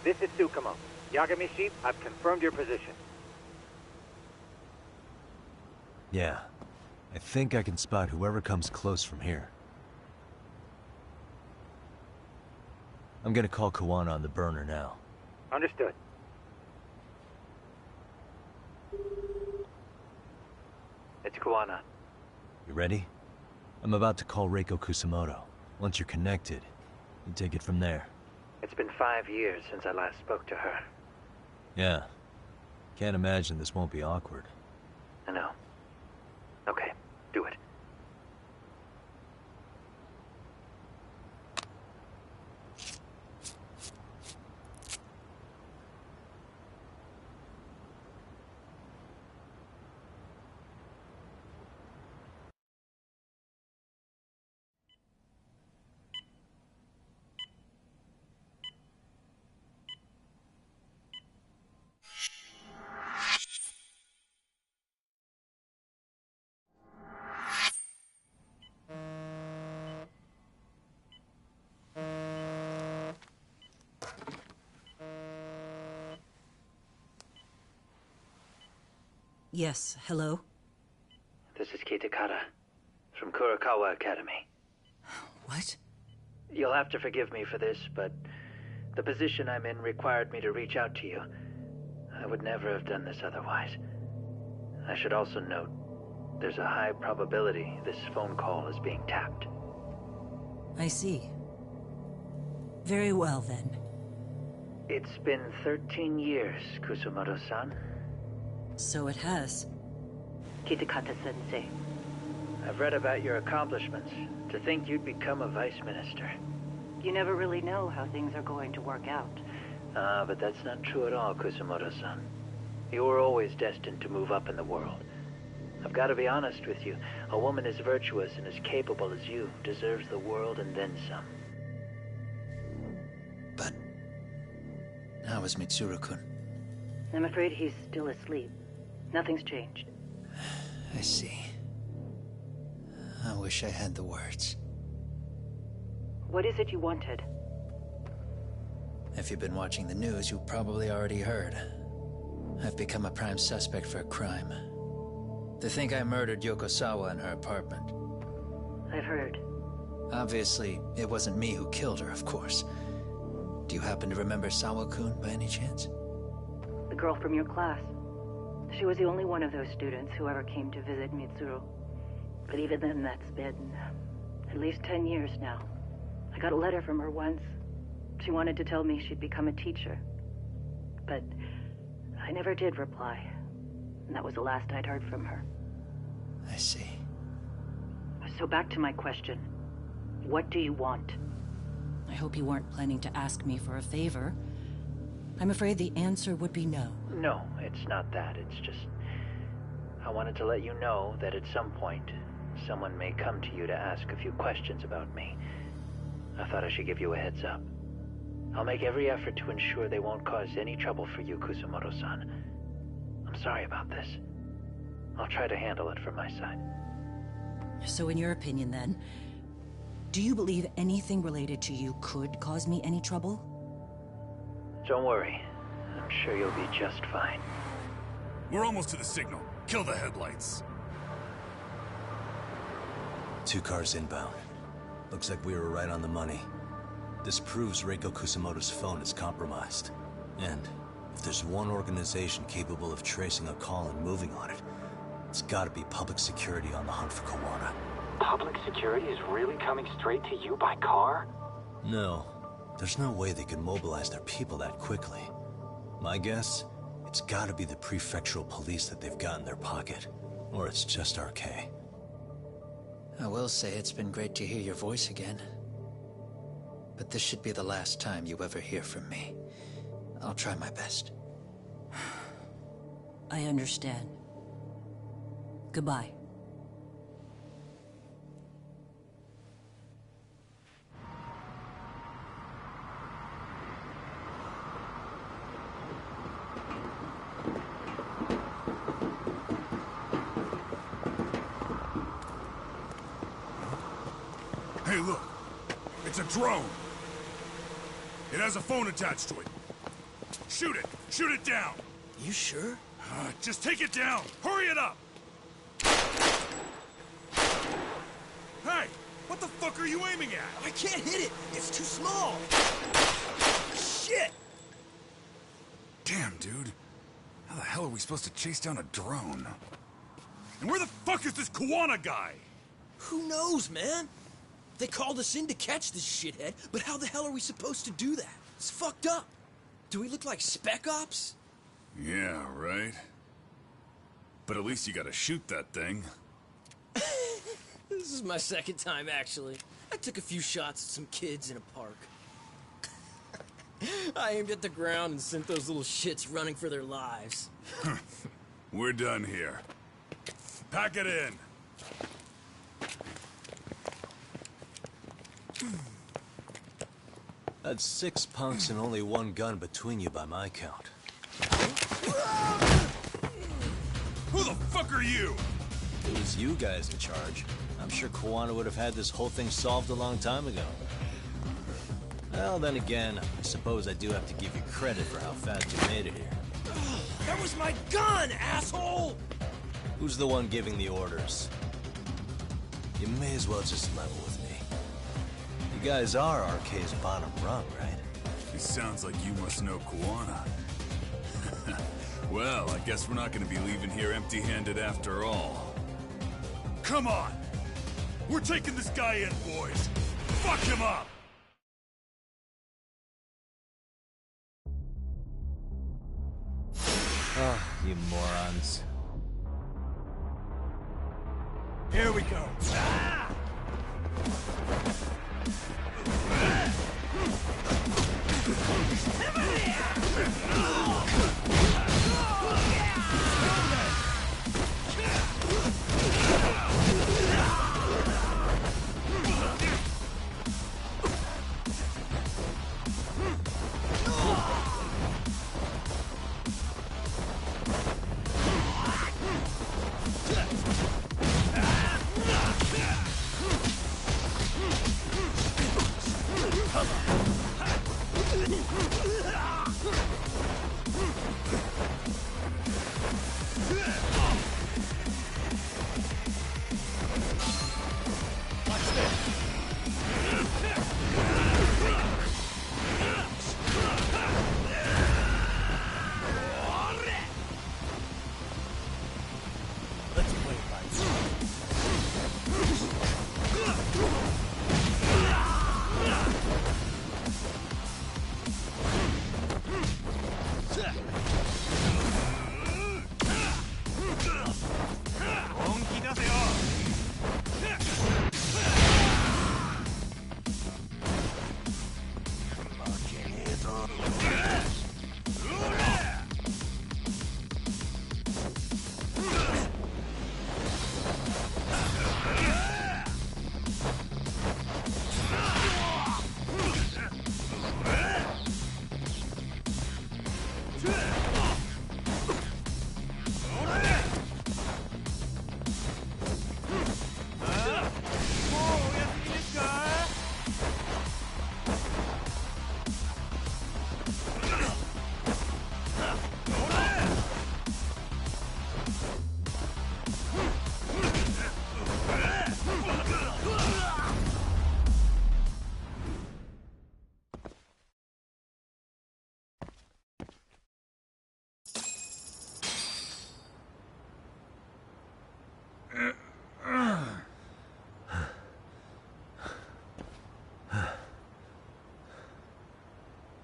This is Tsukumo. Yagami-shi, I've confirmed your position. Yeah. I think I can spot whoever comes close from here. I'm gonna call Kawana on the burner now. Understood. It's Kawana. You ready? I'm about to call Reiko Kusamoto. Once you're connected, you take it from there. It's been 5 years since I last spoke to her. Yeah. Can't imagine this won't be awkward. I know. Okay, do it. Yes, hello? This is Kitakata, from Kurakawa Academy. What? You'll have to forgive me for this, but the position I'm in required me to reach out to you. I would never have done this otherwise. I should also note, there's a high probability this phone call is being tapped. I see. Very well, then. It's been 13 years, Kusumoto-san. So it has. Kitakata-sensei. I've read about your accomplishments. To think you'd become a vice minister. You never really know how things are going to work out. But that's not true at all, Kusumoto-san. You were always destined to move up in the world. I've got to be honest with you. A woman as virtuous and as capable as you deserves the world and then some. But how is Mitsuru-kun? I'm afraid he's still asleep. Nothing's changed. I see. I wish I had the words. What is it you wanted? If you've been watching the news, you probably already heard. I've become a prime suspect for a crime. They think I murdered Yokosawa in her apartment. I've heard. Obviously, it wasn't me who killed her, of course. Do you happen to remember Sawa-kun by any chance? The girl from your class. She was the only one of those students who ever came to visit Mitsuru. But even then, that's been at least 10 years now. I got a letter from her once. She wanted to tell me she'd become a teacher. But I never did reply. And that was the last I'd heard from her. I see. So back to my question. What do you want? I hope you weren't planning to ask me for a favor. I'm afraid the answer would be no. No, it's not that. It's just... I wanted to let you know that at some point, someone may come to you to ask a few questions about me. I thought I should give you a heads up. I'll make every effort to ensure they won't cause any trouble for you, Kusumoto-san. I'm sorry about this. I'll try to handle it from my side. So in your opinion, then, do you believe anything related to you could cause me any trouble? Don't worry. I'm sure you'll be just fine. We're almost to the signal. Kill the headlights. 2 cars inbound. Looks like we were right on the money. This proves Reiko Kusamoto's phone is compromised. And if there's one organization capable of tracing a call and moving on it, it's gotta be public security on the hunt for Kawana. Public security is really coming straight to you by car? No. There's no way they could mobilize their people that quickly. My guess, it's gotta be the prefectural police that they've got in their pocket. Or it's just RK. I will say it's been great to hear your voice again. But this should be the last time you ever hear from me. I'll try my best. I understand. Goodbye. Hey, look. It's a drone. It has a phone attached to it. Shoot it! Shoot it down! You sure? Just take it down! Hurry it up! Hey! What the fuck are you aiming at? I can't hit it! It's too small! Shit! Damn, dude. How the hell are we supposed to chase down a drone? And where the fuck is this Kuwana guy? Who knows, man? They called us in to catch this shithead, but how the hell are we supposed to do that? It's fucked up. Do we look like spec ops? Yeah, right. But at least you gotta shoot that thing. This is my second time, actually. I took a few shots at some kids in a park. I aimed at the ground and sent those little shits running for their lives. We're done here. Pack it in. That's 6 punks and only 1 gun between you by my count. Who the fuck are you? It was you guys in charge. I'm sure Kuwana would have had this whole thing solved a long time ago. Well, then again, I suppose I do have to give you credit for how fast you made it here. That was my gun, asshole! Who's the one giving the orders? You may as well just level with me. You guys are RK's bottom rung, right? It sounds like you must know Kuwana. Well, I guess we're not gonna be leaving here empty-handed after all. Come on! We're taking this guy in, boys! Fuck him up! Oh, you morons. Here we go.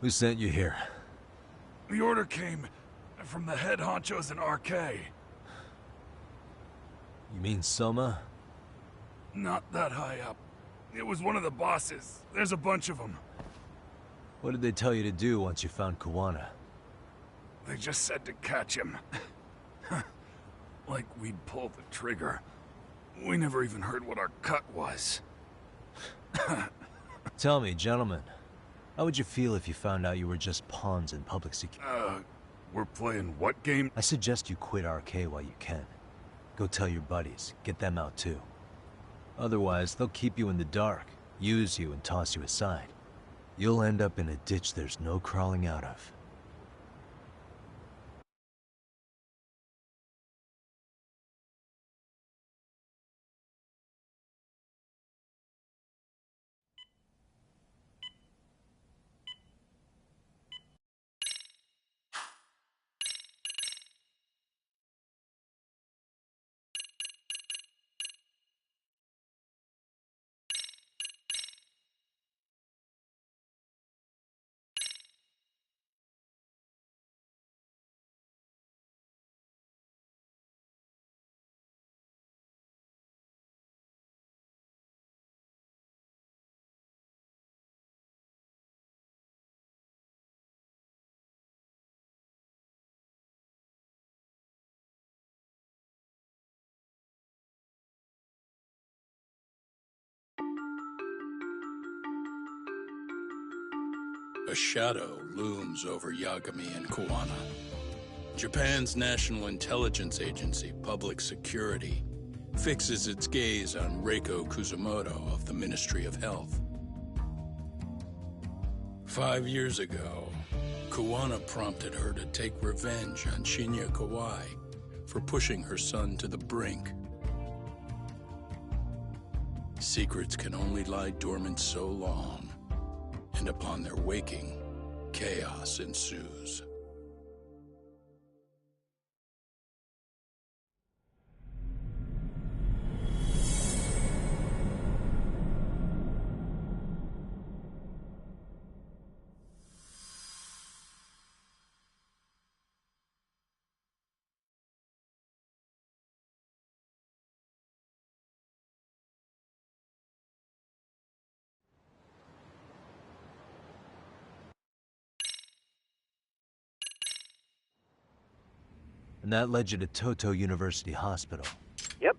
Who sent you here? The order came from the head honchos in RK. You mean Soma? Not that high up. It was one of the bosses. There's a bunch of them. What did they tell you to do once you found Kuwana? They just said to catch him. Like we'd pull the trigger. We never even heard what our cut was. Tell me, gentlemen, how would you feel if you found out you were just pawns in public security? We're playing what game? I suggest you quit RK while you can. Go tell your buddies. Get them out too. Otherwise, they'll keep you in the dark, use you and toss you aside, you'll end up in a ditch there's no crawling out of. A shadow looms over Yagami and Kuwana. Japan's National Intelligence Agency, Public Security, fixes its gaze on Reiko Kusumoto of the Ministry of Health. 5 years ago, Kuwana prompted her to take revenge on Shinya Kawai for pushing her son to the brink. Secrets can only lie dormant so long, and upon their waking, chaos ensues. And that led you to Toto University Hospital. Yep.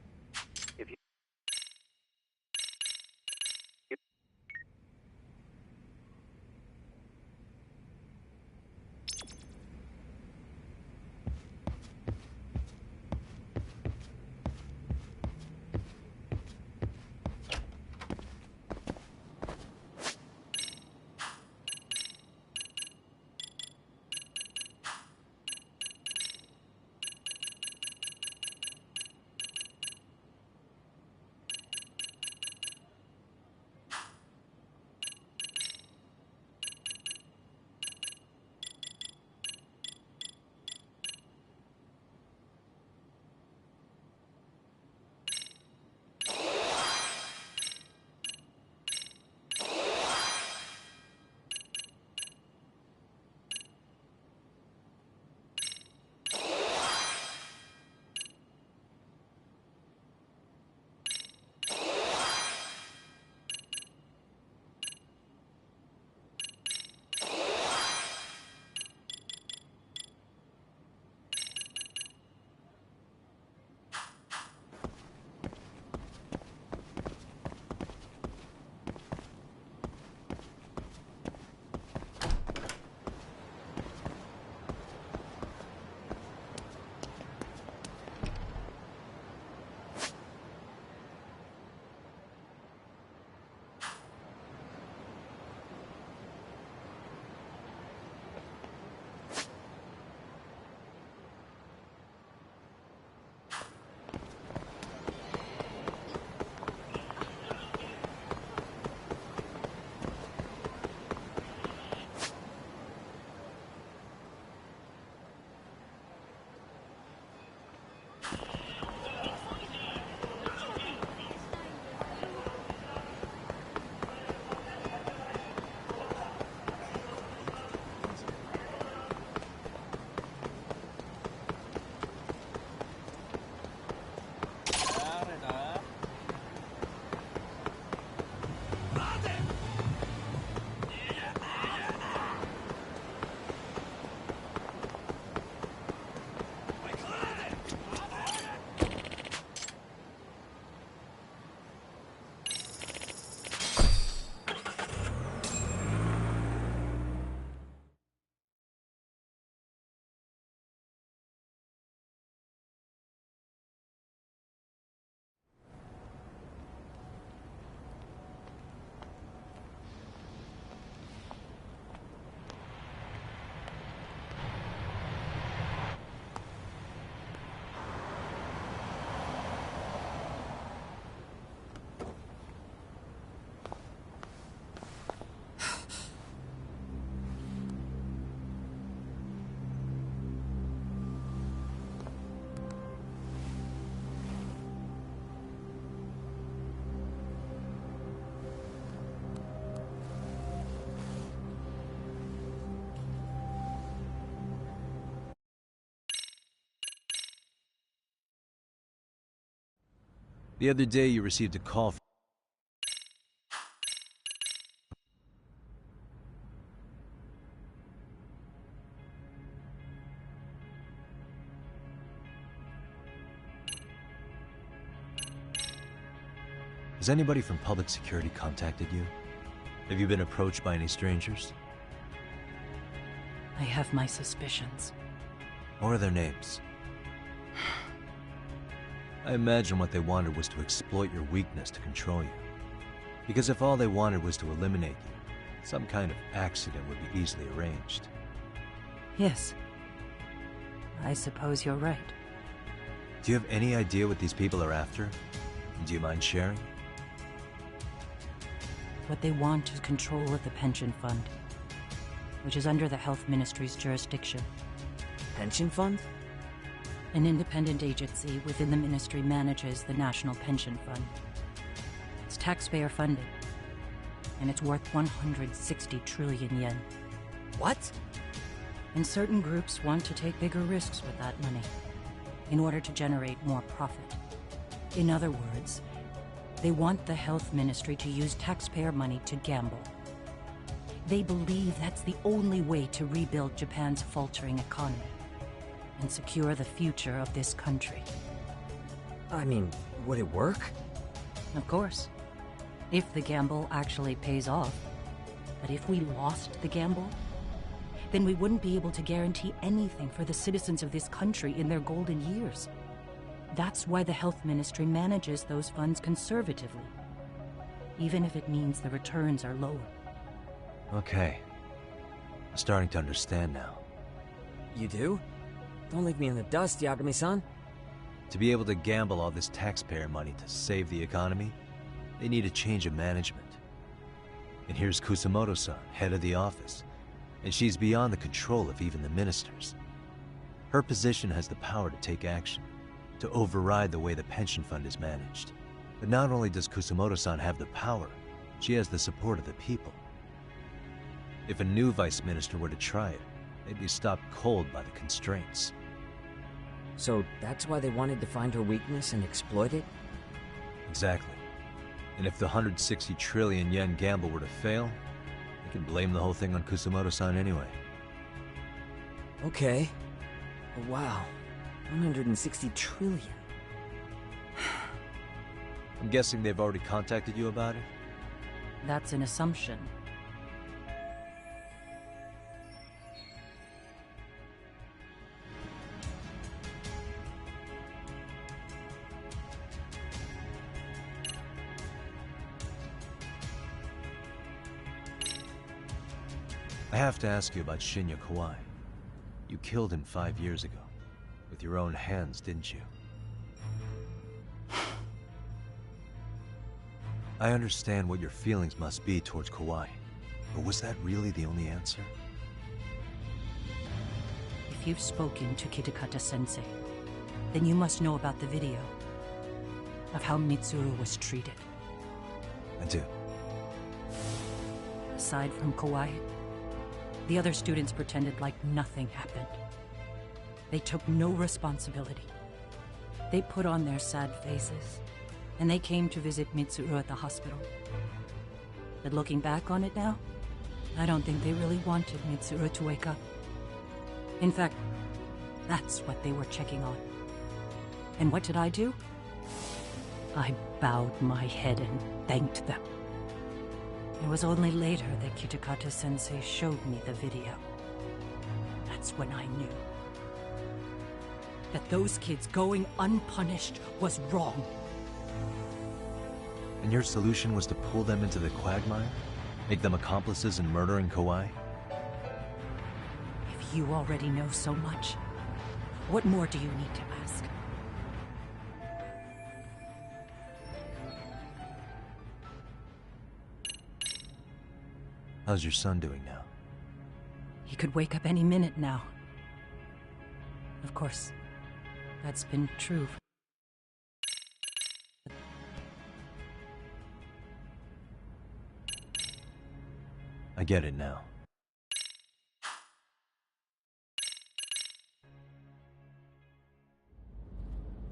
If you... The other day you received a call. Has anybody from public security contacted you? Have you been approached by any strangers? I have my suspicions. What are their names? I imagine what they wanted was to exploit your weakness to control you. Because if all they wanted was to eliminate you, some kind of accident would be easily arranged. Yes. I suppose you're right. Do you have any idea what these people are after? And do you mind sharing? What they want is control of the pension fund, which is under the Health Ministry's jurisdiction. Pension fund? An independent agency within the ministry manages the National Pension Fund. It's taxpayer funded, and it's worth 160 trillion yen. What? And certain groups want to take bigger risks with that money in order to generate more profit. In other words, they want the health ministry to use taxpayer money to gamble. They believe that's the only way to rebuild Japan's faltering economy and secure the future of this country. I mean, would it work? Of course. If the gamble actually pays off. But if we lost the gamble, then we wouldn't be able to guarantee anything for the citizens of this country in their golden years. That's why the health ministry manages those funds conservatively, even if it means the returns are lower. Okay. I'm starting to understand now. You do? Don't leave me in the dust, Yagami-san. To be able to gamble all this taxpayer money to save the economy, they need a change of management. And here's Kusamoto-san, head of the office, and she's beyond the control of even the ministers. Her position has the power to take action, to override the way the pension fund is managed. But not only does Kusamoto-san have the power, she has the support of the people. If a new vice minister were to try it, they'd be stopped cold by the constraints. So that's why they wanted to find her weakness and exploit it? Exactly. And if the 160 trillion yen gamble were to fail, they can blame the whole thing on Kusamoto-san anyway. Okay. Wow. 160 trillion. I'm guessing they've already contacted you about it? That's an assumption. I have to ask you about Shinya Kawai. You killed him 5 years ago. With your own hands, didn't you? I understand what your feelings must be towards Kawai, but was that really the only answer? If you've spoken to Kitakata-sensei, then you must know about the video of how Mitsuru was treated. I do. Aside from Kawai, the other students pretended like nothing happened. They took no responsibility. They put on their sad faces, and they came to visit Mitsuru at the hospital. But looking back on it now, I don't think they really wanted Mitsuru to wake up. In fact, that's what they were checking on. And what did I do? I bowed my head and thanked them. It was only later that Kitakata-sensei showed me the video. That's when I knew that those kids going unpunished was wrong. And your solution was to pull them into the quagmire? Make them accomplices in murdering Kawai? If you already know so much, what more do you need to ask? How's your son doing now? He could wake up any minute now. Of course, that's been true. I get it now.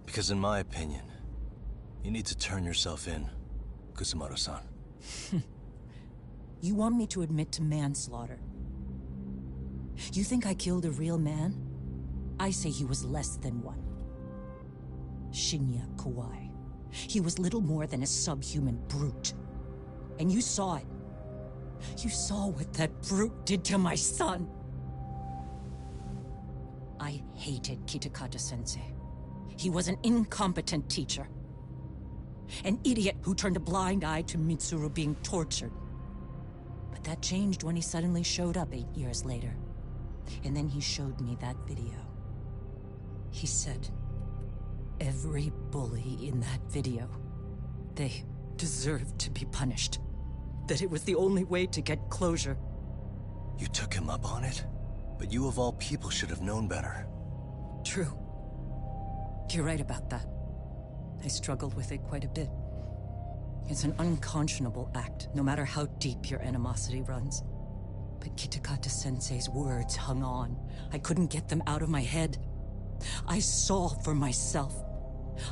Because in my opinion, You need to turn yourself in, Kusumoto-san. You want me to admit to manslaughter? You think I killed a real man? I say he was less than one. Shinya Kawai. He was little more than a subhuman brute. And you saw it. You saw what that brute did to my son. I hated Kitakata-sensei. He was an incompetent teacher. An idiot who turned a blind eye to Mitsuru being tortured. But that changed when he suddenly showed up 8 years later. And then he showed me that video. He said, every bully in that video, they deserved to be punished. That it was the only way to get closure. You took him up on it? But you of all people should have known better. True. You're right about that. I struggled with it quite a bit. It's an unconscionable act, no matter how deep your animosity runs. But Kitakata-sensei's words hung on. I couldn't get them out of my head. I saw for myself.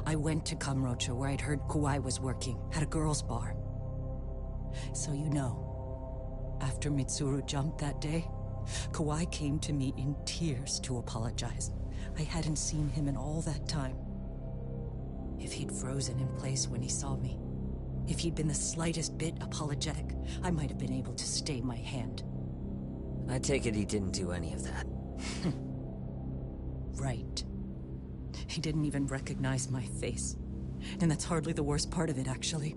I went to Kamurocho, where I'd heard Kawai was working, at a girls' bar. So you know, after Mitsuru jumped that day, Kawai came to me in tears to apologize. I hadn't seen him in all that time. If he'd frozen in place when he saw me, if he'd been the slightest bit apologetic, I might have been able to stay my hand. I take it he didn't do any of that. Right. He didn't even recognize my face. And that's hardly the worst part of it, actually.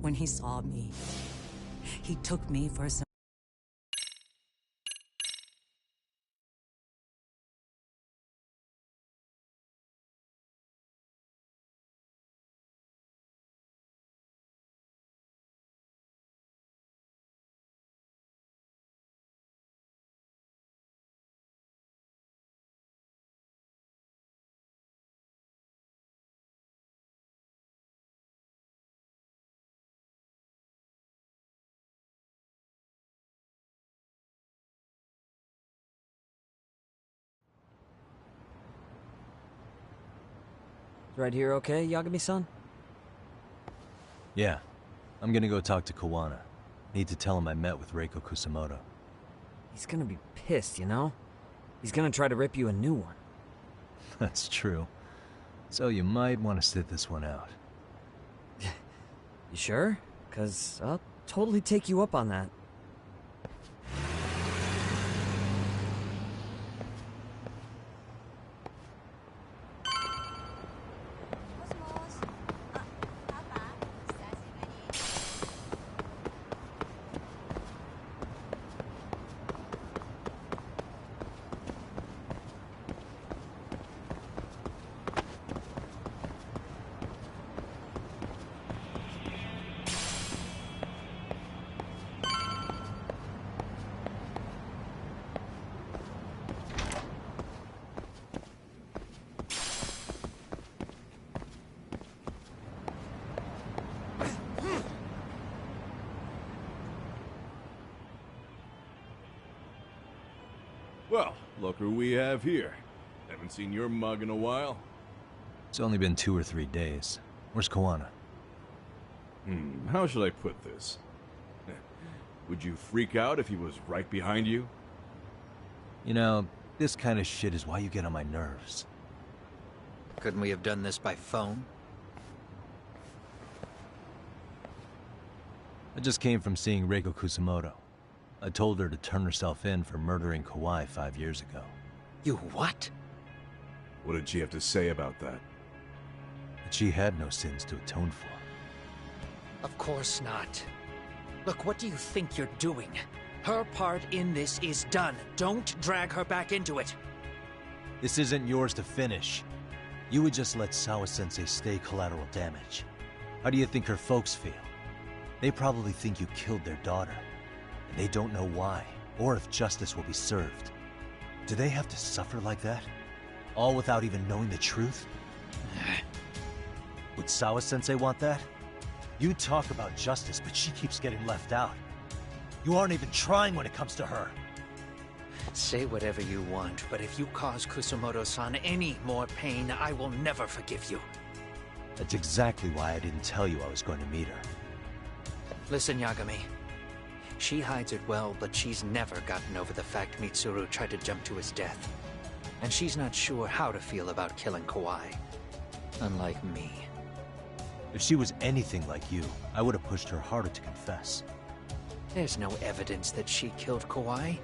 When he saw me, he took me for some... Right here okay, Yagami-san? Yeah. I'm gonna go talk to Kawana. Need to tell him I met with Reiko Kusumoto. He's gonna be pissed, you know? He's gonna try to rip you a new one. That's true. So you might want to sit this one out. You sure? 'Cause I'll totally take you up on that. Well, look who we have here. Haven't seen your mug in a while. It's only been 2 or 3 days. Where's Kawana? How should I put this? Would you freak out if he was right behind you? You know, this kind of shit is why you get on my nerves. Couldn't we have done this by phone? I just came from seeing Reiko Kusumoto. I told her to turn herself in for murdering Kawai 5 years ago. You what? What did she have to say about that? That she had no sins to atone for. Of course not. Look, what do you think you're doing? Her part in this is done. Don't drag her back into it. This isn't yours to finish. You would just let Sawa-sensei stay collateral damage. How do you think her folks feel? They probably think you killed their daughter. And they don't know why, or if justice will be served. Do they have to suffer like that? All without even knowing the truth? Would Sawa-sensei want that? You talk about justice, but she keeps getting left out. You aren't even trying when it comes to her. Say whatever you want, but if you cause Kusumoto-san any more pain, I will never forgive you. That's exactly why I didn't tell you I was going to meet her. Listen, Yagami. She hides it well, but she's never gotten over the fact Mitsuru tried to jump to his death. And she's not sure how to feel about killing Kawai. Unlike me. If she was anything like you, I would have pushed her harder to confess. There's no evidence that she killed Kawai.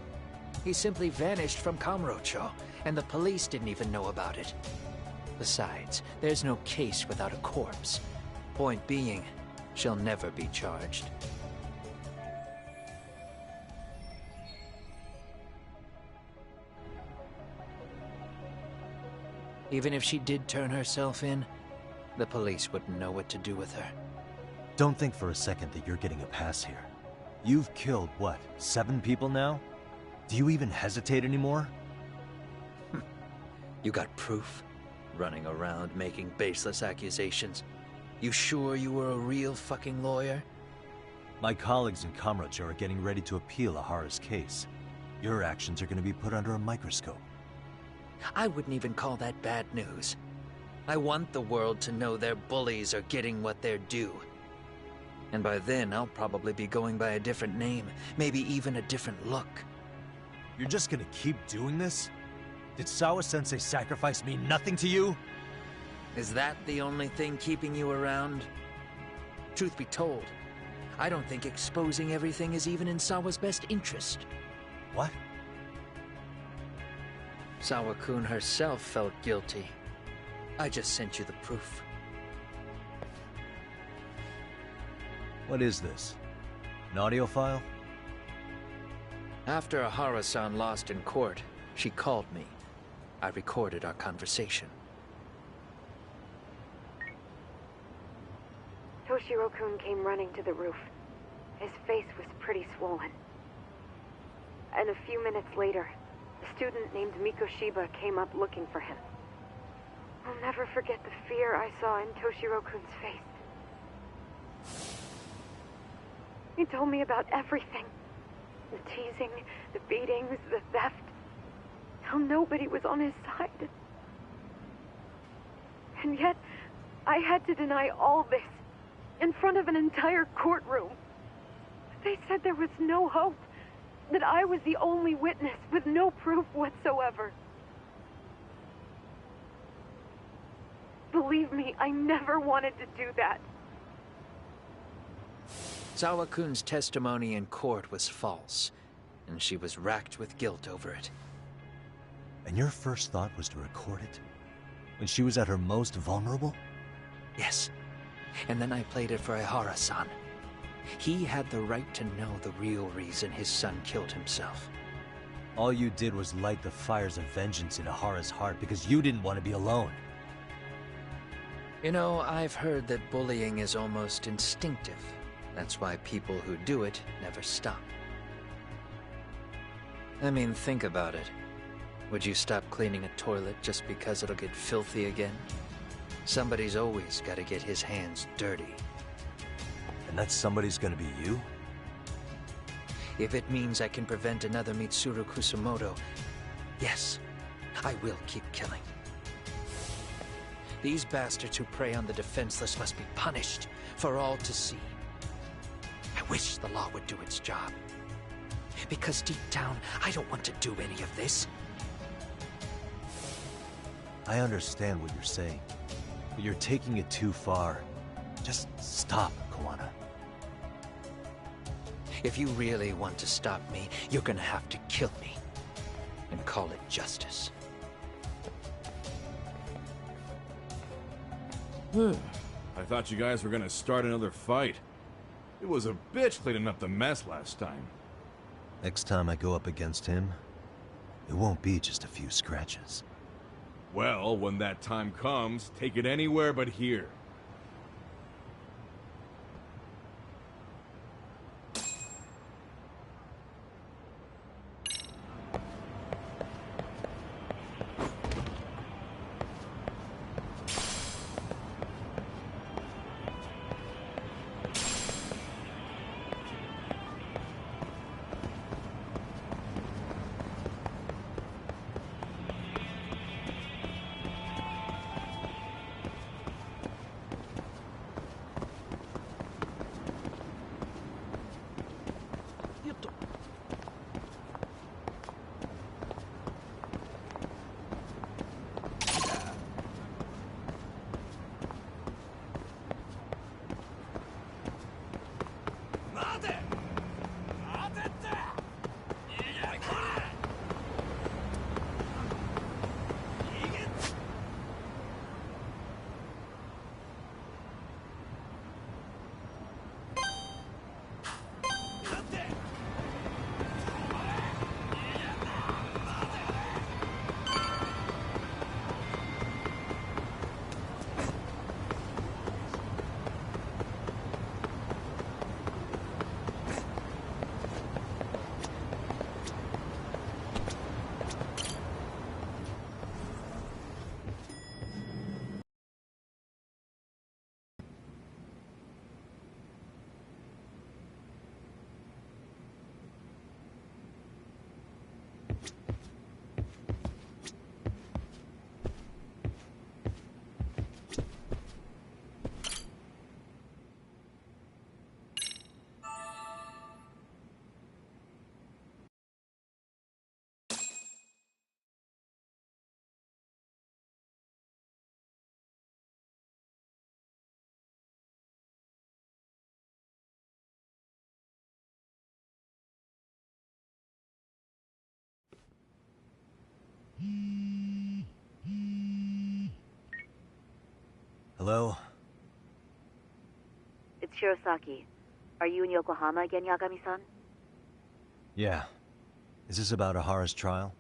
He simply vanished from Kamurocho, and the police didn't even know about it. Besides, there's no case without a corpse. Point being, she'll never be charged. Even if she did turn herself in, the police wouldn't know what to do with her. Don't think for a second that you're getting a pass here. You've killed, what, 7 people now? Do you even hesitate anymore? You got proof? Running around making baseless accusations. You sure you were a real fucking lawyer? My colleagues in Kamurocho are getting ready to appeal Ahara's case. Your actions are going to be put under a microscope. I wouldn't even call that bad news. I want the world to know their bullies are getting what they're due. And by then, I'll probably be going by a different name, maybe even a different look. You're just gonna keep doing this? Did Sawa-sensei sacrifice mean nothing to you? Is that the only thing keeping you around? Truth be told, I don't think exposing everything is even in Sawa's best interest. What? Sawa-kun herself felt guilty. I just sent you the proof. What is this? An audio file? After Ahara-san lost in court, she called me. I recorded our conversation. Toshiro-kun came running to the roof. His face was pretty swollen. And a few minutes later, a student named Mikoshiba came up looking for him. I'll never forget the fear I saw in Toshiro-kun's face. He told me about everything. The teasing, the beatings, the theft. How nobody was on his side. And yet, I had to deny all this in front of an entire courtroom. They said there was no hope, that I was the only witness with no proof whatsoever. Believe me, I never wanted to do that. Sawa-kun's testimony in court was false, and she was racked with guilt over it. And your first thought was to record it? When she was at her most vulnerable? Yes. And then I played it for Ahara-san. He had the right to know the real reason his son killed himself. All you did was light the fires of vengeance in Ahara's heart because you didn't want to be alone. You know, I've heard that bullying is almost instinctive. That's why people who do it never stop. I mean, think about it. Would you stop cleaning a toilet just because it'll get filthy again? Somebody's always got to get his hands dirty. And that somebody's gonna be you? If it means I can prevent another Mitsuru Kusumoto, yes, I will keep killing. These bastards who prey on the defenseless must be punished for all to see. I wish the law would do its job. Because deep down, I don't want to do any of this. I understand what you're saying, but you're taking it too far. Just stop, Kawana. If you really want to stop me, you're gonna have to kill me. And call it justice. I thought you guys were gonna start another fight. It was a bitch cleaning up the mess last time. Next time I go up against him, it won't be just a few scratches. Well, when that time comes, take it anywhere but here. Hello? It's Shirosaki. Are you in Yokohama again, Yagami-san? Yeah. Is this about Ahara's trial?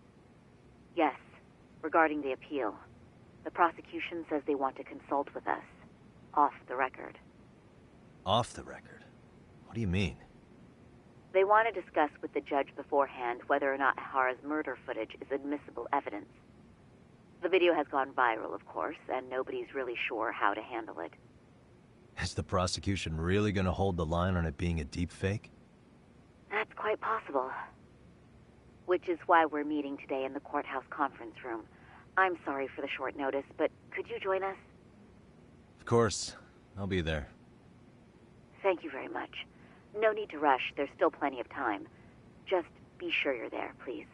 Yes, regarding the appeal. The prosecution says they want to consult with us. Off the record. Off the record? What do you mean? They want to discuss with the judge beforehand whether or not Ahara's murder footage is admissible evidence. The video has gone viral, of course, and nobody's really sure how to handle it. Is the prosecution really gonna hold the line on it being a deepfake? That's quite possible. Which is why we're meeting today in the courthouse conference room. I'm sorry for the short notice, but could you join us? Of course. I'll be there. Thank you very much. No need to rush. There's still plenty of time. Just be sure you're there, please.